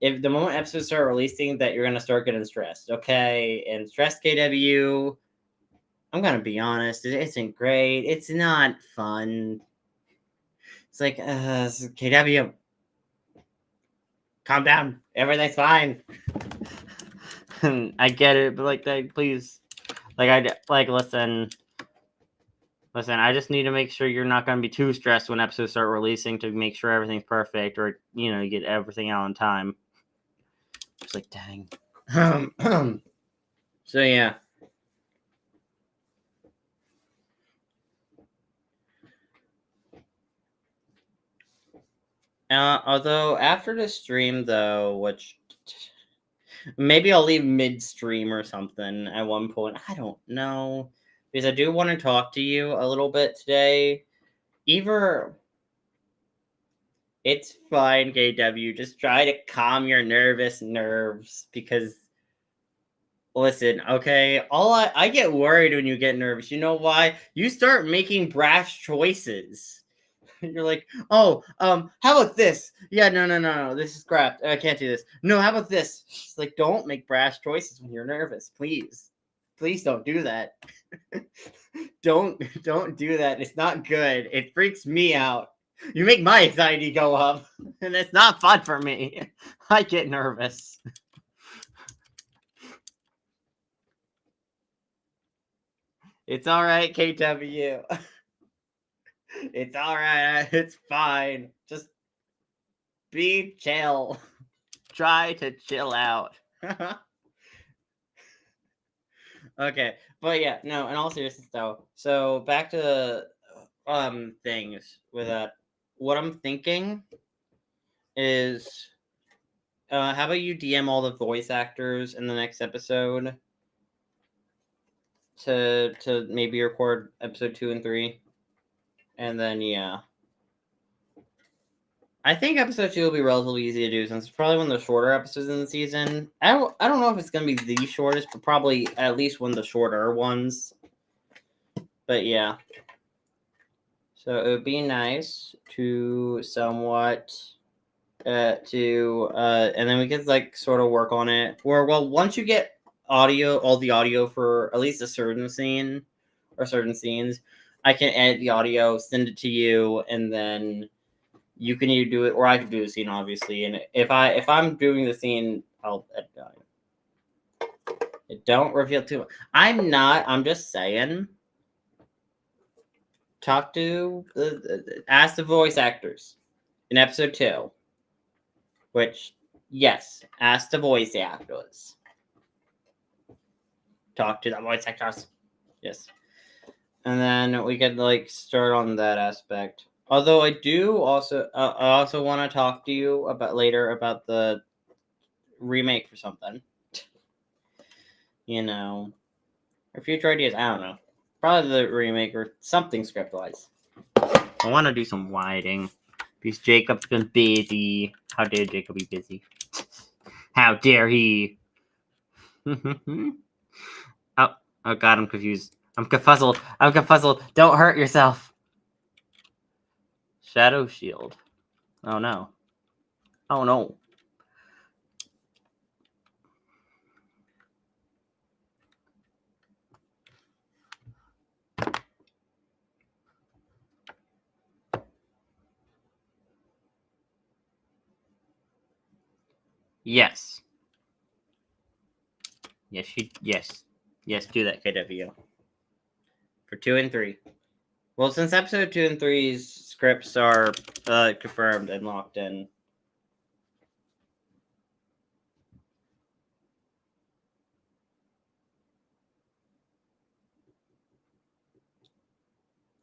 if the moment episodes start releasing that you're gonna start getting stressed, okay? And stressed KW, I'm gonna be honest, it isn't great. It's not fun. It's like, KW, calm down. Everything's fine. I get it, but like, please, listen. I just need to make sure you're not gonna be too stressed when episodes start releasing to make sure everything's perfect, or you know, you get everything out on time. It's like, dang. So yeah. Although after the stream, though, which maybe I'll leave mid-stream or something at one point. I don't know, because I do want to talk to you a little bit today. Either it's fine, KW. Just try to calm your nervous nerves, because listen, okay, I get worried when you get nervous. You know why? You start making brash choices. You're like, oh, how about this? Yeah, no, this is crap. I can't do this. No, how about this? It's like, don't make brash choices when you're nervous, please. Please don't do that. Don't do that. It's not good. It freaks me out. You make my anxiety go up, and it's not fun for me. I get nervous. It's all right, KW. It's all right. It's fine. Just be chill. Try to chill out. Okay, but yeah, no, in all seriousness though. So back to things with that. What I'm thinking is how about you DM all the voice actors in the next episode to maybe record episode 2 and 3. And then yeah. I think episode 2 will be relatively easy to do, since it's probably one of the shorter episodes in the season. I don't know if it's gonna be the shortest, but probably at least one of the shorter ones. But yeah. So it would be nice to somewhat and then we could like sort of work on it. Or well, once you get all the audio for at least a certain scene or certain scenes, I can edit the audio, send it to you, and then you can either do it, or I can do the scene, obviously. And if I'm doing the scene, I'll edit it. Don't reveal too much. I'm just saying. Talk to ask the voice actors in episode 2. Which, yes, ask the voice actors. Talk to the voice actors. Yes. And then we could like start on that aspect. Although I also want to talk to you about later about the remake for something. You know, or future ideas. I don't know. Probably the remake or something script-wise. I want to do some writing because Jacob's been busy. How dare Jacob be busy? How dare he? Oh, oh god, I'm confused. I'm confuzzled. I'm confuzzled. Don't hurt yourself. Shadow Shield. Oh no. Oh no. Yes. Yes, do that, KW. For 2 and 3. Well, since episode 2 and 3's scripts are confirmed and locked in.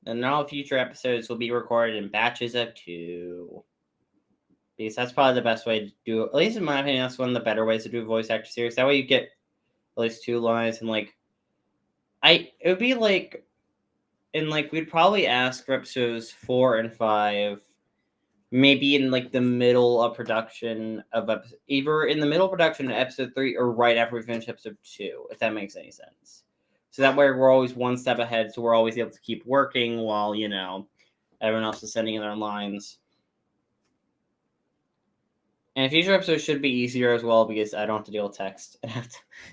And all future episodes will be recorded in batches of 2. Because that's probably the best way to do it. At least in my opinion, that's one of the better ways to do a voice actor series. That way you get at least 2 lines and like it would be like and like we'd probably ask for episodes 4 and 5 maybe in like the middle of production of episode, either in the middle of production of episode 3 or right after we finish episode 2, if that makes any sense. So that way we're always one step ahead, so we're always able to keep working while, you know, everyone else is sending in their lines. And future episodes should be easier as well because I don't have to deal with text.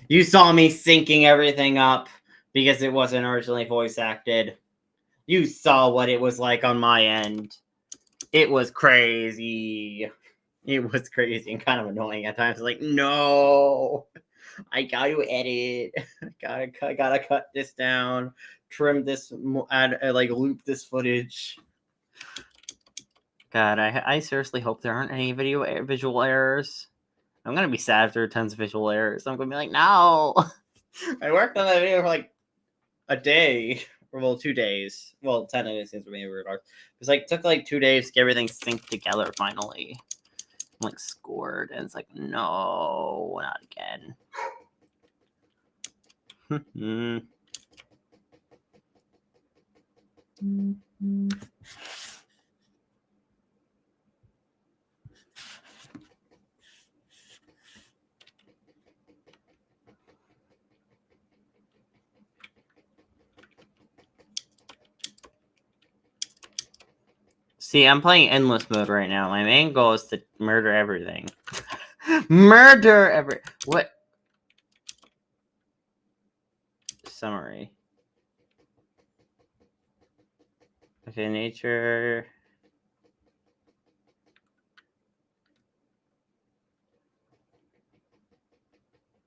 You saw me syncing everything up because it wasn't originally voice acted. You saw what it was like on my end. It was crazy. It was crazy and kind of annoying at times. Like, no, I got to edit. I gotta cut this down, trim this, like loop this footage. God, I seriously hope there aren't any visual errors. I'm gonna be sad if there are tons of visual errors. I'm gonna be like, no. I worked on that video for like a day, or well, 2 days. Well, 10 days since we made it. It's like took like 2 days to get everything synced together finally. I'm like scored, and it's like, no, not again. See, I'm playing endless mode right now. My main goal is to murder everything. What? Summary. Okay, nature.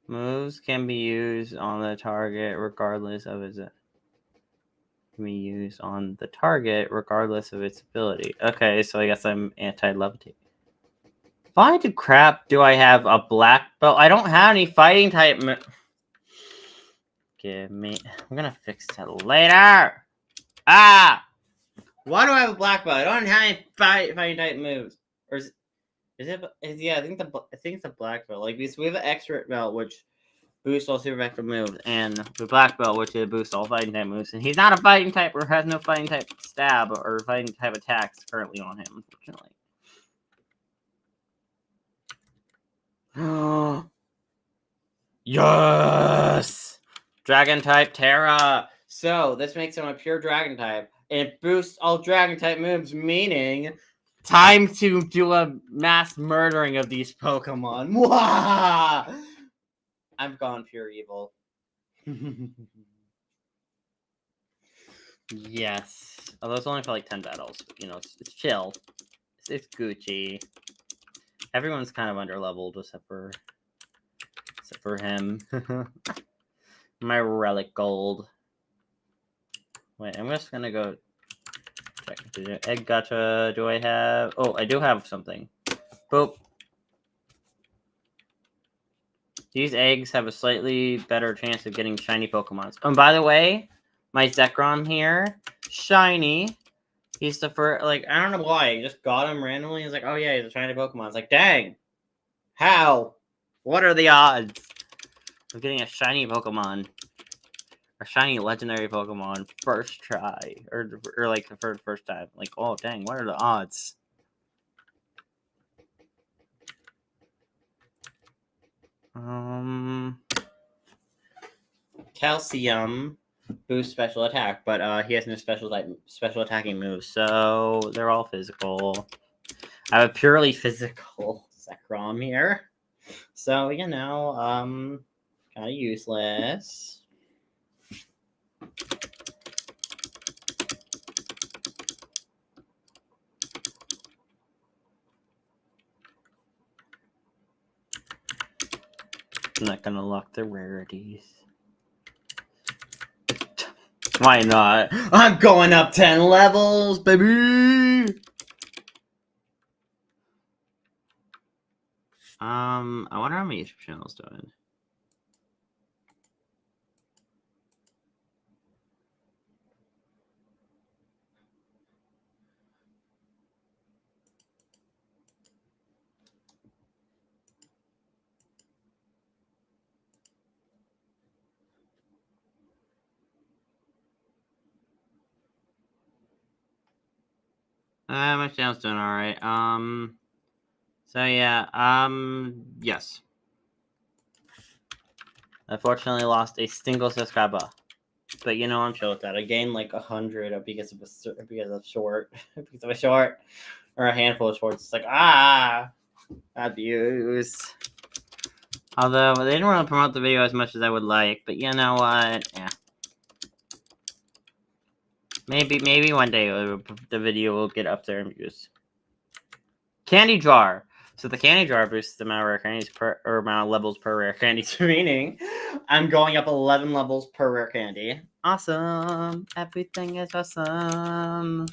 Moves can be used on the target regardless of its ability. Okay, so I guess I'm anti-levitate. Why the crap do I have a black belt? I don't have any fighting type. Give me. I'm gonna fix that later. Ah! Why do I have a black belt? I don't have any fighting type moves. Or is it? Yeah, I think it's a black belt. Like we have an expert belt which boosts all super effective moves, and the black belt which boosts all fighting type moves. And he's not a fighting type or has no fighting type stab or fighting type attacks currently on him, unfortunately. Yes! Dragon type Terra. So this makes him a pure dragon type. And it boosts all dragon type moves, meaning time to do a mass murdering of these Pokemon. Mwah! I've gone pure evil. Yes. Although it's only for like 10 battles. But, you know, it's chill. It's Gucci. Everyone's kind of underleveled except for him. My relic gold. Wait, I'm just gonna go check. Egg gacha. Do I have? Oh, I do have something. Boop. These eggs have a slightly better chance of getting shiny Pokemon. And by the way, my Zekrom here, shiny. He's the first. Like, I don't know why. I just got him randomly. He's like, oh yeah, he's a shiny Pokemon. It's like, dang. How? What are the odds of getting a shiny Pokemon? A shiny legendary Pokemon first try. Or like for the first time. Like, oh dang, what are the odds? Calcium boosts special attack, but he has no special attacking moves, so they're all physical. I have a purely physical Zekrom here, so kind of useless. I'm not gonna lock the rarities. Why not? I'm going up 10 levels, baby! I wonder how many YouTube channels doing. My channel's doing alright. So yeah, yes. Unfortunately lost a single subscriber. But you know, I'm chill with that. I gained like 100 because of a short. Because of a short. Or a handful of shorts. It's like, abuse. Although, they didn't really promote the video as much as I would like. But you know what? Yeah. Maybe one day the video will get up there in views. Candy jar. So the candy jar boosts the amount of rare candies or amount of levels per rare candy. Meaning, I'm going up 11 levels per rare candy. Awesome. Everything is awesome.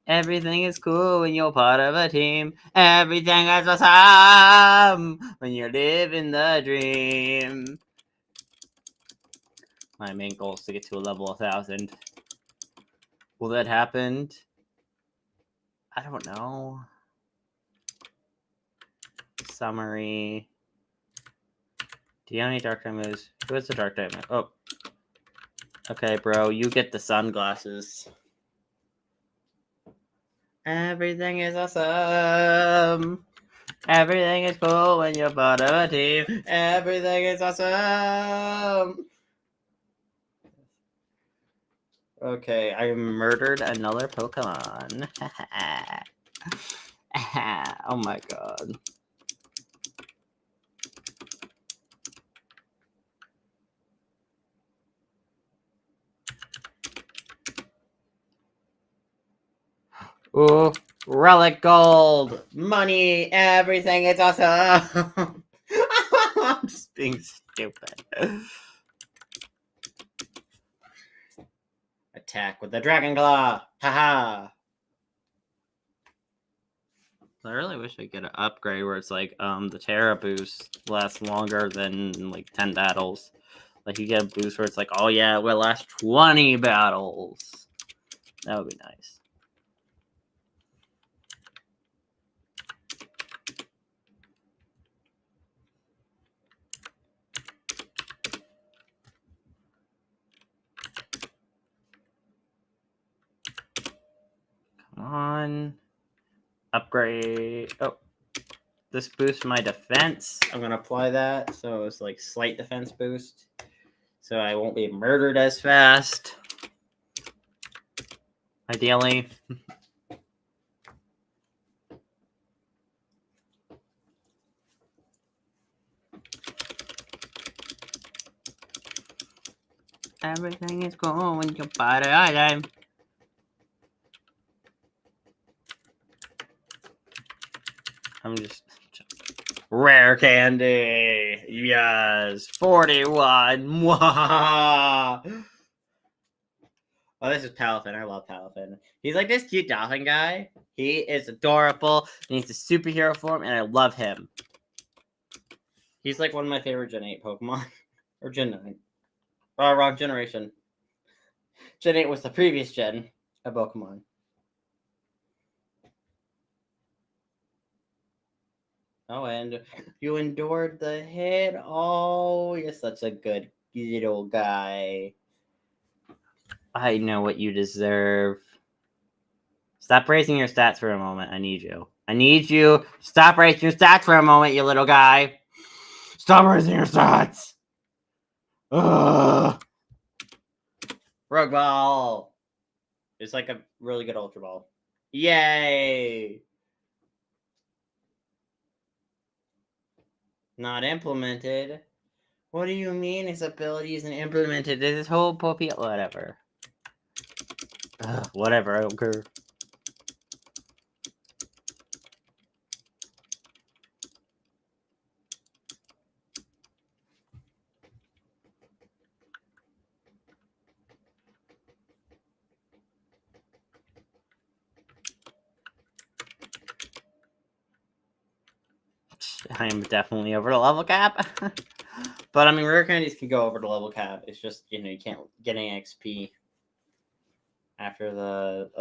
Everything is cool when you're part of a team. Everything is awesome when you're living the dream. My main goal is to get to a level 1000. Will that happen? I don't know. Summary. Do you have any dark type moves? Who has the dark type move? Oh. Okay, bro. You get the sunglasses. Everything is awesome. Everything is cool when you're part of a team. Everything is awesome. Okay, I murdered another Pokemon. Oh my god. Ooh, relic gold, money, everything is awesome. I'm just being stupid. Attack with the Dragon Claw. Haha. I really wish I could upgrade where it's like the Terra boost lasts longer than like 10 battles. Like you get a boost where it's like, oh yeah, it will last 20 battles. That would be nice. Come on. Upgrade. Oh. This boosts my defense. I'm going to apply that. So it's like slight defense boost. So I won't be murdered as fast. Ideally. Everything is going to party. I'm just rare candy. Yes, 41. Mwah! Oh, this is Palafin. I love Palafin. He's like this cute dolphin guy. He is adorable. And he's a superhero form, and I love him. He's like one of my favorite Gen 8 Pokemon. Or Gen 9. Oh, wrong generation. Gen 8 was the previous gen of Pokemon. Oh, and you endured the hit. Oh, you're such a good little guy. I know what you deserve. Stop raising your stats for a moment. I need you. I need you. Stop raising your stats for a moment, you little guy. Stop raising your stats! Ugh. Rogue Ball. It's like a really good Ultra Ball. Yay! Not implemented. What do you mean his ability isn't implemented? This whole puppy, whatever. Ugh, whatever, I don't care. I am definitely over the level cap. But I mean, rare candies can go over the level cap. It's just, you know, you can't get any XP after the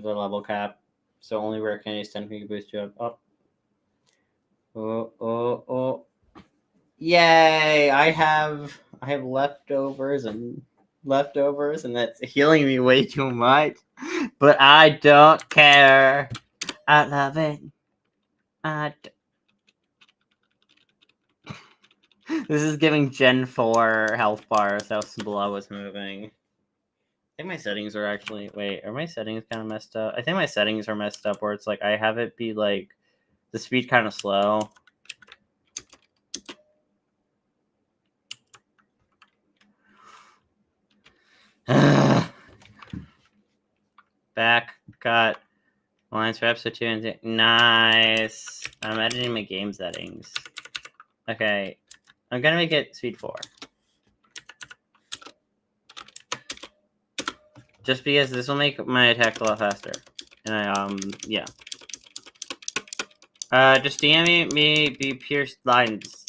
level cap. So only rare candies technically boost you up. Oh. Yay! I have leftovers and that's healing me way too much. But I don't care. I love it. This is giving Gen 4 health bars. How slow it's moving. I think my settings are actually... Wait, are my settings kind of messed up? I think my settings are messed up where it's like I have it be like the speed kind of slow. Back, cut. Lines for episode 2 and nice. I'm editing my game settings. Okay. I'm gonna make it speed 4. Just because this will make my attack a lot faster. And yeah. Just DM me be pierced lines.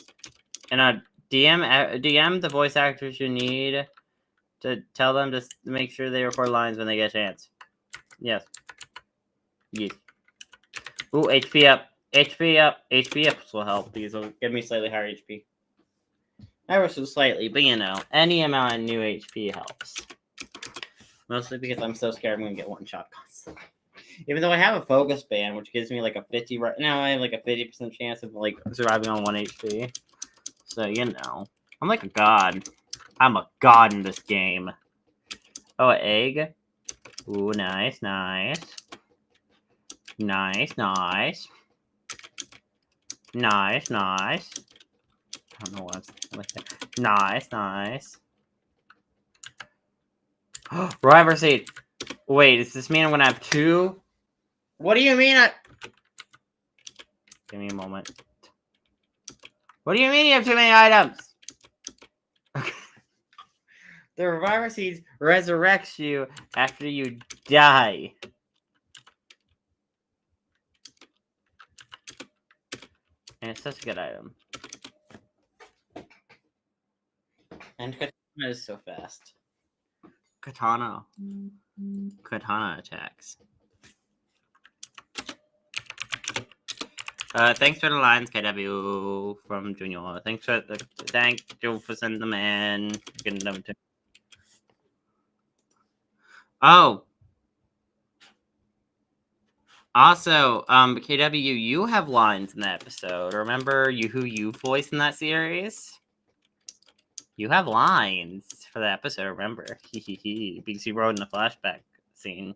And DM the voice actors you need to tell them to make sure they record lines when they get a chance. Yes. Yes. Ooh, HP up. HP up. HP ups will help because it'll give me slightly higher HP. Ever so slightly, but you know, any amount of new HP helps. Mostly because I'm so scared I'm gonna get one shot constantly. Even though I have a focus band, which gives me like a 50 right now, I have like a 50% chance of like surviving on 1 HP. So you know, I'm like a god. I'm a god in this game. Oh, an egg. Ooh, nice. Nice. I don't know what I'm like that. Nice. River seed. Wait, does this mean I'm gonna have 2? What do you mean Give me a moment. What do you mean you have too many items? Okay. The Reviver Seeds resurrects you after you die. And it's such a good item. And Katana is so fast. Katana attacks. Thanks for the lines, KW from Junior. Thank you for sending them in. Getting them too. Oh. Also, KW, you have lines in that episode. Remember who you voiced in that series? You have lines for the episode, remember? Because you wrote in the flashback scene.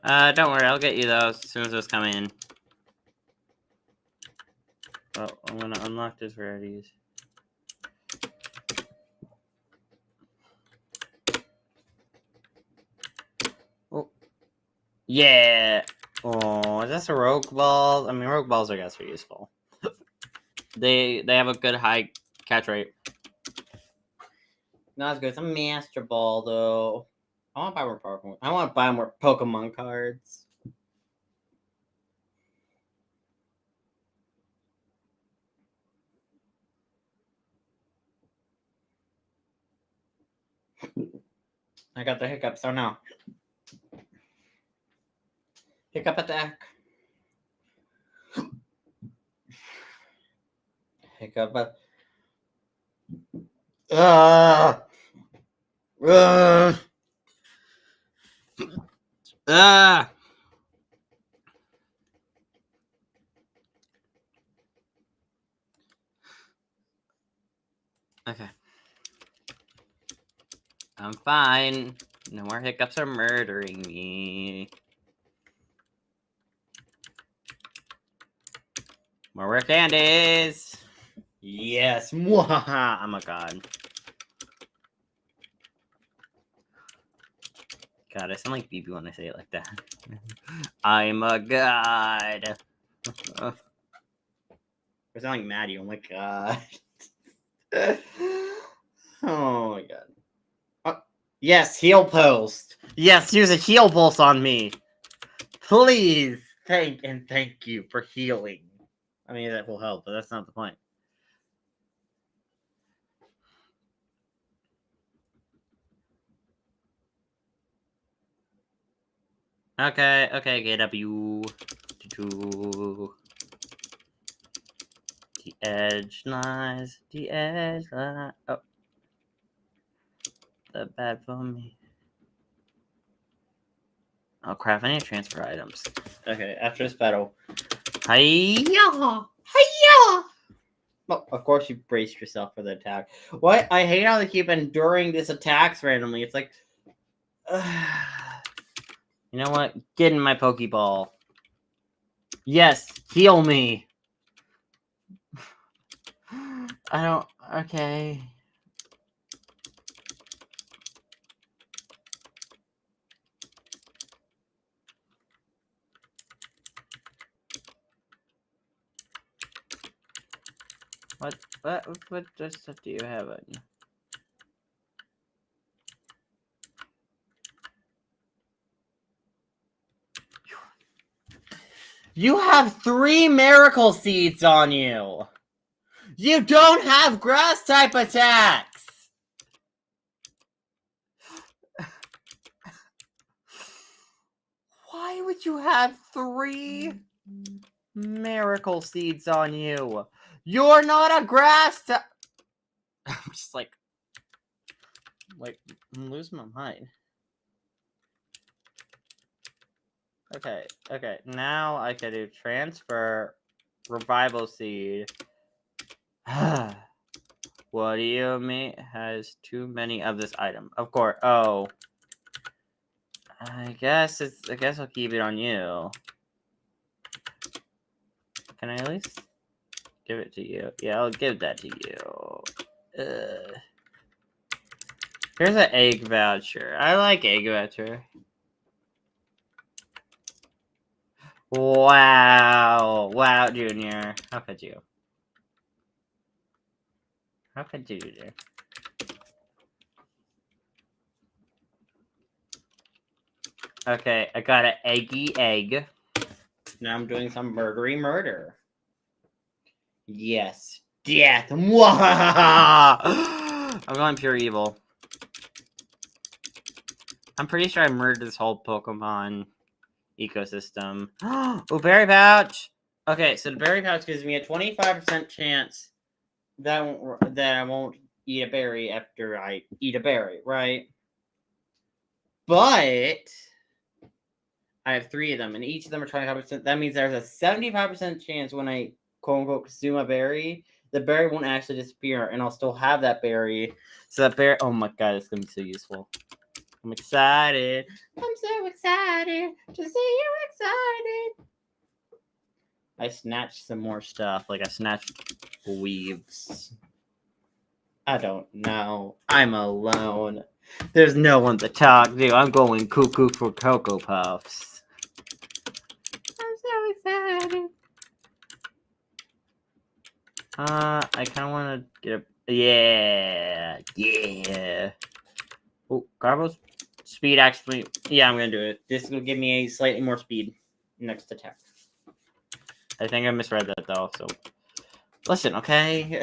Don't worry, I'll get you those as soon as those come in. Oh, I'm gonna unlock those rarities. Oh. Yeah! Oh, is this a rogue ball? I mean, rogue balls, I guess, are useful. They have a good high catch rate. Not as good as a Master Ball, though. I want to buy more Pokemon. I want to buy more Pokemon cards. I got the hiccups. Oh no. Hiccup attack. hiccup. Ah. Ah. Okay. I'm fine. No more hiccups are murdering me. More rare candies. Yes. Mwahaha. I'm a god. God, I sound like BB when I say it like that. I'm a god. I sound like Maddie. Oh my god. Oh my god. Yes, heal post. Yes, use a heal pulse on me. Please. Thank you for healing. I mean, that will help, but that's not the point. Okay, get up, you. To the edge lies, the edge lies. Oh. The bad for me. Oh crap, I need to transfer items. Okay, after this battle. Hiya! Hiya! Well, of course you braced yourself for the attack. What? I hate how they keep enduring these attacks randomly. It's like... You know what? Get in my Pokeball. Yes, heal me. I don't... Okay. What stuff do you have on you? You have 3 miracle seeds on you! You don't have grass type attacks! Why would you have 3 miracle seeds on you? You're not a grass type. I'm just like, I'm losing my mind. Okay, now I can do transfer, revival seed. What do you mean has too many of this item? Of course. Oh. I guess I'll keep it on you. Can I at least give it to you? Yeah, I'll give that to you. Here's an egg voucher. I like egg voucher. Wow, Junior. How could you? How could you do? Okay, I got an eggy egg. Now I'm doing some murdery murder. Yes. Death. Mwah! I'm going pure evil. I'm pretty sure I murdered this whole Pokemon ecosystem. Oh, berry pouch! Okay, so the berry pouch gives me a 25% chance that I won't eat a berry after I eat a berry, right? But I have 3 of them, and each of them are 25%. That means there's a 75% chance when I quote-unquote consume a berry, the berry won't actually disappear, and I'll still have that berry. So that berry... Oh my god, it's going to be so useful. I'm excited. I'm so excited to see you excited. I snatched some more stuff. Like, I snatched weaves. I don't know. I'm alone. There's no one to talk to. I'm going cuckoo for Cocoa Puffs. I'm so excited. I kind of want to get a... Yeah. Oh, Garbo's speed actually... Yeah, I'm going to do it. This will give me a slightly more speed next attack. I think I misread that, though, so... Listen, okay?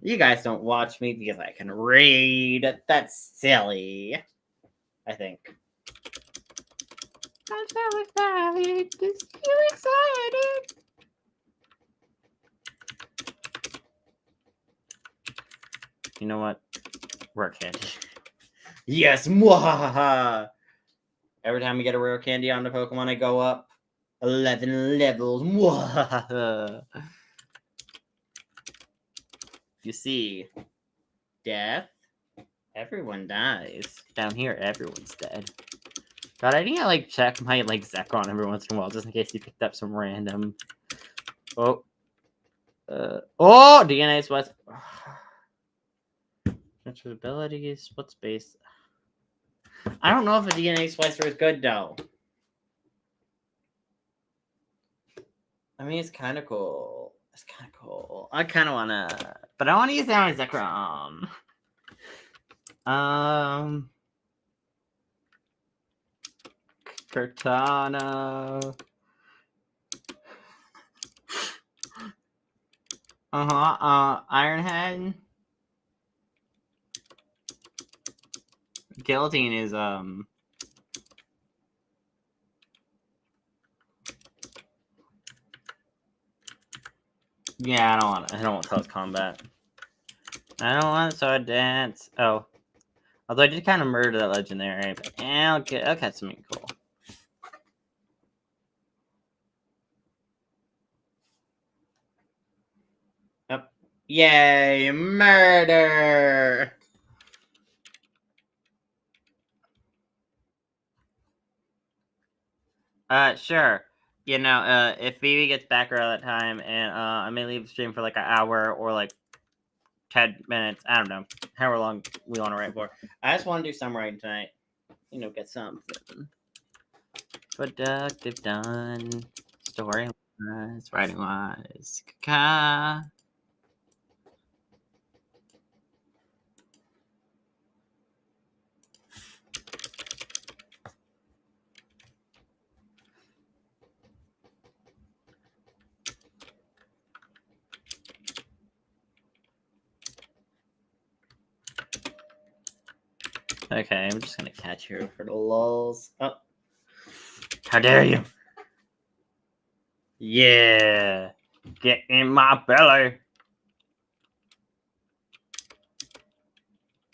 You guys don't watch me because I can read. That's silly. I think. I'm so excited. Just you excited. You know what? Rare candy. Yes, mwahaha! Every time we get a rare candy on the Pokemon, I go up 11 levels. Mwahaha! You see, death, everyone dies. Down here, everyone's dead. God, I need to like check my like Zekrom every once in a while, just in case he picked up some random. Oh. Oh, DNA split. Transfer abilities, split space. I don't know if a DNA splicer is good though. I mean, it's kind of cool. It's kind of cool. I kind of wanna, but I want to use that on Zekrom. Cortana. Ironhead. Guillotine is yeah, I don't want close combat. I don't want sword dance. Oh. Although I did kind of murder that legendary, but I'll catch something cool. Yep. Yay, murder! Sure. You know, if Phoebe gets back around that time, and I may leave the stream for like an hour or like 10 minutes. I don't know. However long we want to write for. I just want to do some writing tonight. You know, get something. Productive done. Story wise, writing wise. Ka. Okay, I'm just gonna catch you for the lulz. Oh. How dare you? Yeah. Get in my belly.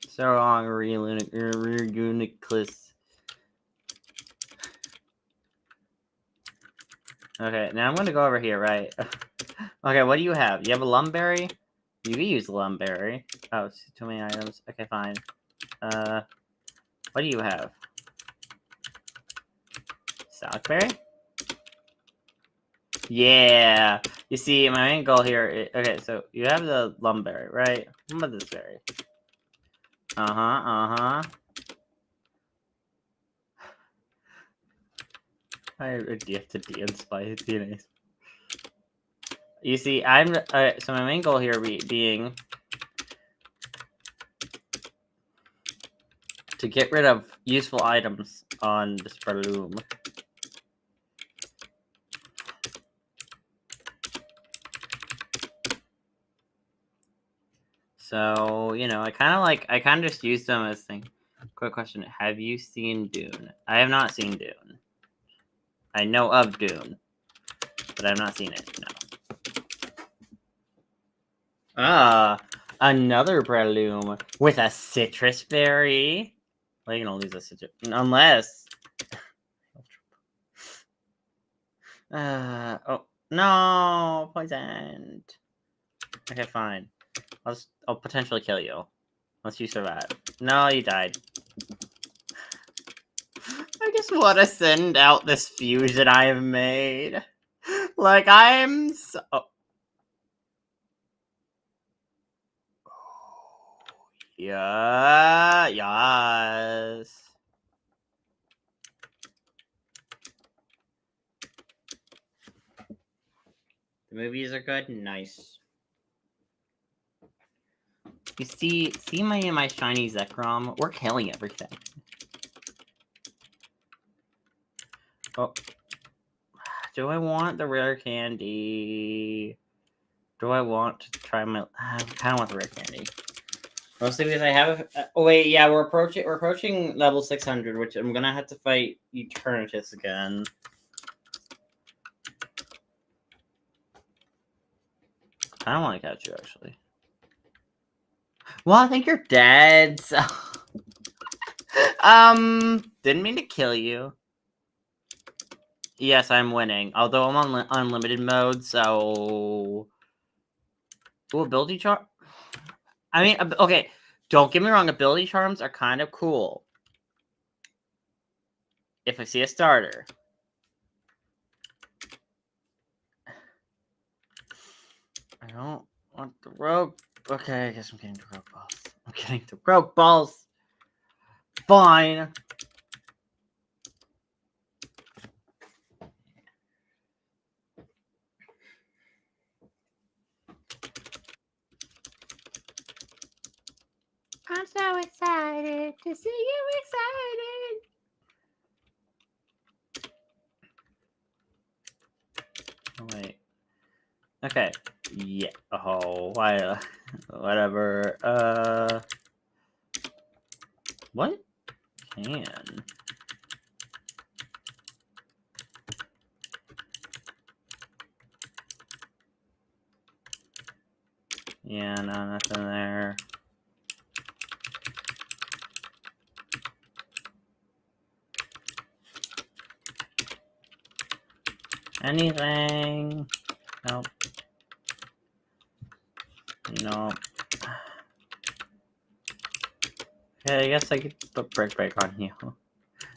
So long, Reguniclus. Okay, now I'm gonna go over here, right? Okay, what do you have? You have a Lumberry? You can use Lumberry. Oh, it's too many items. Okay, fine. What do you have? Sockberry? Yeah. You see, my main goal here. Okay, so you have the Lumberry, right? What about this berry? I gifted the inspired DNA. You see, so my main goal here being to get rid of useful items on this Breloom. So, you know, I kind of just used them as thing. Quick question, have you seen Dune? I have not seen Dune. I know of Dune, but I have not seen it, no. Another Breloom with a citrus berry. Well, you're gonna lose a citrus, unless... oh, no, poisoned. Okay, fine. I'll potentially kill you. Unless you survive. No, you died. I just want to send out this fusion I have made. Like, I'm so... Yeah, yes. The movies are good? Nice. You see my shiny Zekrom? We're killing everything. Oh. Do I want the rare candy? Do I want to try my... I kind of want the rare candy. Mostly because I have... oh, wait, yeah, we're approaching level 600, which I'm gonna have to fight Eternatus again. I don't want to catch you, actually. Well, I think you're dead, so... Didn't mean to kill you. Yes, I'm winning. Although I'm on unlimited mode, so... Ooh, ability charm? I mean, okay, don't get me wrong, ability charms are kind of cool. If I see a starter. I don't want the rope. Okay, I guess I'm getting the rope balls. I'm getting the rope balls. Fine. I'm so excited to see you excited. Oh, wait. Okay. Yeah. Oh, why? Whatever. What? Can. Yeah, no, nothing there. Anything? Nope. Nope. Okay, I guess I could put break on you.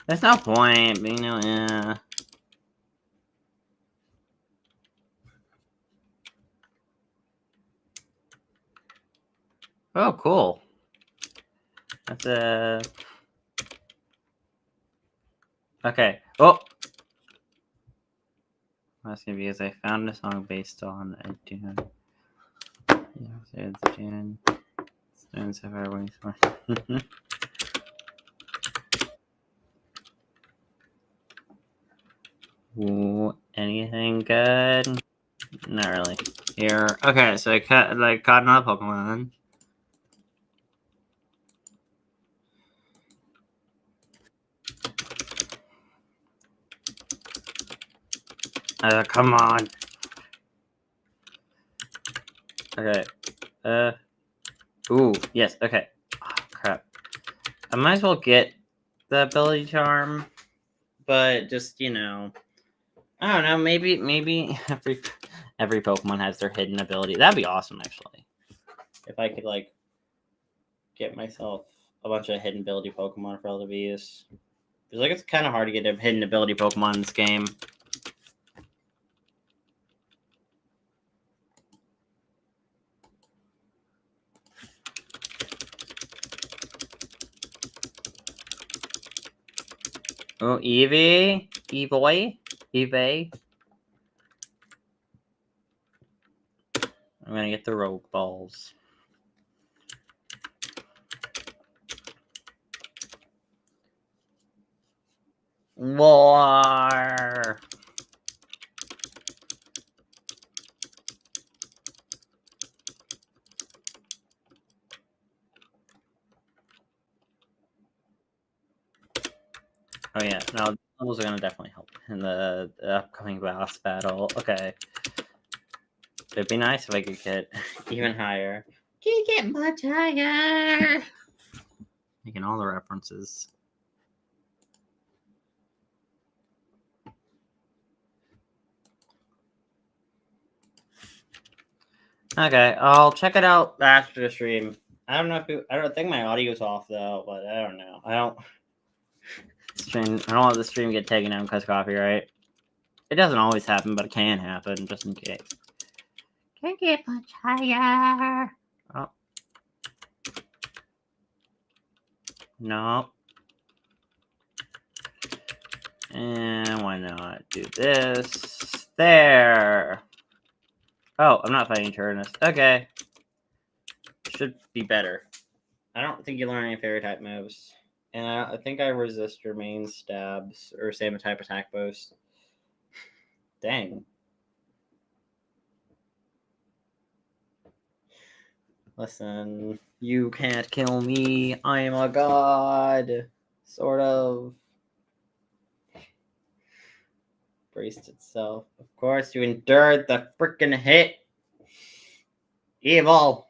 There's no point, but yeah. Oh, cool. That's a... Okay. Oh! That's gonna be because I found a song based on a tune. Yeah, it's a tune. Students have our wings. Ooh, anything good? Not really. Here. Okay, so I caught another Pokemon. Come on. Okay. Ooh, yes, okay. Oh, crap. I might as well get the ability charm, but just, you know, I don't know, maybe every Pokemon has their hidden ability. That'd be awesome, actually. If I could, like, get myself a bunch of hidden ability Pokemon for LWs. Because, like, it's kind of hard to get a hidden ability Pokemon in this game. Oh, Eevee? Eevee? I'm gonna get the rogue balls. War! Oh yeah, no, those are gonna definitely help in the upcoming boss battle. Okay. It'd be nice if I could get even higher. Can you get much higher? Making all the references. Okay, I'll check it out after the stream. I don't know if I don't think my audio's off though, but I don't know. I don't want the stream to get taken down because copyright. It doesn't always happen, but it can happen just in case. Can't get much higher. Oh. No. And why not do this? There. Oh, I'm not fighting Tyrannus. Okay. Should be better. I don't think you learn any fairy type moves. And I think I resist your main stabs or same type attack boost. Dang. Listen, you can't kill me. I am a god. Sort of. Braced itself. Of course, you endured the freaking hit. Evil.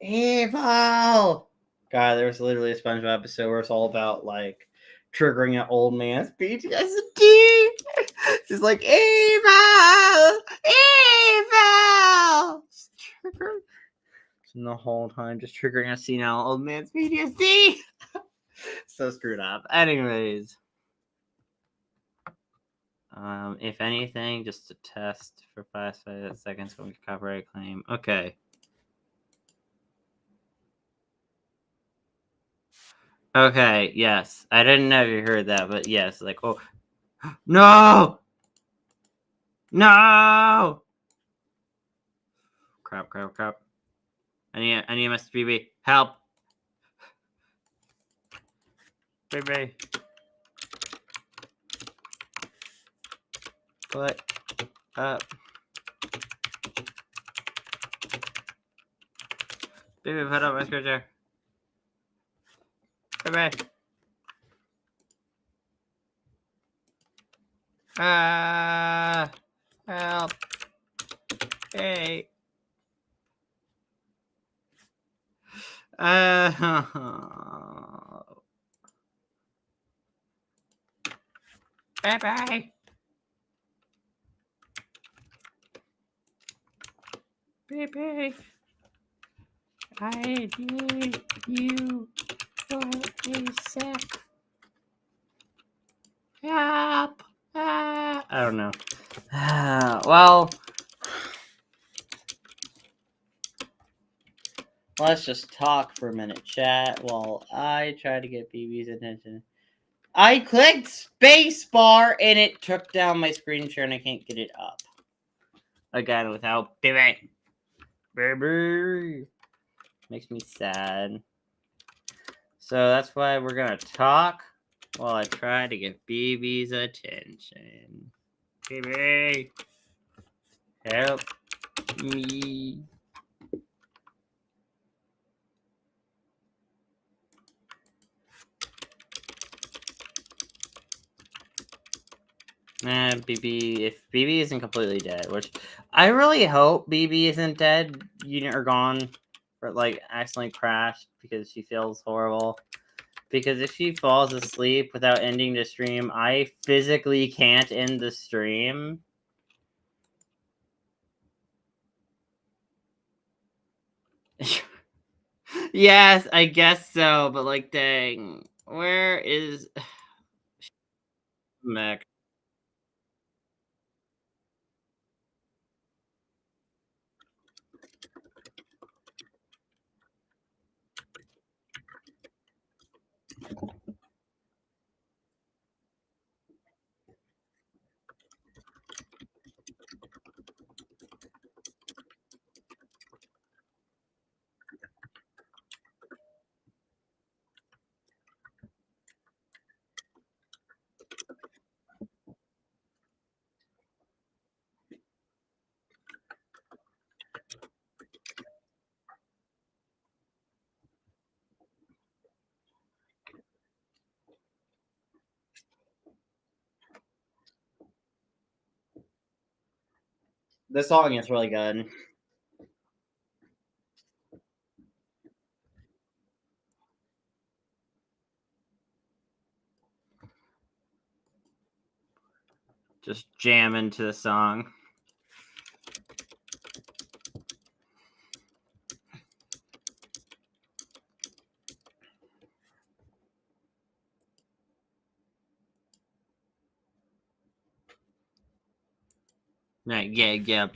Evil! God, there was literally a SpongeBob episode where it's all about like triggering an old man's PTSD. Just like evil, evil. And the whole time just triggering a senile old man's PTSD. So screwed up. Anyways, if anything, just to test for 5 seconds when we copyright claim. Okay. Okay, yes. I didn't know if you heard that, but yes, like, oh. No! No! Crap. I need Mr. BB. Help! BB. Put up. BB, put up my screwdriver. BB. Help. Hey. Baby. Baby. I need you for a sec. Help. I don't know. Well, let's just talk for a minute, chat, while I try to get BB's attention. I clicked spacebar and it took down my screen share and I can't get it up. Again, without BB. Baby. Makes me sad. So that's why we're gonna talk while I try to get BB's attention. BB. Help me. BB, if BB isn't completely dead, which I really hope BB isn't dead, or gone, or like accidentally crashed because she feels horrible. Because if she falls asleep without ending the stream, I physically can't end the stream. Yes, I guess so, but like, dang, where is Mac? The song is really good. Just jam into the song. Right, yeah.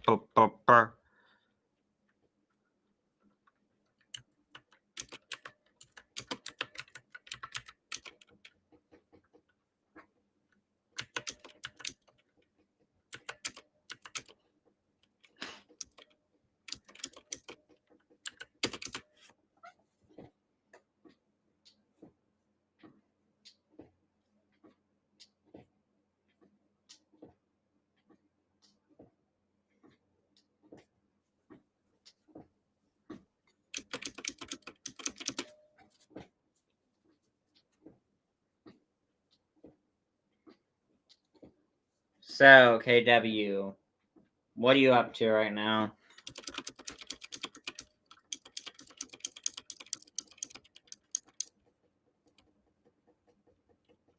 So, KW, what are you up to right now?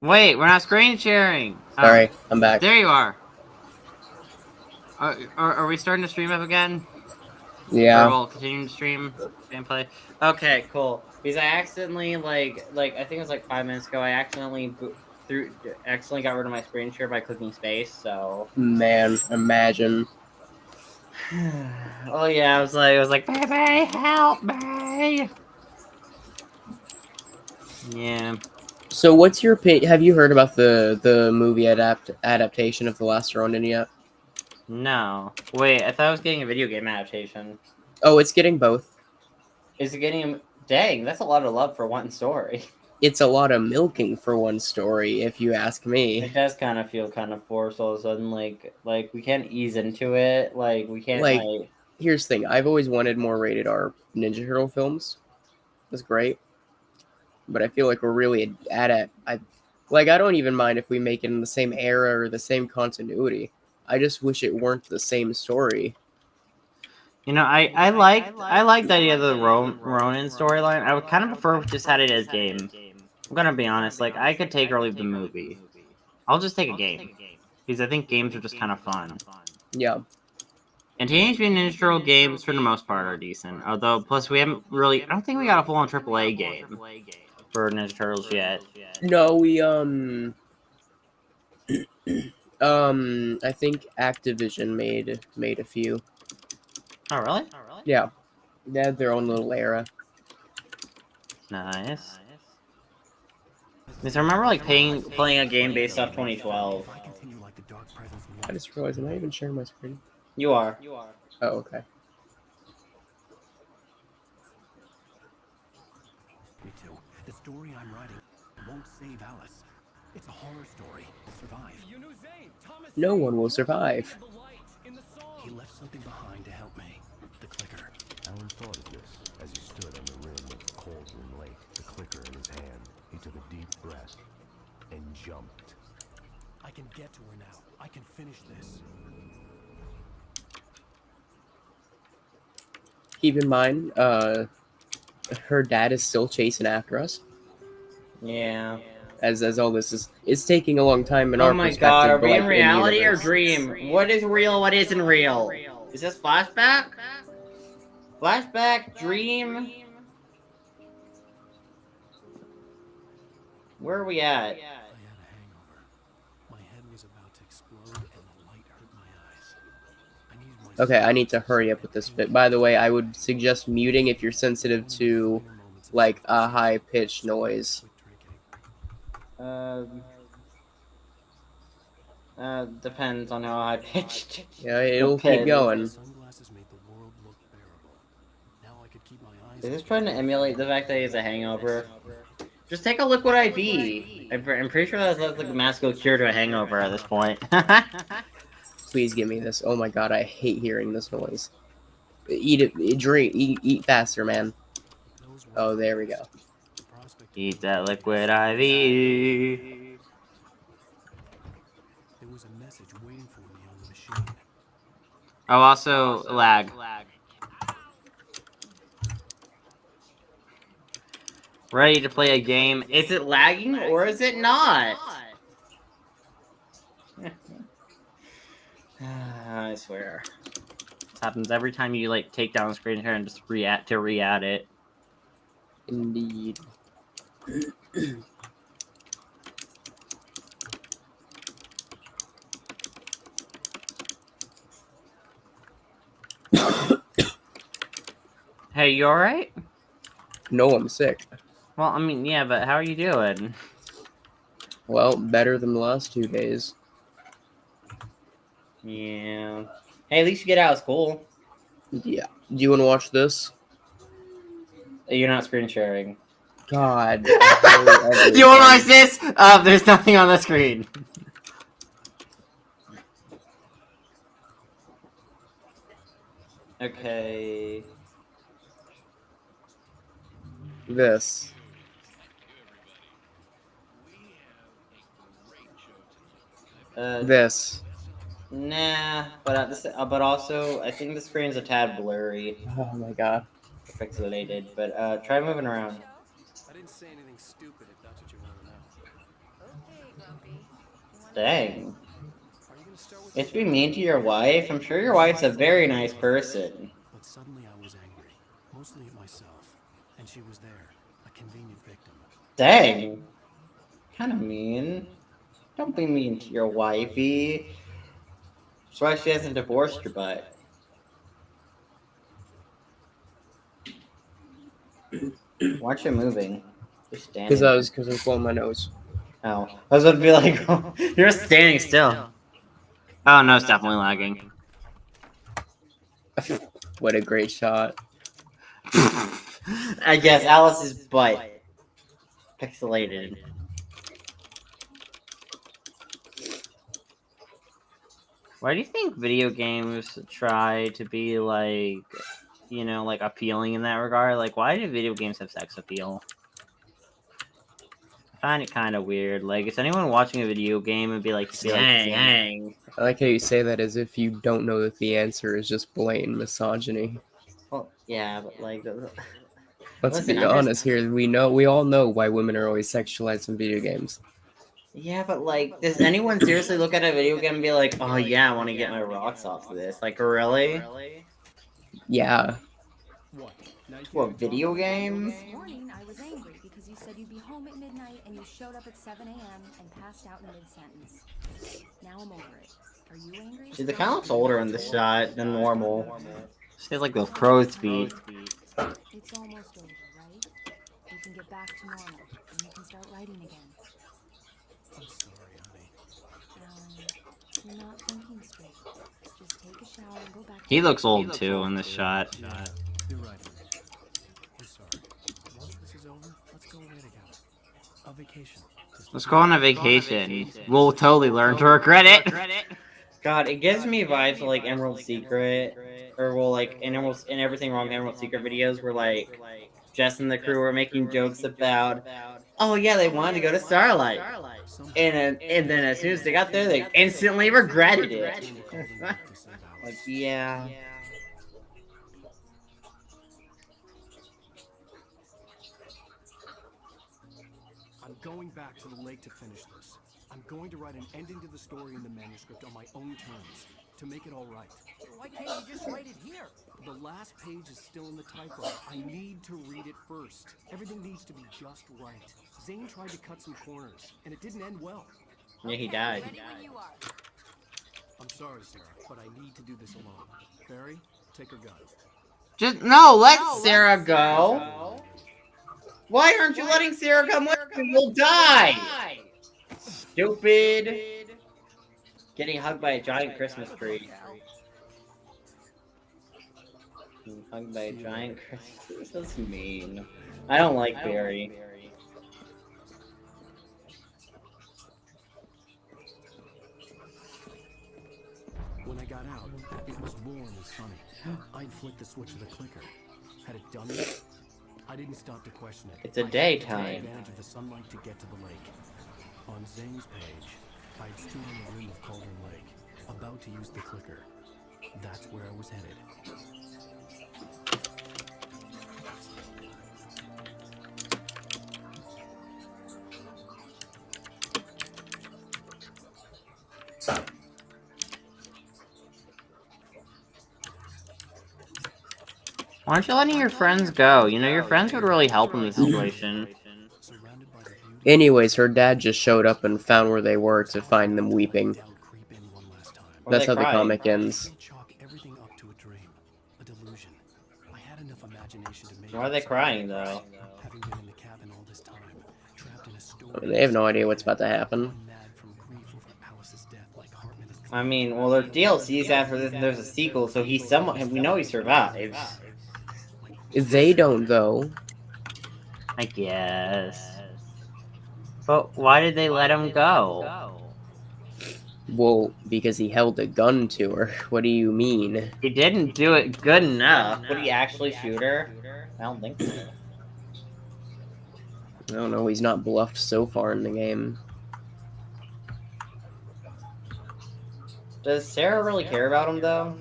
Wait, we're not screen sharing. Sorry, I'm back. There you are. Are we starting to stream up again? Or Yeah. we'll continue to stream gameplay? Okay, cool. Because I accidentally, like I think it was like 5 minutes ago, I accidentally got rid of my screen share by clicking space, so... Man, imagine. Oh yeah, I was like, baby, help me! Yeah. So what's your opinion? Have you heard about the movie adaptation of The Last Ronin yet? No. Wait, I thought I was getting a video game adaptation. Oh, it's getting both. Is it getting... Dang, that's a lot of love for one story. It's a lot of milking for one story, if you ask me. It does kind of feel kind of forced all of a sudden, like we can't ease into it, like, we can't, Like, here's the thing, I've always wanted more rated R Ninja Turtle films. That's great. But I feel like we're really I don't even mind if we make it in the same era or the same continuity. I just wish it weren't the same story. You know, I like the idea of the Ronin storyline. I would kind of prefer if we just had it as game. I'm gonna be honest, like, I could take or leave the movie. I'll just take a game. Because I think games are just kind of fun. Yeah. And Teenage Mutant Ninja Turtle games, for the most part, are decent. Although, plus, we haven't really... I don't think we got a full-on AAA game for Ninja Turtles yet. No, we, I think Activision made a few. Oh, really? Yeah. They had their own little era. Nice. Because I remember, like, playing a game based off 2012. I just realized, am I even sharing my screen? You are. Oh, okay. Me too. The story I'm writing won't save Alice. It's a horror story. Survive. No one will survive. He left something behind to help me. The clicker. Alan thought of this as he stood on the rim of Cauldron Lake, the clicker in his hand. He took a deep breath and jumped. I can get to her now. I can finish this. Keep in mind, her dad is still chasing after us. Yeah. As all this is, it's taking a long time in our perspective. Oh my god, are but, we like, in reality or universe. dream? What is real, what isn't real? Is this flashback? Flashback, dream? Where are we at? I had a hangover. My head was about to explode and the light hurt my eyes. Okay, I need to hurry up with this bit. By the way, I would suggest muting if you're sensitive to, like, a high-pitched noise. Depends on how high pitched. Yeah, it'll keep going. Sunglasses made the world look bearable. Now I could keep my eyes. Is this trying to emulate the fact that he has a hangover? Just take a liquid IV. I'm pretty sure that's like a magical cure to a hangover at this point. Please give me this. Oh my god, I hate hearing this noise. Eat it, drink, eat faster, man. Oh, there we go. Eat that liquid IV. There was a message waiting for me on the machine. Oh, also lag. Ready to play a game. Is it lagging or is it not? I swear. This happens every time you like take down the screen share and just re-add it. Indeed. Hey, you alright? No, I'm sick. Well, I mean, yeah, but how are you doing? Well, better than the last 2 days. Yeah. Hey, at least you get out of school. Yeah. Do you want to watch this? You're not screen sharing. God. You want to watch this? There's nothing on the screen. Okay. This. This. Nah, but also I think the screen's a tad blurry. Oh my god. Pixelated, but try moving around. I didn't say anything stupid if that's what you want to know. Dang. Are you gonna start with You have to be mean to your wife? I'm sure your wife's a very nice person. But suddenly I was angry, mostly at myself, and she was there, a convenient victim. Dang. Kind of mean. Don't be mean to your wifey. That's why she hasn't divorced your butt. Why aren't you moving? You're standing. Because I was blowing my nose. Oh, I was about to be like, you're standing still. Oh no, it's definitely lagging. What a great shot. I guess Alice's butt pixelated. Why do you think video games try to be like, you know, like appealing in that regard? Like, why do video games have sex appeal? I find it kind of weird. Like, is anyone watching a video game and be like, Dang. I like how you say that as if you don't know that the answer is just blatant misogyny. Well, yeah, but like, Let's listen, be I'm honest here. We all know why women are always sexualized in video games. Yeah, but like, does anyone seriously look at a video game and be like, oh yeah, I want to get my rocks off of this? Like, really? Yeah. What, video games? This morning, I was angry because you said you'd be home at midnight and you showed up at 7 a.m. and passed out in mid-sentence. Now I'm over it. Are you angry? She kind of looks older in this shot than normal. She has like those crow's feet. It's almost over, right? You can get back to normal and you can start writing again. I'm sorry, honey. Alan, you're not thinking straight. Just take a shower and go back to He looks old too in this shot. Yeah, you're right, honey. I'm sorry. Once this is over, let's go away together. A vacation. Let's go on a vacation. We'll totally learn to regret it. God, it gives me vibes of like Emerald Secret, or well, like in Everything Wrong Emerald Secret videos where like Jess and the crew were making jokes about, oh yeah, they wanted to go to Starlight, and then as soon as they got there, they instantly regretted it. Like, yeah. I'm going back to the lake to finish this. I'm going to write an ending to the story in the manuscript on my own terms, to make it all right. Why can't you just write it here? The last page is still in the typewriter. I need to read it first. Everything needs to be just right. Zane tried to cut some corners, and it didn't end well. Yeah, he died. Ready when you are. I'm sorry, Sarah, but I need to do this alone. Barry, take her gun. Just no, let Sarah go. Why aren't you letting Sarah come with me? We'll die. Stupid. Getting hugged by a giant Christmas tree. Hugged by a giant Christmas tree. That's mean. I don't like Barry. When I got out, it was warm and sunny. I'd flicked the switch of the clicker. Had it done it? I didn't stop to question it. It's a I had to daytime. take advantage of the sunlight to get to the lake. On Zane's page, I'd stood on the rim of Cauldron Lake, about to use the clicker. That's where I was headed. Why aren't you letting your friends go? You know, your friends would really help in this situation. Surrounded by the beauty Anyways, her dad just showed up and found where they were to find them weeping. down creep in one last time. Or That's they how the cried. comic ends. Chalk everything up to a dream, a delusion. I had enough imagination to make Why are they it crying though? Having been in the cabin all this time, trapped in a story. I mean, they have no idea what's about to happen. Mad from grief over Alice's death, like Hartman and I mean, well, there's DLCs after this, and there's a sequel, so he's somewhat. We know he survives. They don't, though. I guess. But why did they let him go? Well, because he held a gun to her. What do you mean? He didn't do it good enough. Would he actually shoot her? I don't think so. I don't know. He's not bluffed so far in the game. Does Sarah really care about him though?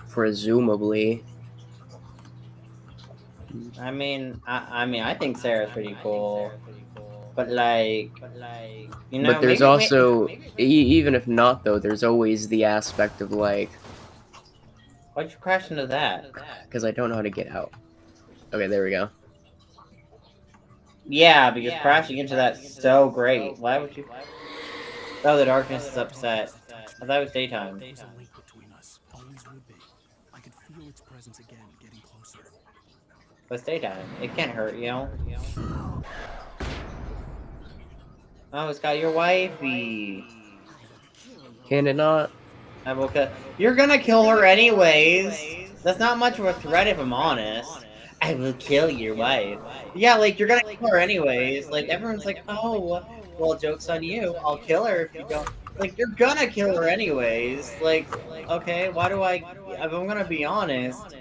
Presumably. I mean, I think Sarah's pretty cool, but like, you know, But there's maybe, also, even if not though, there's always the aspect of like, why'd you crash into that? because I don't know how to get out. Okay, there we go. Yeah, because crashing into that's so great. Why would you? Oh, the darkness is upset. I thought it was daytime. There was a link between us. Always would be. I could feel its presence again, getting closer. But it's daytime. It can't hurt you. Oh, it's got your wifey. Can it not? I will kill. You're gonna kill her anyways. That's not much of a threat if I'm honest. I will kill your wife. Yeah, like you're gonna kill her anyways. Like everyone's like, oh, well, joke's on you. I'll kill her if you don't. Like you're gonna kill her anyways. Like, okay, why do I? If I'm gonna be honest,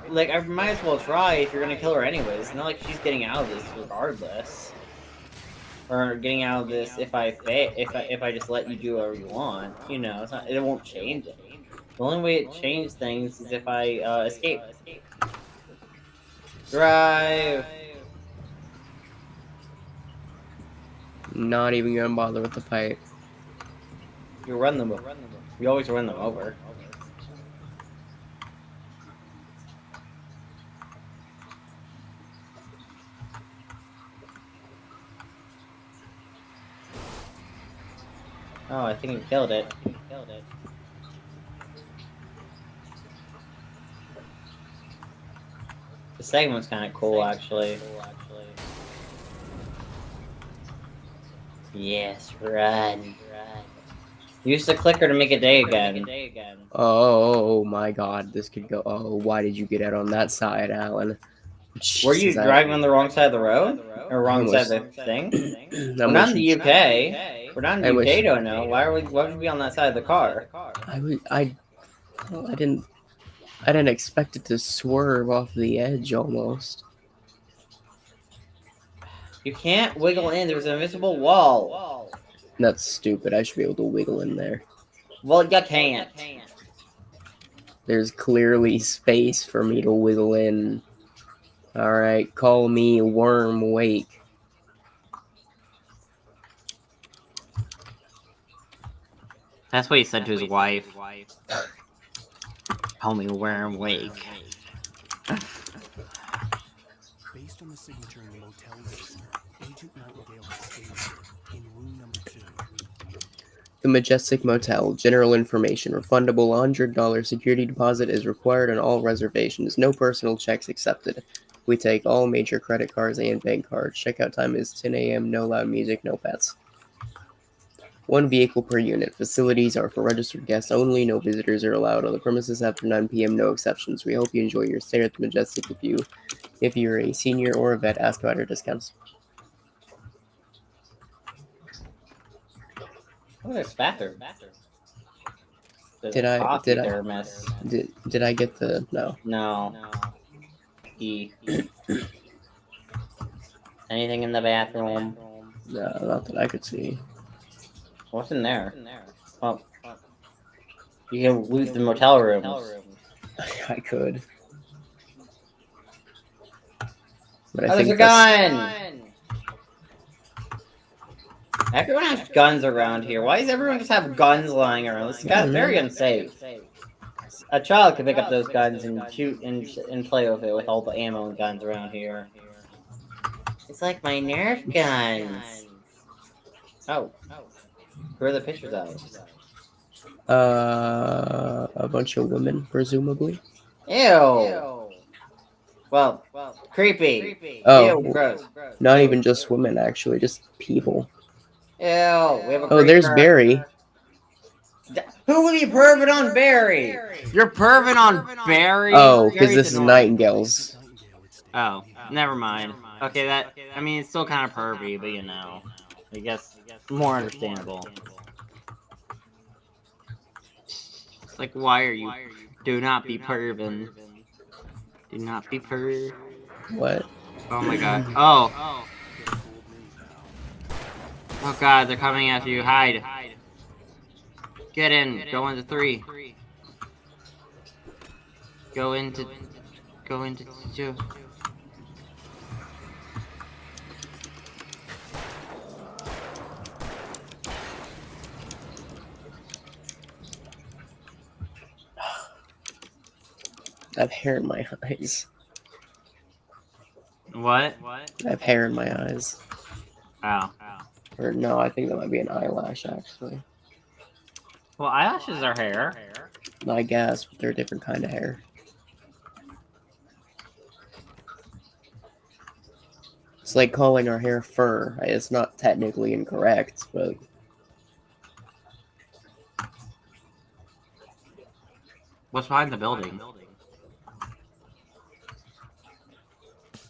like I might as well try if you're gonna kill her anyways. It's not like she's getting out of this regardless. Or getting out of this if I just let you do whatever you want, you know, it's not, it won't change it. The only way it changes things is if I escape. Drive. Not even gonna bother with the fight. You run them. You always run them over. Oh, I think you killed it. The second one's kind of cool, actually. Yes, run. Use the clicker to make a day again. Oh my god, this could go. Oh, why did you get out on that side, Alan? Were you Jesus, driving on the wrong side of the road? Or wrong side of the thing? We're not in the UK. We're not in the UK, don't know. Why would you be on that side of the car? I didn't expect it to swerve off the edge almost. You can't wiggle in. There's an invisible wall. That's stupid. I should be able to wiggle in there. Well, you can't. There's clearly space for me to wiggle in. Alright, call me Worm Wake. That's what he said to his wife. Call me Worm Wake. Based on the signature in the motel register, Agent Nightingale has stayed here, in room number 2. The Majestic Motel. General information. Refundable $100 security deposit is required on all reservations. No personal checks accepted. We take all major credit cards and bank cards. Checkout time is 10 a.m. No loud music, no pets. 1 vehicle per unit. Facilities are for registered guests only. No visitors are allowed on the premises after 9 p.m. No exceptions. We hope you enjoy your stay at the Majestic. If you're a senior or a vet, ask about our discounts. Oh, there's bathroom. Did I get the no? No. E. Anything in the bathroom? No, not that I could see. What's in there? Oh. You can loot the motel rooms. I could. But Oh, there's a gun! Everyone has guns around here. Why does everyone just have guns lying around? This is very unsafe. A child could pick up those guns and shoot and play with it with all the ammo and guns around here. It's like my Nerf guns. Oh. Who are the pictures of? A bunch of women, presumably. Ew. Well, creepy. Oh, Ew, gross. Not even just women, actually, just people. Ew. We have a Oh, there's creeper. Barry. Who will be perving on Barry? You're perving on Barry? Oh, because this is Nightingale's. Oh, never mind. Okay, I mean, it's still kind of pervy, but you know, I guess more understandable. It's like, why are you? Do not be perving. Do not be perv. What? Oh my god. Oh. Oh god, they're coming after you. Hide. Get in. Go into 3. Go into 2. I have hair in my eyes. What? I have hair in my eyes. Oh. Or no, I think that might be an eyelash, actually. Well, eyelashes are hair. I guess, but they're a different kind of hair. It's like calling our hair fur. It's not technically incorrect, but... What's behind the building?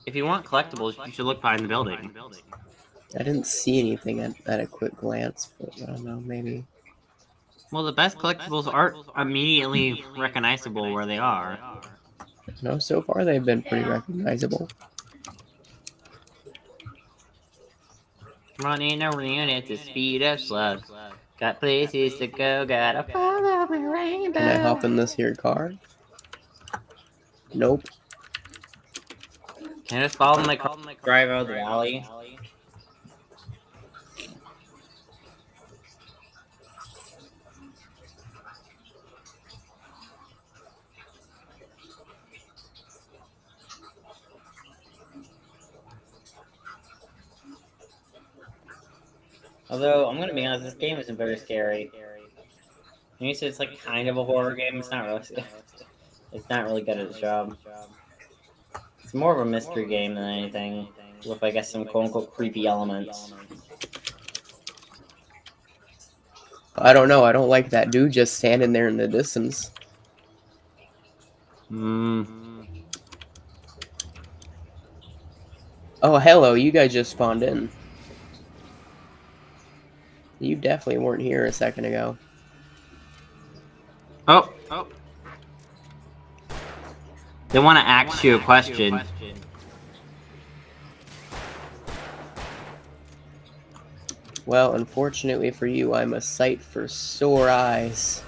If you want collectibles, you should look behind the building. I didn't see anything at a quick glance, but I don't know, maybe... Well, the best collectibles aren't immediately recognizable where they are. No, so far they've been pretty recognizable. Running around at the speed of slugs. Got places to go, gotta follow my rainbow. Can I hop in this here car? Nope. Can I just follow my car, drive out of the alley? Although, I'm gonna be honest, this game isn't very scary. You said it's like kind of a horror game, it's not really. It's not really good at its job. It's more of a mystery game than anything, with I guess some quote-unquote creepy elements. I don't know, I don't like that dude just standing there in the distance. Oh, hello, you guys just spawned in. You definitely weren't here a second ago. Oh. They want to ask you a question. Well, unfortunately for you, I'm a sight for sore eyes.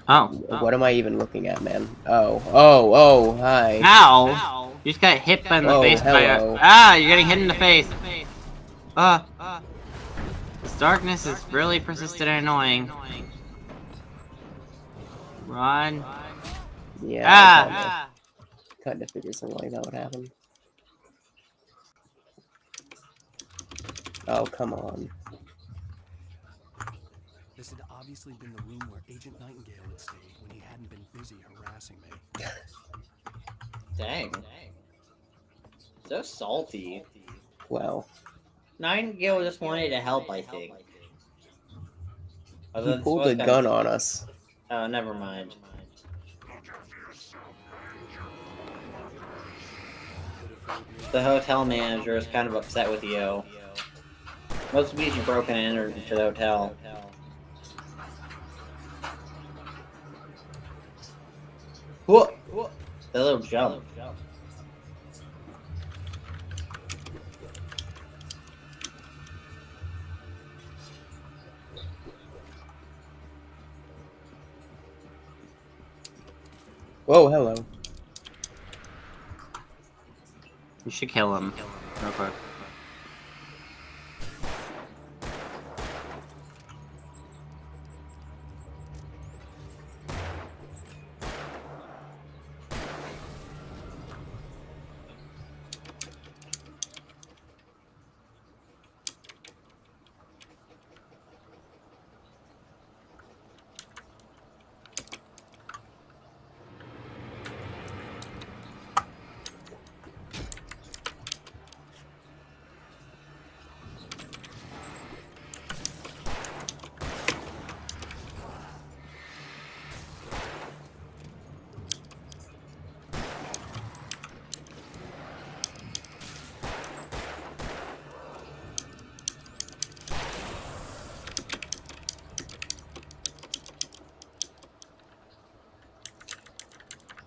Oh. What am I even looking at, man? Oh, hi. Ow! You just got hit in the face by a... hello. Ah, you're getting hit in the face! This darkness is really persistent and annoying. Run. Yeah, kind of figured something like that would happen. Oh, come on. This had obviously been the room where Agent Nightingale had stayed when he hadn't been busy harassing me. Dang. So salty. Well. Nightingale just wanted to help, I think. He pulled a gun on us. Oh, never mind. The hotel manager is kind of upset with you. Most because you broken and entered into the hotel. Whoa! That little jump. Whoa, hello. You should kill him. Real quick.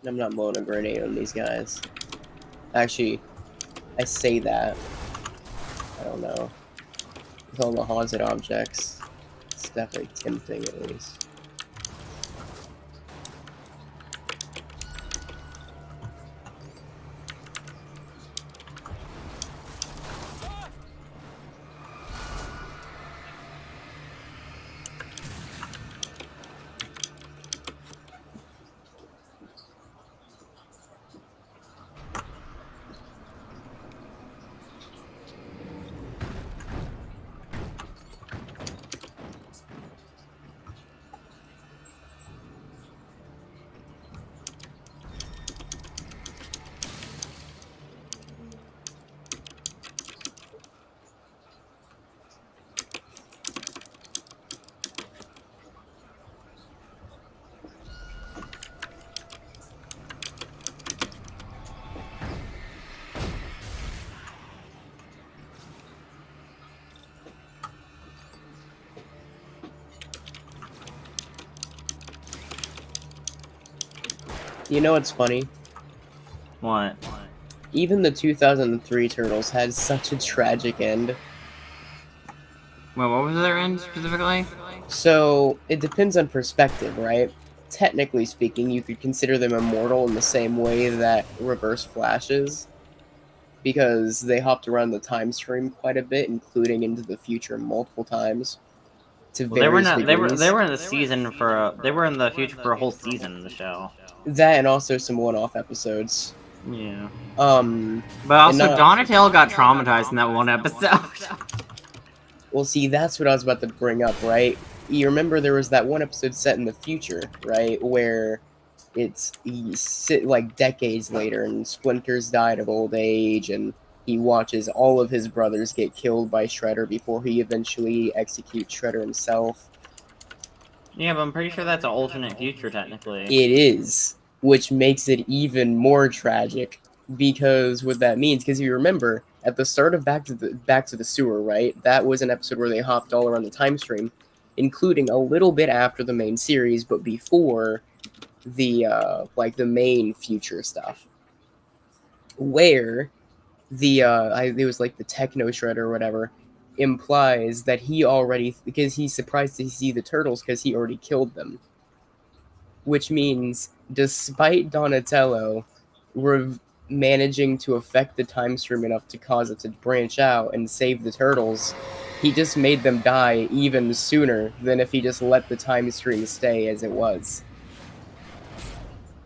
I'm not blowing a grenade on these guys. Actually, I say that. I don't know. With all the haunted objects, it's definitely tempting at least. You know what's funny? What? Even the 2003 Turtles had such a tragic end. Well, what was their end specifically? So, it depends on perspective, right? Technically speaking, you could consider them immortal in the same way that Reverse Flash is, because they hopped around the time stream quite a bit, including into the future multiple times. To Well, they were various not. degrees. They were in the season for. They were in the future for a whole season in the show. That and also some one-off episodes. Yeah. But also Donatello got traumatized in that one episode. Well, see, that's what I was about to bring up, right? You remember there was that one episode set in the future, right, where it's like decades later, and Splinter's died of old age, and he watches all of his brothers get killed by Shredder before he eventually executes Shredder himself. Yeah, but I'm pretty sure that's an alternate future, technically. It is, which makes it even more tragic, because what that means, because you remember at the start of Back to the Sewer, right? That was an episode where they hopped all around the time stream, including a little bit after the main series, but before the the main future stuff, where it was like the Techno Shredder or whatever implies that he already, because he's surprised to see the turtles because he already killed them. Which means, despite Donatello managing to affect the time stream enough to cause it to branch out and save the turtles, he just made them die even sooner than if he just let the time stream stay as it was.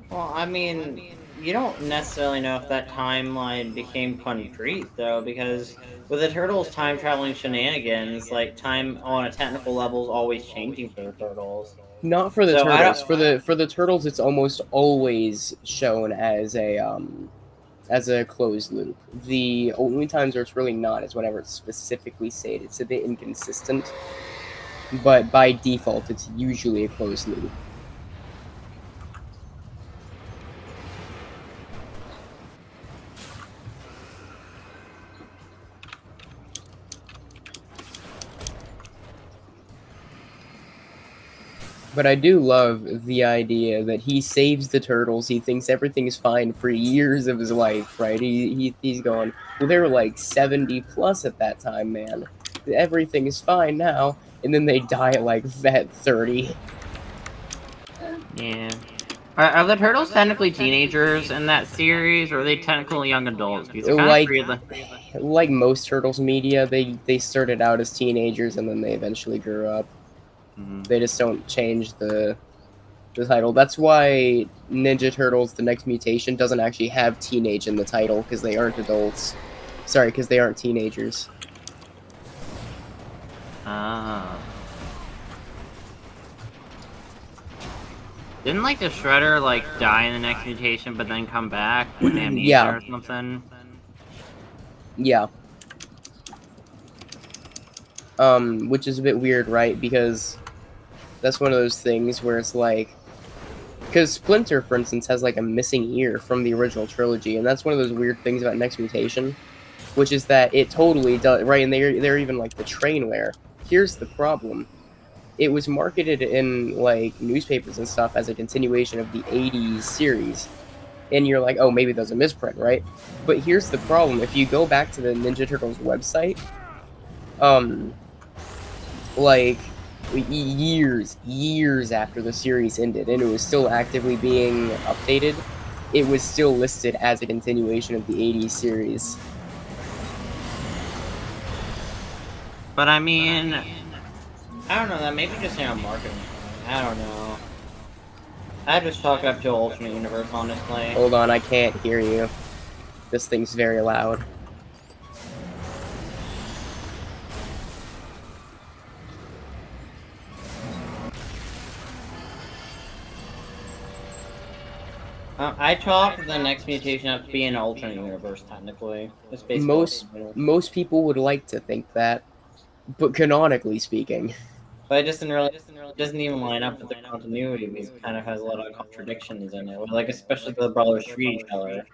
Well, I mean, you don't necessarily know if that timeline became concrete, though, because with the Turtles' time-traveling shenanigans, like, time on a technical level is always changing for the Turtles. Not for the So, turtles. For the turtles, it's almost always shown as a closed loop. The only times where it's really not is whenever it's specifically stated. It's a bit inconsistent, but by default, it's usually a closed loop. But I do love the idea that he saves the turtles. He thinks everything's fine for years of his life, right? He's going, well, they were like 70 plus at that time, man. Everything is fine now. And then they die at 30. Yeah. Are the turtles technically teenagers in that series, or are they technically young adults? Because like most Turtles media, they started out as teenagers and then they eventually grew up. Mm-hmm. They just don't change the title. That's why Ninja Turtles: The Next Mutation doesn't actually have teenage in the title, because they aren't adults. Sorry, because they aren't teenagers. Ah. Didn't like the Shredder die in the Next Mutation, but then come back with amnesia or something? Yeah. Which is a bit weird, right? Because that's one of those things where it's like, because Splinter, for instance, has a missing ear from the original trilogy, and that's one of those weird things about Next Mutation, which is that it totally does, right? And they're even the trainware. Here's the problem. It was marketed in newspapers and stuff as a continuation of the 80s series. And you're like, oh, maybe there's a misprint, right? But here's the problem. If you go back to the Ninja Turtles website, years after the series ended and it was still actively being updated, it was still listed as a continuation of the 80s series. But I mean, I don't know, that maybe just marketing. I don't know. I just talk up to an alternate universe, honestly. Hold on, I can't hear you. This thing's very loud. I chalk the Next Mutation up to be an alternate universe, technically. It's basically most people would like to think that, but canonically speaking. But it doesn't even line up with the continuity, because it kind of has a lot of contradictions in it. Especially the brothers treat each other.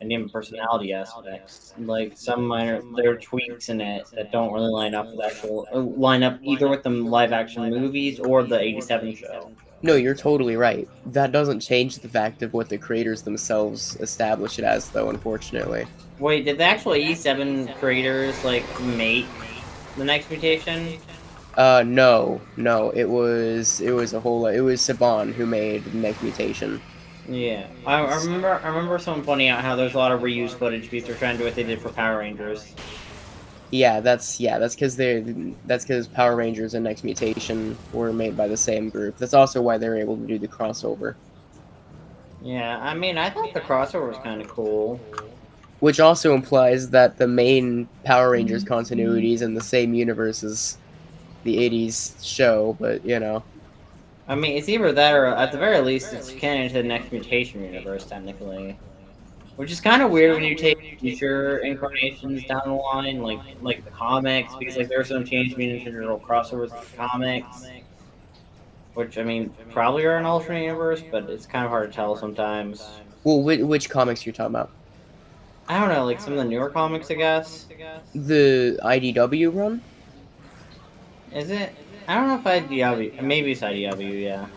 And even personality aspects. Some there are tweaks in it that don't really line up with line up either with the live action movies or the 87 show. No, you're totally right. That doesn't change the fact of what the creators themselves establish it as, though, unfortunately. Wait, did the actual 87 creators like make the next mutation? No, it was it was Saban who made the next mutation. Yeah, I remember someone pointing out how there's a lot of reused footage because they're trying to do what they did for Power Rangers. Yeah, that's because Power Rangers and Next Mutation were made by the same group. That's also why they're able to do the crossover. Yeah, I mean, I thought the crossover was kind of cool. Which also implies that the main Power Rangers continuity is in the same universe as the 80s show, but you know. I mean, it's either that or at the very least, it's canon to the Next Mutation universe, technically. Which is kind of weird when you take future incarnations down the line, like the comics, because like there are some Teenage Mutant Ninja Turtle crossovers with the comics, which I mean probably are an alternate universe, but it's kind of hard to tell sometimes. Well, which comics you're talking about? I don't know, like some of the newer comics, I guess. The IDW run? Is it? I don't know if IDW. Maybe it's IDW, yeah.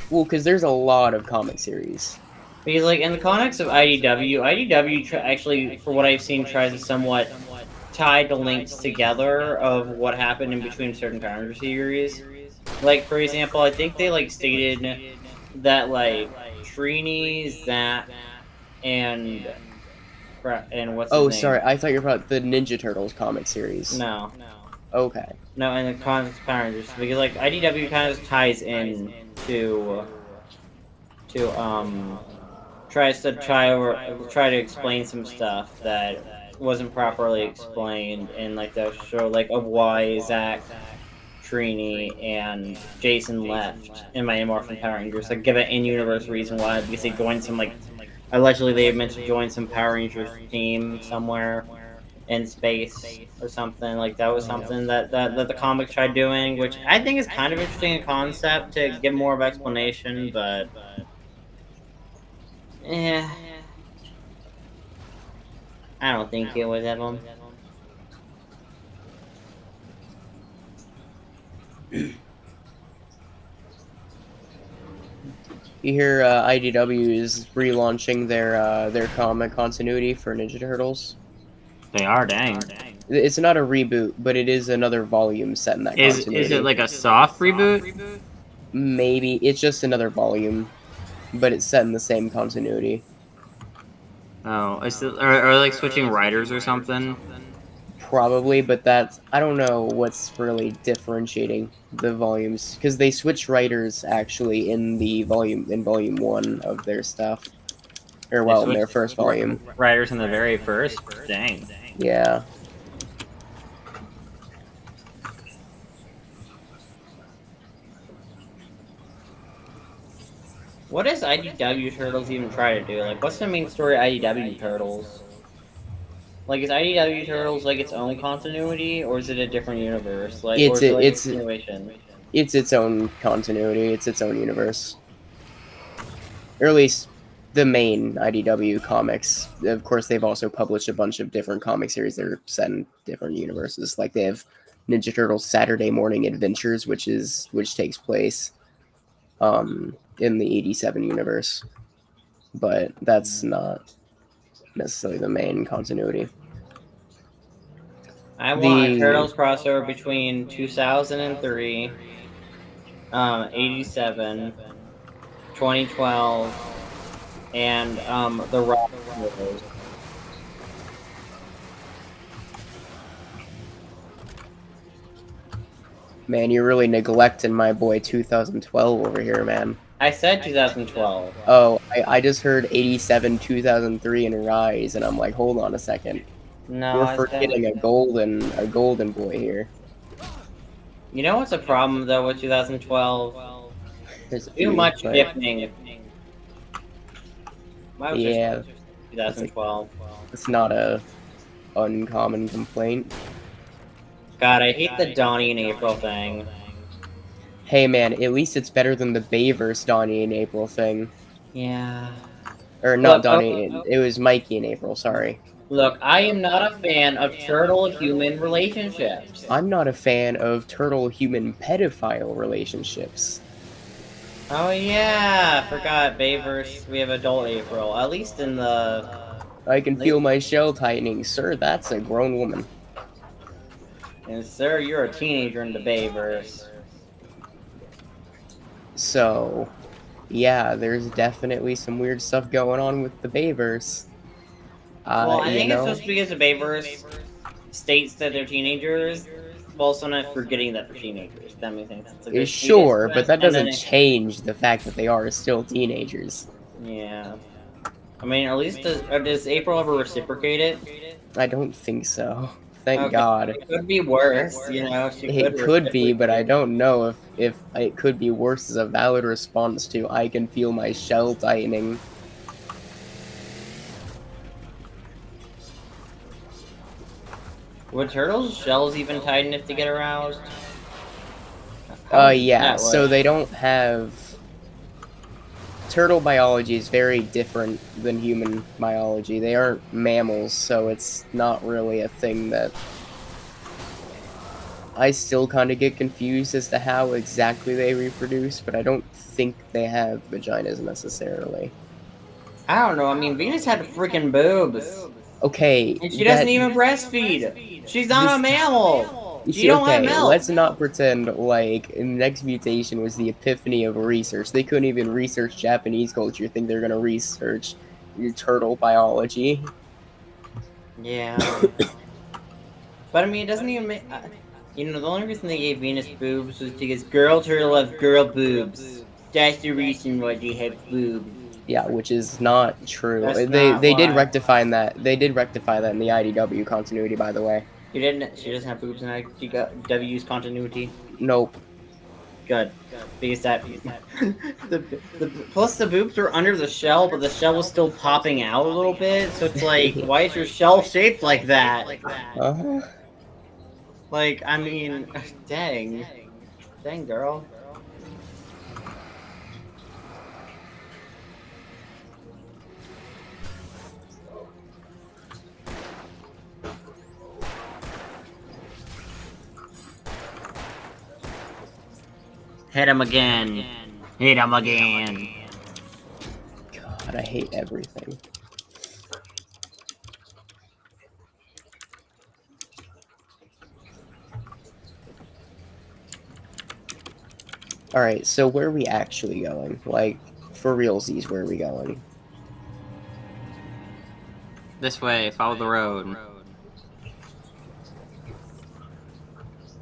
Well, because there's a lot of comic series. Because like in the comics of IDW actually, for what I've seen, tries to somewhat tie the links together of what happened in between certain Power Ranger series. Like for example, I think they like stated that like Trini, Zap, and what's his name? Sorry, I thought you were about the Ninja Turtles comic series. No. Okay. No, in the comics of Power Rangers, because like IDW kind of ties in to tries to try to explain some stuff that wasn't properly explained in like the show, like of why Zach, Trini, and Jason left in Mighty Morphin Power Rangers. Like give an in-universe reason why, because they joined some like allegedly they meant to join some Power Rangers team somewhere in space or something. Like that was something that the comic tried doing, which I think is kind of interesting in concept to give more of explanation, but yeah, I don't think it was of them. You hear IDW is relaunching their comic continuity for Ninja Turtles. They are, dang. It's not a reboot, but it is another volume set in that continuity. Is it like a soft reboot? Maybe it's just another volume, but it's set in the same continuity. Oh, are like switching writers or something? Probably, but that's I don't know what's really differentiating the volumes because they switch writers actually in volume 1 of their stuff, or well, in their first volume. Writers in the very first. Dang. Yeah. What does IDW Turtles even try to do? Like, what's the main story of IDW Turtles? Like, is IDW Turtles like its own continuity, or is it a different universe? Like, It's or is it's it like a continuation? it's its own continuity. It's its own universe, or at least the main IDW comics. Of course, they've also published a bunch of different comic series that are set in different universes. Like they have Ninja Turtles Saturday Morning Adventures, which takes place in the 87 universe, but that's not necessarily the main continuity. I want a Turtles crossover between 2003, 87, 2012, and the Rock Heroes. Man, you're really neglecting my boy 2012 over here, man. I said 2012. Oh, I just heard 87, 2003, and Rise, and I'm like, hold on a second. No, we're forgetting a golden boy here. You know what's a problem though with 2012? There's too much gifting. Yeah, 2012. It's not a uncommon complaint. God, I hate the Donnie and April thing. Hey man, at least it's better than the Bayverse Donnie and April thing. Yeah. Or not Donnie, it was Mikey and April, sorry. Look, I am not a fan of turtle-human relationships. I'm not a fan of turtle-human pedophile relationships. Oh yeah, I forgot Bayverse. We have adult April. At least in the. I can feel my shell tightening. Sir, that's a grown woman. And sir, you're a teenager in the Bayverse. So, yeah, there's definitely some weird stuff going on with the Bayverse. Well, I You think it's know, just because the Bayverse states that they're teenagers, while sometimes forgetting that they're teenagers. That makes sense. It's like there's sweetest sure, but twist, that and then doesn't change the fact that they are still teenagers. yeah. I mean, at least does April ever reciprocate it? I don't think so. Thank Okay, God. it could be worse. You know, she could It could be, but I reciprocate. don't know if it could be worse as a valid response to I can feel my shell tightening. Would turtles' shells even tighten if they get aroused? How would Yeah, that so work? they don't have... Turtle biology is very different than human biology. They aren't mammals, so it's not really a thing that... I still kind of get confused as to how exactly they reproduce, but I don't think they have vaginas necessarily. I don't know. I mean, Venus had freaking boobs. Okay, And she doesn't that... even breastfeed. She's not a This... mammal. You She see, don't let okay, milk. let's not pretend like Next Mutation was the epiphany of research. They couldn't even research Japanese culture. You think they're gonna research your turtle biology? Yeah. But I mean, it doesn't even make. You know, the only reason they gave Venus boobs was because girl turtle have girl boobs. That's the reason why they have boobs. Yeah, which is not true. That's not They did why. rectify that. They did rectify that in the IDW continuity, by the way. You didn't. She doesn't have boobs in W's continuity. Nope. Good. Because that plus the boobs were under the shell, but the shell was still popping out a little bit. So it's like, why is your shell shaped like that? Uh-huh. Like, I mean, dang, girl. Hit him again. Hit him again. God, I hate everything. Alright, so where are we actually going? Like, for realsies, where are we going? This way, follow the road.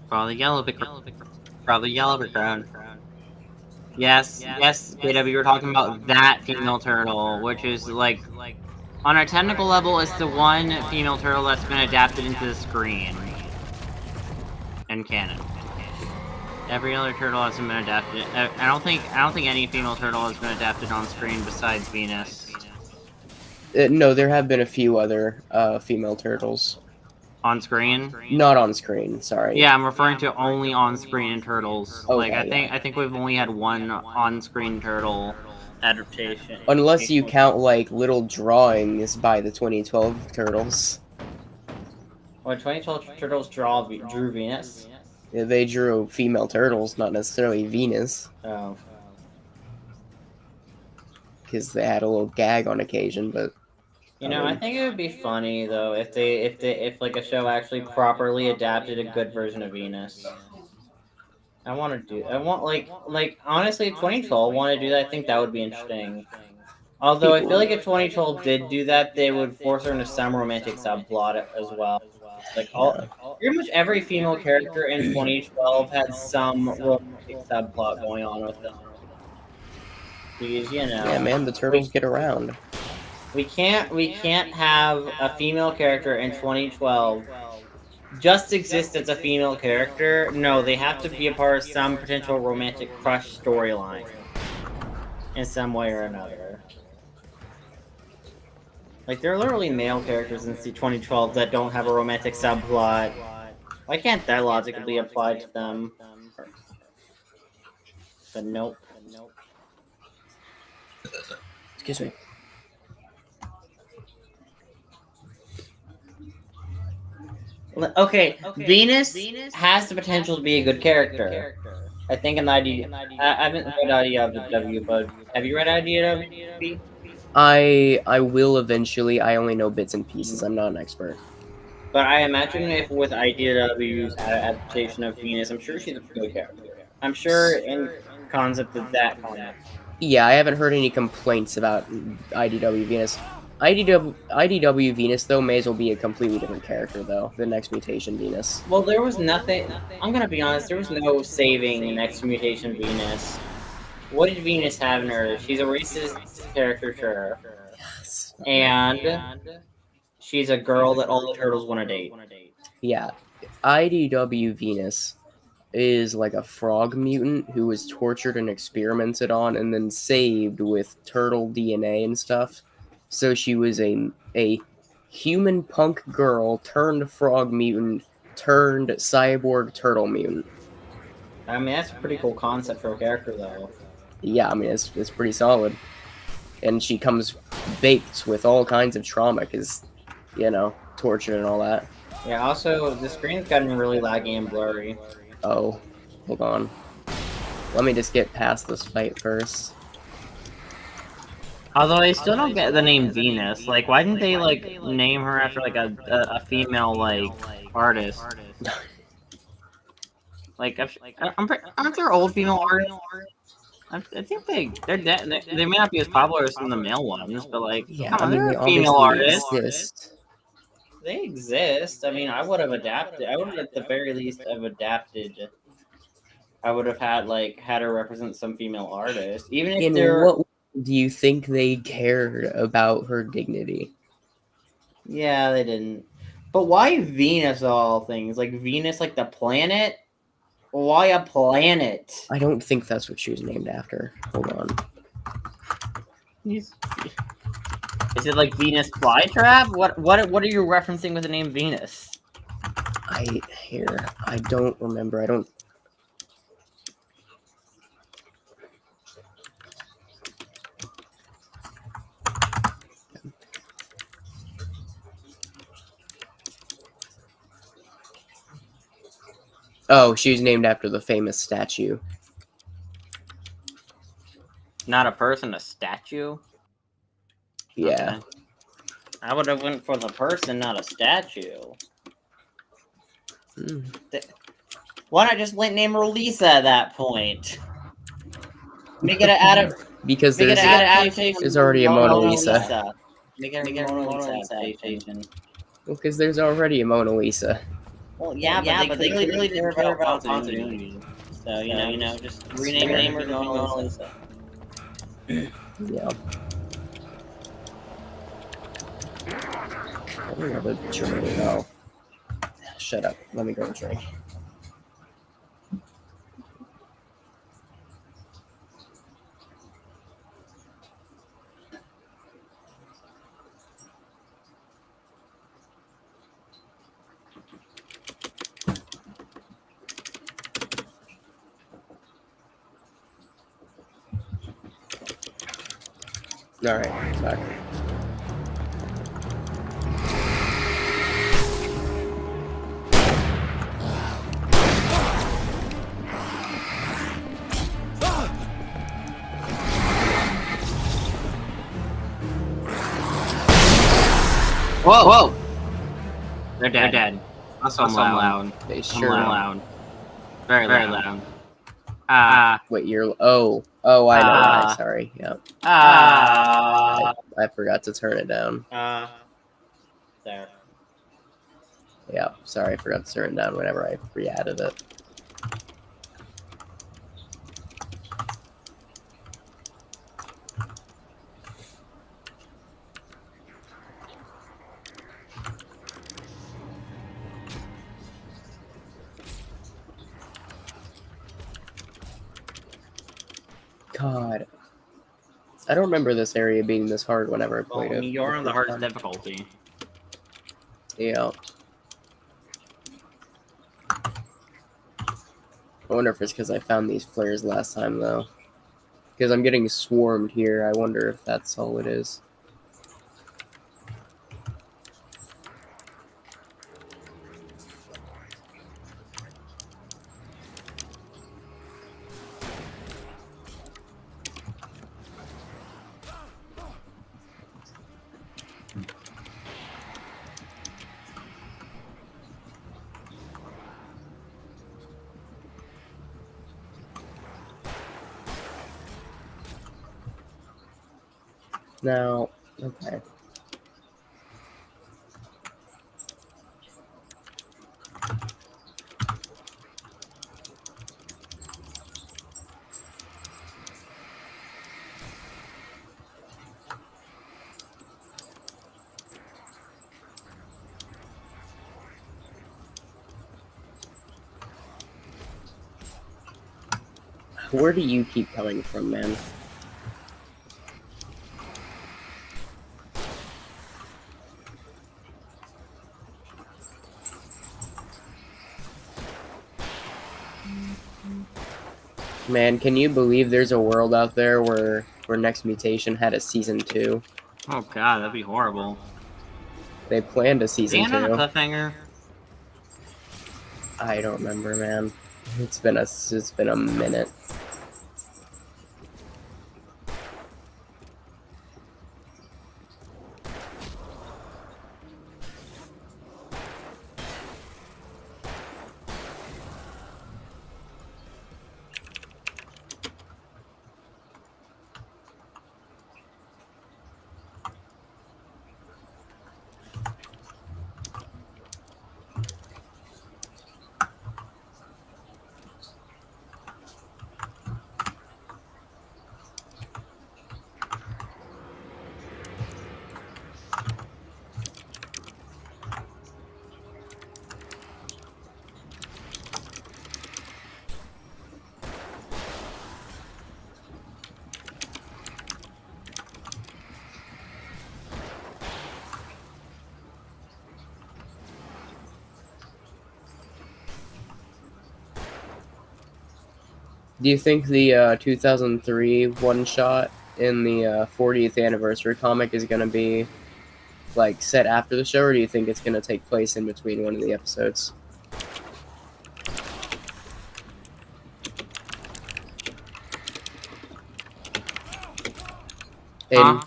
Follow the yellow background. Follow the yellow background. Yes, KW, we were talking about that female turtle, which is like, on a technical level, it's the one female turtle that's been adapted into the screen. In canon. Every other turtle hasn't been adapted. I don't think any female turtle has been adapted on screen besides Venus. No, there have been a few other female turtles. On screen? Not on screen, sorry. Yeah, I'm referring to only on-screen turtles. Okay, Like, I think we've only had one on-screen turtle adaptation. Unless you count, like, little drawings by the 2012 turtles. Well, 2012 turtles drew Venus. Yeah, they drew female turtles, not necessarily Venus. Oh. Because they had a little gag on occasion, but... You know, I think it would be funny though if like a show actually properly adapted a good version of Venus. I want like honestly, if 2012 want to do that, I think that would be interesting. Although I feel like if 2012 did do that, they would force her into some romantic subplot as well. Like pretty much every female character in 2012 had some romantic subplot going on with them. Because you know, yeah, man, the turtles get around. We can't have a female character in 2012 just exist as a female character. No, they have to be a part of some potential romantic crush storyline in some way or another. Like, there are literally male characters in 2012 that don't have a romantic subplot. Why can't that logic be applied to them? But nope. Excuse me. Okay, Venus has the potential to be a good character. I think an ID. I haven't read IDW, but have you read IDW? I will eventually. I only know bits and pieces. I'm not an expert. But I imagine if with IDW's adaptation of Venus, I'm sure she's a good character. I'm sure in concept of that comic. Yeah, I haven't heard any complaints about IDW Venus. IDW Venus though may as well be a completely different character though. The Next Mutation Venus. Well, there was nothing. I'm gonna be honest. There was no saving Next Mutation Venus. What did Venus have in her? She's a racist caricature, and she's a girl that all the turtles want to date. Yeah, IDW Venus is like a frog mutant who was tortured and experimented on and then saved with turtle DNA and stuff. So she was a human punk girl turned frog mutant turned cyborg turtle mutant. I mean, that's a pretty cool concept for a character, though. Yeah, I mean it's pretty solid. And she comes baked with all kinds of trauma because, you know, torture and all that. Yeah, also, the screen's gotten really laggy and blurry. Oh, hold on. Let me just get past this fight first. Although I still don't get the name Venus. Like, why didn't they, like, name her after, like, a female, like, artist? Like, aren't there old female artists? I think they're dead. They may not be as popular as some of the male ones, but, like, Yeah, come on, I mean, they're they female obviously artists. exist. They exist. I mean, I would have adapted. I would have, at the very least, have adapted. I would have had her represent some female artist, even if In they're. what way do you think they cared about her dignity? Yeah, they didn't. But why Venus of all things? Like Venus, like the planet? Why a planet? I don't think that's what she was named after. Hold on. Is it like Venus flytrap? What are you referencing with the name Venus? I don't remember. I don't. Oh, she was named after the famous statue. Not a person, a statue? Yeah. Okay. I would have went for the person, not a statue. Why not just name her Lisa at that point? Make it an because there's already a Mona Lisa. Make it a Mona Lisa adaptation. Well, because there's already a Mona Lisa. Well, yeah, but they clearly didn't care about continuity. So, you know, just rename her to Mona Lisa. Yeah. I don't know the drink. Oh. Shut up. Let me go and drink. Alright, back. Whoa! They're dead. Also, I'm loud. They sure I'm loud. Very loud. Wait, you're... Oh, I know why. Sorry. Yep. I forgot to turn it down. There. Yeah, sorry, I forgot to turn it down whenever I re-added it. God. I don't remember this area being this hard whenever I played it. You're on the hardest difficulty. Yeah. I wonder if it's because I found these flares last time, though. Because I'm getting swarmed here. I wonder if that's all it is. Now, okay. Where do you keep coming from, man? Man, can you believe there's a world out there where Next Mutation had a season 2? Oh god, that'd be horrible. They planned a season Being on a 2. cliffhanger. I don't remember, man. It's been a minute. Do you think the 2003 one-shot in the 40th anniversary comic is going to be like set after the show, or do you think it's going to take place in between one of the episodes? And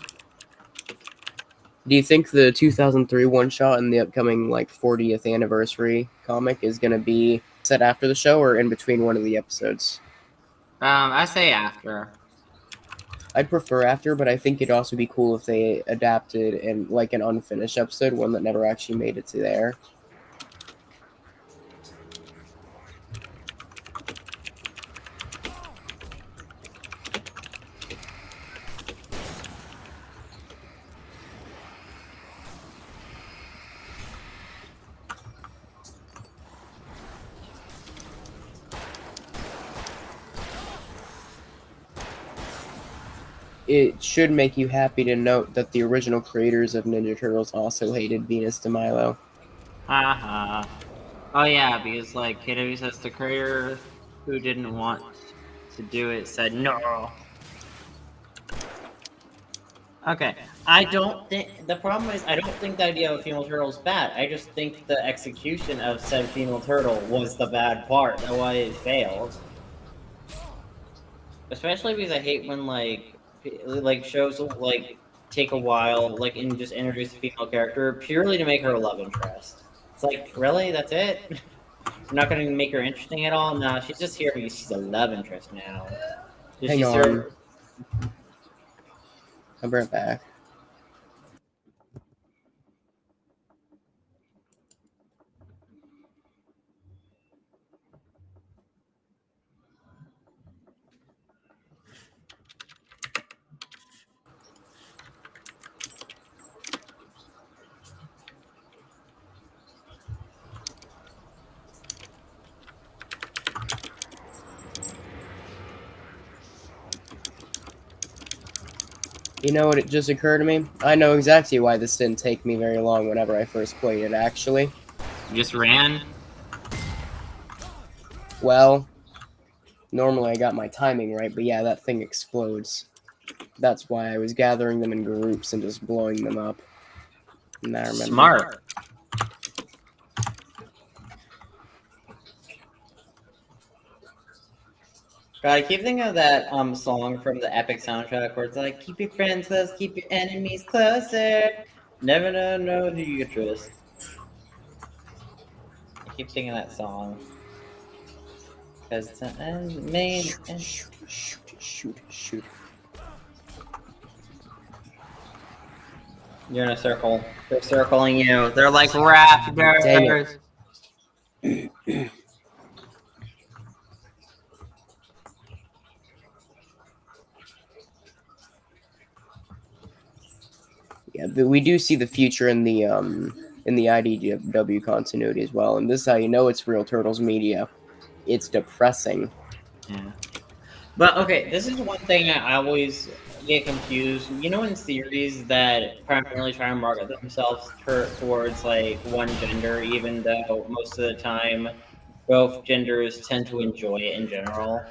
do you think the 2003 one-shot in the upcoming like 40th anniversary comic is going to be set after the show or in between one of the episodes? I say after. I'd prefer after, but I think it'd also be cool if they adapted in like an unfinished episode, one that never actually made it to there. It should make you happy to note that the original creators of Ninja Turtles also hated Venus de Milo. Haha. Oh yeah, because like Kiddo says the creator who didn't want to do it said no. Okay. I don't think the problem is I don't think the idea of a female turtle is bad. I just think the execution of said female turtle was the bad part. That's why it failed. Especially because I hate when like shows will like take a while like and just introduce a female character purely to make her a love interest. It's like, really? That's it? You're not gonna make her interesting at all? No, she's just here because she's a love interest now. Hang on. I'll be right back. You know what, it just occurred to me? I know exactly why this didn't take me very long whenever I first played it, actually. You just ran? Well, normally I got my timing right, but yeah, that thing explodes. That's why I was gathering them in groups and just blowing them up. And I remember. Smart. God, I keep thinking of that song from the Epic soundtrack where it's like, keep your friends close, keep your enemies closer. Never know who you trust. I keep thinking of that song. Because it's an main. Shoot. You're in a circle. They're circling you. They're like raptors. Dang it. Yeah, but we do see the future in the IDW continuity as well, and this is how you know it's Real Turtles media. It's depressing. Yeah. But okay, this is one thing I always get confused. You know, in series that primarily try and market themselves towards like one gender, even though most of the time both genders tend to enjoy it in general.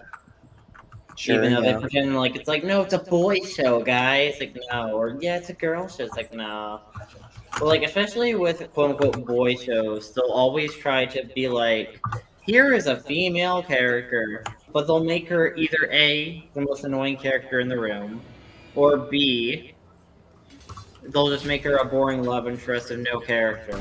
Sure, Even though they yeah. pretend like it's like, no, it's a boy show, guys. Like, no, or yeah, it's a girl show. It's like, no. But like, especially with quote unquote boy shows, they'll always try to be like, here is a female character, but they'll make her either A, the most annoying character in the room, or B, they'll just make her a boring love interest of no character.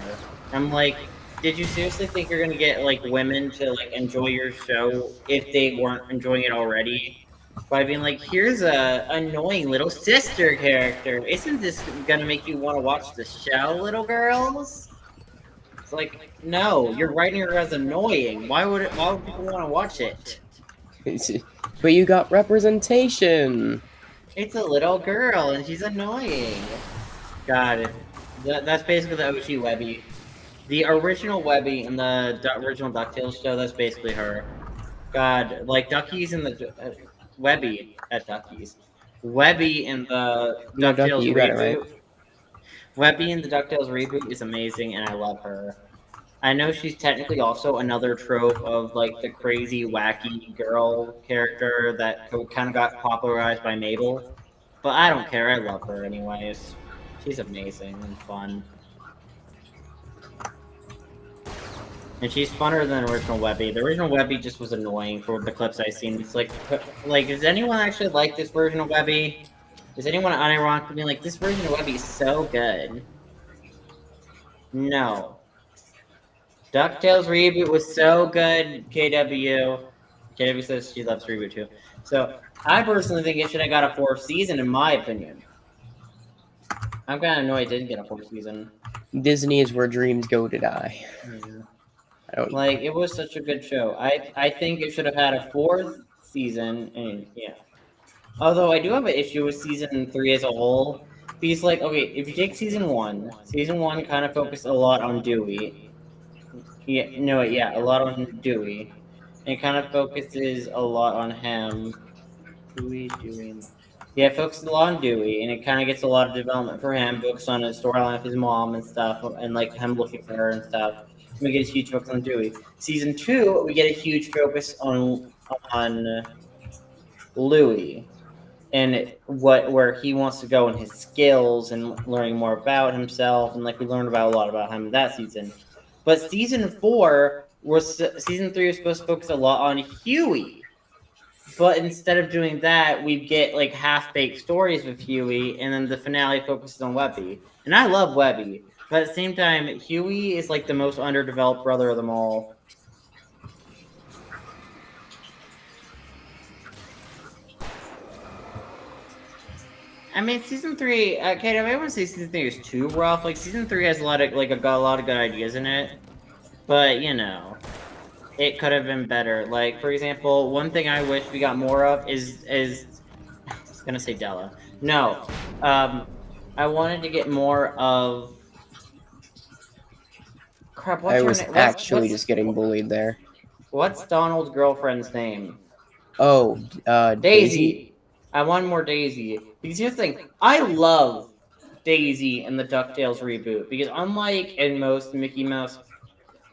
I'm like, did you seriously think you're gonna get like women to like enjoy your show if they weren't enjoying it already? By being like, here's a annoying little sister character. Isn't this gonna make you want to watch the show, little girls? It's like, no, you're writing her as annoying. Why would people want to watch it? But you got representation. It's a little girl and she's annoying. God, that's basically the OG Webby. The original Webby in the original DuckTales show, that's basically her. God, like Ducky's in the Webby at Ducky's. Webby in the No, Ducky, DuckTales you got it reboot. right. Webby in the DuckTales reboot is amazing, and I love her. I know she's technically also another trope of like the crazy, wacky girl character that kind of got popularized by Mabel, but I don't care. I love her anyways. She's amazing and fun. And she's funner than original Webby. The original Webby just was annoying for the clips I've seen. It's like, does anyone actually like this version of Webby? Is anyone unironically being like, this version of Webby is so good? No. DuckTales reboot was so good, KW. KW says she loves reboot too. So, I personally think it should have got a 4th season, in my opinion. I'm kind of annoyed it didn't get a 4th season. Disney is where dreams go to die. Yeah. I don't Like, it was such a good show. I think it should have had a 4th season, and yeah. Although I do have an issue with season 3 as a whole. Because, like, okay, if you take season 1 kind of focused a lot on Dewey. Yeah, a lot on Dewey. And it kind of focuses a lot on him. Dewey. Yeah, it focuses a lot on Dewey, and it kind of gets a lot of development for him, focused on his storyline of his mom and stuff, and like him looking for her and stuff. We get a huge focus on Dewey. Season 2, we get a huge focus on Louis and where he wants to go and his skills and learning more about himself, and like we learned about a lot about him in that season. But season 3 was supposed to focus a lot on Huey. But instead of doing that, we get like half-baked stories with Huey, and then the finale focuses on Webby. And I love Webby, but at the same time, Huey is like the most underdeveloped brother of them all. I mean, season 3. Kate, I wouldn't say season 3 is too rough. Like season 3 has got a lot of good ideas in it, but you know, it could have been better. Like for example, one thing I wish we got more of is I was gonna say Della. No, I wanted to get more of. Crap! What's I her was name? actually just getting bullied there. What's Donald's girlfriend's name? Oh, Daisy? I want more Daisy. Because here's the thing, I love Daisy in the DuckTales reboot. Because unlike in most Mickey Mouse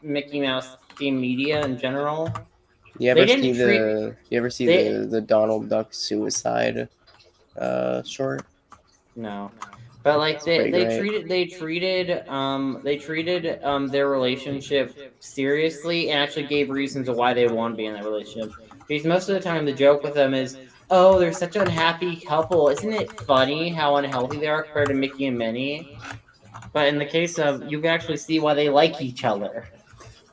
themed media in general, You ever see the Donald Duck suicide short? No. But like they treated their relationship seriously and actually gave reasons of why they want to be in that relationship. Because most of the time the joke with them is, oh, they're such an unhappy couple. Isn't it funny how unhealthy they are compared to Mickey and Minnie? But in the case of, you can actually see why they like each other.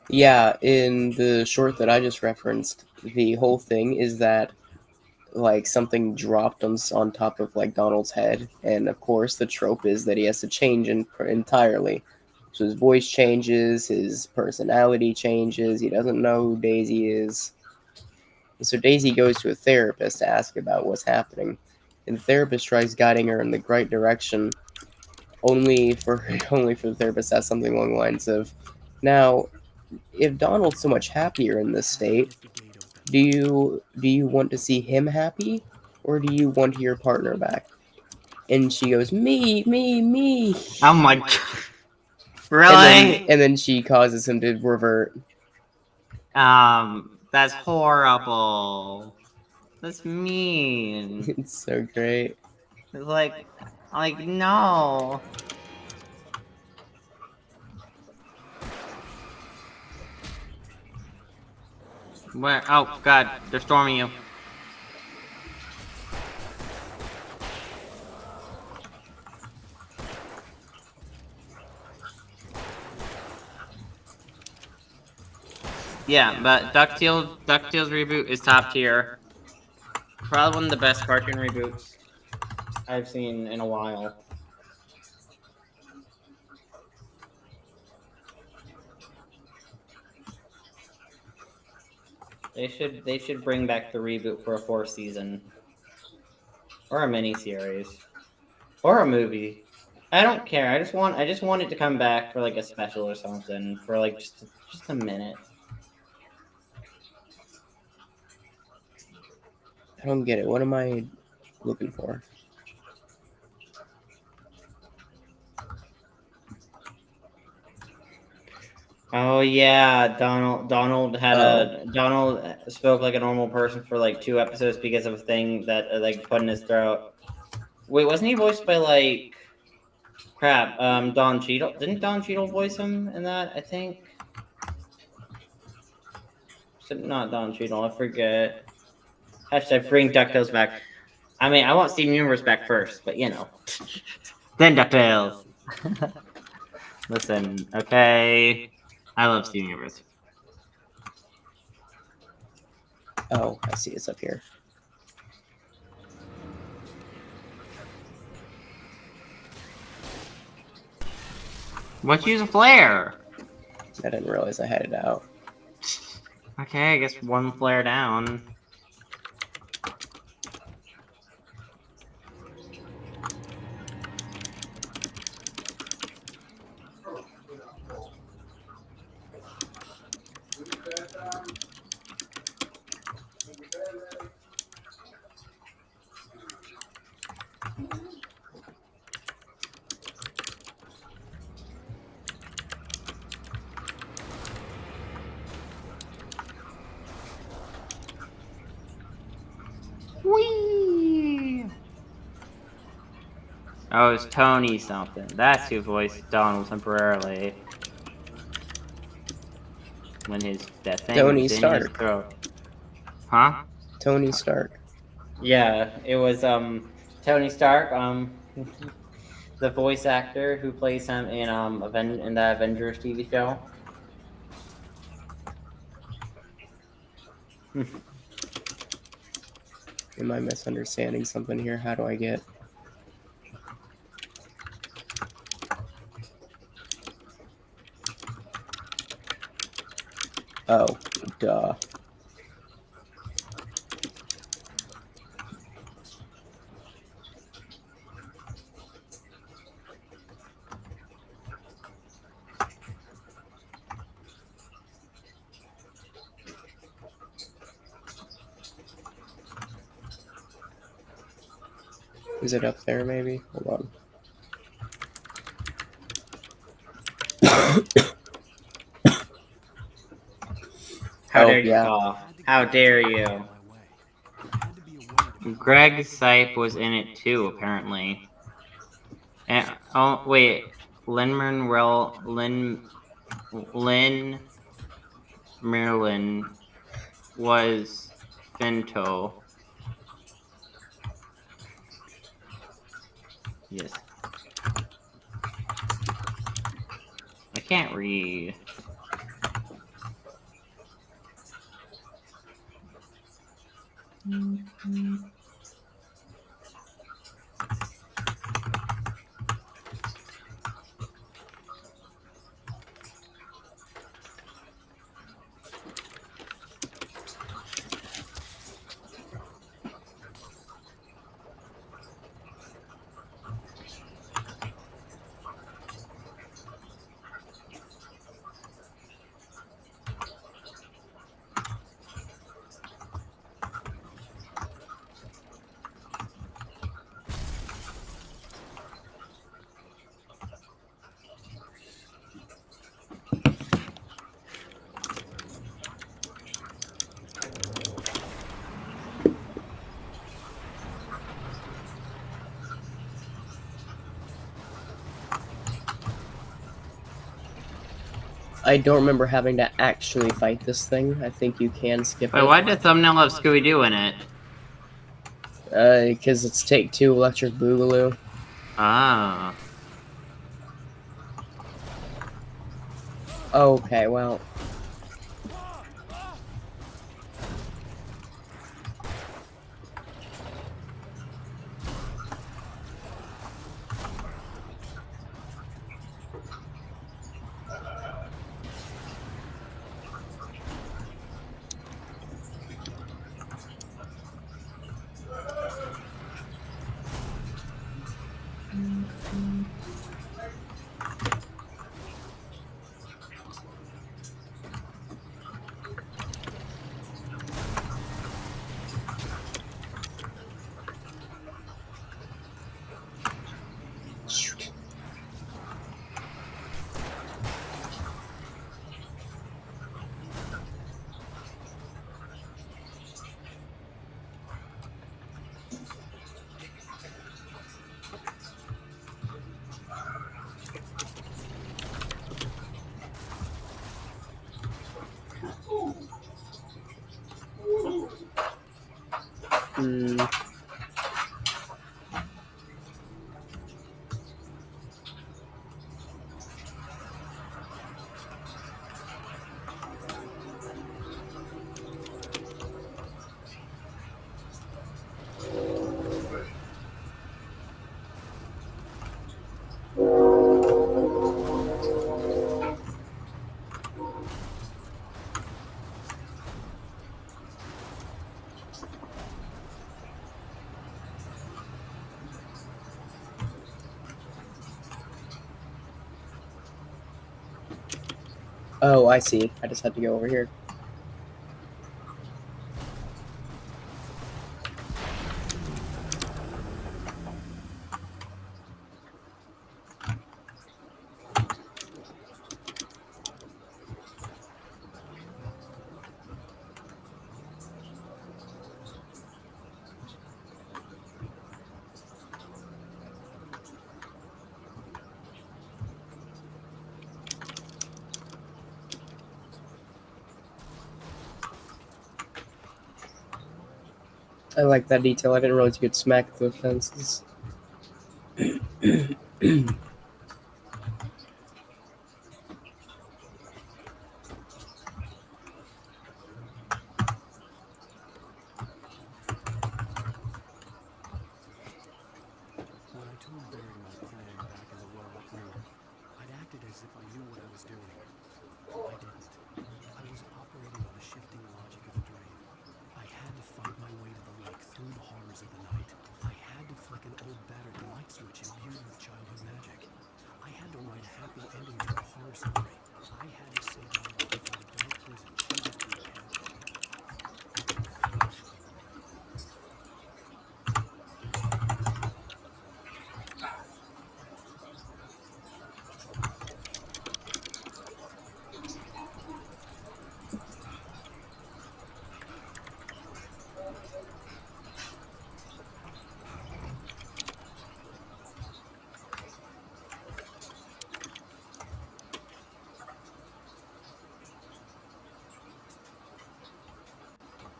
Yeah, in the short that I just referenced, the whole thing is that like something dropped on top of like Donald's head, and of course the trope is that he has to change entirely. So his voice changes, his personality changes. He doesn't know who Daisy is. And so Daisy goes to a therapist to ask about what's happening, and the therapist tries guiding her in the right direction, only for the therapist to ask something along the lines of, "Now, if Donald's so much happier in this state, do you want to see him happy, or do you want your partner back?" And she goes, "Me, me, me." Oh my god. Really? And then she causes him to revert. That's horrible. That's mean. It's so great. It's like no. Where? Oh god, they're storming you. Yeah, but DuckTales reboot is top tier. Probably one of the best cartoon reboots I've seen in a while. They should bring back the reboot for a 4th season. Or a miniseries. Or a movie. I don't care. I just want it to come back for like a special or something. For like just a minute. I don't get it. What am I looking for? Oh yeah, Donald spoke like a normal person for like 2 episodes because of a thing that like put in his throat. Wait, wasn't he voiced by like crap? Don Cheadle. Didn't Don Cheadle voice him in that? I think. Not Don Cheadle. I forget. Hashtag bring DuckTales back. I mean, I want Steven Universe back first, but you know. Then DuckTales. Listen, okay. I love Steven Universe. Oh, I see. It's up here. Let's use a flare. I didn't realize I had it out. Okay, I guess one flare down. Whee! Oh, it's Tony something. That's who voiced Donald temporarily. When that thing Tony was in Stark. his throat. Huh? Tony Stark. Yeah, it was Tony Stark, the voice actor who plays him in in the Avengers TV show. Am I misunderstanding something here? How do I get? Oh, duh. Is it up there, maybe? Hold on. How dare you cough? How dare you? Greg Sipe was in it too, apparently. And, oh wait, Lynn Merlin was Finto. Yes. I can't read. I don't remember having to actually fight this thing. I think you can skip Wait, it. why did the thumbnail have Scooby-Doo in it? Because it's Take Two Electric Boogaloo. Ah. Okay, well. Shoot. Hmm. Oh, I see. I just had to go over here. I like that detail. I didn't realize you could smack the fences. When I told Barry my plan back in the robot room, I'd acted as if I knew what I was doing. I didn't. I was operating on the shifting logic of a dream. I had to fight my way to the lake through the horrors of the night. I had to flick an old battered light switch imbued with childhood magic. I had to write a happy ending to a horror story. I had to save my mom from the dark prison she was being held in.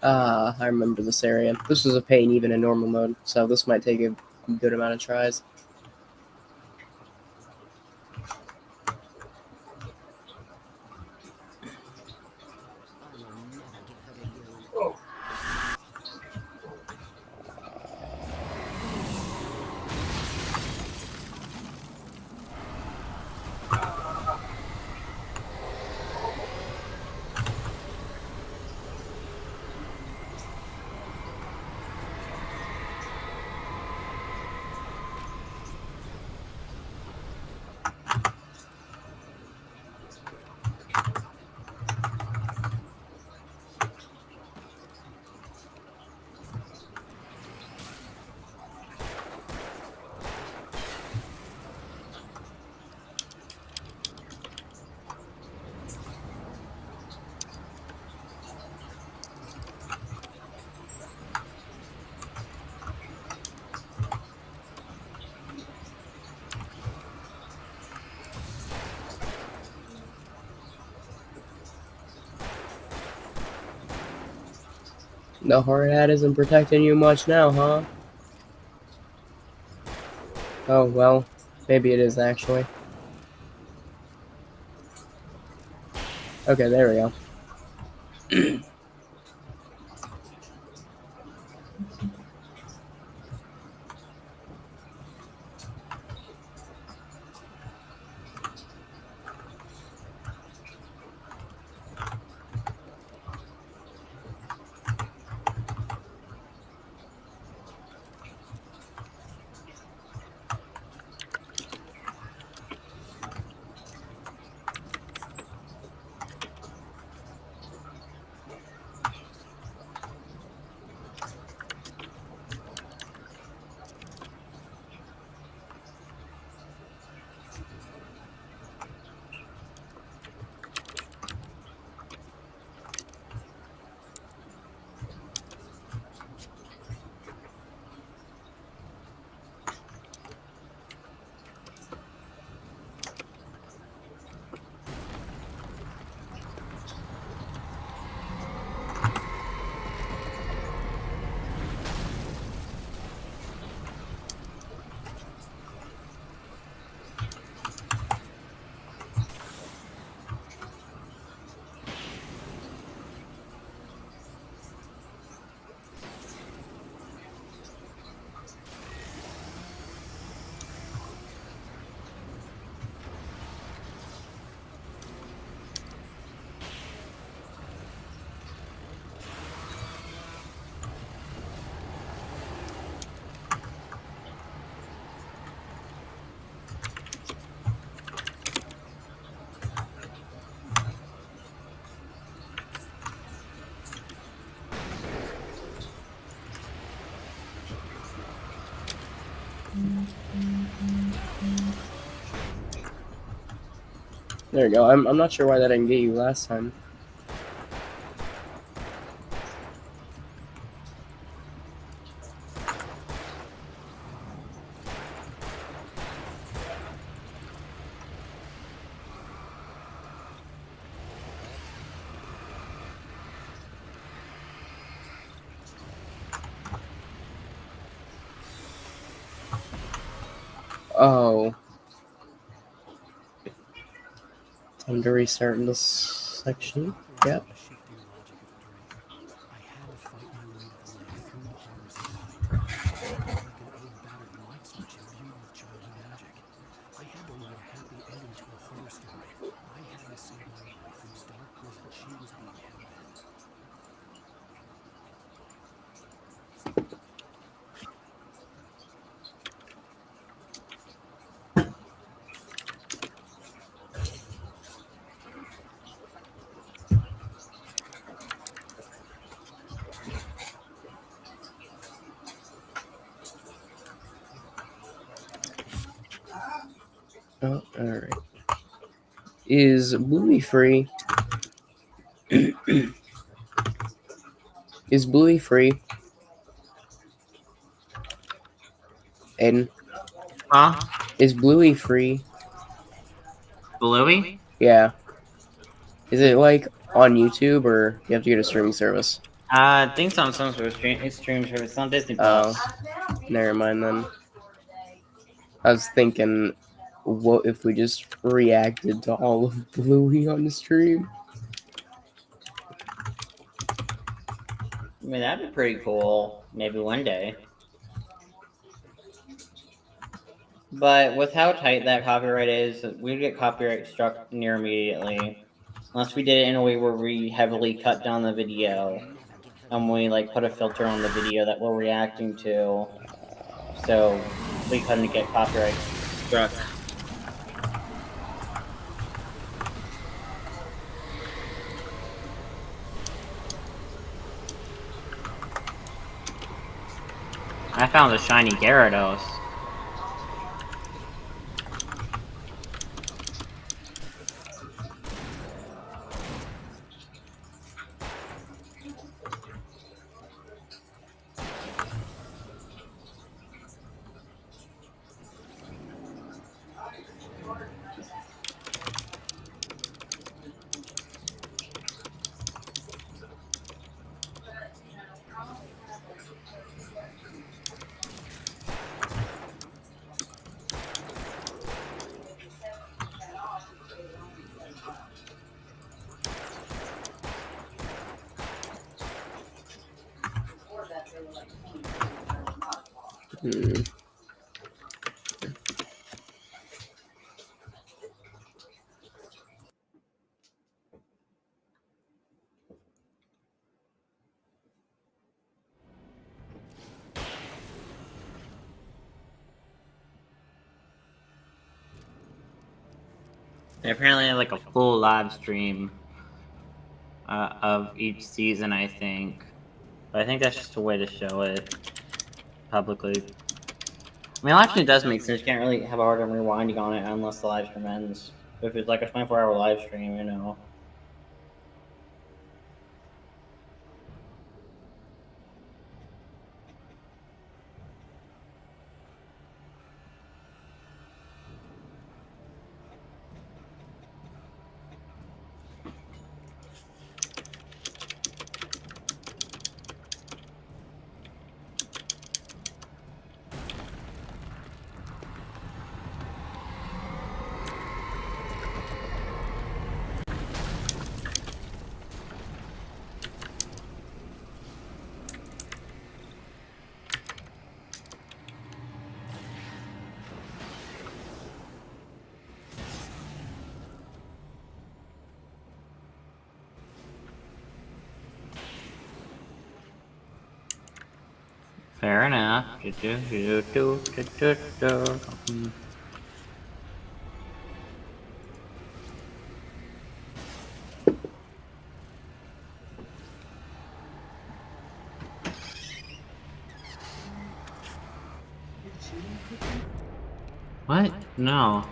Ah, I remember this area. This was a pain even in normal mode, so this might take a good amount of tries. I will never get rid of you. The hard hat isn't protecting you much now, huh? Oh, well, maybe it is actually. Okay, there we go. There you go. I'm not sure why that didn't get you last time. Oh. Time to restart in this section. Yep. A shift in the logic of the dream. I had to fight my way to the lake through the horrors of the night. I felt like an old battered light switch imbued with childhood magic. I had to write a happy ending to a horror story. I had to save my wife from the dark prison she was being held in. Oh, alright. Is Bluey free? Is Bluey free? Aiden? Huh? Is Bluey free? Bluey? Yeah. Is it like on YouTube or you have to get a streaming service? I think it's on some sort of stream service. It's on Disney Oh, Plus. never mind then. I was thinking, what if we just reacted to all of Bluey on the stream? I mean, that'd be pretty cool. Maybe one day. But with how tight that copyright is, we'd get copyright struck near immediately. Unless we did it in a way where we heavily cut down the video. And we like put a filter on the video that we're reacting to. So we couldn't get copyright struck. I found a shiny Gyarados. They apparently have like a full live stream of each season, I think. But I think that's just a way to show it publicly. I mean, live stream does make sense. You can't really have a hard time rewinding on it unless the live stream ends. But if it's like a 24-hour live stream, you know. Fair enough. What? No.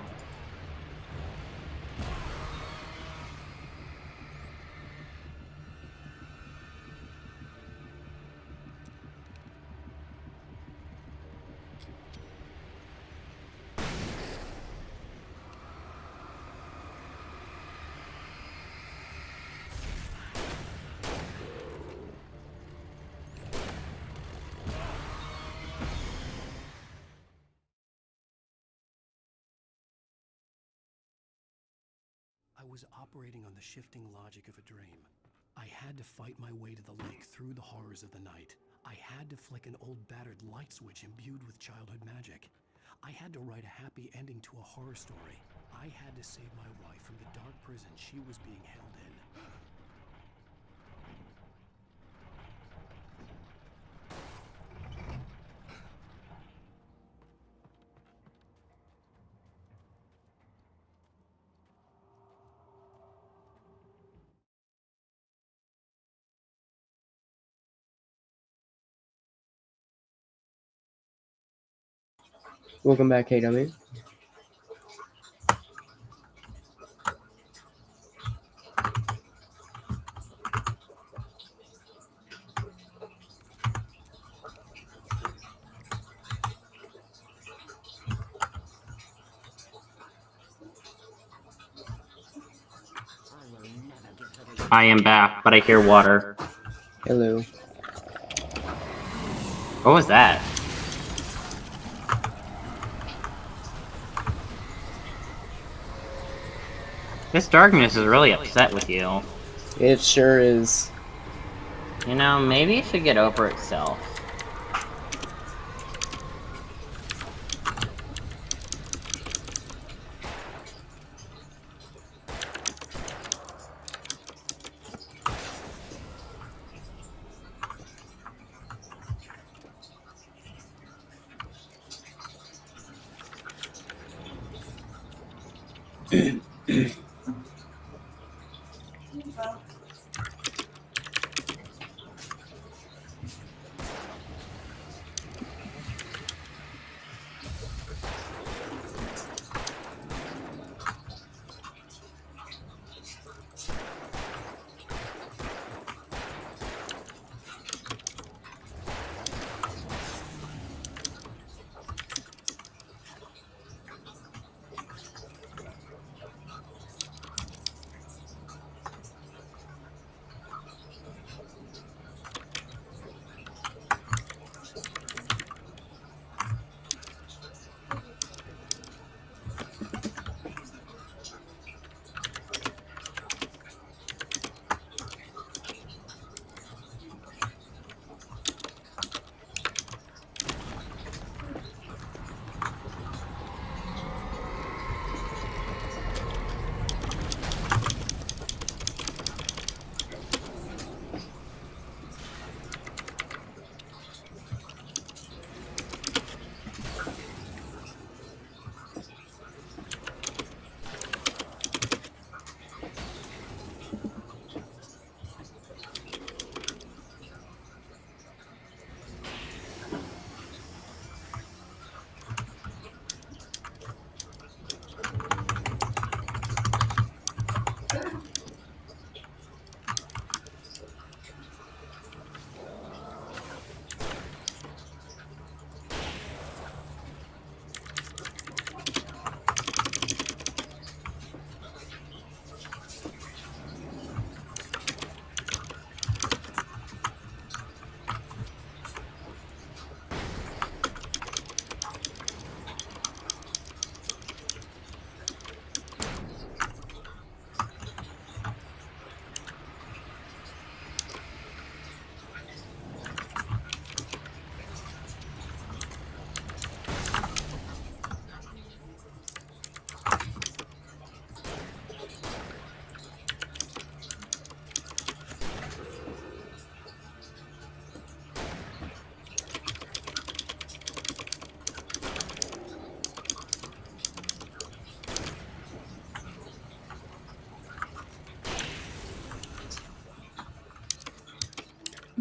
I was operating on the shifting logic of a dream. I had to fight my way to the lake through the horrors of the night. I had to flick an old battered light switch imbued with childhood magic. I had to write a happy ending to a horror story. I had to save my wife from the dark prison she was being held in. Welcome back, KW. I am back, but I hear water. Hello. What was that? This darkness is really upset with you. It sure is. You know, maybe it should get over itself.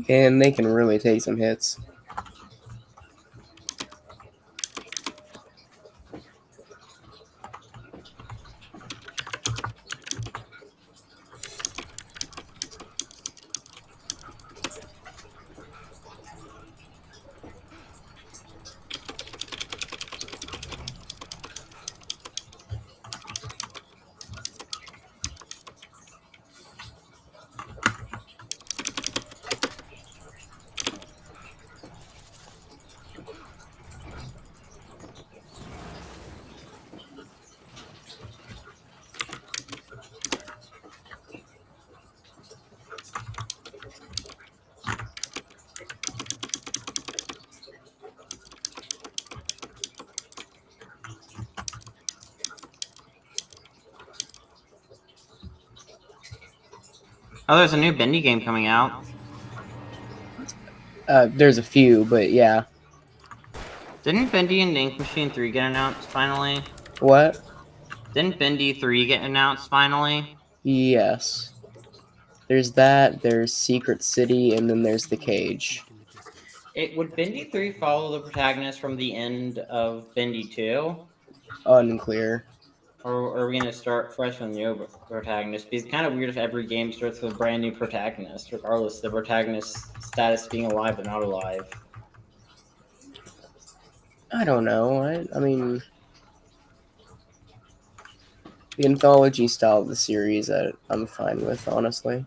And they can really take some hits. Oh, there's a new Bendy game coming out. There's a few, but yeah. Didn't Bendy and Ink Machine 3 get announced finally? What? Didn't Bendy 3 get announced finally? Yes. There's that, there's Secret City, and then there's The Cage. Would Bendy 3 follow the protagonist from the end of Bendy 2? Unclear. Or are we going to start fresh with new protagonist? Because it's kind of weird if every game starts with a brand new protagonist, regardless of the protagonist's status being alive or not alive. I don't know. I mean, the anthology style of the series I'm fine with, honestly.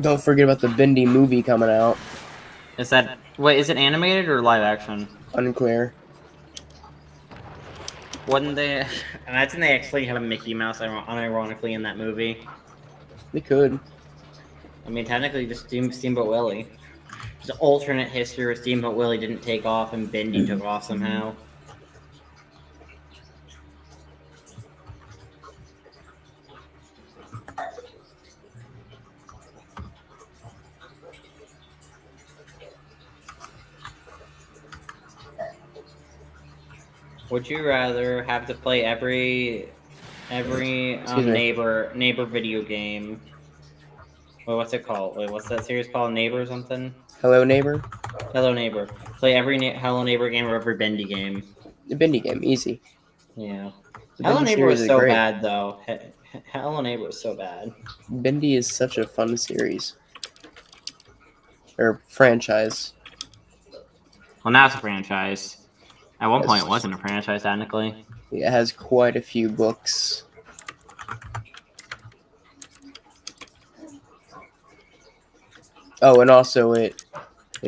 Don't forget about the Bendy movie coming out. Is it animated or live action? Unclear. Wouldn't they? Imagine they actually have a Mickey Mouse unironically in that movie. They could. I mean, technically, just Steamboat Willie. Just alternate history where Steamboat Willie didn't take off and Bendy took off somehow. Would you rather have to play every neighbor video game? Wait, what's it called? Wait, what's that series called? Neighbor or something? Hello Neighbor? Hello Neighbor. Play every Hello Neighbor game or every Bendy game. The Bendy game, easy. Yeah. The Hello Bendy Neighbor was series is so great. bad, though. Hello Neighbor was so bad. Bendy is such a fun series. Or franchise. Well, now it's a franchise. At one point, Yes. it wasn't a franchise, technically. It has quite a few books. Oh, and also it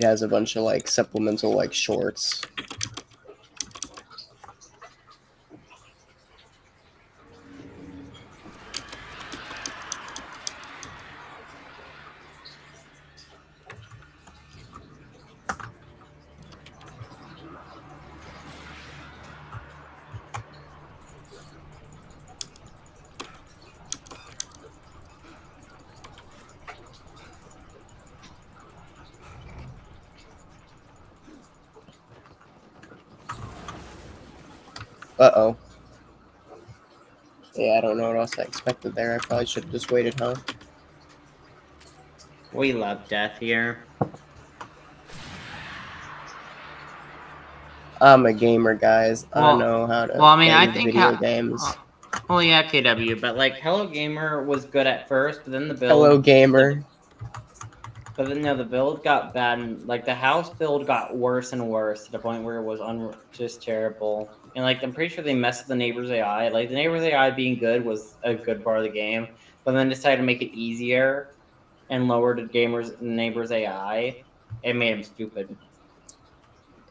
has a bunch of like supplemental like shorts. Uh-oh. Yeah, I don't know what else I expected there. I probably should have just waited, huh? We love death here. I'm a gamer, guys. I know how to I play think video games. Well, yeah, KW, but like Hello Gamer was good at first, but then the build. Hello, gamer. But then the build got bad, and like the house build got worse and worse to the point where it was just terrible. And like I'm pretty sure they messed with the neighbor's AI. Like the neighbor's AI being good was a good part of the game, but then decided to make it easier and lowered the neighbor's AI. It made him stupid.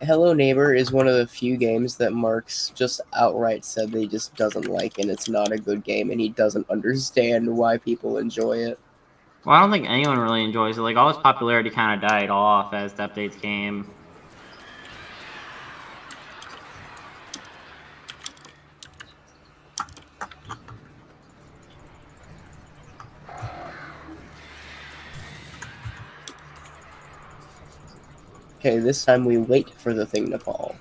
Hello Neighbor is one of the few games that Mark's just outright said that he just doesn't like, and it's not a good game, and he doesn't understand why people enjoy it. Well, I don't think anyone really enjoys it. Like, all its popularity kind of died off as the updates came. Okay, this time we wait for the thing to fall.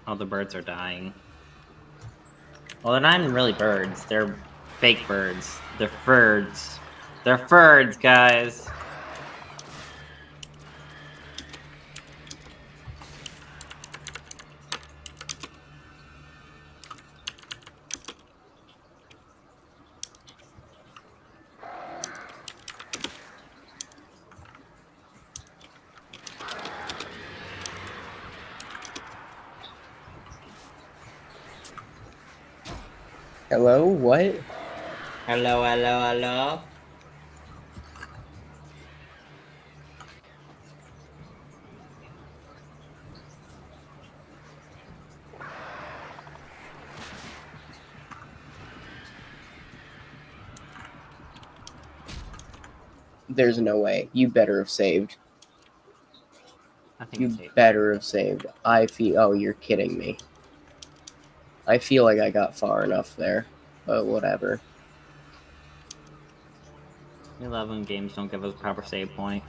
Oh, the birds are dying. Well, they're not even really birds. They're fake birds. They're birds. They're birds, guys. Hello? What? Hello, hello, hello. There's no way. You better have saved. I think You it's safe. better have saved. I feel. Oh, you're kidding me. I feel like I got far enough there, but whatever. We love when games don't give us a proper save point.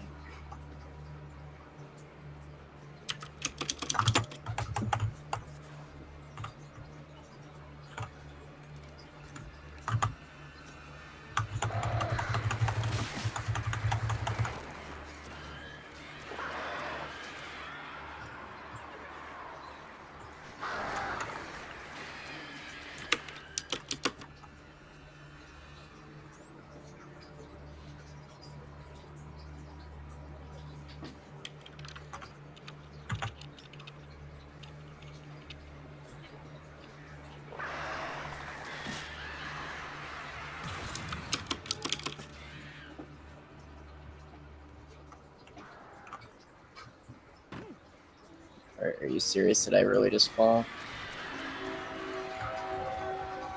Are you serious? Did I really just fall?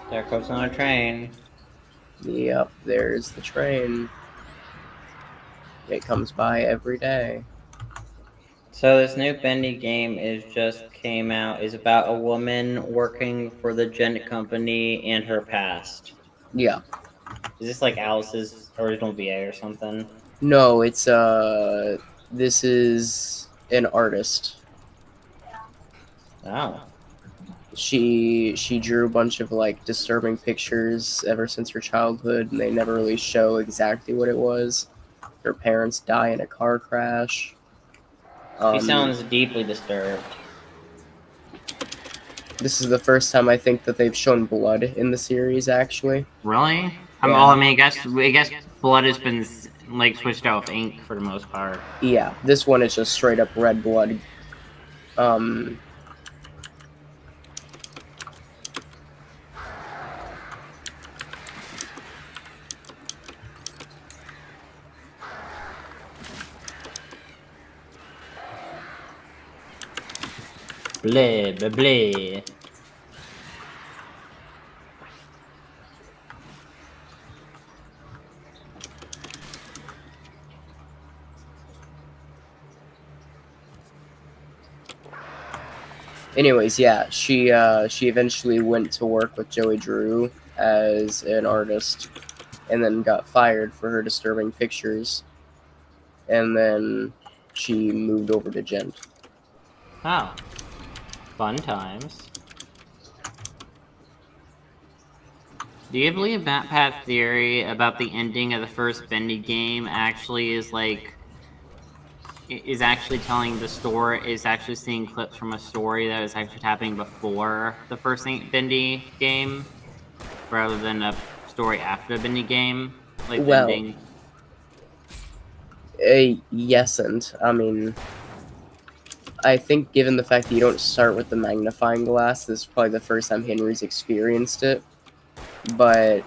There goes another train. Yep, there's the train. It comes by every day. So this new Bendy game came out is about a woman working for the Gent Company and her past. Yeah. Is this like Alice's original VA or something? No, it's this is an artist. Oh. She drew a bunch of like disturbing pictures ever since her childhood, and they never really show exactly what it was. Her parents die in a car crash. She sounds deeply disturbed. This is the first time I think that they've shown blood in the series, actually. Really? Yeah. Well, I mean, I guess blood has been like switched out with ink for the most part. Yeah, this one is just straight up red blood. Blah, blah, blah. Anyways, yeah, she eventually went to work with Joey Drew as an artist, and then got fired for her disturbing pictures. And then she moved over to Gent. Oh. Fun times. Do you believe MatPat's theory about the ending of the first Bendy game actually is actually telling the story, is actually seeing clips from a story that was actually happening before the first Bendy game, rather than a story after the Bendy game? Like the Well, ending? yes, and I mean, I think given the fact that you don't start with the magnifying glass, this is probably the first time Henry's experienced it. But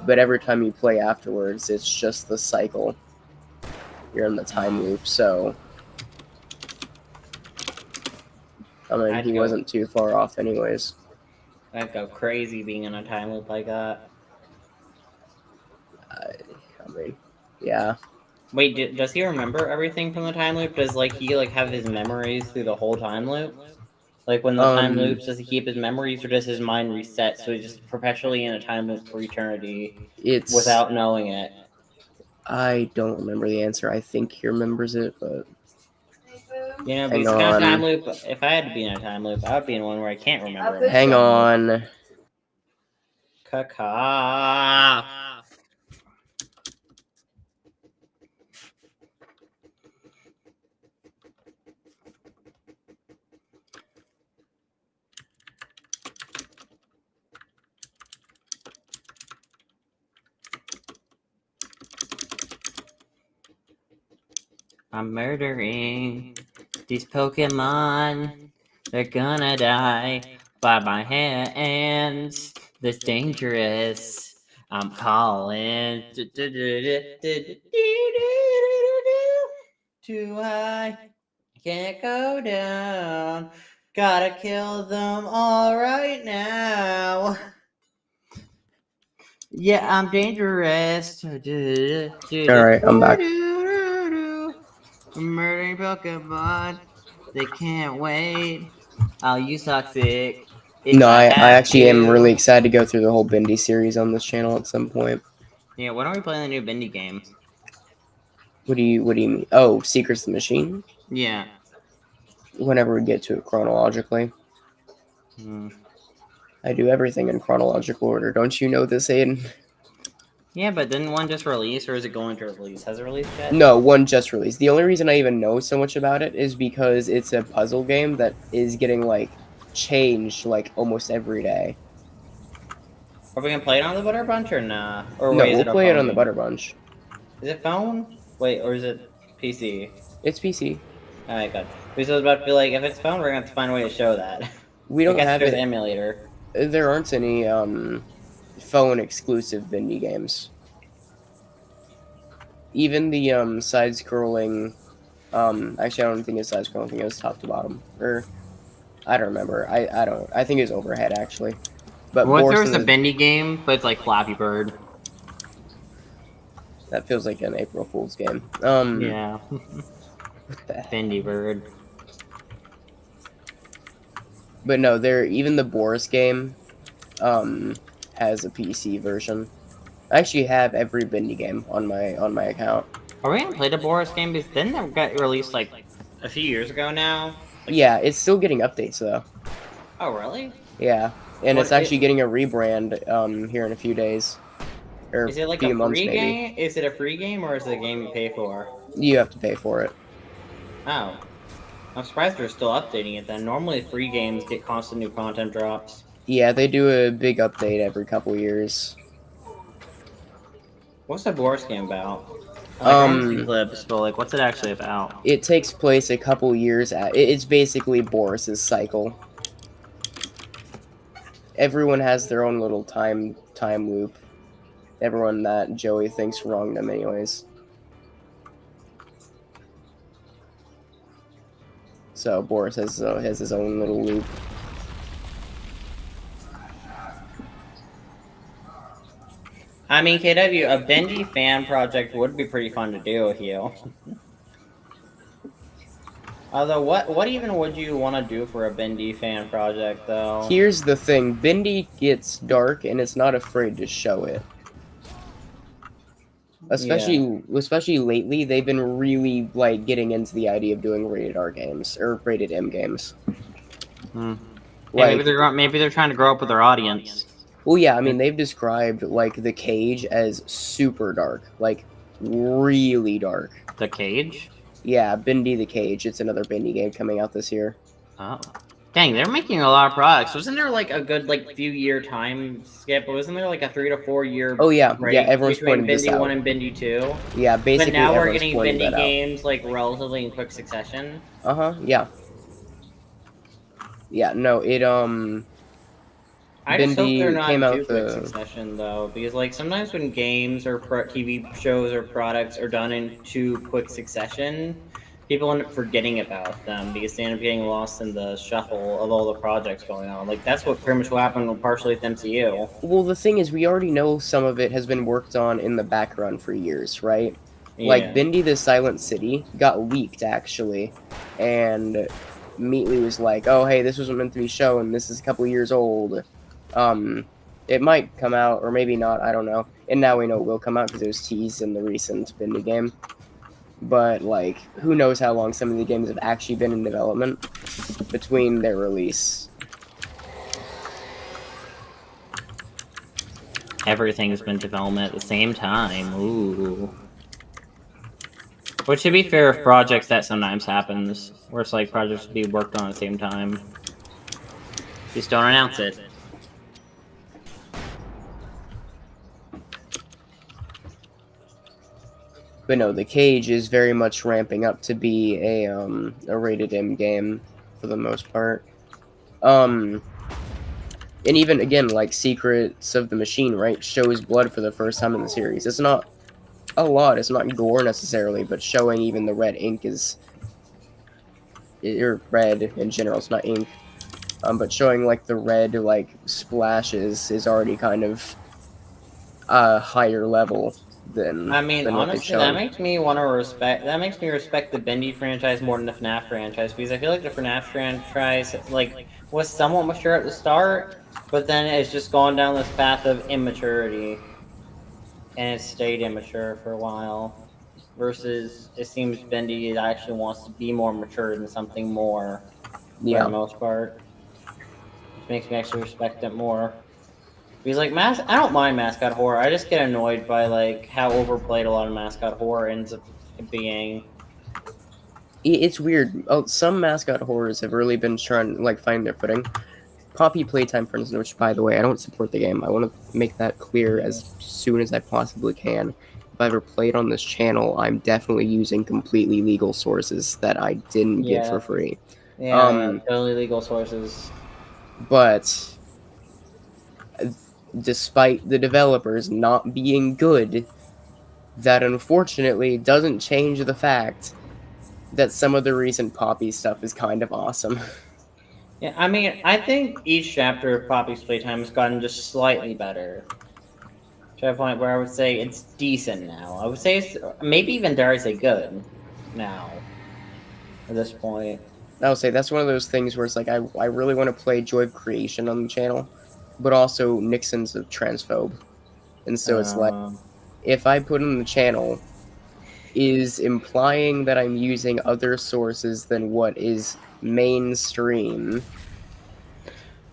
every time you play afterwards, it's just the cycle. You're in the time loop, so I mean, he wasn't too far off, anyways. I'd go crazy being in a time loop like that. I mean, yeah. Wait, does he remember everything from the time loop? Does he have his memories through the whole time loop? Like when the time loops, does he keep his memories, or does his mind reset so he's just perpetually in a time loop for eternity without knowing it? I don't remember the answer. I think he remembers it, but you know, because in a time loop, if I had to be in a time loop, I would be in one where I can't remember it. Hang on. Caca. I'm murdering these Pokemon. They're gonna die by my hands. This dangerous. I'm calling. Too high. Can't go down. Gotta kill them all right now. Yeah, I'm dangerous. Alright, I'm back. Murdering Pokemon. They can't wait. I'll use Toxic. No, I actually am really excited to go through the whole Bendy series on this channel at some point. Yeah, when are we playing the new Bendy game? What do you mean? Oh, Secrets of the Machine? Yeah. Whenever we get to it chronologically. I do everything in chronological order. Don't you know this, Aiden? Yeah, but didn't one just release, or is it going to release? Has it released yet? No, one just released. The only reason I even know so much about it is because it's a puzzle game that is getting, changed, almost every day. Are we gonna play it on the Butter Bunch, or nah? Or no, wait, we'll play it on the Butter Bunch. Is it phone? Wait, or is it PC? It's PC. Alright, good. Because I was about to be like, if it's phone, we're gonna have to find a way to show that. We don't have there's it. an emulator. There aren't any, phone exclusive Bendy games. Even the side-scrolling, actually I don't think it's side-scrolling, I think it was top to bottom, or I don't remember. I think it was overhead actually. But what if there was a Bendy game, but it's like Flappy Bird? That feels like an April Fool's game. Yeah. What the heck? Bendy Bird. But no, even the Boris game, has a PC version. I actually have every Bendy game on my account. Are we gonna play the Boris game? Because didn't that get released a few years ago now? Yeah, it's still getting updates though. Oh really? Yeah, and it's actually getting a rebrand here in a few days. Or is it like few a months, free maybe. game? Is it a free game, or is it a game you pay for? You have to pay for it. Oh. I'm surprised they're still updating it then. Normally free games get constant new content drops. Yeah, they do a big update every couple years. What's the Boris game about? Clips, but what's it actually about? It takes place a couple years it's basically Boris's cycle. Everyone has their own little time loop. Everyone that Joey thinks wronged them anyways. So Boris has his own little loop. I mean, KW, a Bendy fan project would be pretty fun to do with you. Although, what even would you want to do for a Bendy fan project, though? Here's the thing. Bendy gets dark, and it's not afraid to show it. Especially lately, they've been really, getting into the idea of doing rated R games, or rated M games. Yeah, maybe they're trying to grow up with their audience. Well, yeah, I mean, they've described, The Cage as super dark. Really dark. The Cage? Yeah, Bendy the Cage. It's another Bendy game coming out this year. Oh. Dang, they're making a lot of products. Wasn't there, a good, few year time skip? Wasn't there, a 3 to 4 year break everyone's between pointing this Bendy out. 1 and Bendy 2? Yeah, basically But now we're everyone's getting pointing Bendy that out. games, relatively in quick succession? Uh-huh, yeah. Yeah, no, it I just hope they're Bindi came not out too quick the succession though, because like sometimes when games or TV shows or products are done in too quick succession, people end up forgetting about them because they end up getting lost in the shuffle of all the projects going on. Like that's what pretty much what happened partially with MCU. Well, the thing is, we already know some of it has been worked on in the background for years, right? Like, Yeah. Bindi the Silent City got leaked, actually, and Meatley was like, oh, hey, this wasn't meant to be shown, this is a couple years old. It might come out, or maybe not, I don't know. And now we know it will come out because it was teased in the recent Bindi game. But, like, who knows how long some of the games have actually been in development between their release. Everything's been development at the same time. Ooh. Which, to be fair, with projects, that sometimes happens. Where it's like projects be worked on at the same time. Just don't announce it. But no, The Cage is very much ramping up to be a rated M game for the most part. And even again, like Secrets of the Machine, right, shows blood for the first time in the series. It's not a lot, it's not gore necessarily, but showing even the red ink is, or red in general, it's not ink. But showing like the red like splashes is already kind of a higher level than I mean, than what they've honestly, that shown. makes me want to respect. That makes me respect the Bendy franchise more than the FNAF franchise because I feel like the FNAF franchise like was somewhat mature at the start, but then it's just gone down this path of immaturity, and it stayed immature for a while. Versus, it seems Bendy actually wants to be more mature than something more, for Yeah. the most part, which makes me actually respect it more. Because like I don't mind mascot horror. I just get annoyed by like how overplayed a lot of mascot horror ends up being. It's weird. Oh, some mascot horrors have really been trying to like find their footing. Poppy Playtime, for instance, which by the way, I don't support the game. I want to make that clear as soon as I possibly can. If I ever played on this channel, I'm definitely using completely legal sources that I didn't get for free. Yeah, totally legal sources. But despite the developers not being good, that unfortunately doesn't change the fact that some of the recent Poppy stuff is kind of awesome. Yeah, I mean, I think each chapter of Poppy's Playtime has gotten just slightly better. To a point where I would say it's decent now. I would say it's maybe even dare I say good now. At this point. I would say that's one of those things where it's like I really want to play Joy of Creation on the channel, but also Nixon's a transphobe. And so it's like, if I put in the channel, is implying that I'm using other sources than what is mainstream.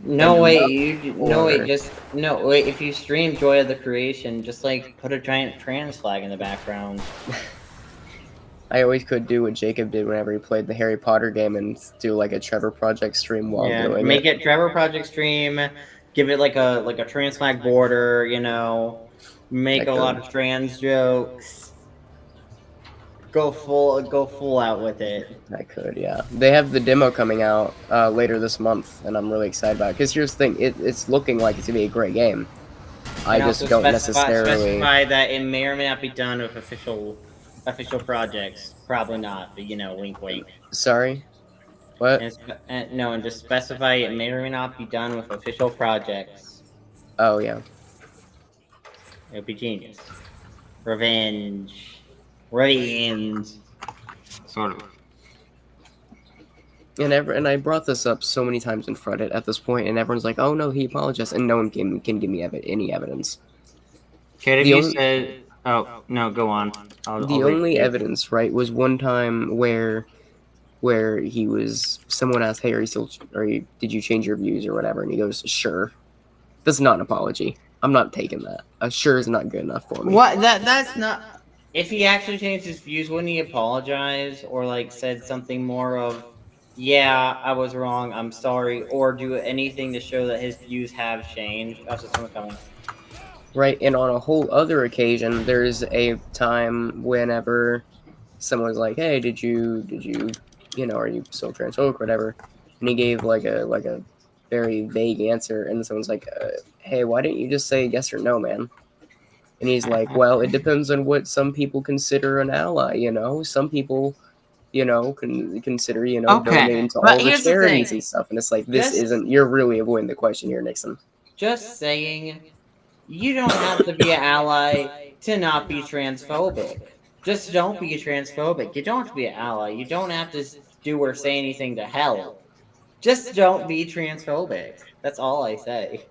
No way, no wait. If you stream Joy of the Creation, just like put a giant trans flag in the background. I always could do what Jacob did whenever he played the Harry Potter game and do like a Trevor Project stream while doing make it Trevor Project stream. Give it like a trans flag border. You know, make a lot of trans jokes. Go full out with it. I could, yeah. They have the demo coming out later this month, and I'm really excited about it. Because here's the thing, it's looking like it's going to be a great game. I just don't necessarily... specify that it may or may not be done with official projects. Probably not, but you know, wink wink. Sorry? What? And just specify it may or may not be done with official projects. Oh, yeah. It would be genius. Revenge. Sort of. And I brought this up so many times in Reddit at this point, and everyone's like, "Oh no, he apologized," and no one can give me any evidence. Okay, you said, "Oh no, go on." The only evidence, right, was one time where he was. Someone asked, "Hey, did you change your views or whatever?" And he goes, "Sure." That's not an apology. I'm not taking that. A sure is not good enough for me. What? That's not. If he actually changed his views, wouldn't he apologize or like said something more of, "Yeah, I was wrong. I'm sorry," or do anything to show that his views have changed? Oh, so someone's coming. Right, and on a whole other occasion, there's a time whenever someone's like, "Hey, did you, are you still transphobic or whatever?" and he gave like a very vague answer, and someone's like, "Hey, why didn't you just say yes or no, man?" And he's like, "Well, it depends on what some people consider an ally. You know, some people." Can consider, donating to but all the here's the charities thing. and stuff. And it's like, this Just- isn't, you're really avoiding the question here, Nixon. Just saying, you don't have to be an ally to not be transphobic. Just don't be transphobic. You don't have to be an ally. You don't have to do or say anything to help. Just don't be transphobic. That's all I say.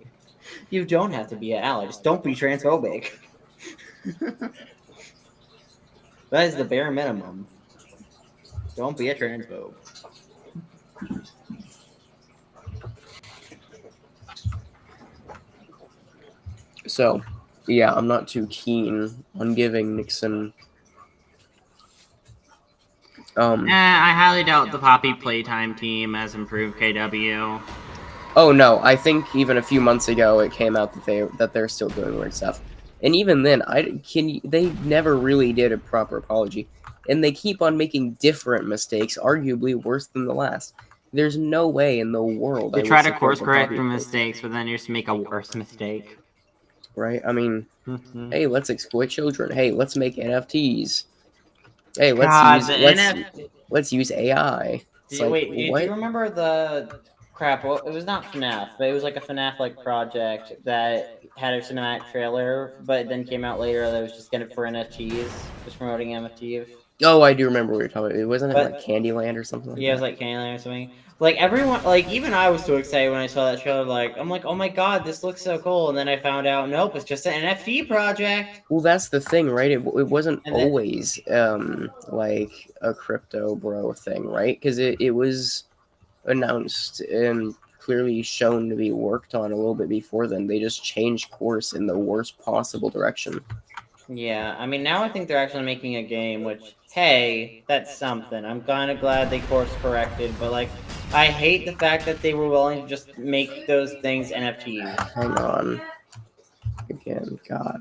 You don't have to be an ally. Just don't be transphobic. That is the bare minimum. Don't be a transphobe. So, yeah, I'm not too keen on giving Nixon. I highly doubt the Poppy Playtime team has improved KW. Oh no, I think even a few months ago it came out that they're still doing weird stuff, and even then, they never really did a proper apology, and they keep on making different mistakes, arguably worse than the last. There's no way in the world They I try would to support course the correct Poppy their Playtime. mistakes, but then you just make a worse mistake. Right? I mean, Mhm. hey, let's exploit children. Hey, let's make NFTs. Hey, God, the let's use AI. It's like, Wait, do what? you remember the crap? Well, it was not FNAF, but it was like a FNAF like project that had a cinematic trailer, but then came out later that was just getting for NFTs, just promoting NFTs. Oh, I do remember what you're talking about. Wasn't it But- like Candyland or something like Yeah, it was that? like Candyland or something. Like everyone, like even I was so excited when I saw that trailer. Like I'm like, oh my god, this looks so cool. And then I found out, nope, it's just an NFT project. Well, that's the thing, right? It wasn't And then- always like a crypto bro thing, right? Because it was announced and clearly shown to be worked on a little bit before then. They just changed course in the worst possible direction. Yeah, I mean now I think they're actually making a game, which hey, that's something. I'm kind of glad they course corrected, but like I hate the fact that they were willing to just make those things NFTs. Hang on. Again, God.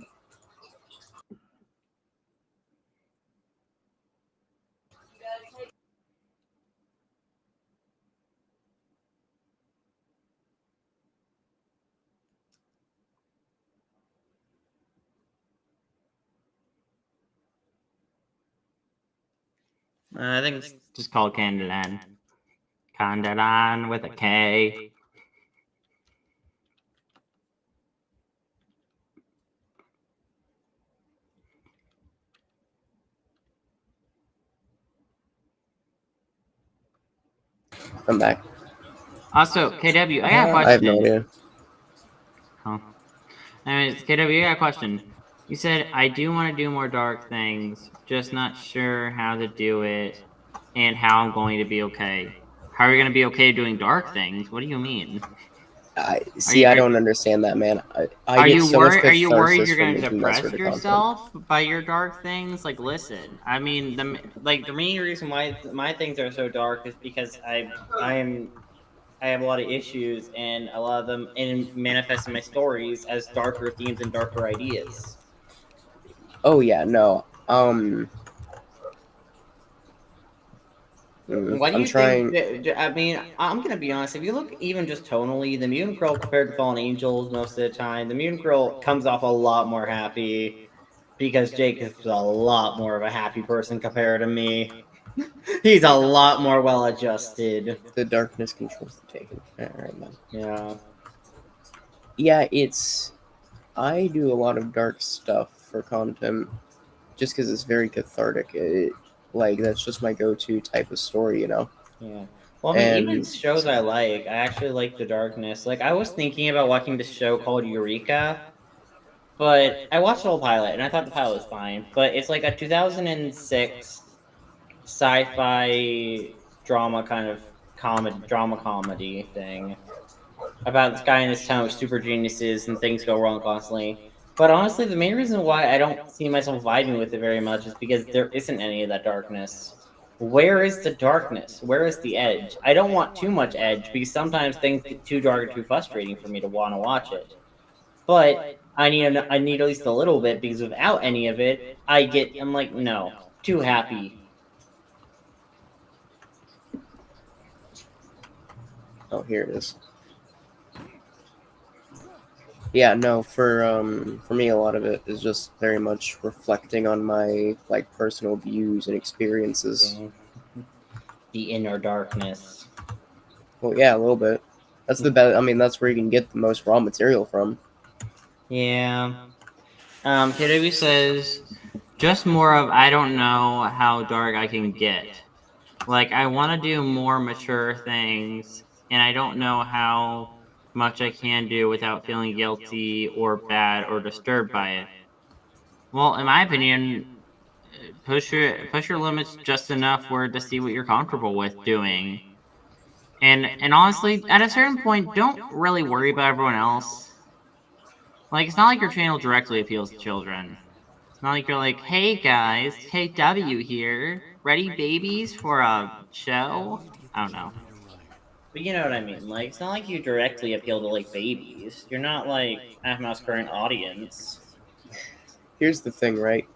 I think it's just called Candyland. Candyland with a K. I'm back. Also, KW, I got a question. I have no idea. Huh. Anyways, KW, I got a question. You said, I do want to do more dark things, just not sure how to do it and how I'm going to be okay. How are you going to be okay doing dark things? What do you mean? I don't understand that, man. I get so much Are you worried catharsis you're from going to making that depress sort of content. yourself by your dark things? Like, listen, I mean, the main reason why my things are so dark is because I have a lot of issues, and a lot of them manifest in my stories as darker themes and darker ideas. Oh yeah, no. Why do I'm you trying. think? I mean, I'm gonna be honest. If you look even just tonally, the Mutant Girl compared to Fallen Angels, most of the time, the Mutant Girl comes off a lot more happy because Jake is a lot more of a happy person compared to me. He's a lot more well adjusted. The darkness controls the taken. Alright, then. Yeah. Yeah, I do a lot of dark stuff for content just because it's very cathartic. That's just my go-to type of story, Yeah. Well, I mean, even shows I actually like the darkness. Like, I was thinking about watching this show called Eureka, but I watched the whole pilot and I thought the pilot was fine. But it's like a 2006 sci-fi drama kind of comedy thing about this guy in this town with super geniuses and things go wrong constantly. But honestly, the main reason why I don't see myself vibing with it very much is because there isn't any of that darkness. Where is the darkness? Where is the edge? I don't want too much edge because sometimes things get too dark or too frustrating for me to want to watch it. But I need at least a little bit because without any of it, I'm like, no, too happy. Oh, here it is. Yeah, no, for me, a lot of it is just very much reflecting on my like personal views and experiences. The inner darkness. Well, yeah, a little bit. That's the best. I mean, that's where you can get the most raw material from. Yeah. KW says, just more of I don't know how dark I can get. Like, I want to do more mature things, and I don't know how much I can do without feeling guilty or bad or disturbed by it. Well, in my opinion, push your limits just enough where to see what you're comfortable with doing. And honestly, at a certain point, don't really worry about everyone else. Like, it's not like your channel directly appeals to children. It's not like you're like, hey guys, KW here. Ready babies for a show? I don't know. But you know what I mean. Like, it's not like you directly appeal to like babies. You're not like Ahmed's current audience. Here's the thing, right?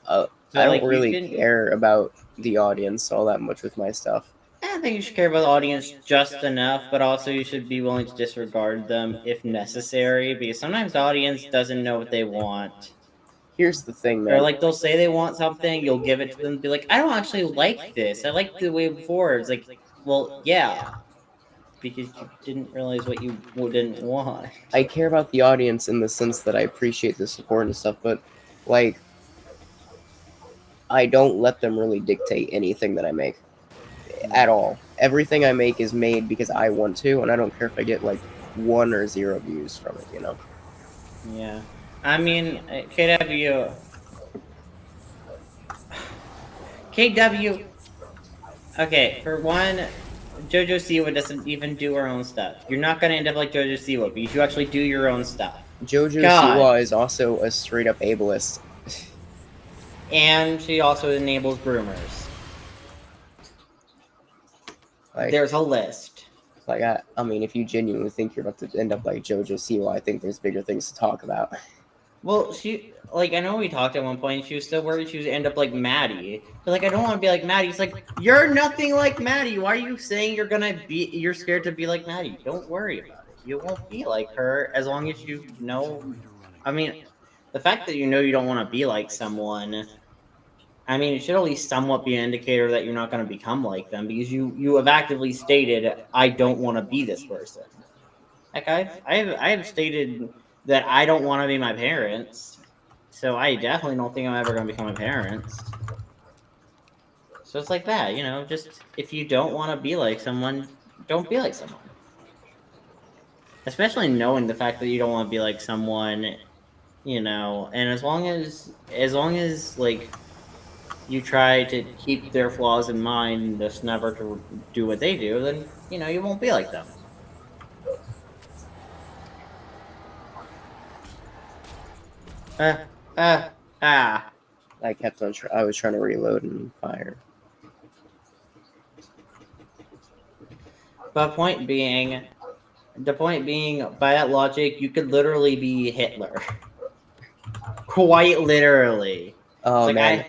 So, I like, don't you really can- care about the audience all that much with my stuff. I don't think you should care about the audience just enough, but also you should be willing to disregard them if necessary, because sometimes the audience doesn't know what they want. Here's the thing, Or man. like they'll say they want something, you'll give it to them, and be like, I don't actually like this. I like the way before. It's like, well, yeah, because you didn't realize what you didn't want. I care about the audience in the sense that I appreciate the support and stuff, but like I don't let them really dictate anything that I make at all. Everything I make is made because I want to, and I don't care if I get like 1 or 0 views from it, you know? Yeah. I mean, KW. KW. Okay, for one, JoJo Siwa doesn't even do her own stuff. You're not gonna end up like JoJo Siwa because you actually do your own stuff. JoJo God. Siwa is also a straight up ableist. And she also enables groomers. Like, There's a list. Like, I mean, if you genuinely think you're about to end up like JoJo Siwa, I think there's bigger things to talk about. Well, she, like, I know we talked at one point, she was still worried she was end up like Maddie. But, like, I don't want to be like Maddie. It's like, you're nothing like Maddie. Why are you saying you're scared to be like Maddie? Don't worry about it. You won't be like her as long as you know. I mean, the fact that you know you don't want to be like someone, I mean, it should at least somewhat be an indicator that you're not going to become like them, because you have actively stated, I don't want to be this person. Like, I have stated that I don't want to be my parents, so I definitely don't think I'm ever going to become my parents. So it's like that, you know, just if you don't want to be like someone, don't be like someone. Especially knowing the fact that you don't want to be like someone, you know, and as long as like you try to keep their flaws in mind and just never to do what they do, then, you know, you won't be like them. I was trying to reload and fire. But the point being, by that logic, you could literally be Hitler. Quite literally. Oh like, man,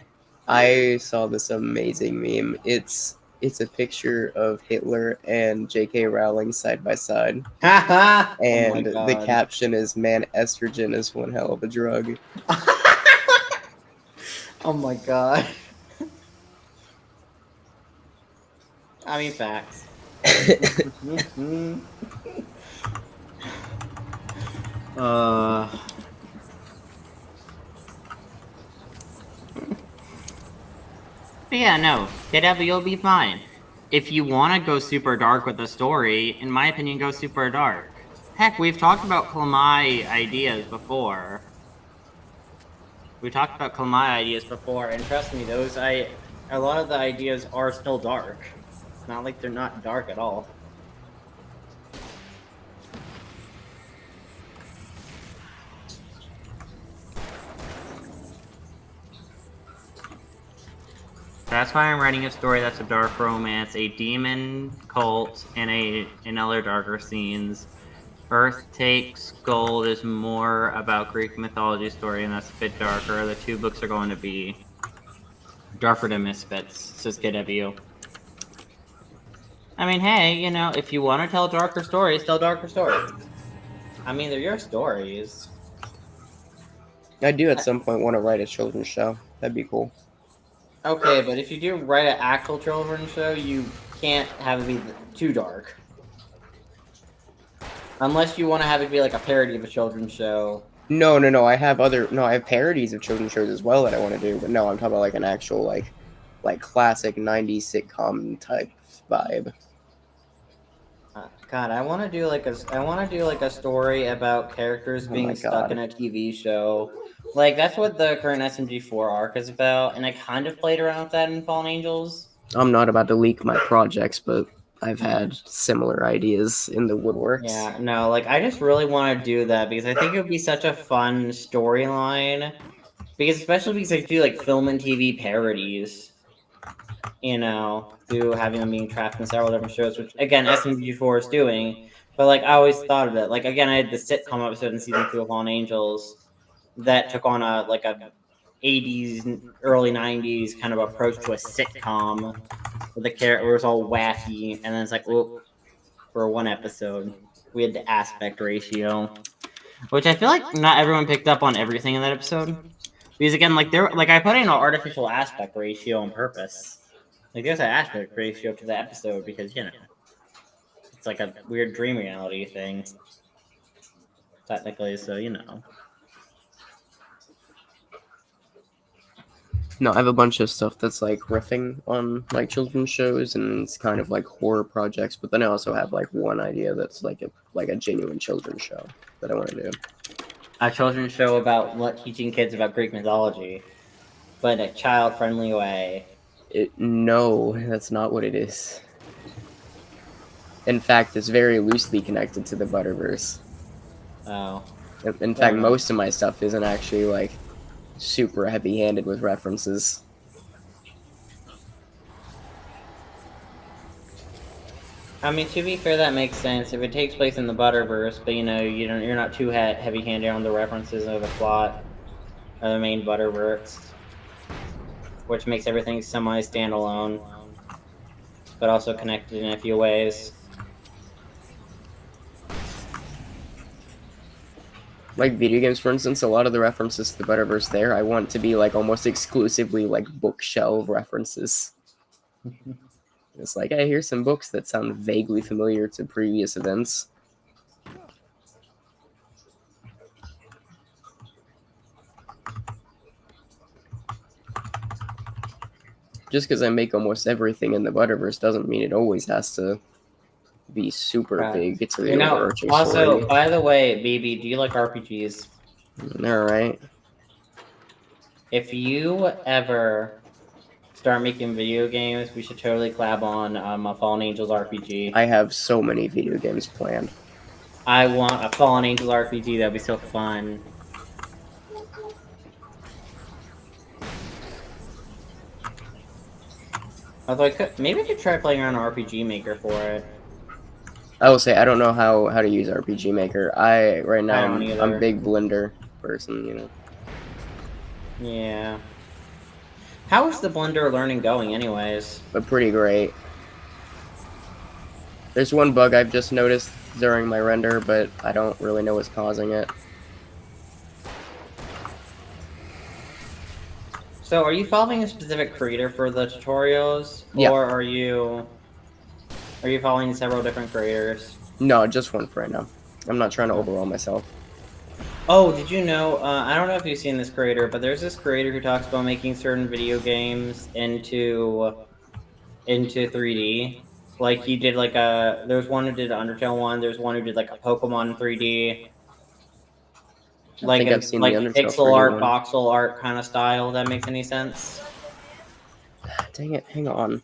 I saw this amazing meme. It's a picture of Hitler and J.K. Rowling side by side, and the caption is, "Man, estrogen is one hell of a drug." Oh my god. I mean, facts. But yeah, no, KW, you'll be fine. If you want to go super dark with the story, in my opinion, go super dark. Heck, we've talked about Klamai ideas before. We talked about Klamai ideas before, and trust me, a lot of the ideas are still dark. It's not like they're not dark at all. That's why I'm writing a story that's a dark romance, a demon cult, and other darker scenes. Earth Takes Gold is more about Greek mythology story, and that's a bit darker. The 2 books are going to be Darker than Misfits, says KW. I mean, hey, you know, if you want to tell darker stories, tell darker stories. I mean, they're your stories. I do at some point want to write a children's show. That'd be cool. Okay, but if you do write an actual children's show, you can't have it be too dark. Unless you want to have it be like a parody of a children's show. No. I have parodies of children's shows as well that I want to do, but no, I'm talking about like an actual like classic '90s sitcom type vibe. God, I want to do like a story about characters Oh being my stuck God. in a TV show. Like that's what the current SMG4 arc is about, and I kind of played around with that in Fallen Angels. I'm not about to leak my projects, but I've had similar ideas in the woodworks. Yeah, no, like I just really want to do that because I think it would be such a fun storyline. Because especially because I do like film and TV parodies, you know, through having them being trapped in several different shows, which again SMG4 is doing. But like I always thought of it. Like again, I had the sitcom episode in season 2 of Fallen Angels that took on a 80s, early 90s kind of approach to a sitcom where the character was all wacky, and then it's like, whoop, for one episode we had the aspect ratio, Which I feel like not everyone picked up on everything in that episode. Because again, like I put in an artificial aspect ratio on purpose. Like there's an aspect ratio to the episode because, you know, it's like a weird dream reality thing. Technically, so you know. No, I have a bunch of stuff that's like riffing on like children's shows and it's kind of like horror projects, but then I also have like one idea that's like a genuine children's show that I want to do. A children's show about teaching kids about Greek mythology, but in a child-friendly way. No, that's not what it is. In fact, it's very loosely connected to the Butterverse. Oh. In fact, most of my stuff isn't actually like super heavy-handed with references. I mean, to be fair, that makes sense if it takes place in the Butterverse, but you know, you're not too heavy-handed on the references of the plot of the main Butterverse, which makes everything semi-standalone, but also connected in a few ways. Like video games, for instance, a lot of the references to the Butterverse there, I want to be like almost exclusively like bookshelf references. It's like, hey, here's some books that sound vaguely familiar to previous events. Just because I make almost everything in the Butterverse doesn't mean it always has to be super big to the overarching also, story. by the way, BB, do you like RPGs? All right. If you ever start making video games, we should totally collab on a Fallen Angels RPG. I have so many video games planned. I want a Fallen Angels RPG. That'd be so fun. Although maybe I could try playing around RPG Maker for it. I will say I don't know how to use RPG Maker. Right now I'm a big Blender person, you know. Yeah. How is the Blender learning going, anyways? But pretty great. There's one bug I've just noticed during my render, but I don't really know what's causing it. So, are you following a specific creator for the tutorials, Yeah. or are you following several different creators? No, just one for right now. I'm not trying to overwhelm myself. Oh, did you know? I don't know if you've seen this creator, but there's this creator who talks about making certain video games into 3D. Like he did there's one who did an Undertale one. There's one who did like a Pokemon 3D. I think I've seen the Undertale pixel 3D art, one. voxel art kind of style. If that makes any sense? Dang it! Hang on.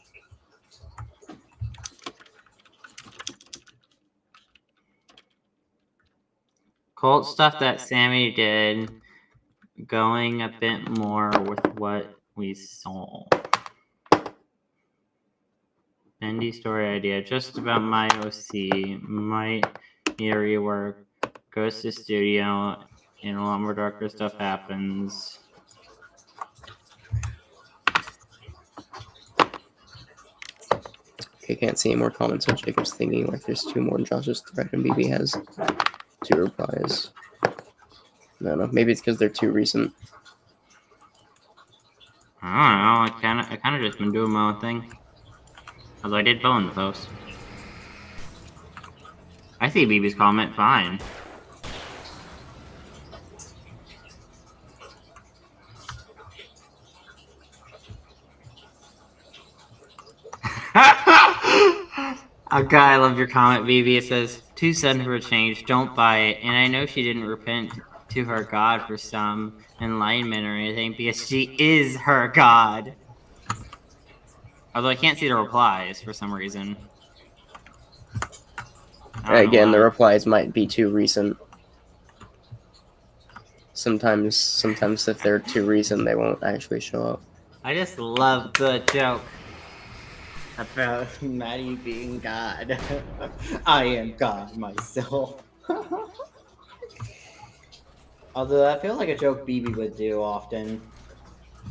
Cult stuff that Sammy did, going a bit more with what we saw. Bendy story idea, just about my OC, might need a rework, goes to studio, and a lot more darker stuff happens. Okay, can't see any more comments, so Jacob's thinking like there's 2 more, and Josh's thread, and BB has 2 replies. I don't know. Maybe it's because they're too recent. I don't know. I kind of just been doing my own thing. Although I did phone the post. I see BB's comment fine. Okay, I love your comment, BB. It says, "Too sudden for a change. Don't buy it." And I know she didn't repent to her God for some enlightenment or anything because she is her God. Although I can't see the replies for some reason. Again, the replies might be too recent. Sometimes if they're too recent, they won't actually show up. I just love the joke about Maddie being God. I am God myself. Although that feels like a joke BB would do often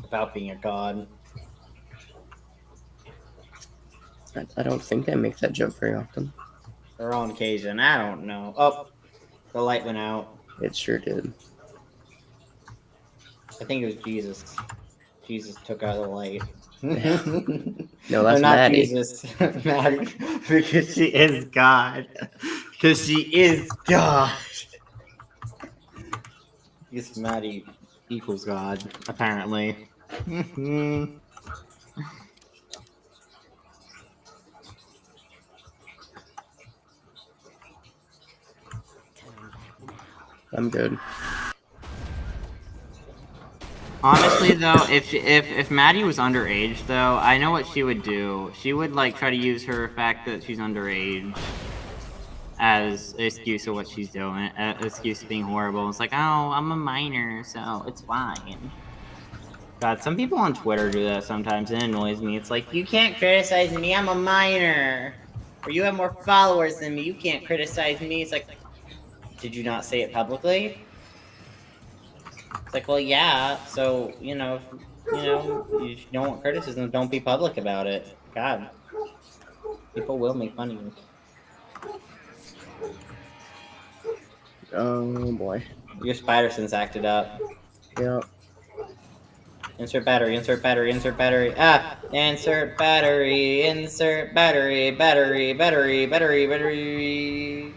about being a god. I don't think I make that joke very often. Or on occasion, I don't know. Oh, the light went out. It sure did. I think it was Jesus. Jesus took out the light. No, that's not Maddie. Jesus. Maddie. Because she is God. Because she is God. Because Maddie equals God, apparently. I'm good. Honestly, though, if Maddie was underage, though, I know what she would do. She would like try to use her fact that she's underage as an excuse of what she's doing, an excuse of being horrible. It's like, oh, I'm a minor, so it's fine. God, some people on Twitter do that sometimes. It annoys me. It's like, you can't criticize me. I'm a minor, or you have more followers than me. You can't criticize me. It's like, did you not say it publicly? It's like, well, yeah. So if you don't want criticism, don't be public about it. God, people will make fun of you. Oh boy. Your spider sense acted up. Yeah. Insert battery. Insert battery. Insert battery. Ah! Insert battery. Insert battery. Battery. Battery. Battery. Battery.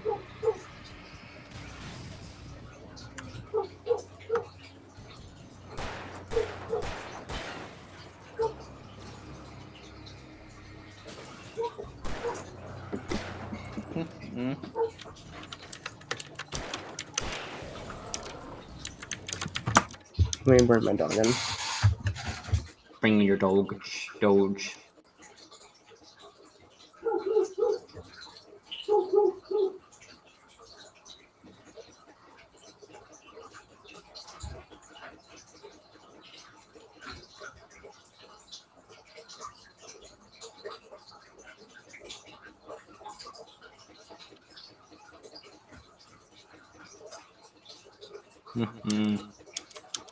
Let me bring my dog in. Bring me your dog, Doge.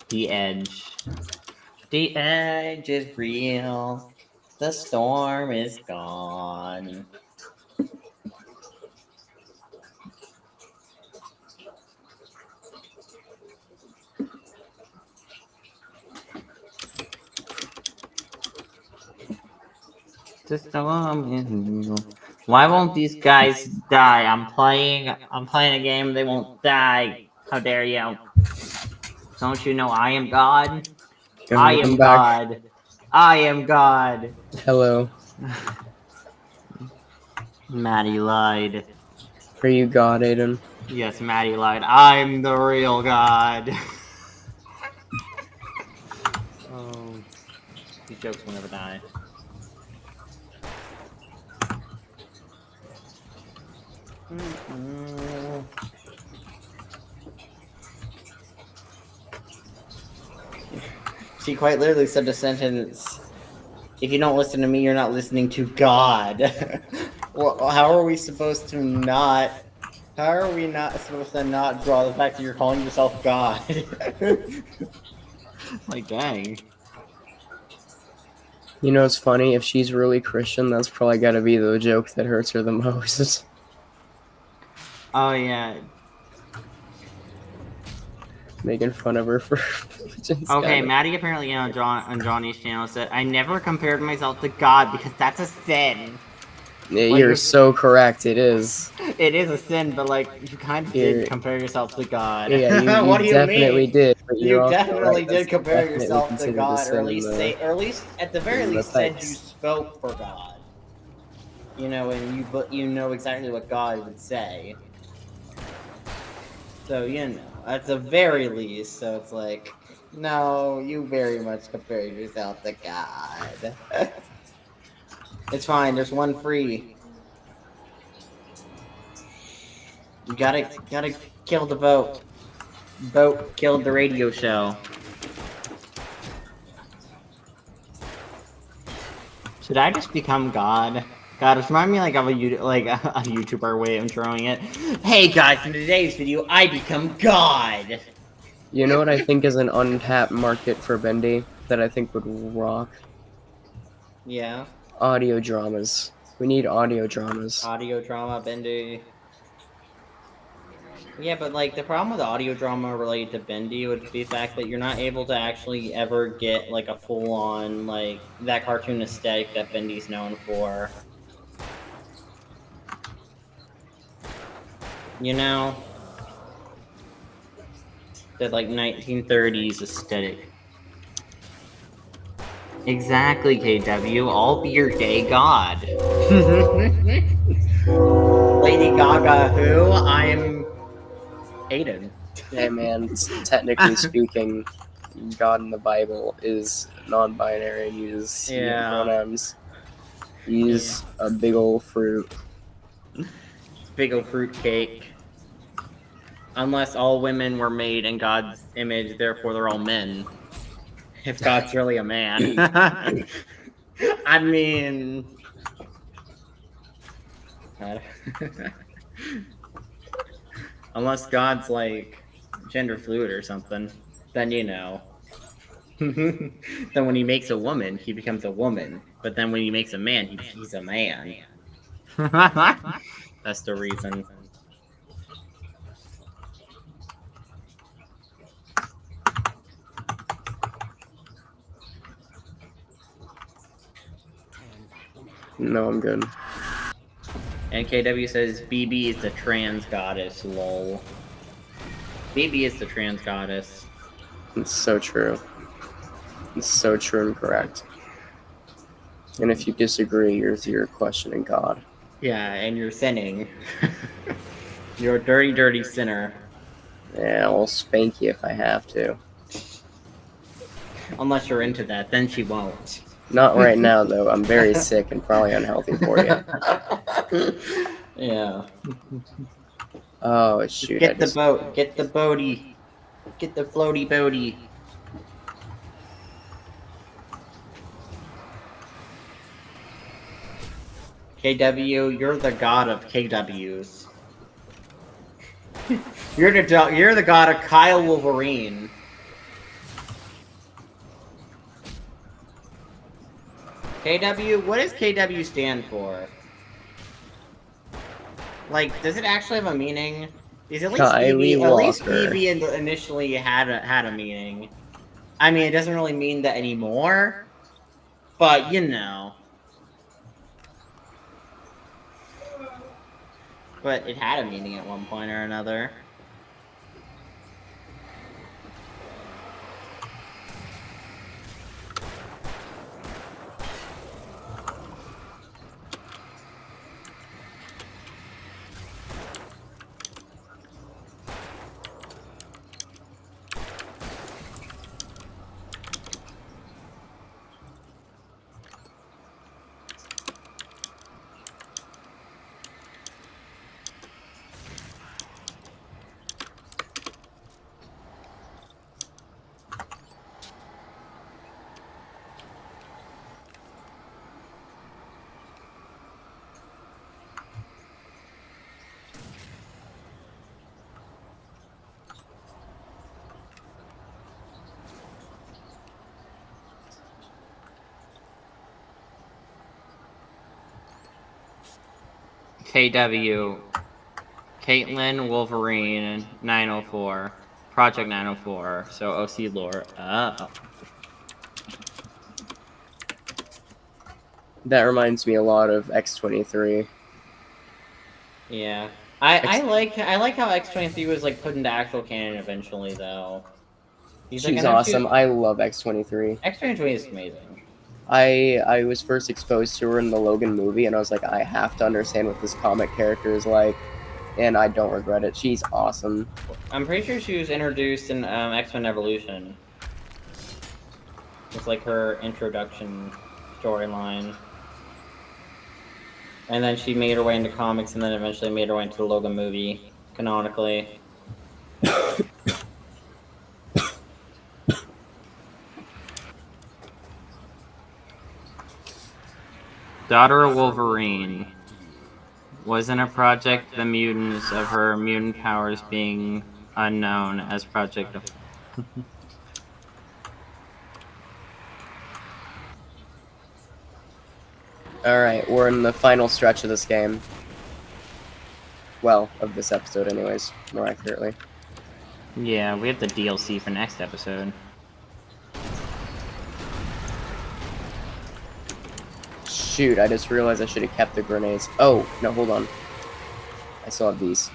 The edge. The edge is real. The storm is gone. The storm is real. Why won't these guys die? I'm playing a game. They won't die. How dare you? Don't you know I am God? I am God. I am God. Hello. Maddie lied. Are you God, Aiden? Yes, Maddie lied. I'm the real God. Oh, these jokes will never die. She quite literally said a sentence. If you don't listen to me, you're not listening to God. Well, how are we supposed to not? How are we not supposed to not draw the fact that you're calling yourself God? Like, dang. You know, it's funny. If she's really Christian, that's probably got to be the joke that hurts her the most. Oh yeah. Making fun of her for just Okay, kinda... Maddie apparently on Johnny's channel said, "I never compared myself to God because that's a sin." Yeah, Like, you're so correct. It is. it is a sin, but like you kind of did compare yourself to God. Yeah, What you do you definitely mean? did. But you're You also right. definitely That's did compare definitely yourself to considered a God, or sin at least or at least at the very in the least said you text. spoke for God. You know, and you know exactly what God would say. So you know, at the very least, so it's like, no, you very much compared yourself to God. It's fine. There's one free. You gotta kill the vote. Vote killed the radio show. Should I just become God? God, it's remind me like of a YouTuber way of drawing it. Hey guys, in today's video, I become God. You know what I think is an untapped market for Bendy that I think would rock? Yeah. Audio dramas. We need audio dramas. Audio drama, Bendy. Yeah, but like the problem with audio drama related to Bendy would be the fact that you're not able to actually ever get like a full on like that cartoon aesthetic that Bendy's known for. You know? That like 1930s aesthetic. Exactly, KW. I'll be your gay God. Lady Gaga, who? I'm Aiden. Hey man, technically speaking, God in the Bible is non-binary and uses he him Yeah. pronouns. He's a big old fruit. Big ol' fruitcake. Unless all women were made in God's image, therefore they're all men. If God's really a man. I mean... Unless God's like gender fluid or something, then you know. Then when he makes a woman, he becomes a woman. But then when he makes a man, he's a man. That's the reason. No, I'm good. And KW says BB is the trans goddess, lol. BB is the trans goddess. It's so true. It's so true and correct. And if you disagree, you're questioning God. Yeah, and you're sinning. You're a dirty, dirty sinner. Yeah, I'll spank you if I have to. Unless you're into that, then she won't. Not right now, though. I'm very sick and probably unhealthy for you. Yeah. Oh, shoot. Get the boat. Get the boaty. Get the floaty boaty. KW, you're the god of KWs. You're the god of Kyle Wolverine. KW, what does KW stand for? Like, does it actually have a meaning? Because at least BB initially had a meaning. I mean, it doesn't really mean that anymore, but you know. But it had a meaning at one point or another. KW, Caitlin Wolverine 904, Project 904. So OC lore. That reminds me a lot of X-23. Yeah. I like how X-23 was like put into actual canon eventually though. He's like, She's I know awesome. I love X-23. X-23 is amazing. I was first exposed to her in the Logan movie, and I was like, I have to understand what this comic character is like, and I don't regret it. She's awesome. I'm pretty sure she was introduced in X-Men Evolution. It's like her introduction storyline. And then she made her way into comics and then eventually made her way into the Logan movie, canonically. Daughter of Wolverine was in a project the mutants of her mutant powers being unknown as Project. Alright, we're in the final stretch of this game. Well, of this episode anyways, more accurately. Yeah, we have the DLC for next episode. Shoot, I just realized I should have kept the grenades. Oh, no, hold on. I still have these.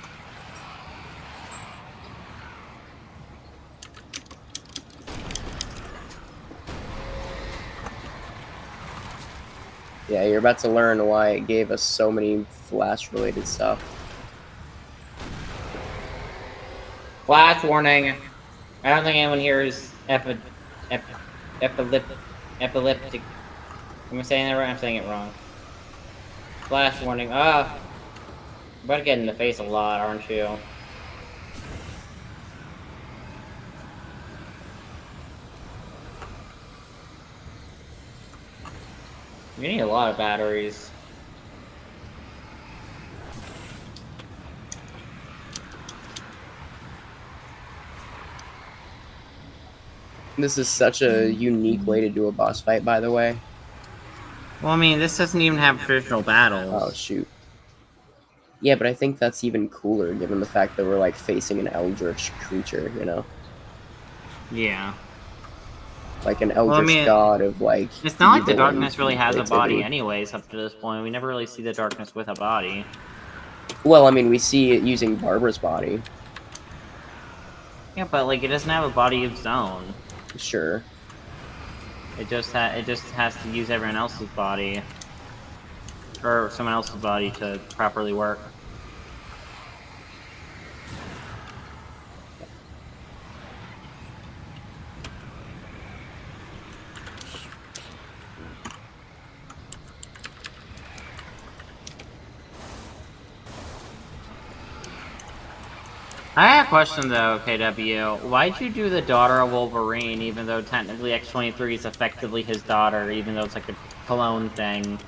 Yeah, you're about to learn why it gave us so many Flash-related stuff. Flash warning. I don't think anyone here is epileptic. Am I saying that right? I'm saying it wrong. Flash warning. You're about to get in the face a lot, aren't you? You need a lot of batteries. This is such a unique way to do a boss fight, by the way. Well, I mean, this doesn't even have traditional battles. Oh, shoot. Yeah, but I think that's even cooler, given the fact that we're, like, facing an eldritch creature, you know? Yeah. Like an eldritch god of, like... It's not like the evil darkness really has a creativity. body anyways, up to this point. We never really see the darkness with a body. Well, I mean, we see it using Barbara's body. Yeah, but, like, it doesn't have a body of its own. Sure. It just has to use everyone else's body. Or someone else's body to properly work. I have a question though, KW. Why'd you do the daughter of Wolverine, even though technically X-23 is effectively his daughter, even though it's like a clone thing?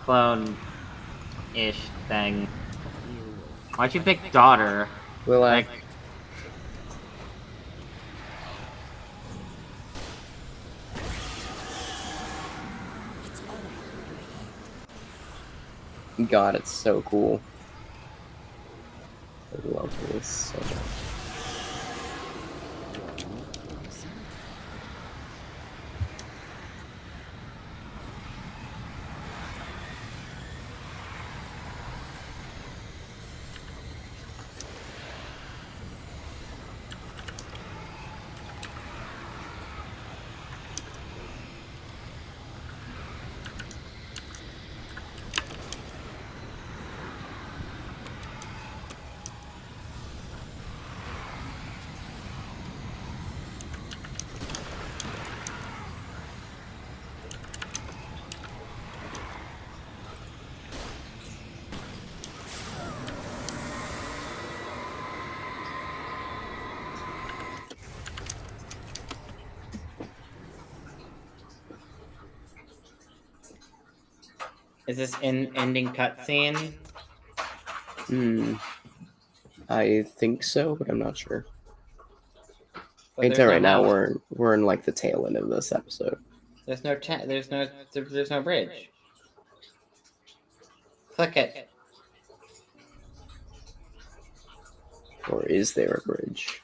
Clone-ish thing. Why'd you pick daughter? Well, like... God, it's so cool. I love this so much. Is this ending cutscene? I think so, but I'm not sure. But I can tell right now mouse. we're in like the tail end of this episode. There's no bridge. Click it. Or is there a bridge?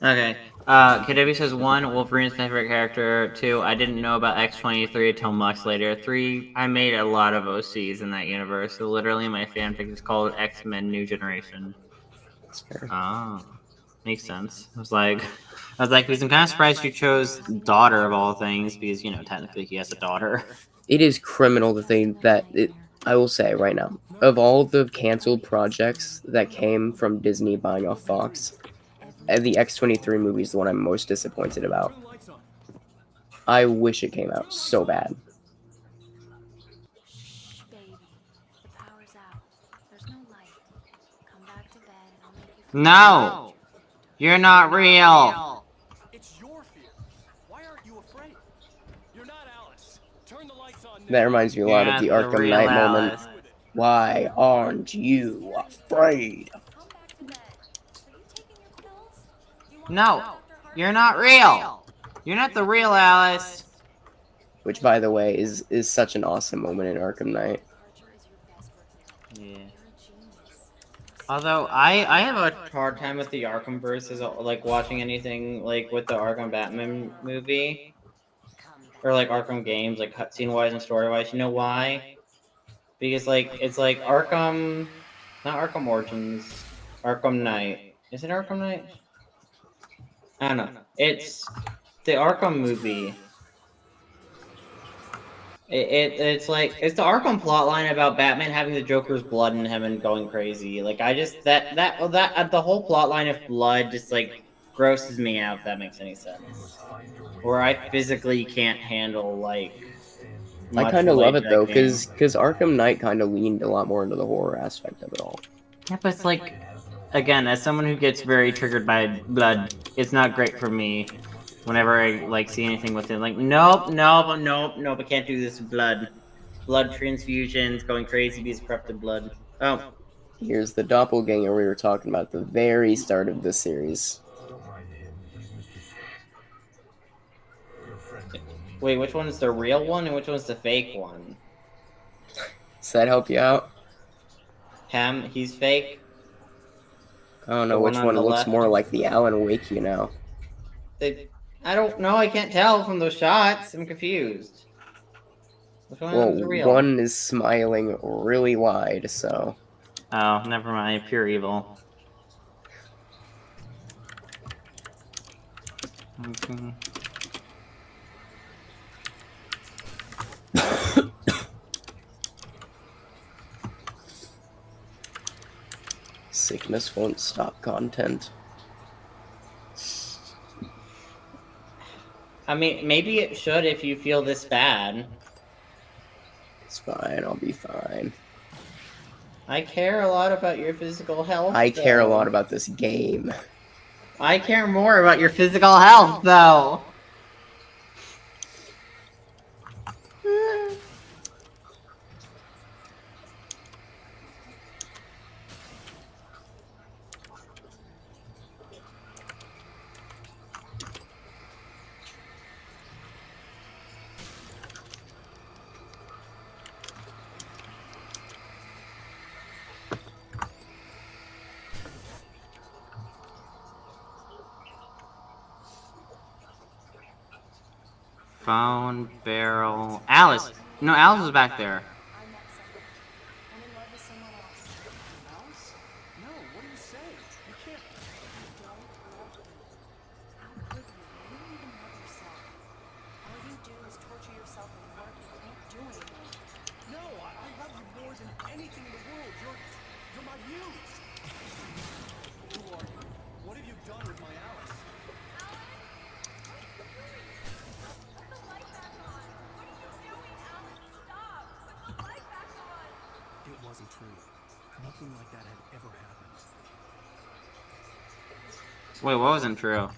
Okay. KW says 1, Wolverine's my favorite character. 2, I didn't know about X-23 until much later. 3, I made a lot of OCs in that universe. So literally my fanfic is called X-Men New Generation. That's fair. Oh. Makes sense. I was like, because I'm kind of surprised you chose daughter of all things, because, technically he has a daughter. It is criminal to think that I will say right now, of all the canceled projects that came from Disney buying off Fox, the X-23 movie is the one I'm most disappointed about. I wish it came out so bad. Shh, baby. The power's out. There's no light. Come back to bed and I'll make you feel No! You're not real! It's your fear. Why aren't you afraid? You're not Alice. Turn the lights on now. That reminds me a lot of the Arkham Knight moment. Why aren't you afraid? Come back to bed. Are you taking your pills? You want No! You're not real! You're not the real Alice! Which, by the way, is such an awesome moment in Arkham Knight. Yeah. Although I have a hard time with the Arkham versus like watching anything like with the Arkham Batman movie or like Arkham games, like cutscene wise and story wise. You know why? Because like it's like Arkham, not Arkham Origins, Arkham Knight. Is it Arkham Knight? I don't know. It's the Arkham movie. It's like it's the Arkham plotline about Batman having the Joker's blood in him and going crazy. Like I just that the whole plotline of blood just like grosses me out. If that makes any sense. Or I physically can't handle like. I kind of love it though, because Arkham Knight kind of leaned a lot more into the horror aspect of it all. Yeah, but it's like, again, as someone who gets very triggered by blood, it's not great for me. Whenever I like see anything with it, like nope, I can't do this with blood. Blood transfusions, going crazy because of corrupted blood. Oh, Here's the doppelganger we were talking about at the very start of this series. wait, which one is the real one and which one's the fake one? Does that help you out? Him, he's fake. I don't know The which one on one the looks left. more like the Alan Wake, you know. I don't know. I can't tell from those shots. I'm confused. Which one Well, is the real? one is smiling really wide, so. Oh, never mind. Pure evil. Okay. Sickness won't stop content. I mean, maybe it should if you feel this bad. It's fine, I'll be fine. I care a lot about your physical health. I care a lot about this game. I care more about your physical health, though. Phone, barrel. Alice! No, Alice was back there. I met somebody. I'm in love with someone else. Alice? No, what are you saying? You can't. You don't love me. How could you? You don't even love yourself. All you do is torture yourself at work and can't do anything. No, I love you more than anything in the world. You're my muse. Who are you? What have you done with my Alice? It wasn't true. Nothing like that had ever happened. Wait, what wasn't true?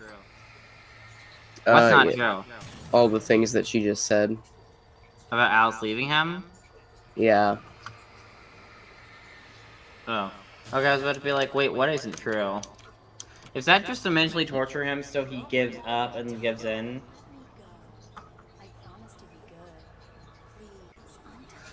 What's not Yeah, true? all the things that she just said. About Alice leaving him? Yeah. Oh. Okay, I was about to be like, wait, what isn't true? Is that just to mentally torture him so he gives up and gives in? Let me go. I promise to be good. Please, untie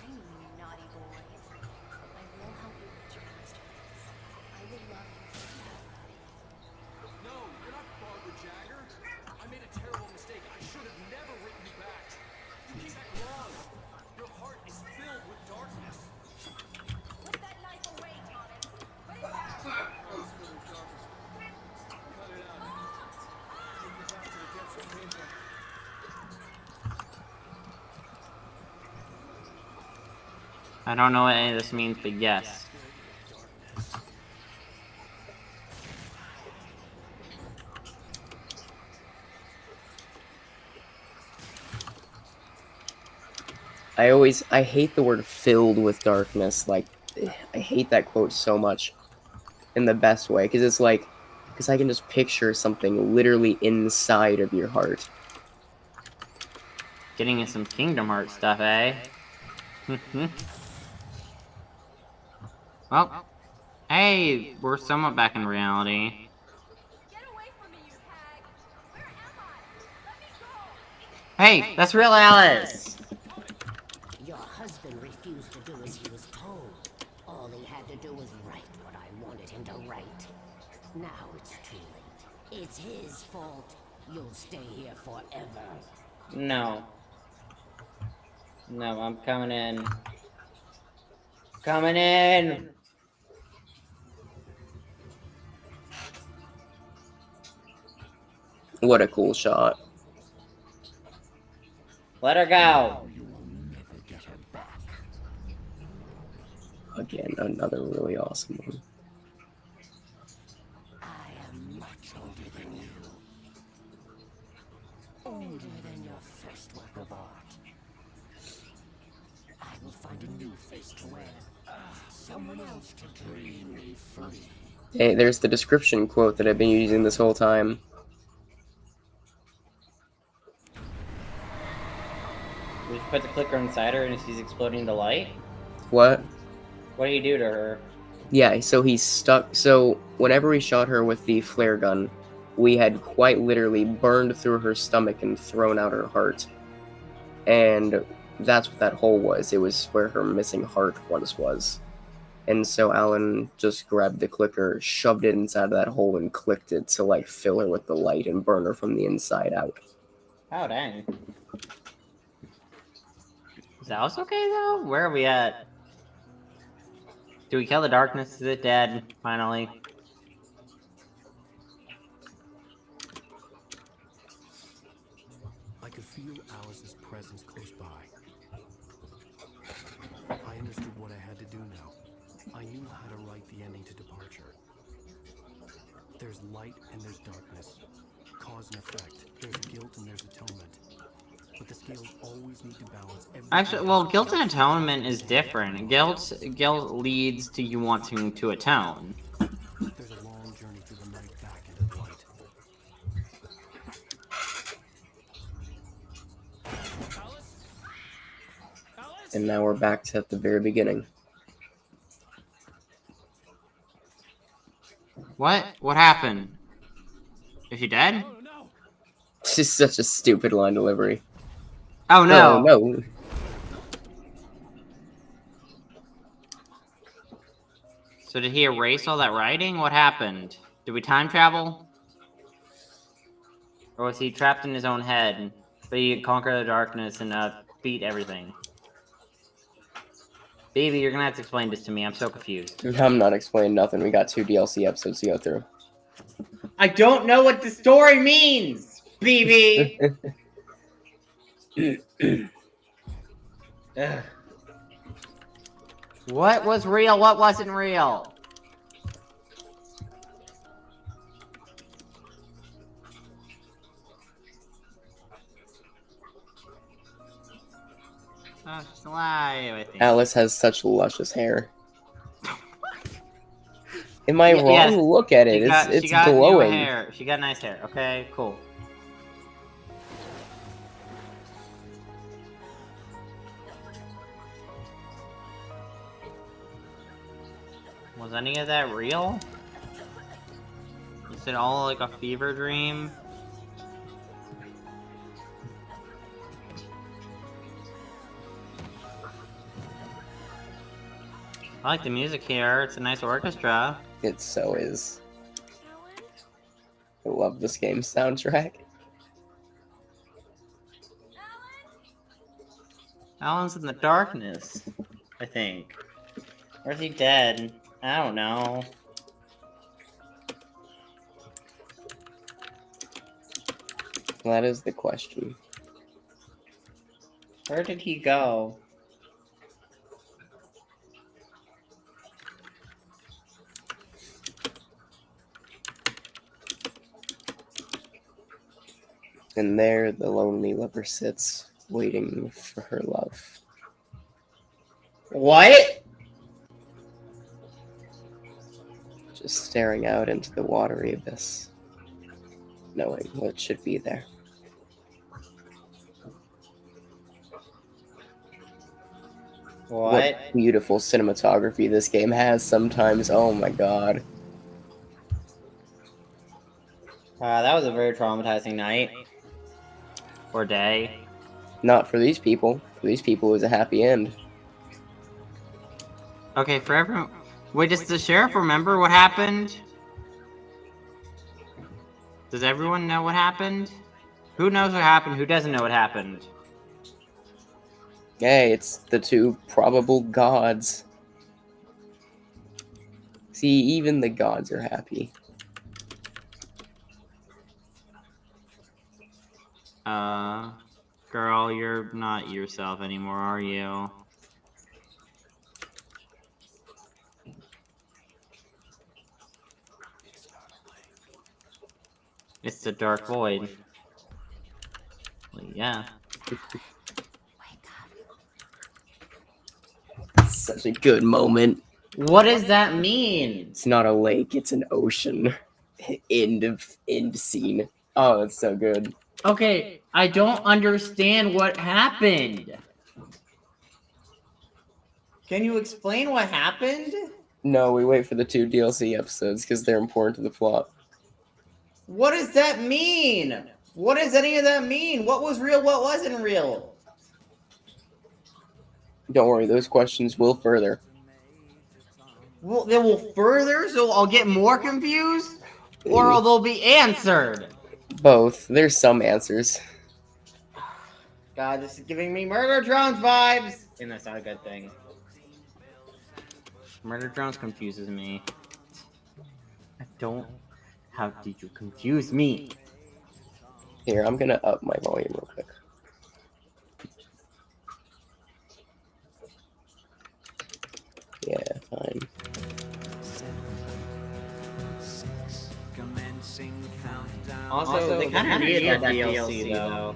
I don't know what any of this means, but yes. I hate the word filled with darkness. Like, I hate that quote so much in the best way, because it's like, because I can just picture something literally inside of your heart. Getting in some Kingdom Hearts stuff, eh? Well, hey, we're somewhat back in reality. Get away from me, you hag! Where am I? Let me go! Hey, that's real Alice! Your husband refused to do as he was told. All he had to do was write what I wanted him to write. Now it's too late. It's his fault. You'll stay here forever. No. No, I'm coming in. Coming in! What a cool shot. Let her go! You will never get her back. Again, another really awesome one. I am much older than you. Older than your first work of art. I will find a new face to wear. Someone else to dream me free. Hey, there's the description quote that I've been using this whole time. We just put the clicker inside her and she's exploding the light? What? What do you do to her? Yeah, so he's stuck. So whenever we shot her with the flare gun, we had quite literally burned through her stomach and thrown out her heart. And that's what that hole was. It was where her missing heart once was. And so Alan just grabbed the clicker, shoved it inside of that hole, and clicked it to, like, fill her with the light and burn her from the inside out. Oh, dang. Is Alice okay, though? Where are we at? Do we kill the darkness? Is it dead, finally? I could feel Alice's presence close by. I understood what I had to do now. I knew how to write the ending to Departure. There's light and there's darkness. Cause and effect. There's guilt and there's atonement. But the scales always need to balance everything. Actually, well, guilt and atonement is different. Guilt leads to you wanting to atone. There's a long journey through the night back into the light. And now we're back to at the very beginning. What? What happened? Is she dead? It's just such a stupid line delivery. Oh no! Oh no! So did he erase all that writing? What happened? Did we time travel? Or was he trapped in his own head, but he could conquer the darkness and beat everything? Baby, you're gonna have to explain this to me. I'm so confused. I'm not explaining nothing. We got 2 DLC episodes to go through. I don't know what the story means, BB! Ugh. What was real? What wasn't real? Oh, she's alive, I think. Alice has such luscious hair. Am I wrong? Yes. Look at it. It's she got glowing. New hair. She got nice hair. Okay, cool. Was any of that real? Is it all like a fever dream? I like the music here. It's a nice orchestra. It so is. I love this game's soundtrack. Alan's in the darkness, I think. Or is he dead? I don't know. That is the question. Where did he go? And there the lonely lover sits, waiting for her love. What? Just staring out into the watery abyss, knowing what should be there. What beautiful cinematography this game has sometimes. Oh my god. That was a very traumatizing night. Or day. Not for these people. For these people, it was a happy end. Okay, for everyone. Wait, does the sheriff remember what happened? Does everyone know what happened? Who knows what happened? Who doesn't know what happened? Hey, it's the two probable gods. See, even the gods are happy. Girl, you're not yourself anymore, are you? It's the dark void. Well, yeah. Such a good moment. What does that mean? It's not a lake, it's an ocean. End scene. Oh, it's so good. Okay, I don't understand what happened. Can you explain what happened? No, we wait for the 2 DLC episodes because they're important to the plot. What does that mean? What does any of that mean? What was real, what wasn't real? Don't worry, those questions will further. Well, they will further, so I'll get more confused? Or they'll be answered? Both. There's some answers. God, this is giving me Murder Drones vibes! And that's not a good thing. Murder Drones confuses me. I don't... How did you confuse me? Here, I'm gonna up my volume real quick. Yeah, fine. Also, they kind of needed that DLC, though.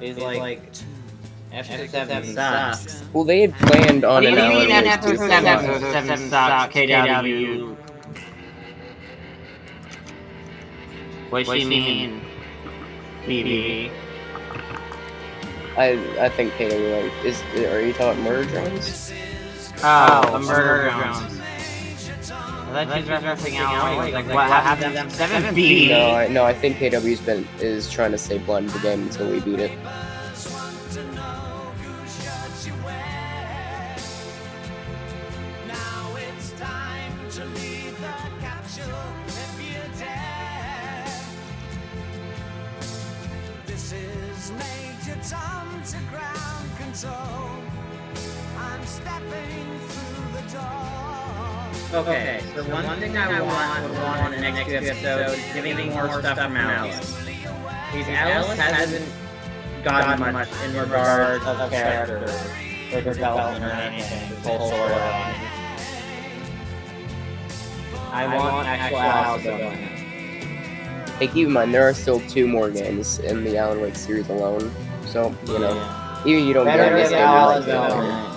It's like... Episode 7 sucks. Well, they had planned on an Alan Wake Episode 2 7 sucks, KW. What does she mean? BB. I think KW is. Are you talking Murder Drones? Oh, Murder Drones. I thought she was referencing Alan Wake. Like, what happened to them? 7B. No, I think KW's is trying to stay blunt in the game until we beat it. Okay, so one thing I want in the next 2 episodes is giving more stuff from Alice. Because Alice hasn't gotten much in regards of character or development or anything. This whole storyline. I want actual Alice going. Hey, keep in mind, there are still 2 more games in the Alan Wake series alone. So, you know, even you don't get this game right there.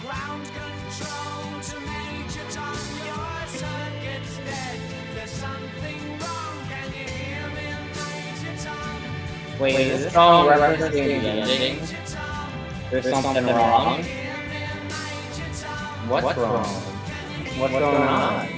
Ground control to Major Tom, your circuit's dead. Wait, is this song referencing the ending? There's something wrong? What's wrong? What's going on?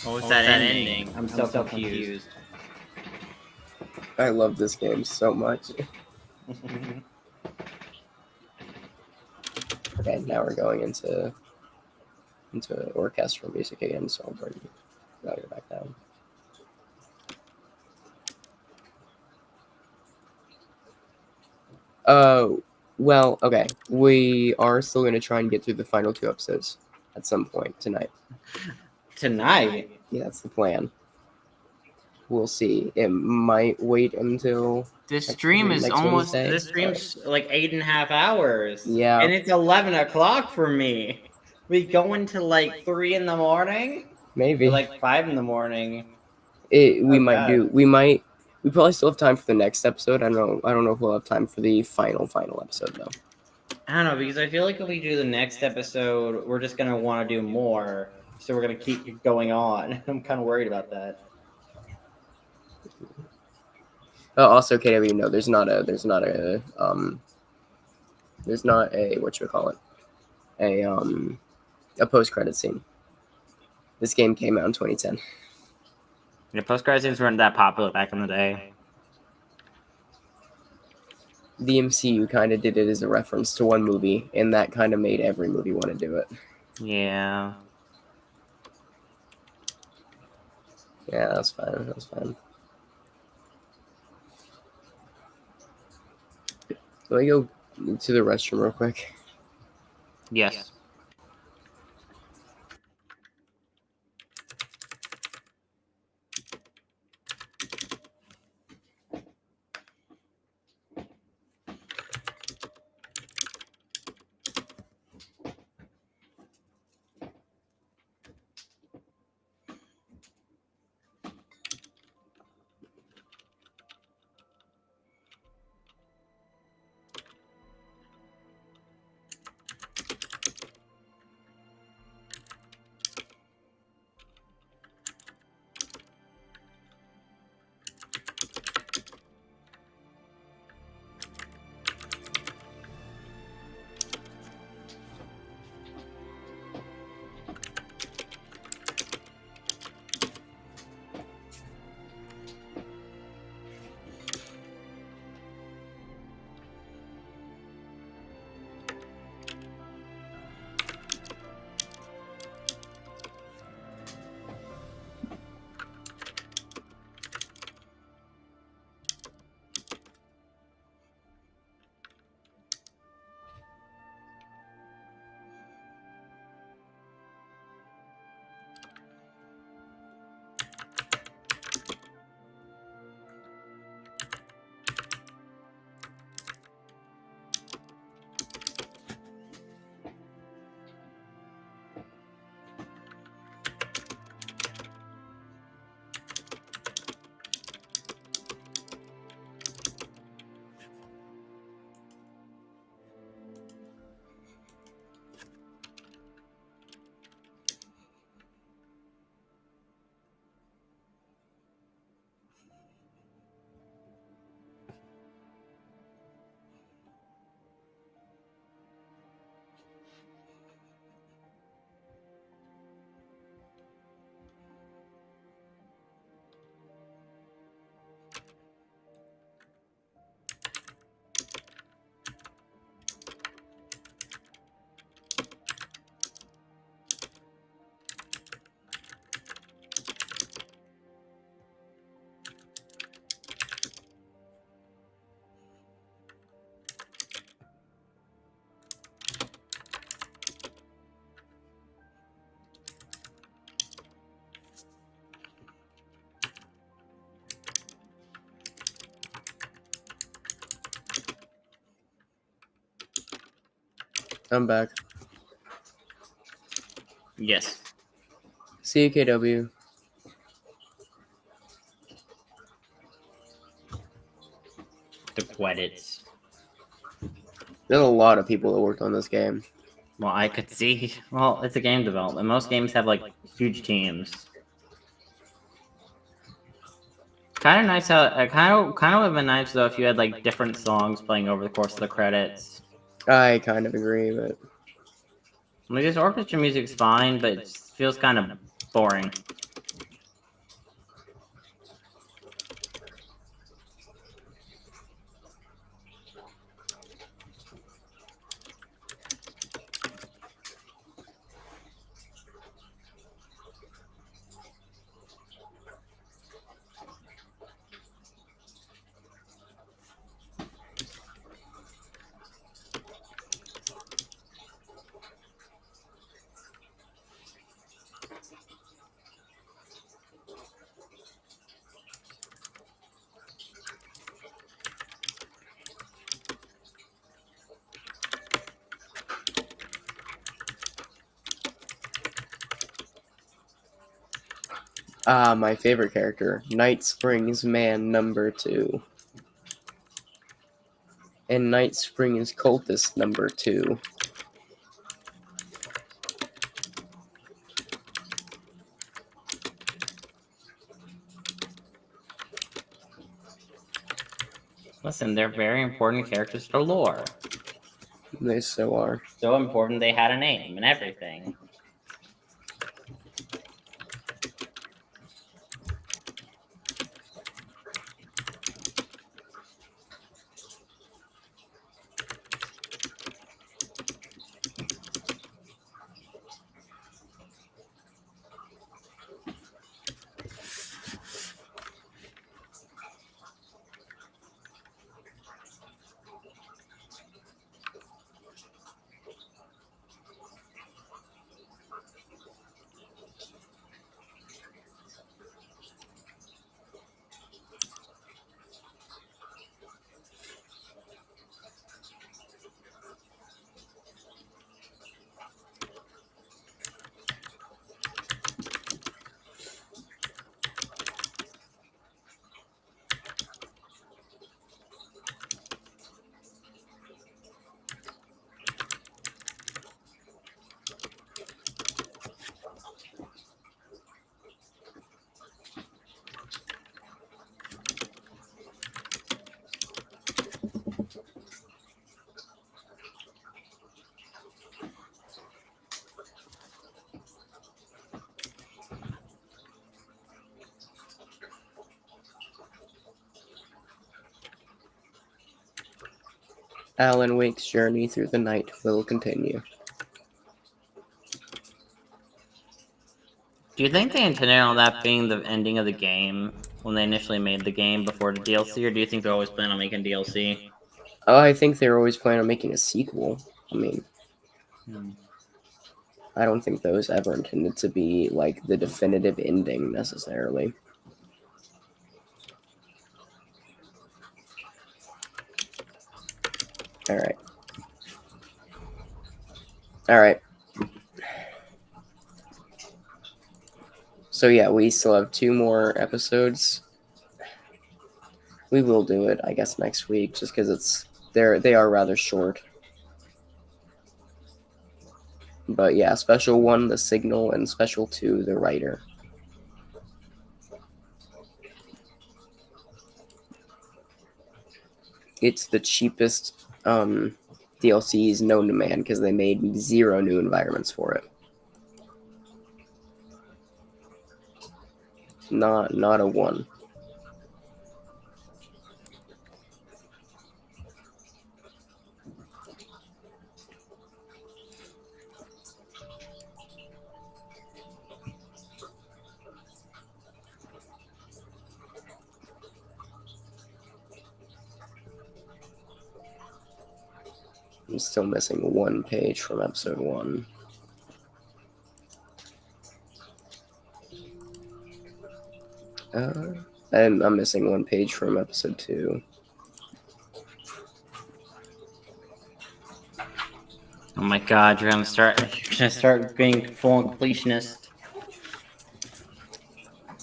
What was that ending? I'm so confused. I love this game so much. Okay, now we're going into orchestral music again, so I'll bring you back down. Well, okay. We are still going to try and get through the final 2 episodes at some point tonight. Tonight? Yeah, that's the plan. We'll see. It might wait until This stream is almost. Wednesday, This stream's like 8.5 hours. Yeah. And it's 11 o'clock for me. We go into like 3 in the morning? Maybe. Or like 5 in the morning. We Oh, might God. do. We probably still have time for the next episode. I don't know if we'll have time for the final episode though. I don't know, because I feel like if we do the next episode, we're just gonna want to do more. So we're gonna keep going on. I'm kind of worried about that. Also, KW, no, there's not a whatchamacallit, a post-credit scene. This game came out in 2010. Yeah, post-credit scenes weren't that popular back in the day. The MCU kind of did it as a reference to one movie, and that kind of made every movie want to do it. Yeah. Yeah, that's fine. That's fine. Let me go to the restroom real quick. Yes. I'm back. Yes. CKW. The credits. There's a lot of people that worked on this game. Well, I could see. Well, it's a game development. Most games have like huge teams. Kind of nice how kind of would have been nice though if you had like different songs playing over the course of the credits. I kind of agree, but Like this orchestra music's fine, but it feels kind of boring. my favorite character, Night Springs Man number 2. And Night Springs Cultist number 2. Listen, they're very important characters to lore. They so are. So important they had a name and everything. Alan Wake's journey through the night will continue. Do you think they intended on that being the ending of the game when they initially made the game before the DLC, or do you think they always plan on making DLC? Oh, I think they were always planning on making a sequel. I mean, I don't think those ever intended to be like the definitive ending necessarily. Alright. Alright. So yeah, we still have 2 more episodes. We will do it, I guess, next week, just because they are rather short. But yeah, special 1, the signal, and special 2, the writer. It's the cheapest DLCs known to man because they made 0 new environments for it. Not a 1. I'm still missing 1 page from episode 1. And I'm missing 1 page from episode 2. Oh my god, you're gonna start being full completionist.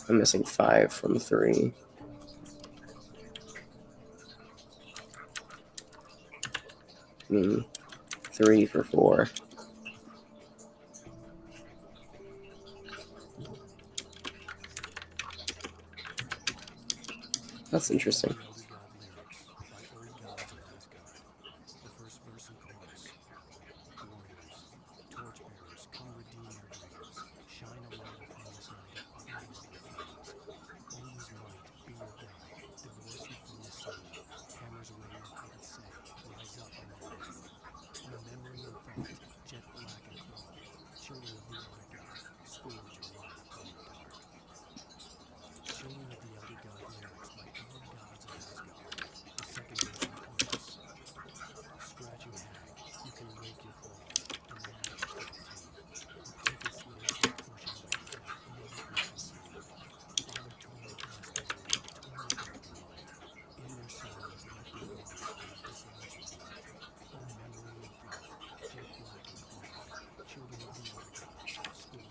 I'm missing 5 from 3. Hmm. 3 for 4. That's interesting. The Elder God lyrics by Old Gods of Asgard. The first verse in chorus. Warriors, torchbearers, come redeem your dreams. Shine a light upon this night of otherworldly flames. Odin's might be your guide. Divorce you from the scene. Hammers away your hated say. Rise up on your name. On a memory and thought, jet black and clawed. Children of the Elder God, scourge your life from the dark. Children of the Elder God lyrics by Old Gods of Asgard. The second verse in chorus. Scratching hag, you can rake your claws and gnash at the team. With tempest laces pushing back that easy ocean stream. Father torment bless the world, torment death and life. In their sorrows let their daughters weep desolation bright. O memory and thought, jet black and clawed. Children of the Elder God,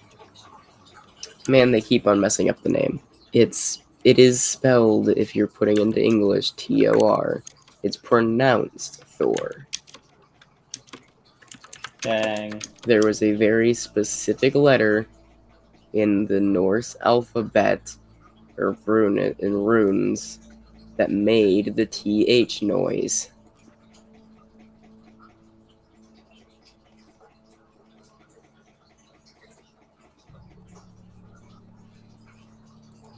scourge of light from the dark. Man, they keep on messing up the name. It is spelled, if you're putting into English, Tor. It's pronounced Thor. Dang. There was a very specific letter in the Norse alphabet, or in runes, that made the TH noise.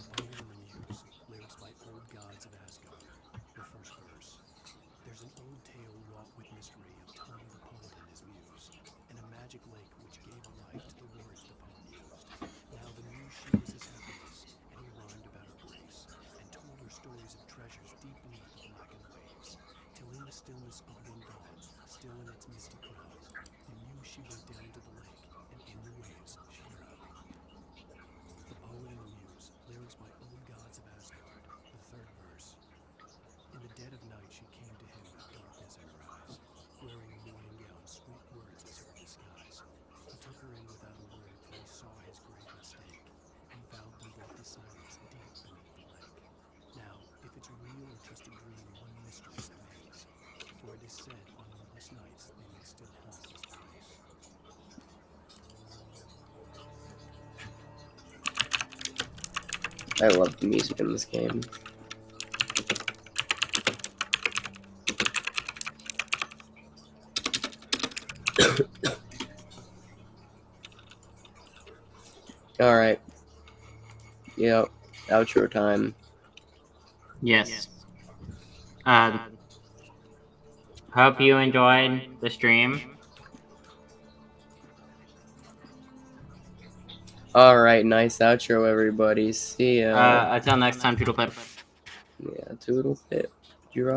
The Poet and the Muse, lyrics by Old Gods of Asgard. The first verse. There's an old tale wrought with mystery of Tom the poet and his muse, and a magic lake which gave life to the words the poet used. Now the muse, she was his happiness, and he rhymed about her grace, and told her stories of treasures deep beneath the blackened waves, till in the stillness of one dawn, still in its misty crown, the muse she went down to the lake, and in the waves she drowned. The Poet and the Muse, lyrics by Old Gods of Asgard. The third verse. In the dead of night she came to him with darkness in her eyes, wearing a mourning gown, sweet words as her disguise. He took her in without a word till he saw his grave mistake, and vowed them both to silence deep beneath the lake. Now, if it's real or just a dream, one mystery remains, for it is said on moonless nights they may still haunt this place. I love the music in this game. Alright. Yep. Outro time. Yes. Hope you enjoyed the stream. Alright, nice outro, everybody. See ya. Until next time, Toodle Pip. Yeah, toodle pip. Your